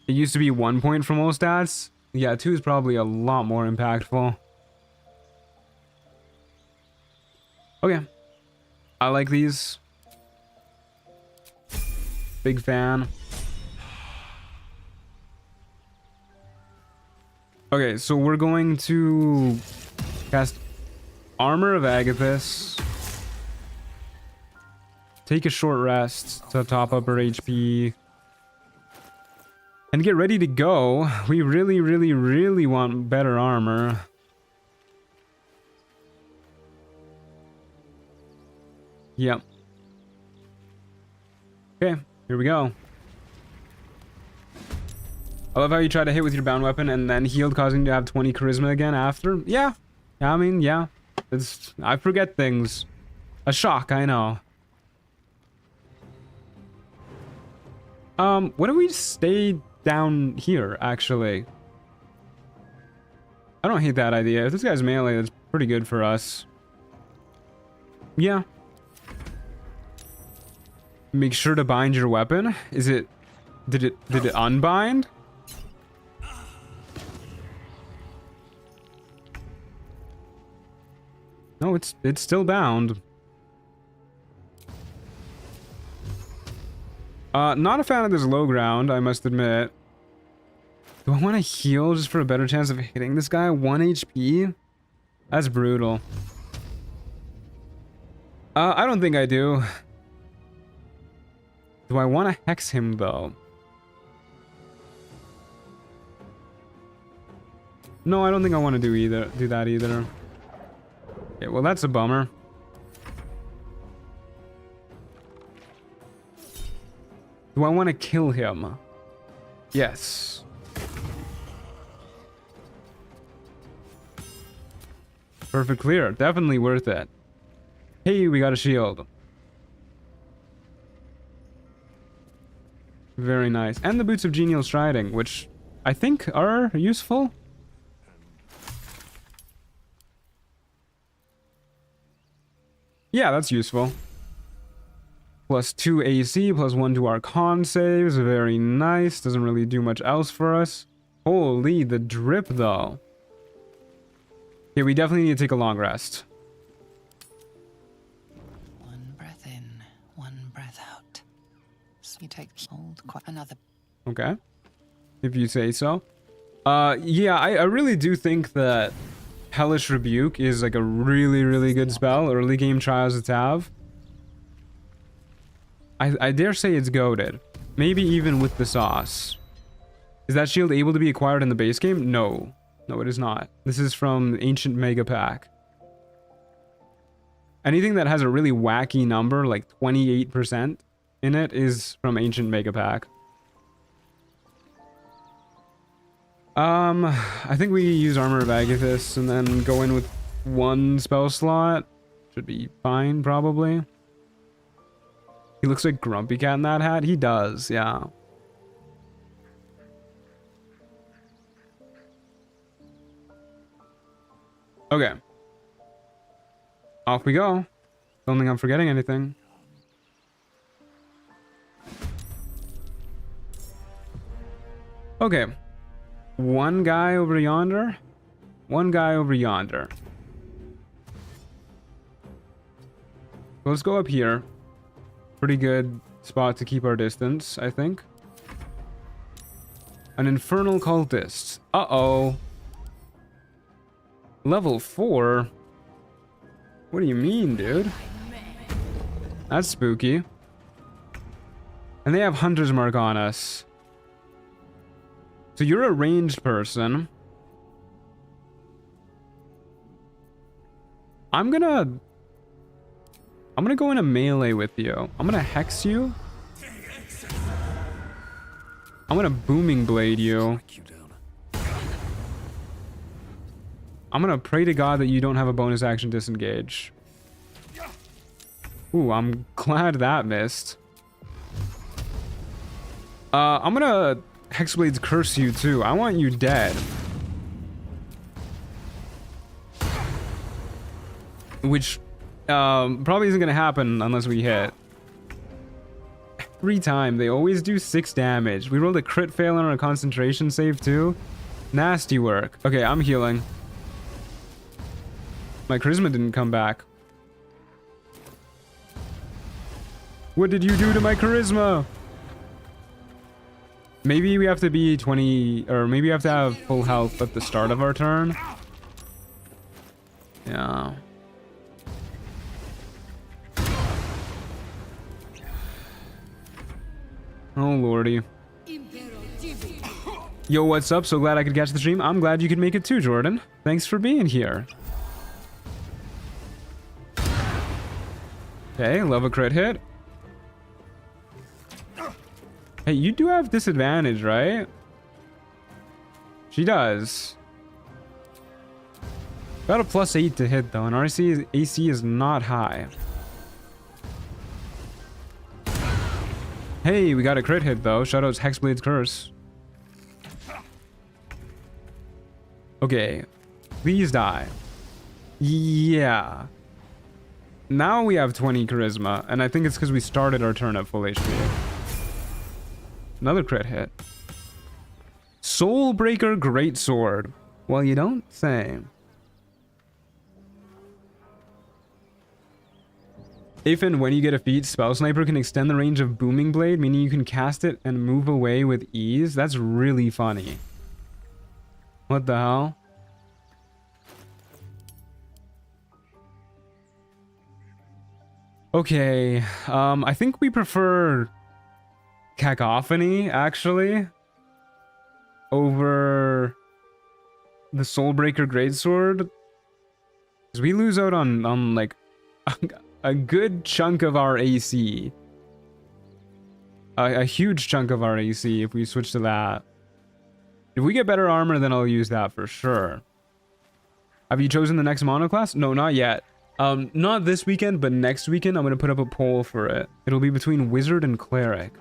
It used to be 1 point from all stats. Yeah, 2 is probably a lot more impactful. Okay. I like these. Big fan. Okay, so we're going to cast Armor of Agathis. Take a short rest to top up our HP. And get ready to go. We really, really, really want better armor. Yep. Okay, here we go. I love how you try to hit with your bound weapon and then healed, causing you to have 20 charisma again after. Yeah. I mean, yeah. I forget things. A shock, I know. What if we stay down here, actually? I don't hate that idea. If this guy's melee, that's pretty good for us. Yeah. Make sure to bind your weapon. Is it... Did it unbind? No, it's still bound. Not a fan of this low ground, I must admit. Do I want to heal just for a better chance of hitting this guy? 1 HP? That's brutal. I don't think I do. Do I want to hex him, though? No, I don't think I want to do that either. Okay, well, that's a bummer. Do I want to kill him? Yes. Perfect clear. Definitely worth it. Hey, we got a shield. Very nice. And the Boots of Genial Striding, which I think are useful. Yeah, that's useful. Plus 2 AC, plus 1 to our con saves. Very nice. Doesn't really do much else for us. Holy, the drip, though. Okay, we definitely need to take a long rest. One breath in, one breath out. So you take hold, quite another. Okay. If you say so. Yeah, I really do think that Hellish Rebuke is like a really, really good spell. Early game trials to have. I dare say it's goated. Maybe even with the sauce. Is that shield able to be acquired in the base game? No. No, it is not. This is from Ancient Mega Pack. Anything that has a really wacky number, like 28% in it, is from Ancient Mega Pack. I think we use Armor of Agathis and then go in with one spell slot. Should be fine, probably. He looks like Grumpy Cat in that hat. He does, yeah. Okay. Off we go. Don't think I'm forgetting anything. Okay. One guy over yonder. One guy over yonder. So let's go up here. Pretty good spot to keep our distance, I think. An infernal cultist. Uh-oh. Level 4? What do you mean, dude? That's spooky. And they have Hunter's Mark on us. So you're a ranged person. I'm gonna go in a melee with you. I'm gonna hex you. I'm gonna booming blade you. I'm gonna pray to God that you don't have a bonus action disengage. Ooh, I'm glad that missed. I'm gonna Hexblade's curse you too. I want you dead. Which probably isn't gonna happen unless we hit. Every time, they always do 6 damage. We rolled a crit fail on our concentration save too. Nasty work. Okay, I'm healing. My charisma didn't come back. What did you do to my charisma? Maybe we have to be 20, or maybe we have to have full health at the start of our turn. Yeah. Oh lordy. Yo, what's up? So glad I could catch the stream. I'm glad you could make it too, Jordan. Thanks for being here. Okay, love a crit hit. Hey, you do have disadvantage, right? She does. Got a +8 to hit though, and our AC is not high. Hey, we got a crit hit though. Shoutouts Hexblade's Curse. Okay, please die. Yeah. Now we have 20 charisma, and I think it's because we started our turn at full HP. Another crit hit. Soulbreaker Greatsword. Well, you don't say. If and when you get a feat, Spell Sniper can extend the range of Booming Blade, meaning you can cast it and move away with ease. That's really funny. What the hell? Okay, I think we prefer Cacophony, actually, over the Soulbreaker Greatsword. Because we lose out on like, a good chunk of our AC. A huge chunk of our AC if we switch to that. If we get better armor, then I'll use that for sure. Have you chosen the next mono class? No, not yet. Not this weekend, but next weekend I'm going to put up a poll for it. It'll be between Wizard and Cleric.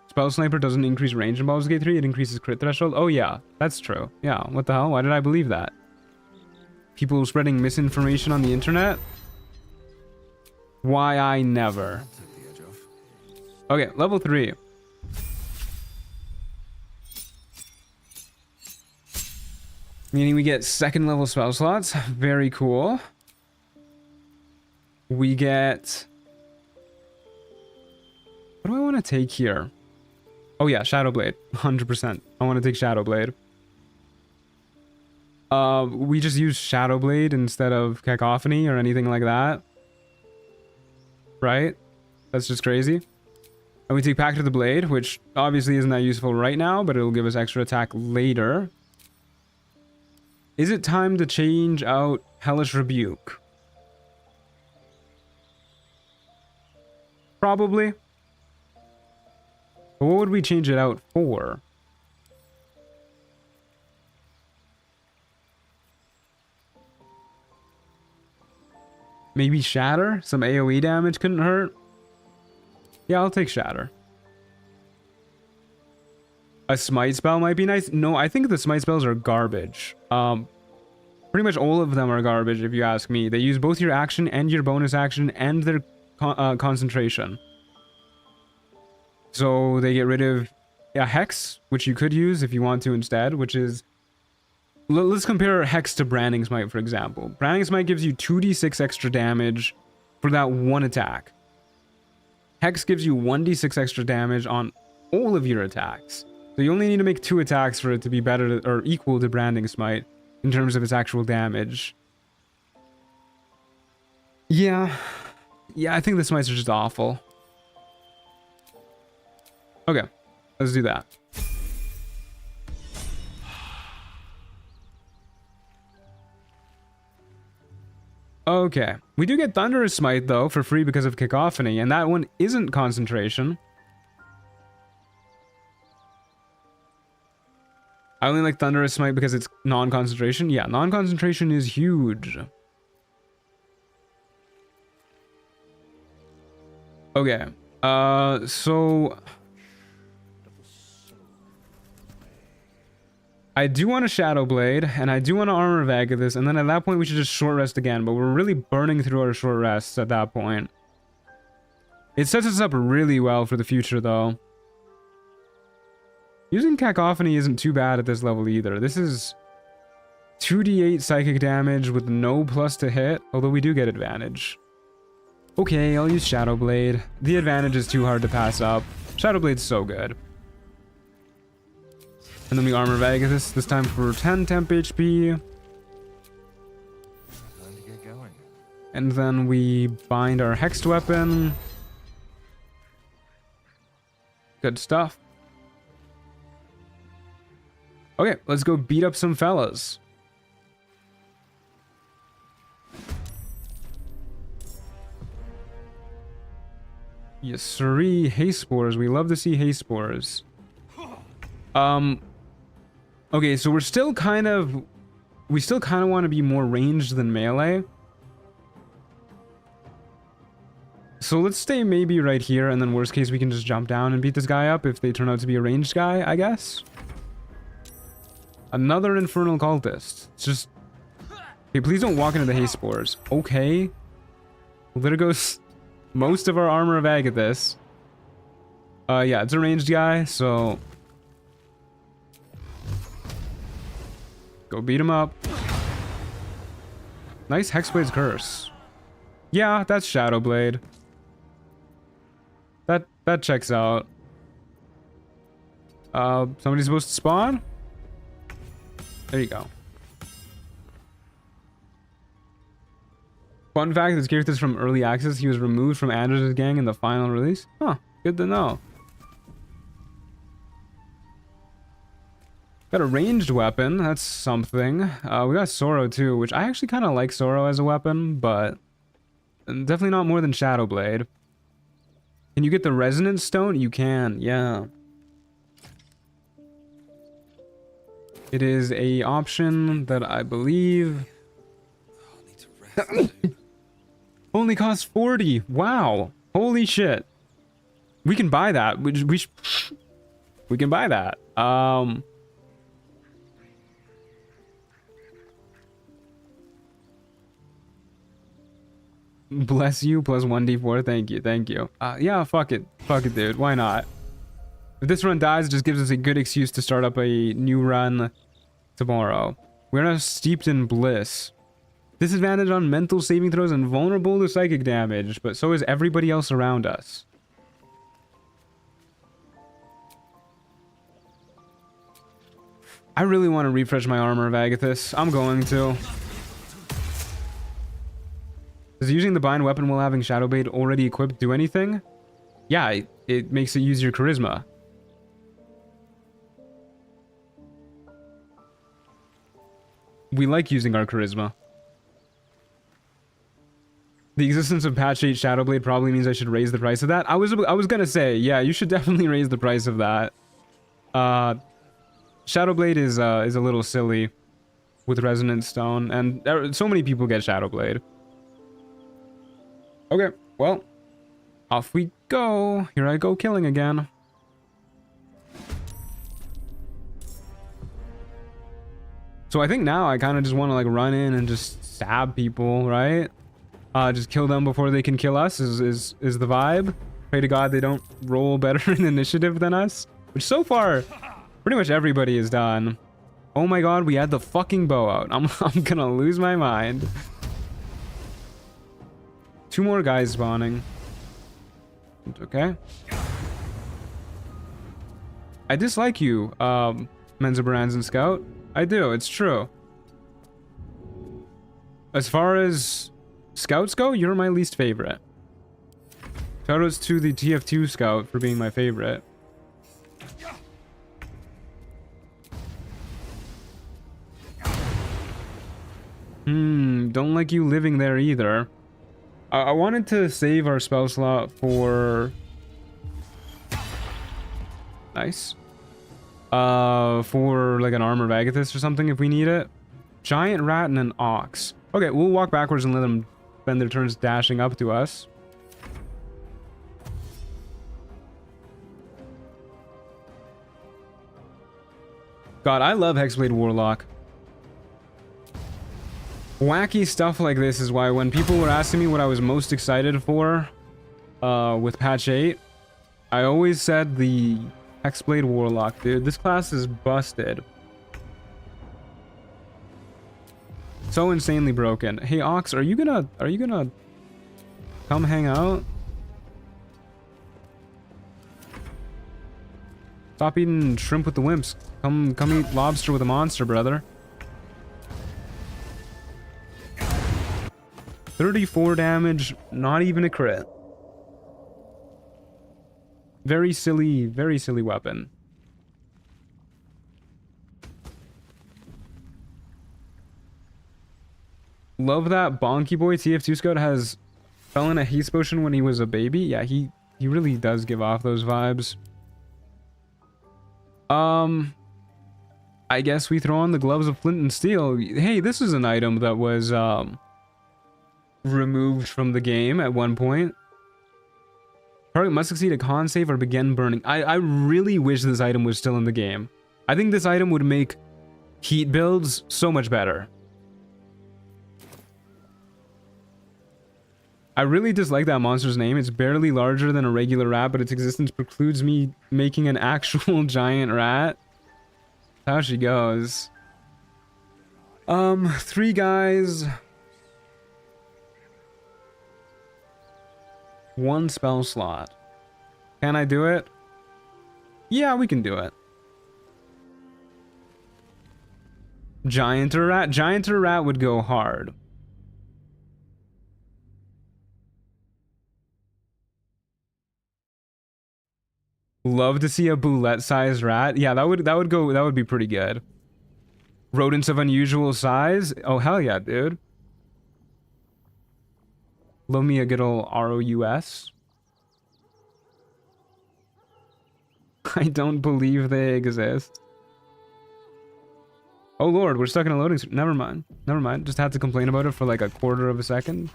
Spell Sniper doesn't increase range in Baldur's Gate 3, it increases crit threshold. Oh yeah, that's true. Yeah, what the hell? Why did I believe that? People spreading misinformation on the internet? Why I never. Okay, level 3. Meaning we get 2nd level spell slots. Very cool. We get... What do I want to take here? Oh yeah, Shadowblade. 100%. I want to take Shadowblade. We just use Shadowblade instead of Cacophony or anything like that. Right? That's just crazy. And we take Pact of the Blade, which obviously isn't that useful right now, but it'll give us extra attack later. Is it time to change out Hellish Rebuke? Probably. But what would we change it out for? Maybe Shatter? Some AoE damage couldn't hurt? Yeah, I'll take Shatter. A Smite spell might be nice. No, I think the Smite spells are garbage. Pretty much all of them are garbage if you ask me. They use both your action and your bonus action and their concentration. So they get rid of a Hex, which you could use if you want to instead, which is... Let's compare Hex to Branding Smite, for example. Branding Smite gives you 2d6 extra damage for that one attack. Hex gives you 1d6 extra damage on all of your attacks. So you only need to make 2 attacks for it to be better or equal to Branding Smite in terms of its actual damage. Yeah, I think the Smites are just awful. Okay, let's do that. Okay, we do get Thunderous Smite though for free because of Cacophony, and that one isn't concentration. I only like Thunderous Smite because it's non-concentration. Yeah, non-concentration is huge. Okay, so... I do want a Shadow Blade, and I do want to Armor of Agathis, and then at that point we should just short rest again, but we're really burning through our short rests at that point. It sets us up really well for the future, though. Using Cacophony isn't too bad at this level either. This is 2d8 psychic damage with no plus to hit, although we do get advantage. Okay, I'll use Shadow Blade. The advantage is too hard to pass up. Shadow Blade's so good. And then we Armor of Agathis, this time for 10 temp HP. Time to get going. And then we bind our Hexed Weapon. Good stuff. Okay, let's go beat up some fellas. Yes, siree. Haste Spores. We love to see Haste Spores. Okay, so we still kind of want to be more ranged than melee. So let's stay maybe right here, and then worst case we can just jump down and beat this guy up if they turn out to be a ranged guy, I guess. Another Infernal Cultist. It's just... Okay, please don't walk into the Haste Spores. Okay. Well, there goes most of our Armor of Agathis. Yeah, it's a ranged guy, so... Go beat him up. Nice Hexblade's Curse. Yeah, that's Shadow Blade. That checks out. Somebody's supposed to spawn? There you go. Fun fact, this character's from early access. He was removed from Anders' gang in the final release. Huh, good to know. Got a ranged weapon, that's something. We got Sorrow too, which I actually kind of like Sorrow as a weapon, but definitely not more than Shadow Blade. Can you get the Resonance Stone? You can, yeah. It is a option that I believe... only costs 40. Wow. Holy shit. We can buy that. We can buy that. Bless you, plus 1d4. Thank you, thank you. Yeah, fuck it. Fuck it, dude. Why not? If this run dies, it just gives us a good excuse to start up a new run tomorrow. We're now steeped in bliss. Disadvantage on mental saving throws and vulnerable to psychic damage, but so is everybody else around us. I really want to refresh my Armor of Agathis. I'm going to. Does using the bind weapon while having Shadow Blade already equipped do anything? Yeah, it makes it use your charisma. We like using our charisma. The existence of patch 8 Shadowblade probably means I should raise the price of that. I was gonna say, yeah, you should definitely raise the price of that. Shadowblade is a little silly with Resonant Stone, and so many people get Shadowblade. Okay, well, off we go. Here I go killing again. So I think now I kind of just want to like run in and just stab people, right? Just kill them before they can kill us is the vibe. Pray to God they don't roll better in initiative than us, which so far pretty much everybody has done. Oh my God, we had the fucking bow out. I'm gonna lose my mind. 2 more guys spawning. It's okay. I dislike you, Menza Baranzan Scout. I do, it's true. As far as scouts go, you're my least favorite. Shoutouts to the TF2 scout for being my favorite. Don't like you living there either. I wanted to save our spell slot for... Nice. For like an Armor of Agathis or something if we need it. Giant rat and an ox. Okay, we'll walk backwards and let them spend their turns dashing up to us. God, I love Hexblade Warlock. Wacky stuff like this is why when people were asking me what I was most excited for with patch 8, I always said the Hexblade Warlock, dude. This class is busted. So insanely broken. Hey Ox, are you gonna come hang out? Stop eating shrimp with the wimps. Come eat lobster with a monster, brother. 34 damage, not even a crit. Very silly weapon. Love that Bonky Boy TF2 Scout has fell in a haste potion when he was a baby. Yeah, he really does give off those vibes. I guess we throw on the gloves of flint and steel. Hey, this is an item that was removed from the game at one point. Target must succeed a con save or begin burning. I really wish this item was still in the game. I think this item would make heat builds so much better. I really dislike that monster's name. It's barely larger than a regular rat, but its existence precludes me making an actual giant rat. That's how she goes. 3 guys. 1 spell slot. Can I do it? Yeah, we can do it. Gianter rat? Gianter rat would go hard. Love to see a boulette-sized rat. Yeah, that would be pretty good. Rodents of unusual size? Oh, hell yeah, dude. Love me a good old ROUS. I don't believe they exist. Oh lord, we're stuck in a loading screen. Never mind. Never mind. Just had to complain about it for like a quarter of a second.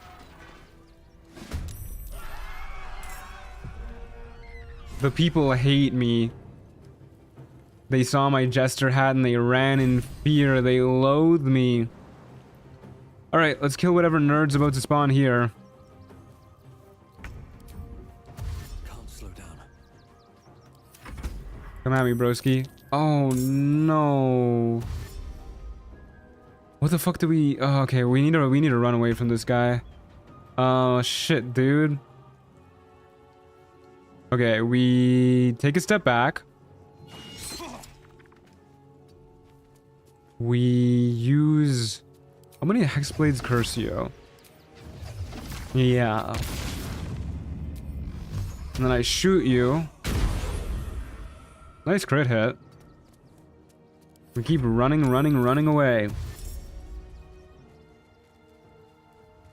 The people hate me. They saw my jester hat and they ran in fear. They loathe me. Alright, let's kill whatever nerd's about to spawn here. Can't slow down. Come at me, broski. Oh no. What the fuck do we... Oh, okay, we need to run away from this guy. Oh shit, dude. Okay, we take a step back. We use... How many Hexblades curse you? Yeah. And then I shoot you. Nice crit hit. We keep running away.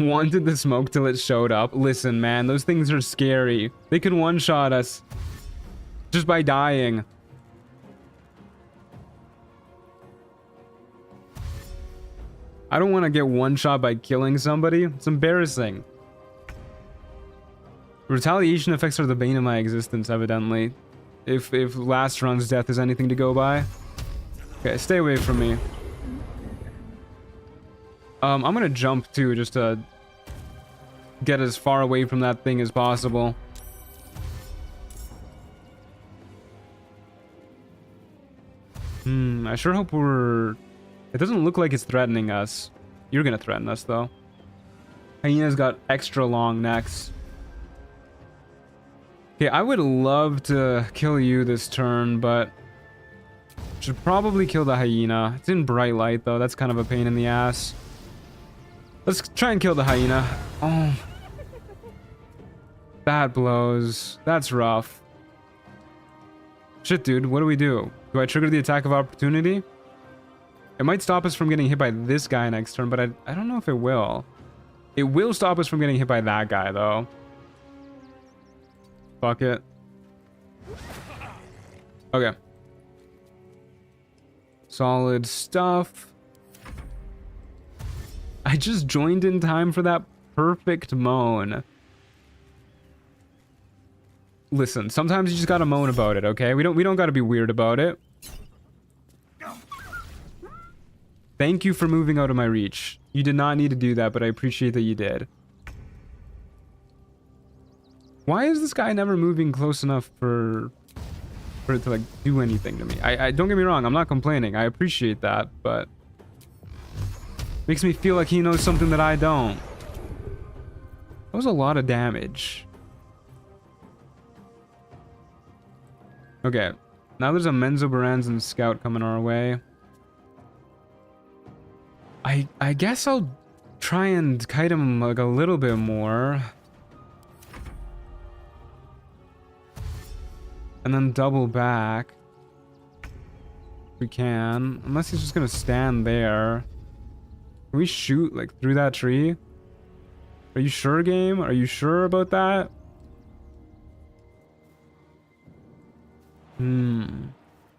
Wanted the smoke till it showed up. Listen, man, those things are scary. They can one-shot us just by dying. I don't want to get one-shot by killing somebody. It's embarrassing. Retaliation effects are the bane of my existence, evidently. If last run's death is anything to go by. Okay, stay away from me. I'm gonna jump too, just to get as far away from that thing as possible. I sure hope we're... It doesn't look like it's threatening us. You're gonna threaten us, though. Hyena's got extra long necks. Okay, I would love to kill you this turn, but... should probably kill the hyena. It's in bright light, though. That's kind of a pain in the ass. Let's try and kill the hyena. Oh. That blows. That's rough. Shit, dude. What do we do? Do I trigger the attack of opportunity? It might stop us from getting hit by this guy next turn, but I don't know if it will. It will stop us from getting hit by that guy, though. Fuck it. Okay. Solid stuff. I just joined in time for that perfect moan. Listen, sometimes you just gotta moan about it, okay? We don't gotta be weird about it. Thank you for moving out of my reach. You did not need to do that, but I appreciate that you did. Why is this guy never moving close enough for it to like do anything to me? I don't get me wrong, I'm not complaining. I appreciate that, but makes me feel like he knows something that I don't. That was a lot of damage. Okay, now there's a Menzoberranzan scout coming our way. I guess I'll try and kite him like a little bit more. And then double back. If we can. Unless he's just gonna stand there. Can we shoot like through that tree? Are you sure, game? Are you sure about that?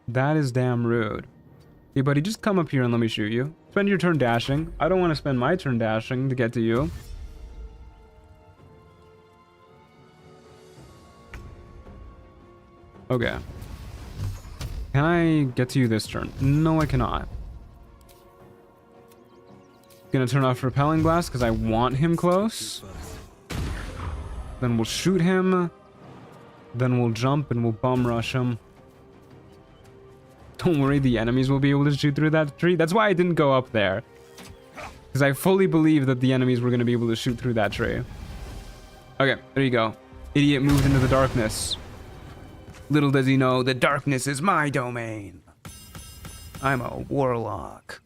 That is damn rude. Hey, buddy, just come up here and let me shoot you. Spend your turn dashing. I don't want to spend my turn dashing to get to you. Okay. Can I get to you this turn? No, I cannot. Gonna turn off Repelling Blast because I want him close. Then we'll shoot him. Then we'll jump and we'll bum rush him. Don't worry, the enemies will be able to shoot through that tree. That's why I didn't go up there. Because I fully believe that the enemies were going to be able to shoot through that tree. Okay, there you go. Idiot moved into the darkness. Little does he know, the darkness is my domain. I'm a warlock.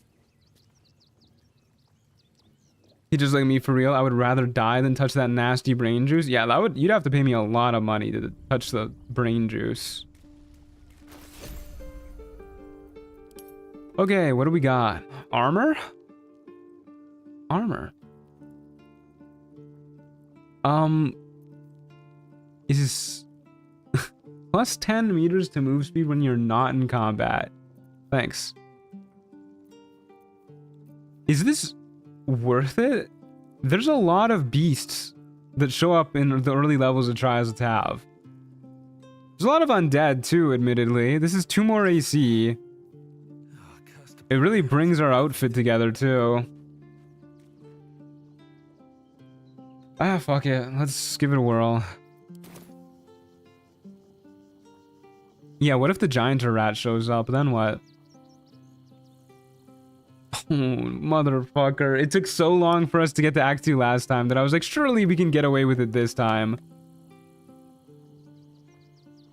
He just like me for real. I would rather die than touch that nasty brain juice. Yeah, that would. You'd have to pay me a lot of money to touch the brain juice. Okay, what do we got? Armor? Armor. Is this plus 10 meters to move speed when you're not in combat? Thanks. Is this worth it? There's a lot of beasts that show up in the early levels of Trials of Tav. There's a lot of undead too, admittedly. This is 2 more AC. It really brings our outfit together too. Ah, fuck it. Let's give it a whirl. Yeah, what if the giant rat shows up? Then what? Oh, motherfucker. It took so long for us to get to Act 2 last time that I was like, surely we can get away with it this time.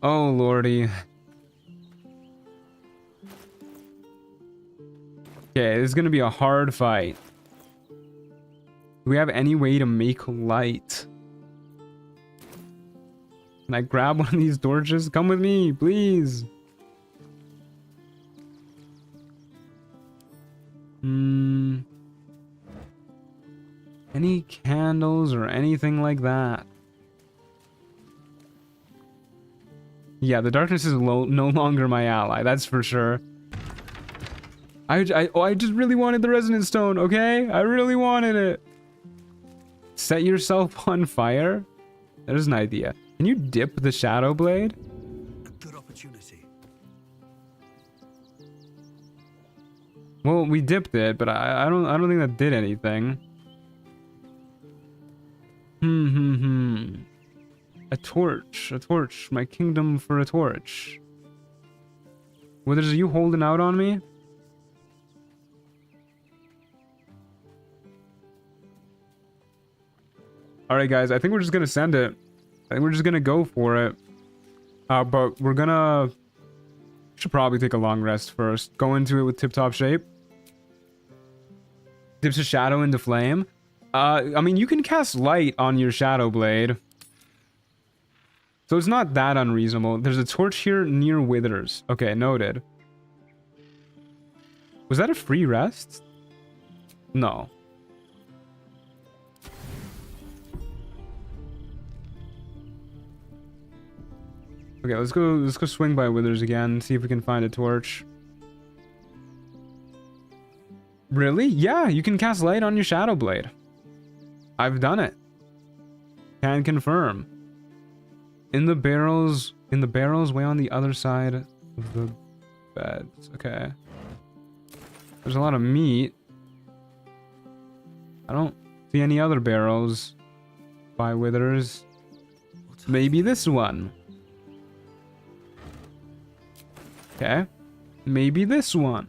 Oh, lordy. Okay, this is gonna be a hard fight. Do we have any way to make light? Can I grab one of these torches? Come with me, please. Any candles or anything like that? Yeah, the darkness is no longer my ally, that's for sure. I just really wanted the resonance stone, okay? I really wanted it. Set yourself on fire? There's an idea. Can you dip the shadow blade? A good opportunity. Well, we dipped it, but I don't think that did anything. A torch, my kingdom for a torch. Withers, are you holding out on me? Alright guys, I think we're just gonna send it. I think we're just gonna go for it. But we're gonna... Should probably take a long rest first. Go into it with tip-top shape. Dips a shadow into flame. I mean, you can cast light on your shadow blade. So it's not that unreasonable. There's a torch here near Withers. Okay, noted. Was that a free rest? No. Okay, let's go swing by Withers again, see if we can find a torch. Really? Yeah, you can cast light on your shadow blade. I've done it. Can confirm. In the barrels way on the other side of the beds. Okay. There's a lot of meat. I don't see any other barrels by Withers. Maybe this one. Okay. Maybe this one.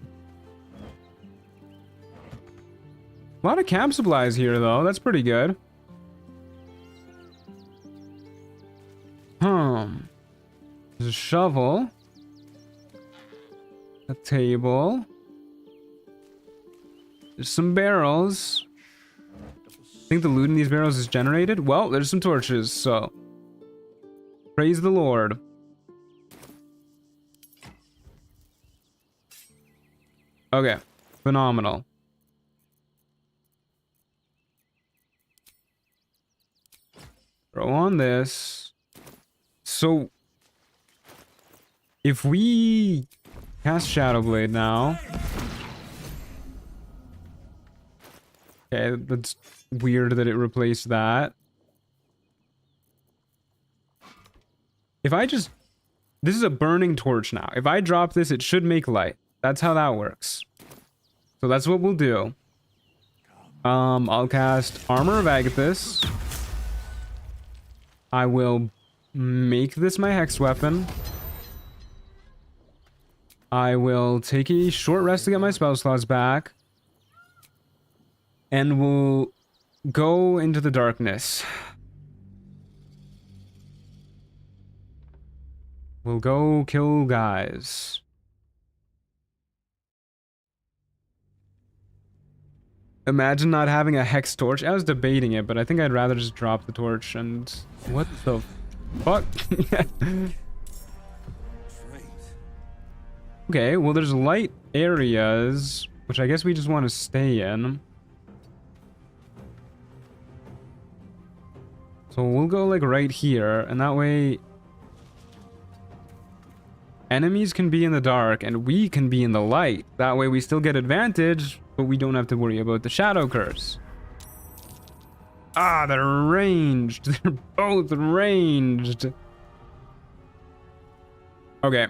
A lot of camp supplies here, though. That's pretty good. There's a shovel. A table. There's some barrels. I think the loot in these barrels is generated. Well, there's some torches, so... Praise the Lord. Okay. Phenomenal. Throw on this. So, if we cast Shadowblade now... Okay, that's weird that it replaced that. If I just... This is a burning torch now. If I drop this, it should make light. That's how that works. So that's what we'll do. I'll cast Armor of Agathis. I will make this my hex weapon. I will take a short rest to get my spell slots back. And we'll go into the darkness. We'll go kill guys. Imagine not having a hex torch. I was debating it, but I think I'd rather just drop the torch and... What the fuck? Okay, well there's light areas, which I guess we just want to stay in. So we'll go like right here, and that way... Enemies can be in the dark, and we can be in the light. That way we still get advantage, but we don't have to worry about the shadow curse. Ah, they're ranged. They're both ranged. Okay.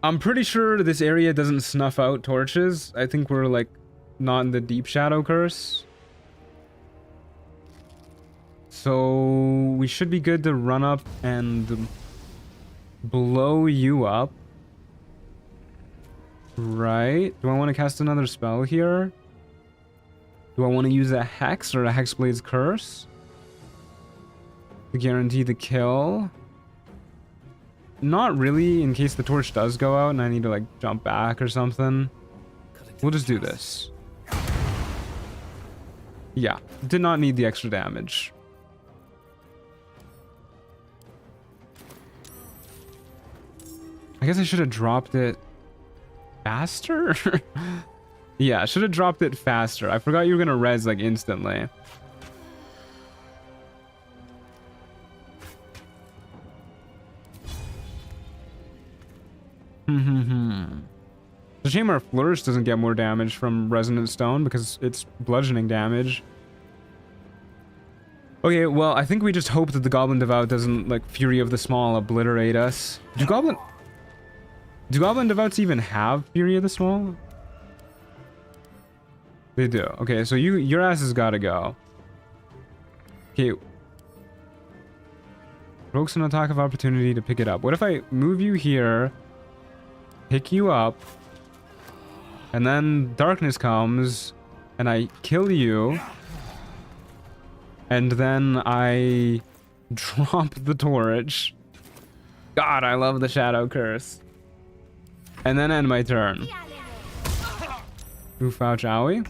I'm pretty sure this area doesn't snuff out torches. I think we're like not in the deep shadow curse. So we should be good to run up and blow you up. Right? Do I want to cast another spell here? Do I want to use a hex or a Hexblade's Curse to guarantee the kill? Not really, in case the torch does go out and I need to like jump back or something. We'll just do this. Yeah, did not need the extra damage. I guess I should have dropped it faster. Yeah, should have dropped it faster. I forgot you were gonna res like instantly. It's a shame our flourish doesn't get more damage from resonant stone because it's bludgeoning damage. Okay, well, I think we just hope that the Goblin Devout doesn't, like, Fury of the Small obliterate us. Do Goblin Devouts even have Fury of the Small? They do. Okay, so your ass has gotta go. Okay. Provokes an attack of opportunity to pick it up. What if I move you here, pick you up, and then darkness comes, and I kill you, and then I drop the torch. God, I love the Shadow Curse. And then end my turn. Oof, ouch, owie.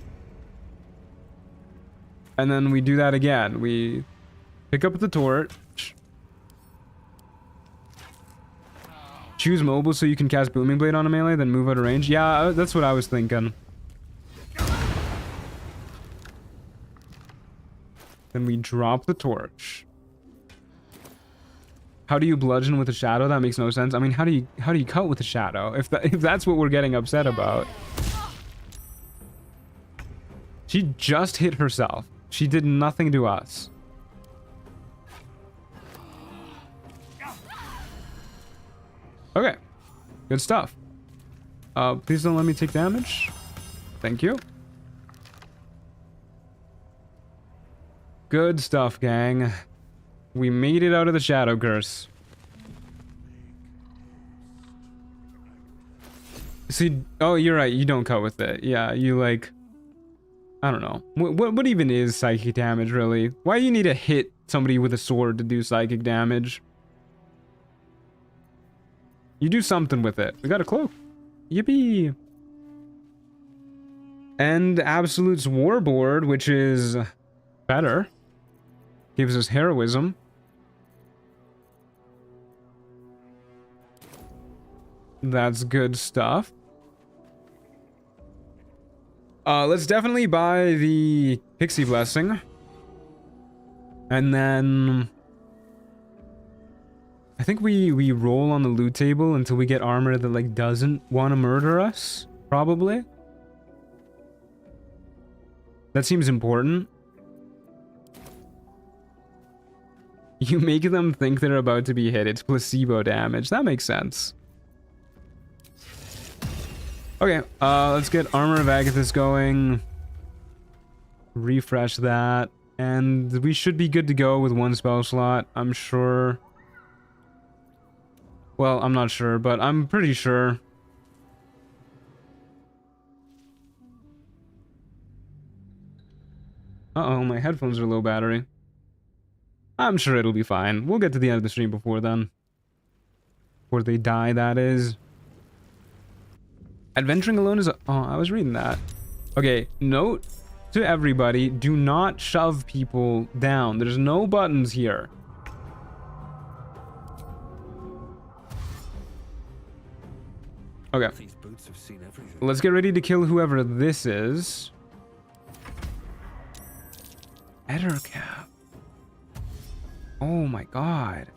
And then we do that again. We pick up the torch. Choose mobile so you can cast Booming Blade on a melee, then move out of range. Yeah, that's what I was thinking. Then we drop the torch. How do you bludgeon with a shadow? That makes no sense. I mean, how do you cut with a shadow? If that's what we're getting upset about. She just hit herself. She did nothing to us. Okay. Good stuff. Please don't let me take damage. Thank you. Good stuff, gang. We made it out of the Shadow Curse. See, oh, you're right. You don't cut with it. Yeah, you like... I don't know. What even is psychic damage, really? Why do you need to hit somebody with a sword to do psychic damage? You do something with it. We got a cloak. Yippee! And Absolute's Warboard, which is better. Gives us heroism. That's good stuff. Let's definitely buy the Pixie Blessing. And then... I think we roll on the loot table until we get armor that, like, doesn't want to murder us. Probably. That seems important. You make them think they're about to be hit. It's placebo damage. That makes sense. Okay, let's get Armor of Agathis going. Refresh that. And we should be good to go with one spell slot, I'm sure. Well, I'm not sure, but I'm pretty sure. Uh-oh, my headphones are low battery. I'm sure it'll be fine. We'll get to the end of the stream before then. Before they die, that is. Adventuring alone is a... Oh, I was reading that. Okay, note to everybody, do not shove people down. There's no buttons here. Okay. These boots have seen everything. Let's get ready to kill whoever this is. Ettercap. Oh my god.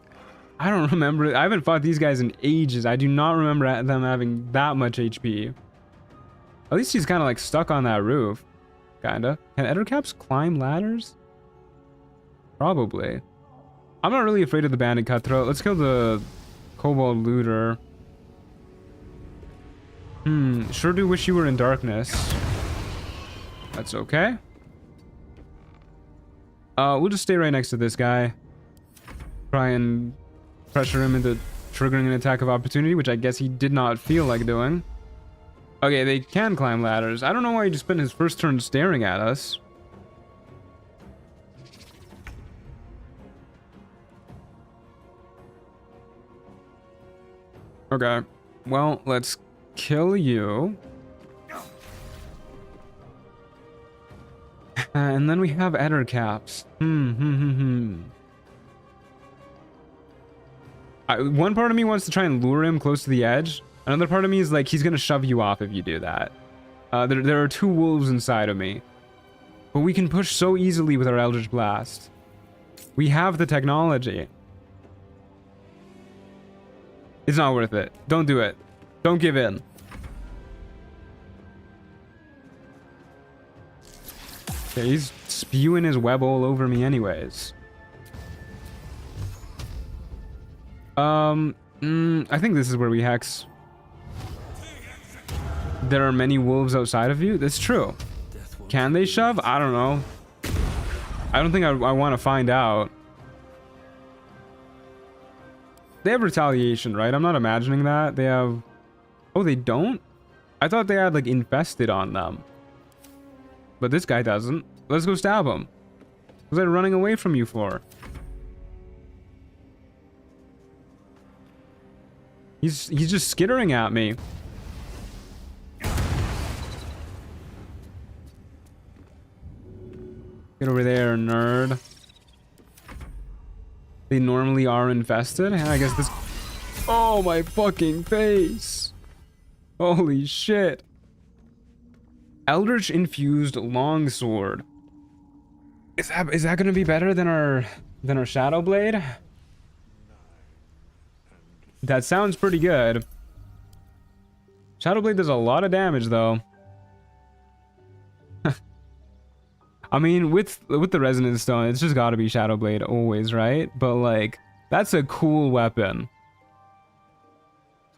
I don't remember. I haven't fought these guys in ages. I do not remember them having that much HP. At least he's kind of like stuck on that roof. Kinda. Can Ettercaps climb ladders? Probably. I'm not really afraid of the bandit cutthroat. Let's kill the kobold looter. Sure do wish you were in darkness. That's okay. We'll just stay right next to this guy. Try and pressure him into triggering an attack of opportunity, which I guess he did not feel like doing. Okay, they can climb ladders. I don't know why he just spent his first turn staring at us. Okay. Well, let's kill you. And then we have Ettercaps. One part of me wants to try and lure him close to the edge. Another part of me is like, he's gonna shove you off if you do that. There are 2 wolves inside of me. But we can push so easily with our Eldritch Blast. We have the technology. It's not worth it. Don't do it. Don't give in. Okay, he's spewing his web all over me anyways. I think this is where we hex. There are many wolves outside of you? That's true. Can they shove? I don't know. I don't think I want to find out. They have retaliation, right? I'm not imagining that. They have... Oh, they don't? I thought they had, like, infested on them. But this guy doesn't. Let's go stab him. What was I running away from you for? He's just skittering at me. Get over there, nerd. They normally are infested? I guess this... Oh, my fucking face. Holy shit. Eldritch infused longsword. Is that gonna be better than our Shadow Blade? That sounds pretty good. Shadow Blade does a lot of damage though. I mean, with the Resonance Stone, it's just gotta be Shadow Blade always, right? But like, that's a cool weapon.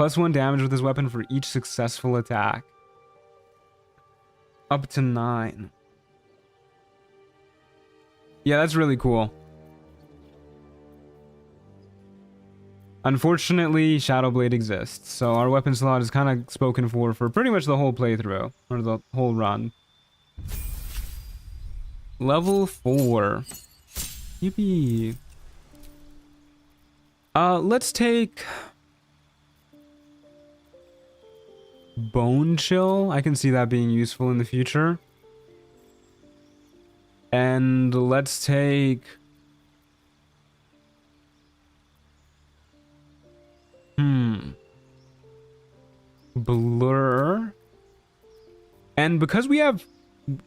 +1 damage with this weapon for each successful attack. Up to 9. Yeah, that's really cool. Unfortunately, Shadow Blade exists, so our weapon slot is kind of spoken for pretty much the whole playthrough, or the whole run. Level 4. Yippee. Let's take... Bone Chill. I can see that being useful in the future. And let's take... Blur. And because we have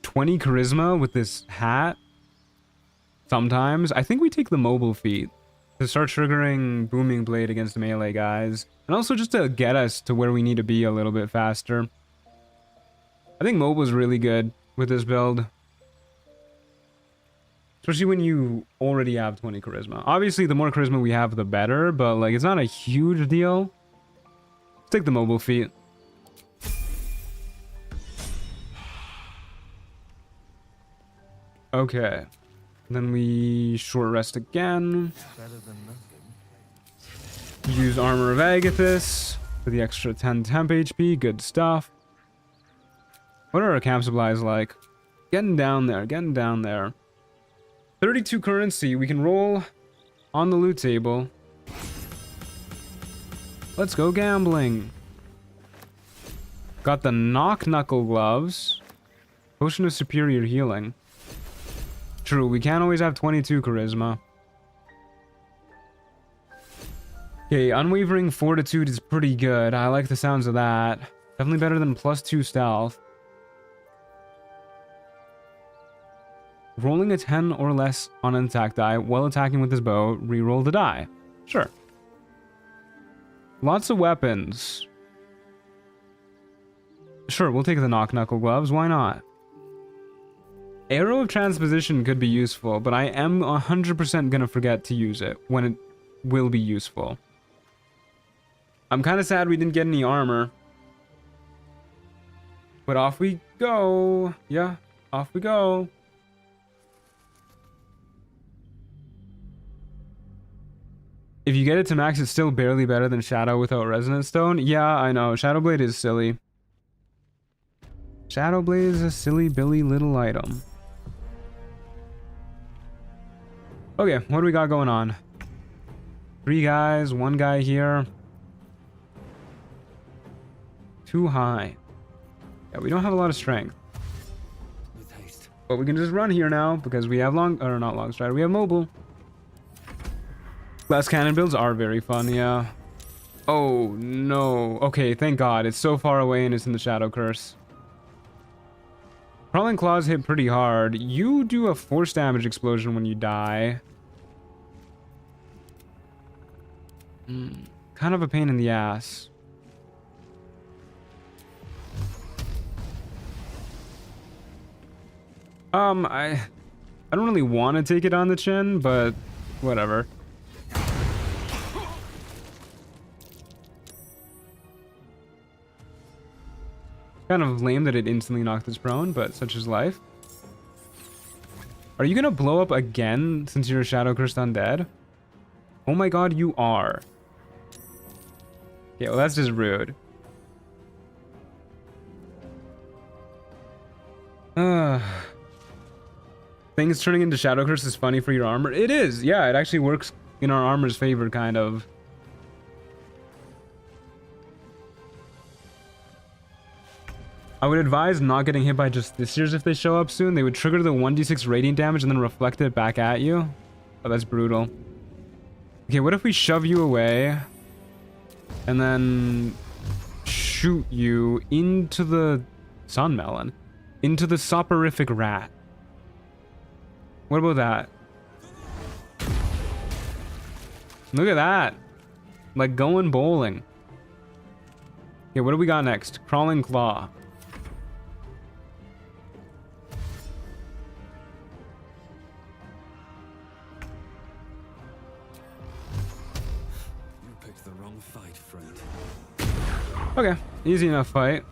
20 charisma with this hat, sometimes, I think we take the mobile feat to start triggering Booming Blade against melee guys. And also just to get us to where we need to be a little bit faster. I think mobile is really good with this build. Especially when you already have 20 charisma. Obviously, the more charisma we have, the better. But, like, it's not a huge deal. Let's take the mobile feat. Okay. Then we short rest again. Use Armor of Agathis for the extra 10 temp HP. Good stuff. What are our camp supplies like? Getting down there. Getting down there. 32 currency. We can roll on the loot table. Let's go gambling. Got the Knock Knuckle Gloves. Potion of Superior Healing. True, we can't always have 22 charisma. Okay, Unwavering Fortitude is pretty good. I like the sounds of that. Definitely better than +2 stealth. Rolling a 10 or less on an attack die while attacking with his bow, reroll the die. Sure. Lots of weapons. Sure, we'll take the Knock Knuckle Gloves. Why not? Arrow of Transposition could be useful, but I am 100% gonna forget to use it when it will be useful. I'm kind of sad we didn't get any armor. But off we go. Yeah, off we go. If you get it to max, it's still barely better than Shadow without Resonance Stone. Yeah, I know. Shadow Blade is silly. Shadow Blade is a silly billy little item. Okay, what do we got going on? 3 guys, 1 guy here. Too high. Yeah, we don't have a lot of strength. With haste. But we can just run here now because we have not long strider, we have mobile. Glass cannon builds are very fun, yeah. Oh no. Okay, thank God. It's so far away and it's in the Shadow Curse. Crawling claws hit pretty hard. You do a force damage explosion when you die. Kind of a pain in the ass. I don't really want to take it on the chin, but whatever. Kind of lame that it instantly knocked us prone, but such is life. Are you gonna blow up again since you're a Shadow Cursed Undead? Oh my god, you are. Yeah, well that's just rude. Things turning into Shadow Curse is funny for your armor. It is, yeah, it actually works in our armor's favor, kind of. I would advise not getting hit by Justiciars if they show up soon. They would trigger the 1d6 radiant damage and then reflect it back at you. Oh, that's brutal. Okay, what if we shove you away and then shoot you into the sun melon, into the soporific rat? What about that? Look at that. Like going bowling. Okay, what do we got next? Crawling claw. You picked the wrong fight, friend. Okay, easy enough fight.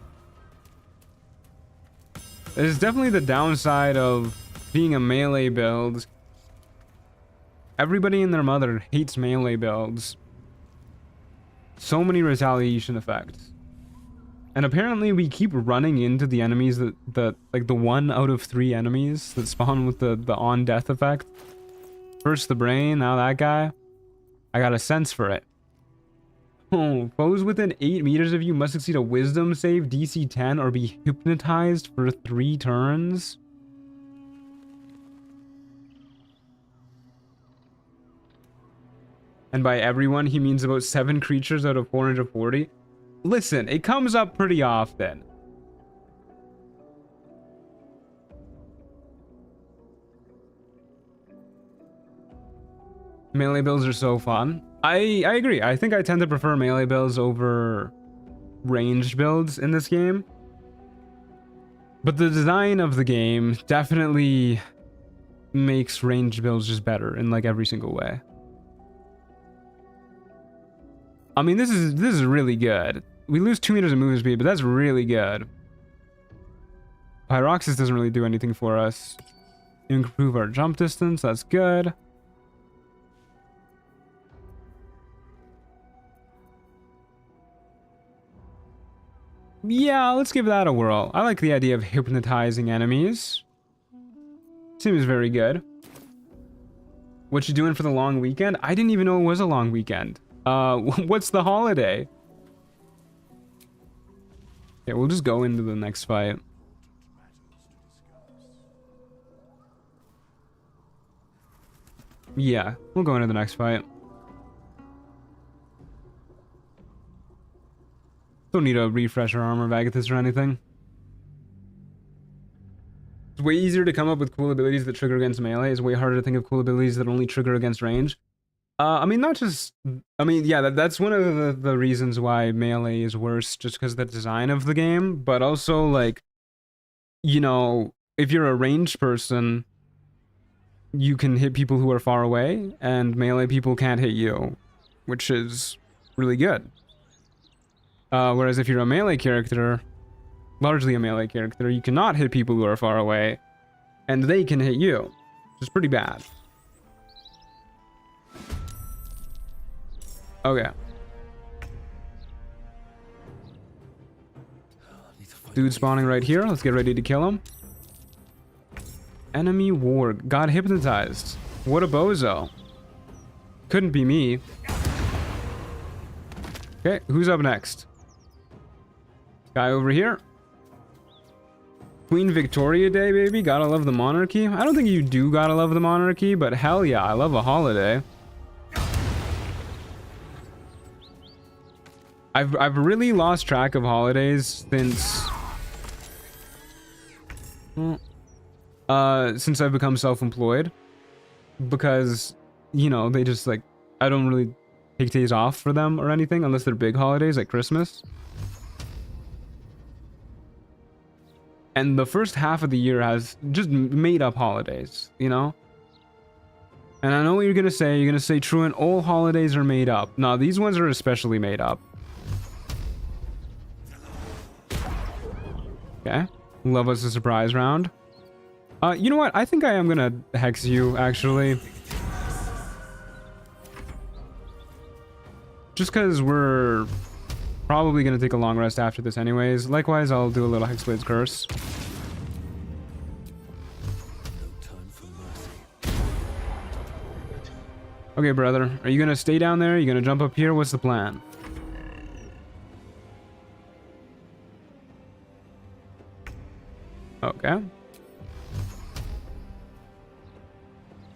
There's definitely the downside of being a melee build. Everybody and their mother hates melee builds. So many retaliation effects. And apparently we keep running into the enemies that like the 1 out of 3 enemies that spawn with the on death effect. First the brain, now that guy. I got a sense for it. Oh, foes within 8 meters of you must succeed a wisdom save DC 10 or be hypnotized for 3 turns. And by everyone, he means about 7 creatures out of 440. Listen, it comes up pretty often. Melee builds are so fun. I agree. I think I tend to prefer melee builds over ranged builds in this game. But the design of the game definitely makes ranged builds just better in like every single way. I mean, this is really good. We lose 2 meters of movement speed, but that's really good. Pyroxis doesn't really do anything for us. Improve our jump distance, that's good. Yeah, let's give that a whirl. I like the idea of hypnotizing enemies. Seems very good. What you doing for the long weekend? I didn't even know it was a long weekend. What's the holiday? Yeah, we'll just go into the next fight. Yeah, we'll go into the next fight. Don't need to refresh our armor Vagathis or anything. It's way easier to come up with cool abilities that trigger against melee. It's way harder to think of cool abilities that only trigger against range. I mean, not just... I mean, yeah, that's one of the reasons why melee is worse, just because of the design of the game. But also, like, you know, if you're a ranged person, you can hit people who are far away, and melee people can't hit you, which is really good. Whereas if you're a melee character, largely a melee character, you cannot hit people who are far away, and they can hit you, which is pretty bad. Okay. Dude spawning right here. Let's get ready to kill him. Enemy warg. Got hypnotized. What a bozo. Couldn't be me. Okay, who's up next? Guy over here. Queen Victoria Day, baby. Gotta love the monarchy. I don't think you do gotta love the monarchy, but hell yeah, I love a holiday. I've really lost track of holidays since Since I've become self-employed, because, you know, they just like, I don't really take days off for them or anything unless they're big holidays like Christmas. And the first half of the year has just made up holidays, you know? And I know what you're gonna say. You're gonna say, Truant, all holidays are made up. No, these ones are especially made up. Okay. Love us a surprise round. You know what? I think I am gonna hex you, actually. Just because we're probably gonna take a long rest after this anyways. Likewise, I'll do a little Hexblade's Curse. Okay, brother. Are you gonna stay down there? Are you gonna jump up here? What's the plan? Okay.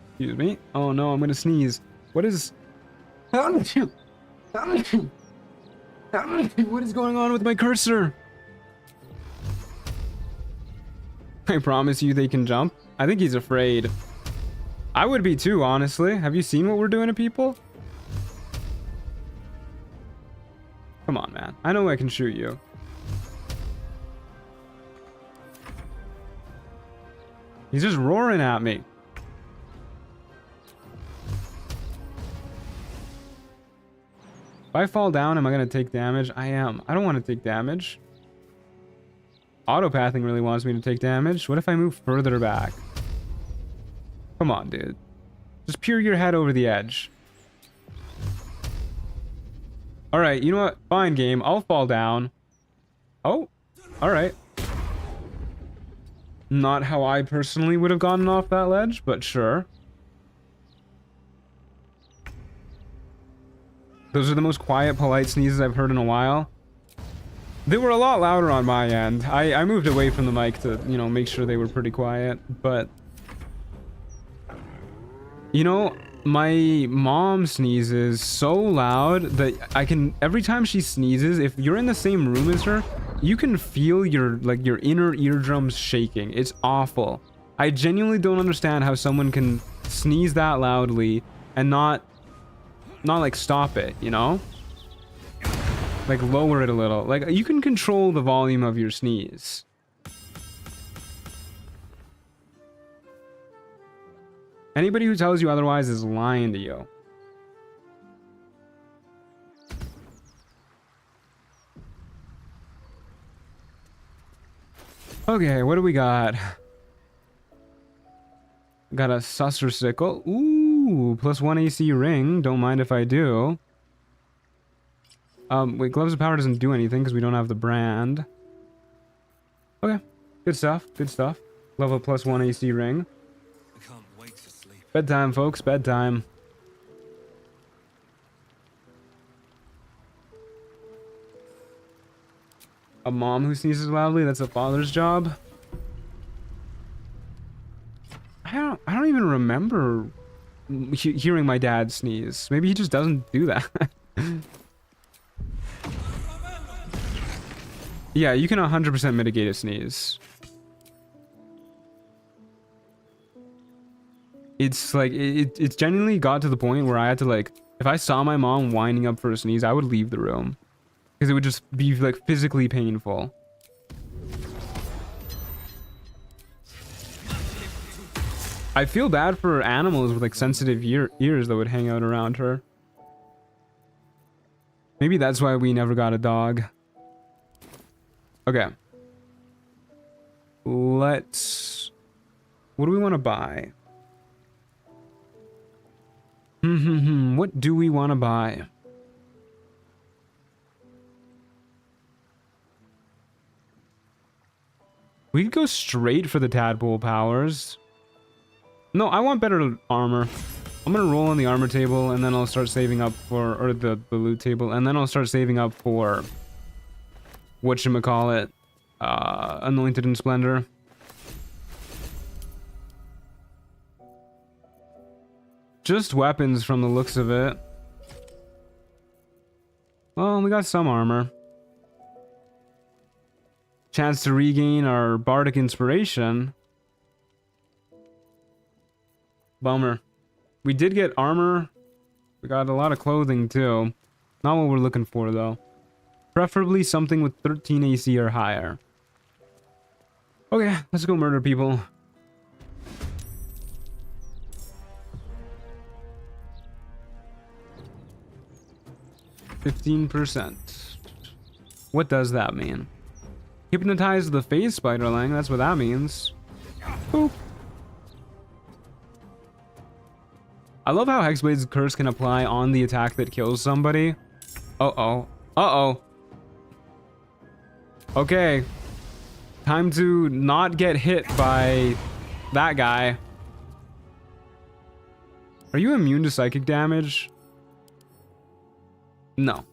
Excuse me. Oh no, I'm gonna sneeze. What is... What is going on with my cursor? I promise you they can jump. I think he's afraid. I would be too, honestly. Have you seen what we're doing to people? Come on, man. I know I can shoot you. He's just roaring at me. If I fall down, am I going to take damage? I am. I don't want to take damage. Autopathing really wants me to take damage. What if I move further back? Come on, dude. Just peer your head over the edge. Alright, you know what? Fine, game. I'll fall down. Oh, alright. Not how I personally would have gotten off that ledge, but sure. Those are the most quiet, polite sneezes I've heard in a while. They were a lot louder on my end. I moved away from the mic to, you know, make sure they were pretty quiet, but... You know, my mom sneezes so loud that I can... Every time she sneezes, if you're in the same room as her, you can feel your inner eardrums shaking. It's awful. I genuinely don't understand how someone can sneeze that loudly and not like stop it, you know? Like lower it a little. Like you can control the volume of your sneeze. Anybody who tells you otherwise is lying to you. Okay, what do we got? Got a Susser Sickle. Ooh, +1 AC ring. Don't mind if I do. Wait, Gloves of Power doesn't do anything because we don't have the brand. Okay, good stuff, good stuff. Love a +1 AC ring. I can't wait to sleep. Bedtime, folks, bedtime. A mom who sneezes loudly, that's a father's job. I don't even remember hearing my dad sneeze. Maybe he just doesn't do that. Yeah, you can 100% mitigate a sneeze. It's like, it's genuinely got to the point where I had to like, if I saw my mom winding up for a sneeze, I would leave the room. Because it would just be like physically painful. I feel bad for animals with like sensitive ears that would hang out around her. Maybe that's why we never got a dog. Okay. Let's... What do we want to buy? What do we want to buy? We could go straight for the tadpole powers. No, I want better armor. I'm gonna roll on the armor table and then I'll start saving up for, or the loot table, and then I'll start saving up for whatchamacallit, Anointed in Splendor. Just weapons from the looks of it. Well, we got some armor. chance to regain our bardic inspiration. Bummer. We did get armor. We got a lot of clothing too. Not what we're looking for though. Preferably something with 13 AC or higher. Okay, let's go murder people. %. What does that mean? Hypnotize the face, Spiderling. That's what that means. Boop. I love how Hexblade's curse can apply on the attack that kills somebody. Uh-oh. Uh-oh. Okay. Time to not get hit by that guy. Are you immune to psychic damage? No.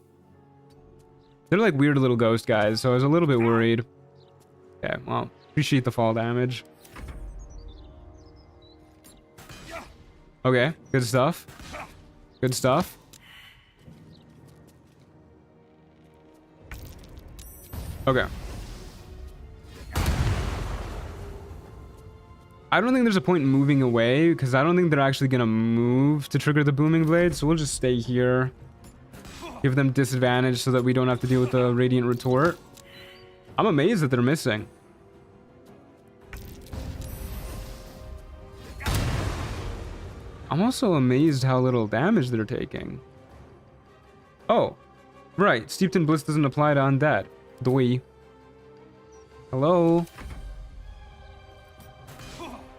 They're like weird little ghost guys, so I was a little bit worried. Okay, well, appreciate the fall damage. Okay, good stuff. Good stuff. Okay. I don't think there's a point in moving away, because I don't think they're actually going to move to trigger the booming blade, so we'll just stay here. Give them disadvantage so that we don't have to deal with the radiant retort. I'm amazed that they're missing. I'm also amazed how little damage they're taking. Oh, right. Steeped in Bliss doesn't apply to undead. Doi. Hello?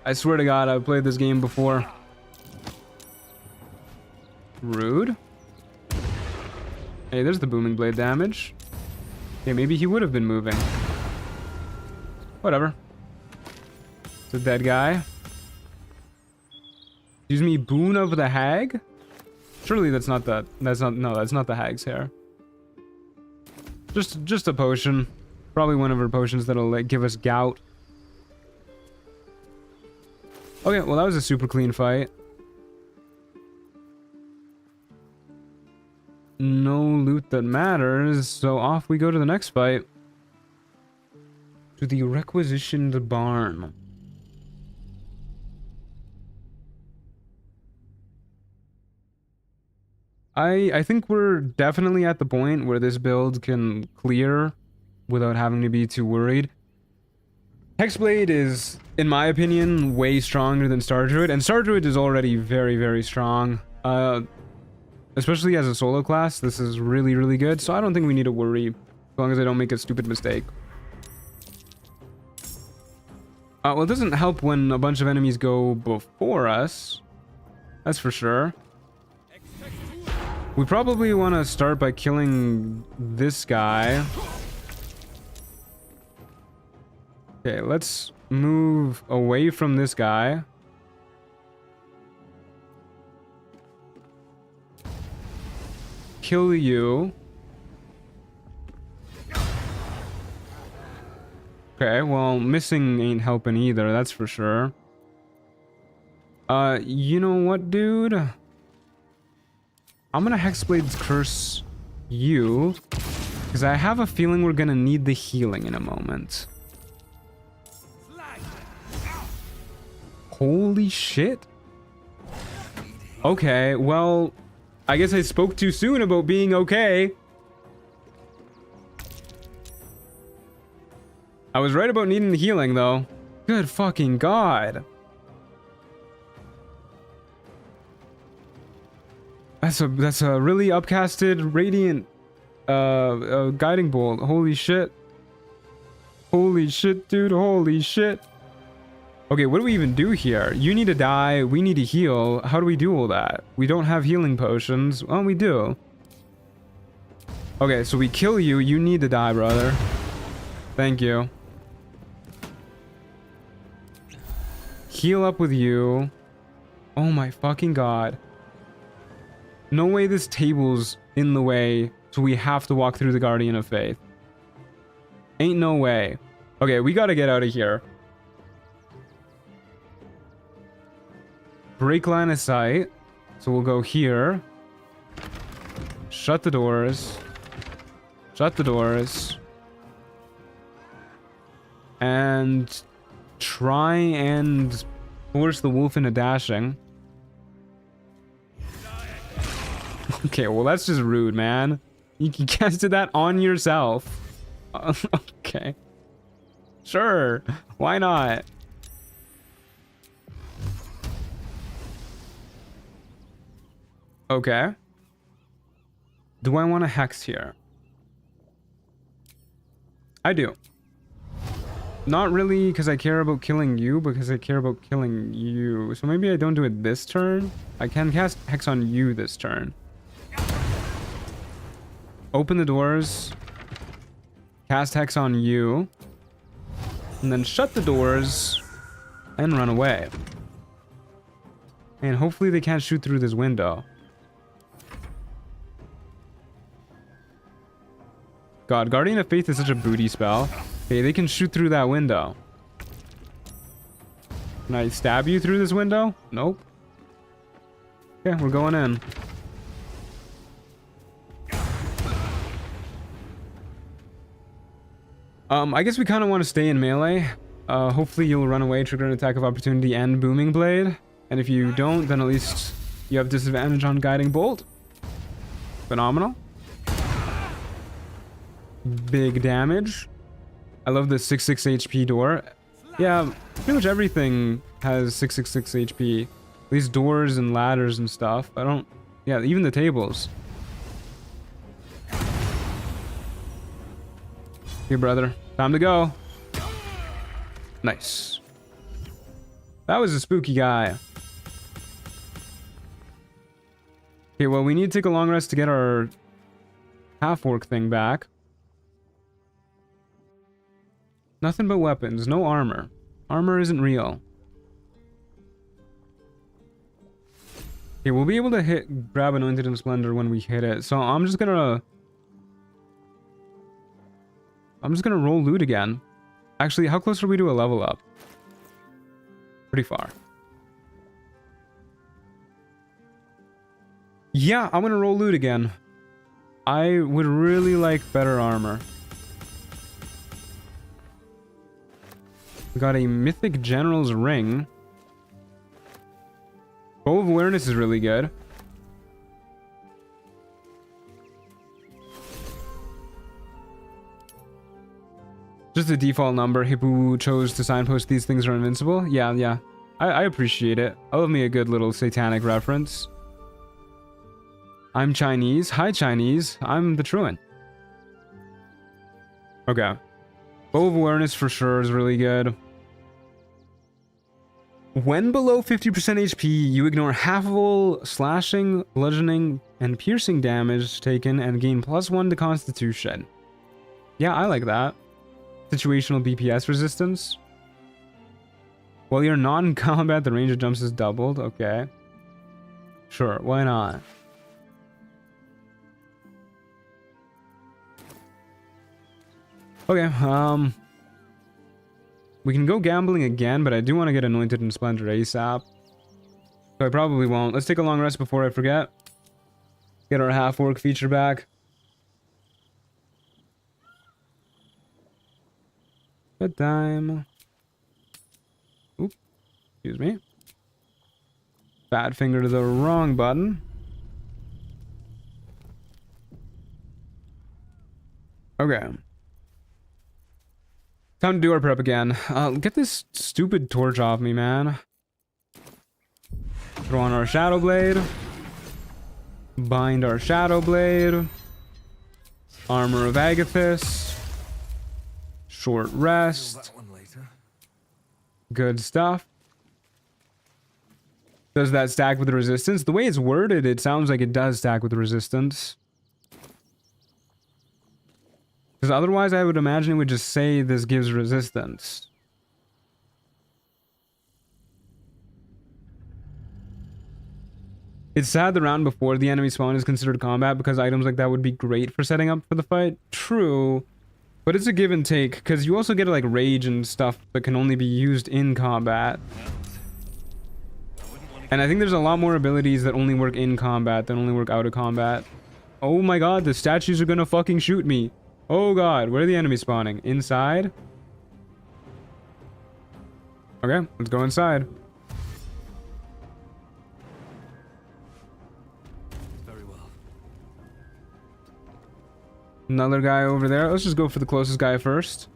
I swear to God, I've played this game before. Rude. Hey, there's the booming blade damage. Okay, maybe he would have been moving. Whatever. It's a dead guy. Excuse me, boon of the hag? Surely that's not the... That's not the hag's hair. Just a potion. Probably one of her potions that'll like give us gout. Okay, well that was a super clean fight. No loot that matters, so off we go to the next fight. To the requisitioned barn. I think we're definitely at the point where this build can clear without having to be too worried. Hexblade is, in my opinion, way stronger than Star Druid, and Star Druid is already very, very strong. Especially as a solo class, this is really, really good, so I don't think we need to worry, as long as I don't make a stupid mistake. Well, it doesn't help when a bunch of enemies go before us. That's for sure. We probably want to start by killing this guy. Okay, let's move away from this guy. Kill you. Okay, well, missing ain't helping either, that's for sure. You know what, dude? I'm gonna Hexblade's curse you, because I have a feeling we're gonna need the healing in a moment. Holy shit. Okay, well, I guess I spoke too soon about being okay. I was right about needing the healing, though. Good fucking God. That's a really upcasted radiant guiding bolt. Holy shit. Holy shit, dude. Holy shit. Okay, what do we even do here? You need to die. We need to heal. How do we do all that? We don't have healing potions. Well, we do. Okay, so we kill you. You need to die, brother. Thank you. Heal up with you. Oh my fucking God. No way this table's in the way, so we have to walk through the Guardian of Faith. Ain't no way. Okay, we gotta get out of here. Break line of sight. So we'll go here. Shut the doors. Shut the doors. and try and force the wolf into dashing. Okay, well that's just rude, man. You casted that on yourself. Okay. Sure. Why not? Okay. Do I want a hex here? I do. Not really because I care about killing you, because I care about killing you. So maybe I don't do it this turn. I can cast hex on you this turn. Open the doors. Cast hex on you. And then shut the doors and run away. And hopefully they can't shoot through this window. God, Guardian of Faith is such a booty spell. Okay, they can shoot through that window. Can I stab you through this window? Nope. Okay, we're going in. I guess we kind of want to stay in melee. Hopefully you'll run away, trigger an attack of opportunity and booming blade. And if you don't, then at least you have disadvantage on guiding bolt. Phenomenal. Big damage. I love the 6/6 HP door. Yeah, pretty much everything has 6/6 HP. At least doors and ladders and stuff. I don't... Yeah, even the tables. Hey, brother. Time to go. Nice. That was a spooky guy. Okay, well, we need to take a long rest to get our half-orc thing back. Nothing but weapons, no armor. Armor isn't real. Okay, we'll be able to grab Anointed and Splendor when we hit it. So I'm just gonna roll loot again. Actually, how close are we to a level up? Pretty far. Yeah, I'm gonna roll loot again. I would really like better armor. We got a Mythic General's Ring. Bow of Awareness is really good. Just the default number. Hippo chose to signpost these things are invincible. Yeah. I appreciate it. I love me a good little satanic reference. I'm Chinese. Hi, Chinese. I'm the Truant. Okay. Bow of Awareness for sure is really good. When below 50% HP, you ignore half of all slashing, bludgeoning, and piercing damage taken and gain +1 to Constitution. Yeah, I like that. Situational BPS resistance. While you're not in combat, the range of jumps is doubled. Okay. Sure, why not? Okay, we can go gambling again, but I do want to get Anointed and Splendor ASAP. So I probably won't. Let's take a long rest before I forget. Get our half-orc feature back. Bedtime. Oop. Excuse me. Fat finger to the wrong button. Okay. Time to do our prep again. Get this stupid torch off me, man. Throw on our Shadow Blade. Bind our Shadow Blade. Armor of Agathis. Short rest. Good stuff. Does that stack with the resistance? The way it's worded, it sounds like it does stack with the resistance. Because otherwise, I would imagine it would just say this gives resistance. It's sad the round before the enemy spawn is considered combat because items like that would be great for setting up for the fight. True. But it's a give and take because you also get like rage and stuff that can only be used in combat. And I think there's a lot more abilities that only work in combat than only work out of combat. Oh my god, the statues are gonna fucking shoot me. Oh god, where are the enemies spawning? Inside? Okay, let's go inside. Very well. Another guy over there. Let's just go for the closest guy first.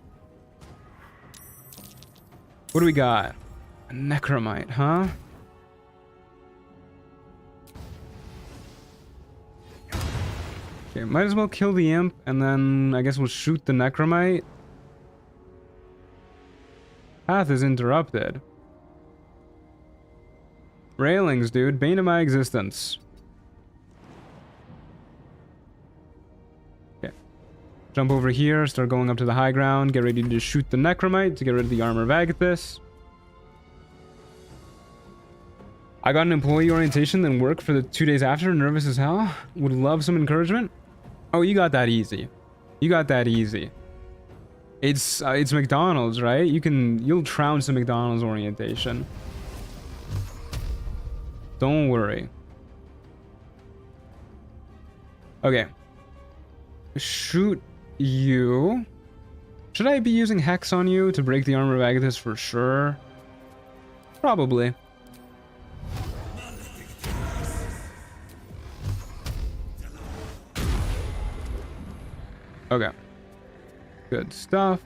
What do we got? A necromite, huh? Okay, might as well kill the imp, and then I guess we'll shoot the necromite. Path is interrupted. Railings, dude. Bane of my existence. Okay. Jump over here, start going up to the high ground, get ready to shoot the necromite to get rid of the armor of Agathis. I got an employee orientation, then work for the 2 days after. Nervous as hell. Would love some encouragement. Oh, you got that easy. You got that easy. It's McDonald's, right? You'll trounce a McDonald's orientation. Don't worry. Okay. Shoot you. Should I be using Hex on you to break the armor of Agathis for sure? Probably. Okay. Good stuff.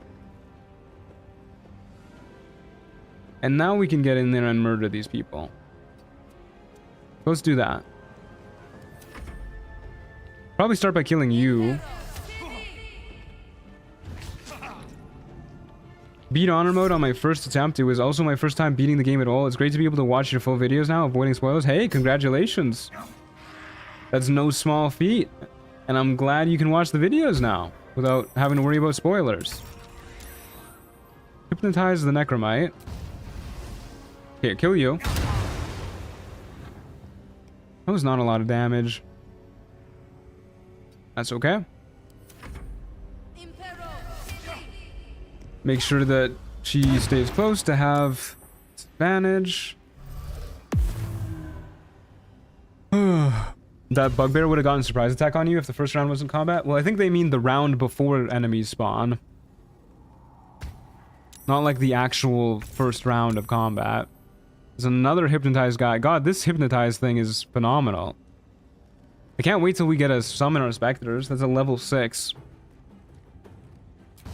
And now we can get in there and murder these people. Let's do that. Probably start by killing you. Beat honor mode on my first attempt. It was also my first time beating the game at all. It's great to be able to watch your full videos now, avoiding spoilers. Hey, congratulations. That's no small feat. And I'm glad you can watch the videos now without having to worry about spoilers. Hypnotize the necromite. Okay, kill you. That was not a lot of damage. That's okay. Make sure that she stays close to have advantage. That bugbear would have gotten surprise attack on you if the first round wasn't combat. Well, I think they mean the round before enemies spawn. Not like the actual first round of combat. There's another hypnotized guy. God, this hypnotized thing is phenomenal. I can't wait till we get a summon our specters. That's a level 6.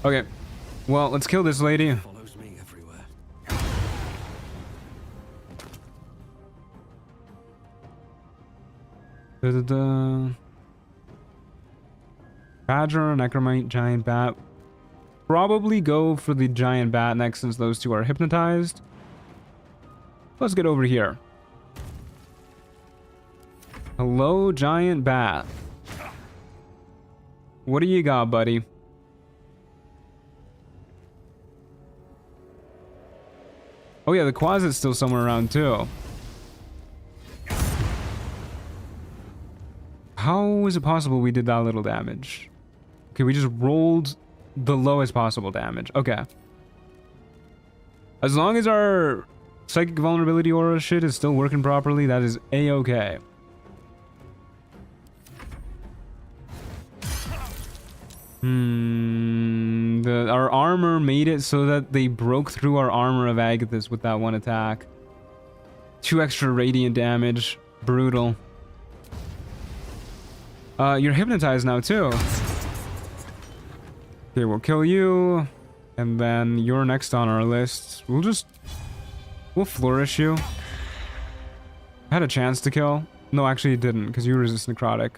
Okay. Well, let's kill this lady. Follows me everywhere. Badger, necromite, giant bat. Probably go for the giant bat next since those two are hypnotized. Let's get over here. Hello, giant bat. What do you got, buddy? Oh yeah, the closet's still somewhere around too. How is it possible we did that little damage? Okay, we just rolled the lowest possible damage. Okay. As long as our psychic vulnerability aura shit is still working properly, that is a-okay. Our armor made it so that they broke through our armor of Agathis with that one attack. 2 extra radiant damage. Brutal. You're hypnotized now too. Okay, we'll kill you. And then you're next on our list. We'll flourish you. I had a chance to kill. No, actually it didn't, because you resist necrotic.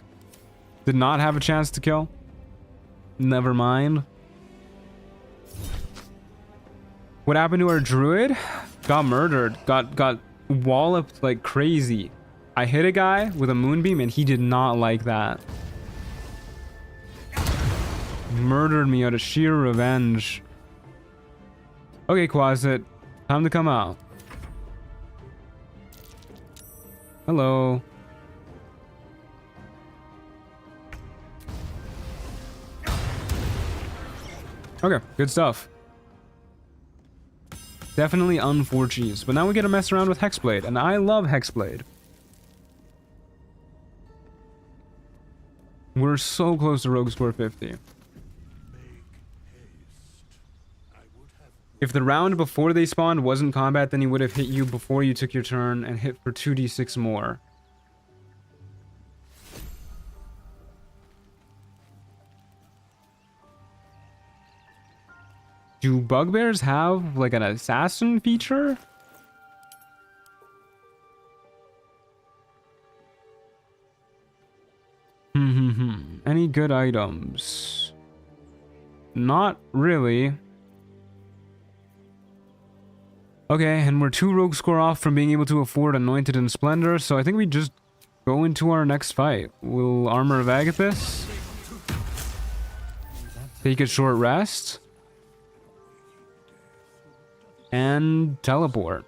Did not have a chance to kill. Never mind. What happened to our druid? Got murdered. Got walloped like crazy. I hit a guy with a moonbeam and he did not like that. Murdered me out of sheer revenge. Okay, Quasit. Time to come out. Hello. Okay, good stuff. Definitely unfortunate, but now we get to mess around with Hexblade, and I love Hexblade. We're so close to Rogue Score 50. If the round before they spawned wasn't combat, then he would have hit you before you took your turn and hit for 2d6 more. Do bugbears have like an assassin feature? Any good items? Not really. Okay, and we're 2 rogue score off from being able to afford Anointed and Splendor, so I think we just go into our next fight. We'll Armor of Agathis. Take a short rest. And teleport.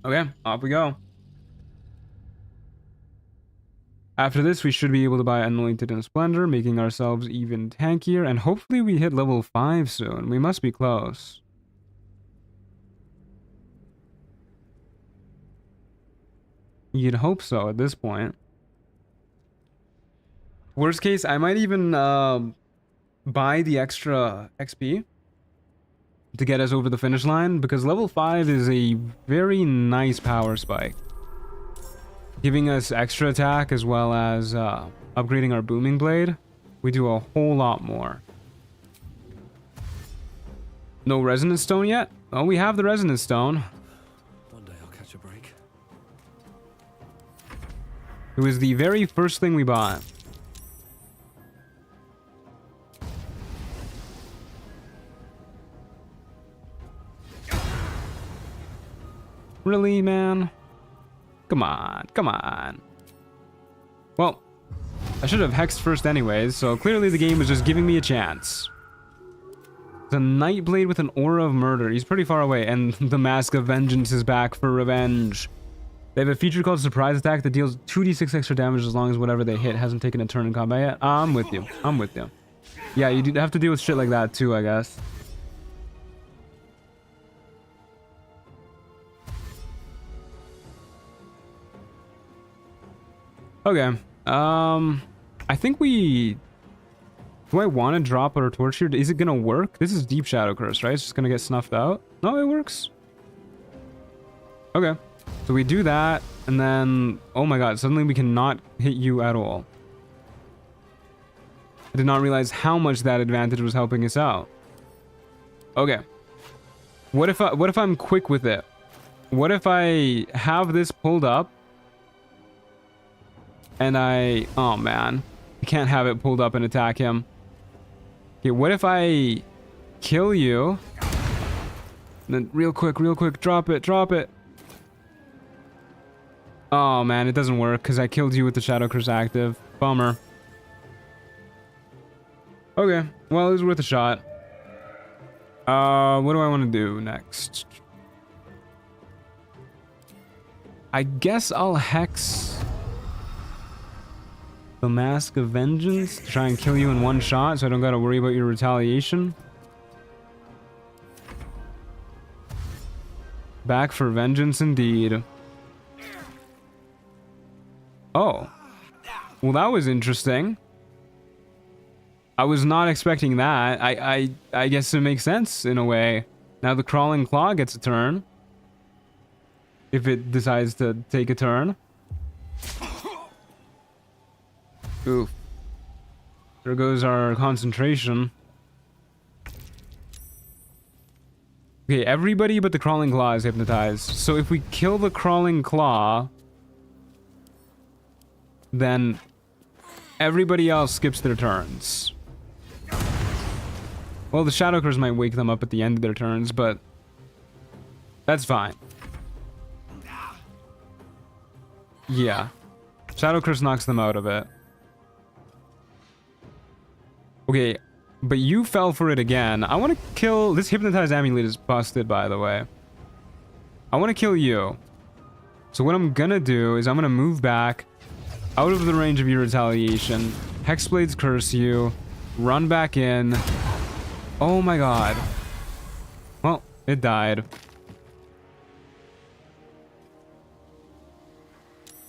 Okay, off we go. After this, we should be able to buy Anointed and Splendor, making ourselves even tankier, and hopefully we hit level 5 soon. We must be close. You'd hope so at this point. Worst case, I might even buy the extra XP to get us over the finish line, because level 5 is a very nice power spike, giving us extra attack as well as upgrading our booming blade. We do a whole lot more. No resonance stone yet? Oh, we have the resonance stone. One day I'll catch a break. It was the very first thing we bought. Really, man? Come on, come on. Well, I should have hexed first anyways, so clearly the game was just giving me a chance. It's a Nightblade with an Aura of Murder. He's pretty far away, and the Mask of Vengeance is back for revenge. They have a feature called Surprise Attack that deals 2d6 extra damage as long as whatever they hit hasn't taken a turn in combat yet. I'm with you. I'm with you. Yeah, you do have to deal with shit like that too, I guess. Okay. I think we... Do I want to drop our torch here? Is it gonna work? This is Deep Shadow Curse, right? It's just gonna get snuffed out? No, it works. Okay. So we do that, and then... Oh my god, suddenly we cannot hit you at all. I did not realize how much that advantage was helping us out. Okay. What if I'm quick with it? What if I have this pulled up? And oh man, I can't have it pulled up and attack him. Okay, what if I kill you? And then real quick, drop it. Oh man, it doesn't work because I killed you with the Shadow Curse active. Bummer. Okay, well, it was worth a shot. What do I want to do next? I guess I'll hex the Mask of Vengeance to try and kill you in one shot so I don't gotta worry about your retaliation. Back for vengeance indeed. Oh. Well, that was interesting. I was not expecting that. I guess it makes sense in a way. Now the Crawling Claw gets a turn. If it decides to take a turn. Oof. There goes our concentration. Okay, everybody but the Crawling Claw is hypnotized. So if we kill the Crawling Claw, then everybody else skips their turns. Well, the Shadow Curse might wake them up at the end of their turns, but that's fine. Yeah. Shadow Curse knocks them out of it. Okay, but you fell for it again. I want to kill... This Hypnotized Amulet is busted, by the way. I want to kill you. So what I'm gonna do is I'm gonna move back out of the range of your retaliation. Hexblades curse you. Run back in. Oh my god. Well, it died.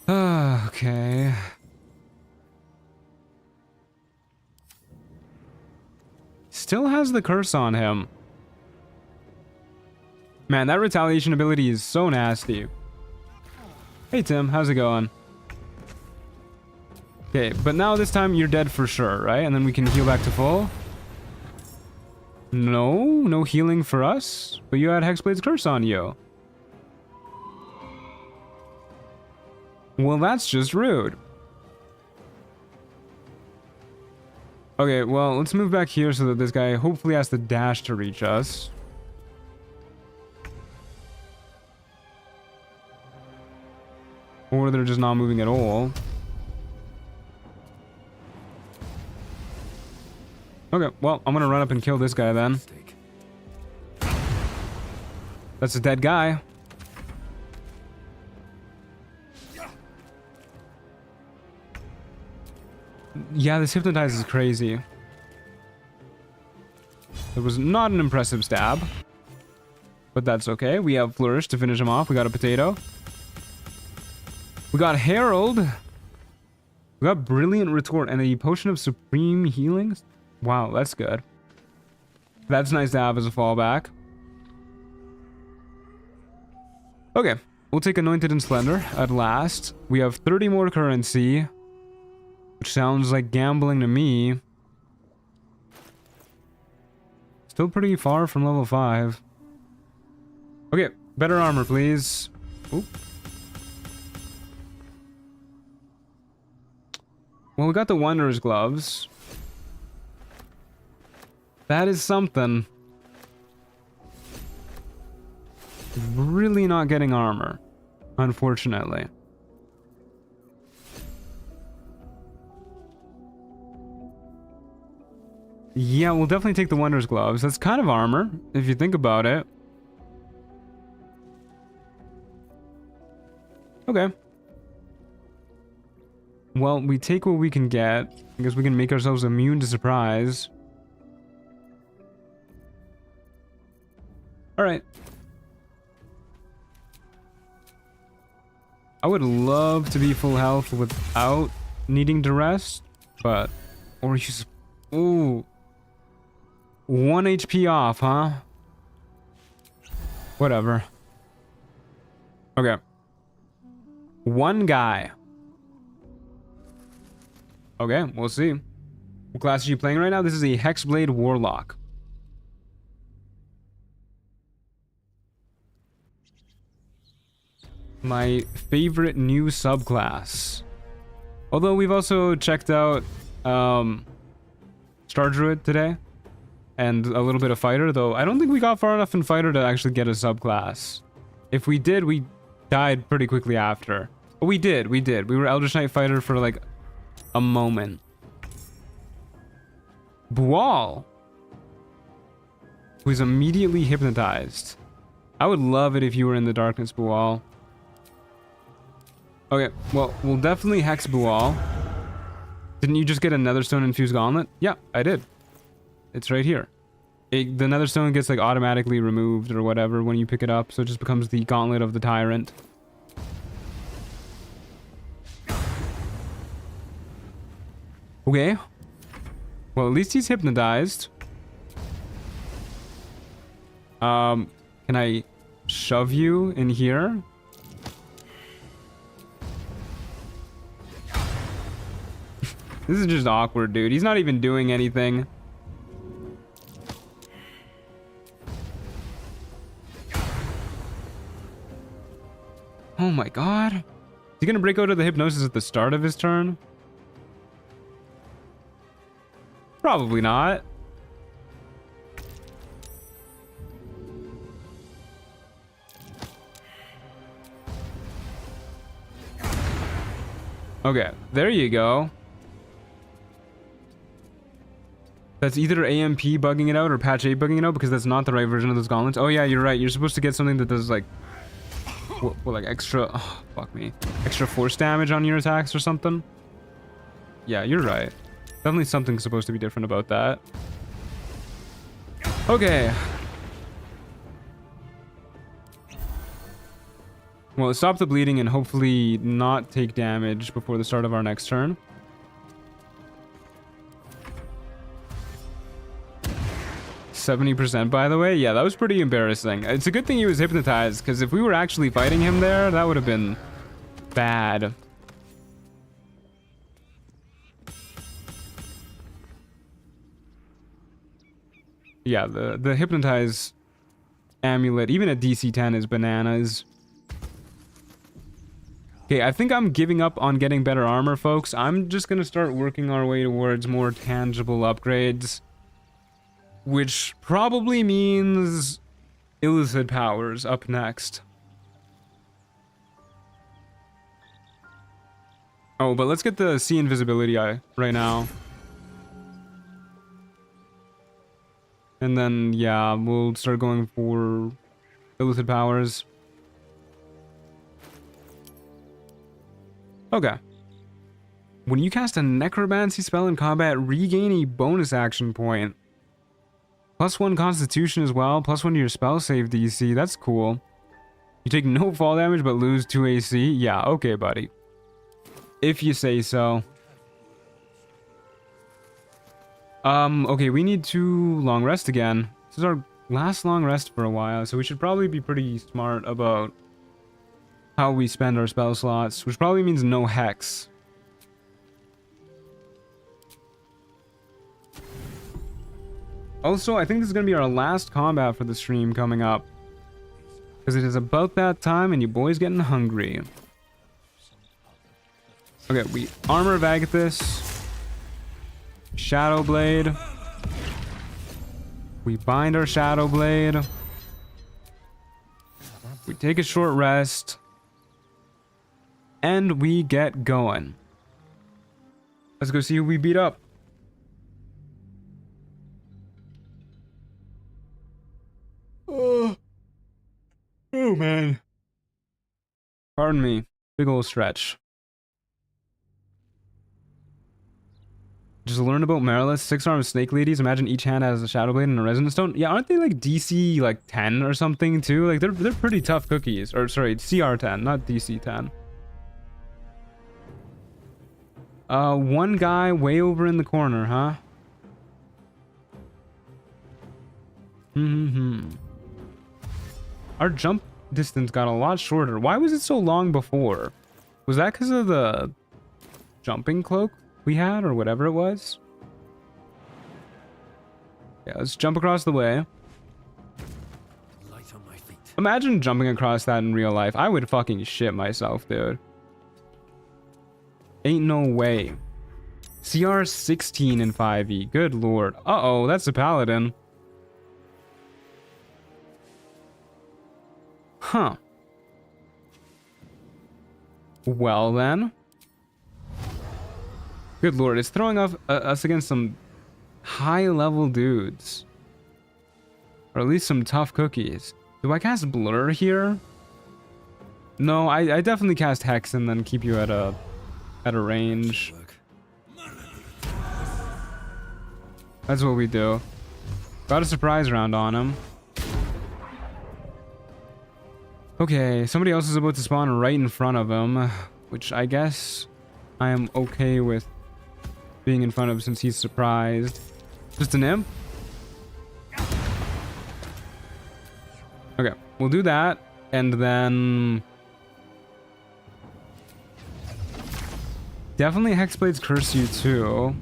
Okay. still has the curse on him. Man, that retaliation ability is so nasty. Hey Tim, how's it going? Okay, but now this time you're dead for sure, right? And then we can heal back to full. No healing for us. But you had Hexblade's curse on you. Well, that's just rude. Okay, well, let's move back here so that this guy hopefully has to dash to reach us. Or they're just not moving at all. Okay, well, I'm gonna run up and kill this guy then. That's a dead guy. Yeah, this hypnotize is crazy. It was not an impressive stab. But that's okay. We have Flourish to finish him off. We got a potato. We got Herald. We got Brilliant Retort and a Potion of Supreme Healing. Wow, that's good. That's nice to have as a fallback. Okay, we'll take Anointed and Slender at last. We have 30 more currency, which sounds like gambling to me. Still pretty far from level 5. Okay, better armor, please. Oop. Well, we got the Wanderer's Gloves. That is something. Really not getting armor, unfortunately. Yeah, we'll definitely take the Wanderer's Gloves. That's kind of armor, if you think about it. Okay. Well, we take what we can get, because we can make ourselves immune to surprise. Alright. I would love to be full health without needing to rest, but... Or use... Ooh. 1 HP off, huh? Whatever. Okay. One guy. Okay, we'll see. What class are you playing right now? This is a Hexblade Warlock. My favorite new subclass. Although we've also checked out Star Druid today. And a little bit of Fighter, though I don't think we got far enough in Fighter to actually get a subclass. If we did, we died pretty quickly after. Oh, we did. We were Eldritch Knight Fighter for like a moment. Bual, who is immediately hypnotized. I would love it if you were in the darkness, Bual. Okay, well, we'll definitely hex Bual. Didn't you just get a Netherstone infused gauntlet? Yeah, I did. It's right here. The Netherstone gets like automatically removed or whatever when you pick it up, so it just becomes the Gauntlet of the Tyrant. Okay. Well, at least he's hypnotized. Can I shove you in here? This is just awkward, dude. He's not even doing anything. Oh my god. Is he gonna break out of the hypnosis at the start of his turn? Probably not. Okay, there you go. That's either AMP bugging it out or patch 8 bugging it out, because that's not the right version of those gauntlets. Oh yeah, you're right. You're supposed to get something that does like... Well, like extra... Oh, fuck me. Extra force damage on your attacks or something? Yeah, you're right. Definitely something supposed to be different about that. Okay. Well, stop the bleeding and hopefully not take damage before the start of our next turn. 70%, by the way. Yeah, that was pretty embarrassing. It's a good thing he was hypnotized, because if we were actually fighting him there, that would have been bad. Yeah, the hypnotize amulet, even at DC 10, is bananas. Okay, I think I'm giving up on getting better armor, folks. I'm just gonna start working our way towards more tangible upgrades, which probably means illicit powers up next. Oh, but let's get the sea invisibility eye right now. And then, yeah, we'll start going for illicit powers. Okay. When you cast a necromancy spell in combat, regain a bonus action point. +1 constitution as well, +1 to your spell save DC. That's cool. You take no fall damage but lose 2 AC. Yeah, okay, buddy. If you say so. Okay, we need to long rest again. This is our last long rest for a while, so we should probably be pretty smart about how we spend our spell slots, which probably means no hex. Also, I think this is going to be our last combat for the stream coming up, because it is about that time and you boys getting hungry. Okay, we armor of Agathis. Shadow Blade. We bind our Shadow Blade. We take a short rest. And we get going. Let's go see who we beat up. Oh man. Pardon me. Big ol' stretch. Just learn about Marilith. 6-armed snake ladies. Imagine each hand has a shadow blade and a resonance stone. Yeah, aren't they like DC like 10 or something too? Like they're pretty tough cookies. Or sorry, CR 10, not DC 10. One guy way over in the corner, huh? Our jump distance got a lot shorter. Why was it so long before? Was that because of the jumping cloak we had, or whatever it was? Yeah, let's jump across the way. Light on my feet. Imagine jumping across that in real life. I would fucking shit myself, dude. Ain't no way. CR 16 in 5e. Good lord. Uh-oh, that's a paladin. Huh. Well then. Good lord, it's throwing off us against some high-level dudes. Or at least some tough cookies. Do I cast Blur here? No, I definitely cast Hex and then keep you at a range. That's what we do. Got a surprise round on him. Okay, somebody else is about to spawn right in front of him, which I guess I am okay with being in front of since he's surprised. Just an imp? Okay, we'll do that, and then definitely Hexblades curse you too.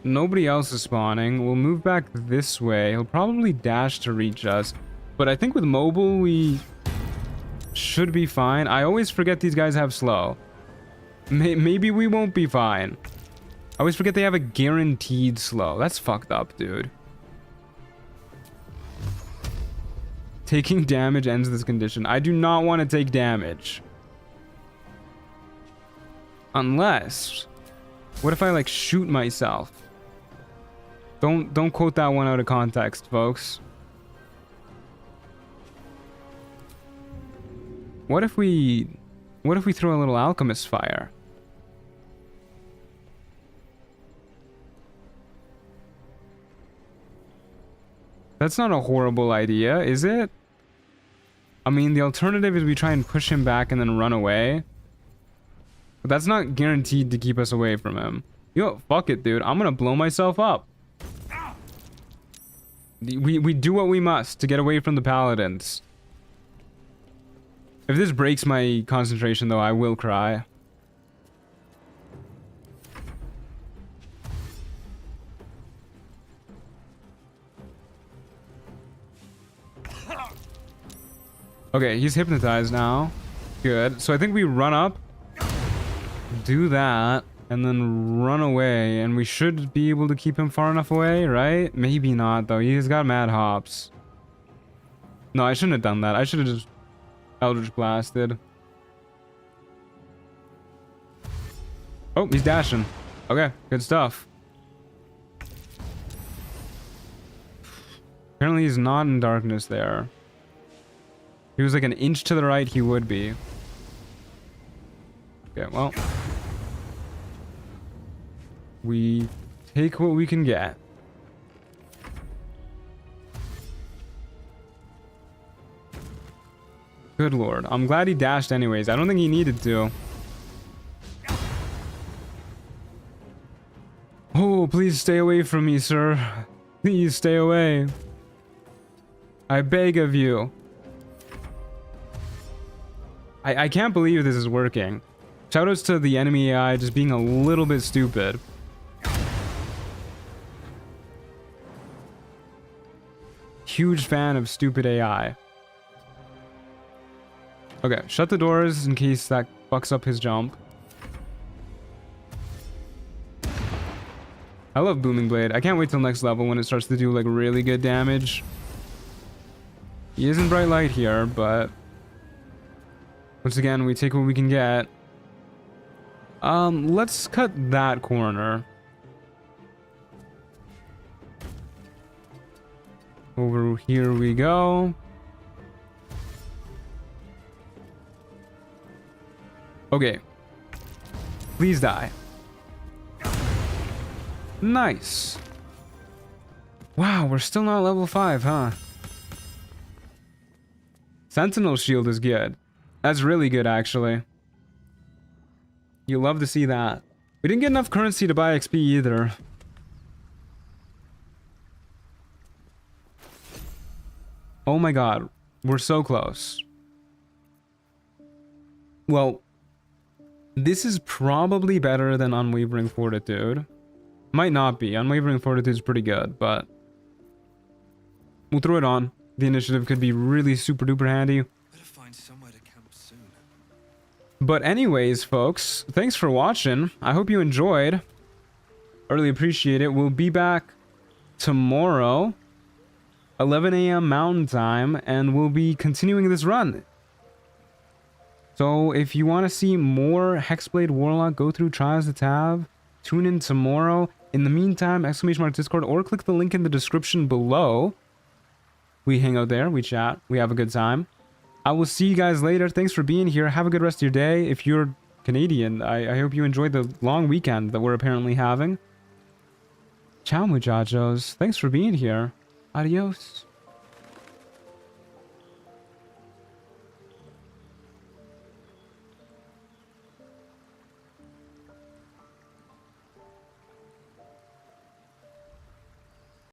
Nobody else is spawning. We'll move back this way. He'll probably dash to reach us, but I think with mobile we should be fine. I always forget these guys have slow. Maybe we won't be fine. I always forget they have a guaranteed slow. That's fucked up, dude. Taking damage ends this condition. I do not want to take damage. Unless... what if I, like, shoot myself? Don't quote that one out of context, folks. What if we throw a little alchemist fire? That's not a horrible idea, is it? I mean, the alternative is we try and push him back and then run away. But that's not guaranteed to keep us away from him. Yo, fuck it, dude. I'm gonna blow myself up. We do what we must to get away from the paladins. If this breaks my concentration, though, I will cry. Okay, he's hypnotized now. Good. So I think we run up, do that, and then run away, and we should be able to keep him far enough away, right? Maybe not, though. He's got mad hops. No, I shouldn't have done that. I should have just Eldritch Blasted. Oh, he's dashing. Okay, good stuff. Apparently he's not in darkness there. If he was like an inch to the right, he would be. Okay, well. We take what we can get. Good lord. I'm glad he dashed anyways. I don't think he needed to. Oh, please stay away from me, sir. Please stay away. I beg of you. I can't believe this is working. Shoutouts to the enemy AI just being a little bit stupid. Huge fan of stupid AI. Okay, shut the doors in case that fucks up his jump. I love Booming Blade. I can't wait till next level when it starts to do like really good damage. He isn't bright light here, but once again, we take what we can get. Let's cut that corner. Over here we go. Okay. Please die. Nice. Wow, we're still not level 5, huh? Sentinel shield is good. That's really good, actually. You love to see that. We didn't get enough currency to buy XP either. Oh my god. We're so close. Well, this is probably better than Unwavering Fortitude. Might not be. Unwavering Fortitude is pretty good, but we'll throw it on. The initiative could be really super duper handy. Better find somewhere to camp soon. But anyways, folks, thanks for watching. I hope you enjoyed. I really appreciate it. We'll be back tomorrow, 11 a.m. Mountain Time, and we'll be continuing this run. So if you want to see more Hexblade Warlock go through Trials of Tav, tune in tomorrow. In the meantime, !Discord or click the link in the description below. We hang out there, we chat, we have a good time. I will see you guys later. Thanks for being here. Have a good rest of your day. If you're Canadian, I hope you enjoyed the long weekend that we're apparently having. Ciao, muchachos. Thanks for being here. Adios.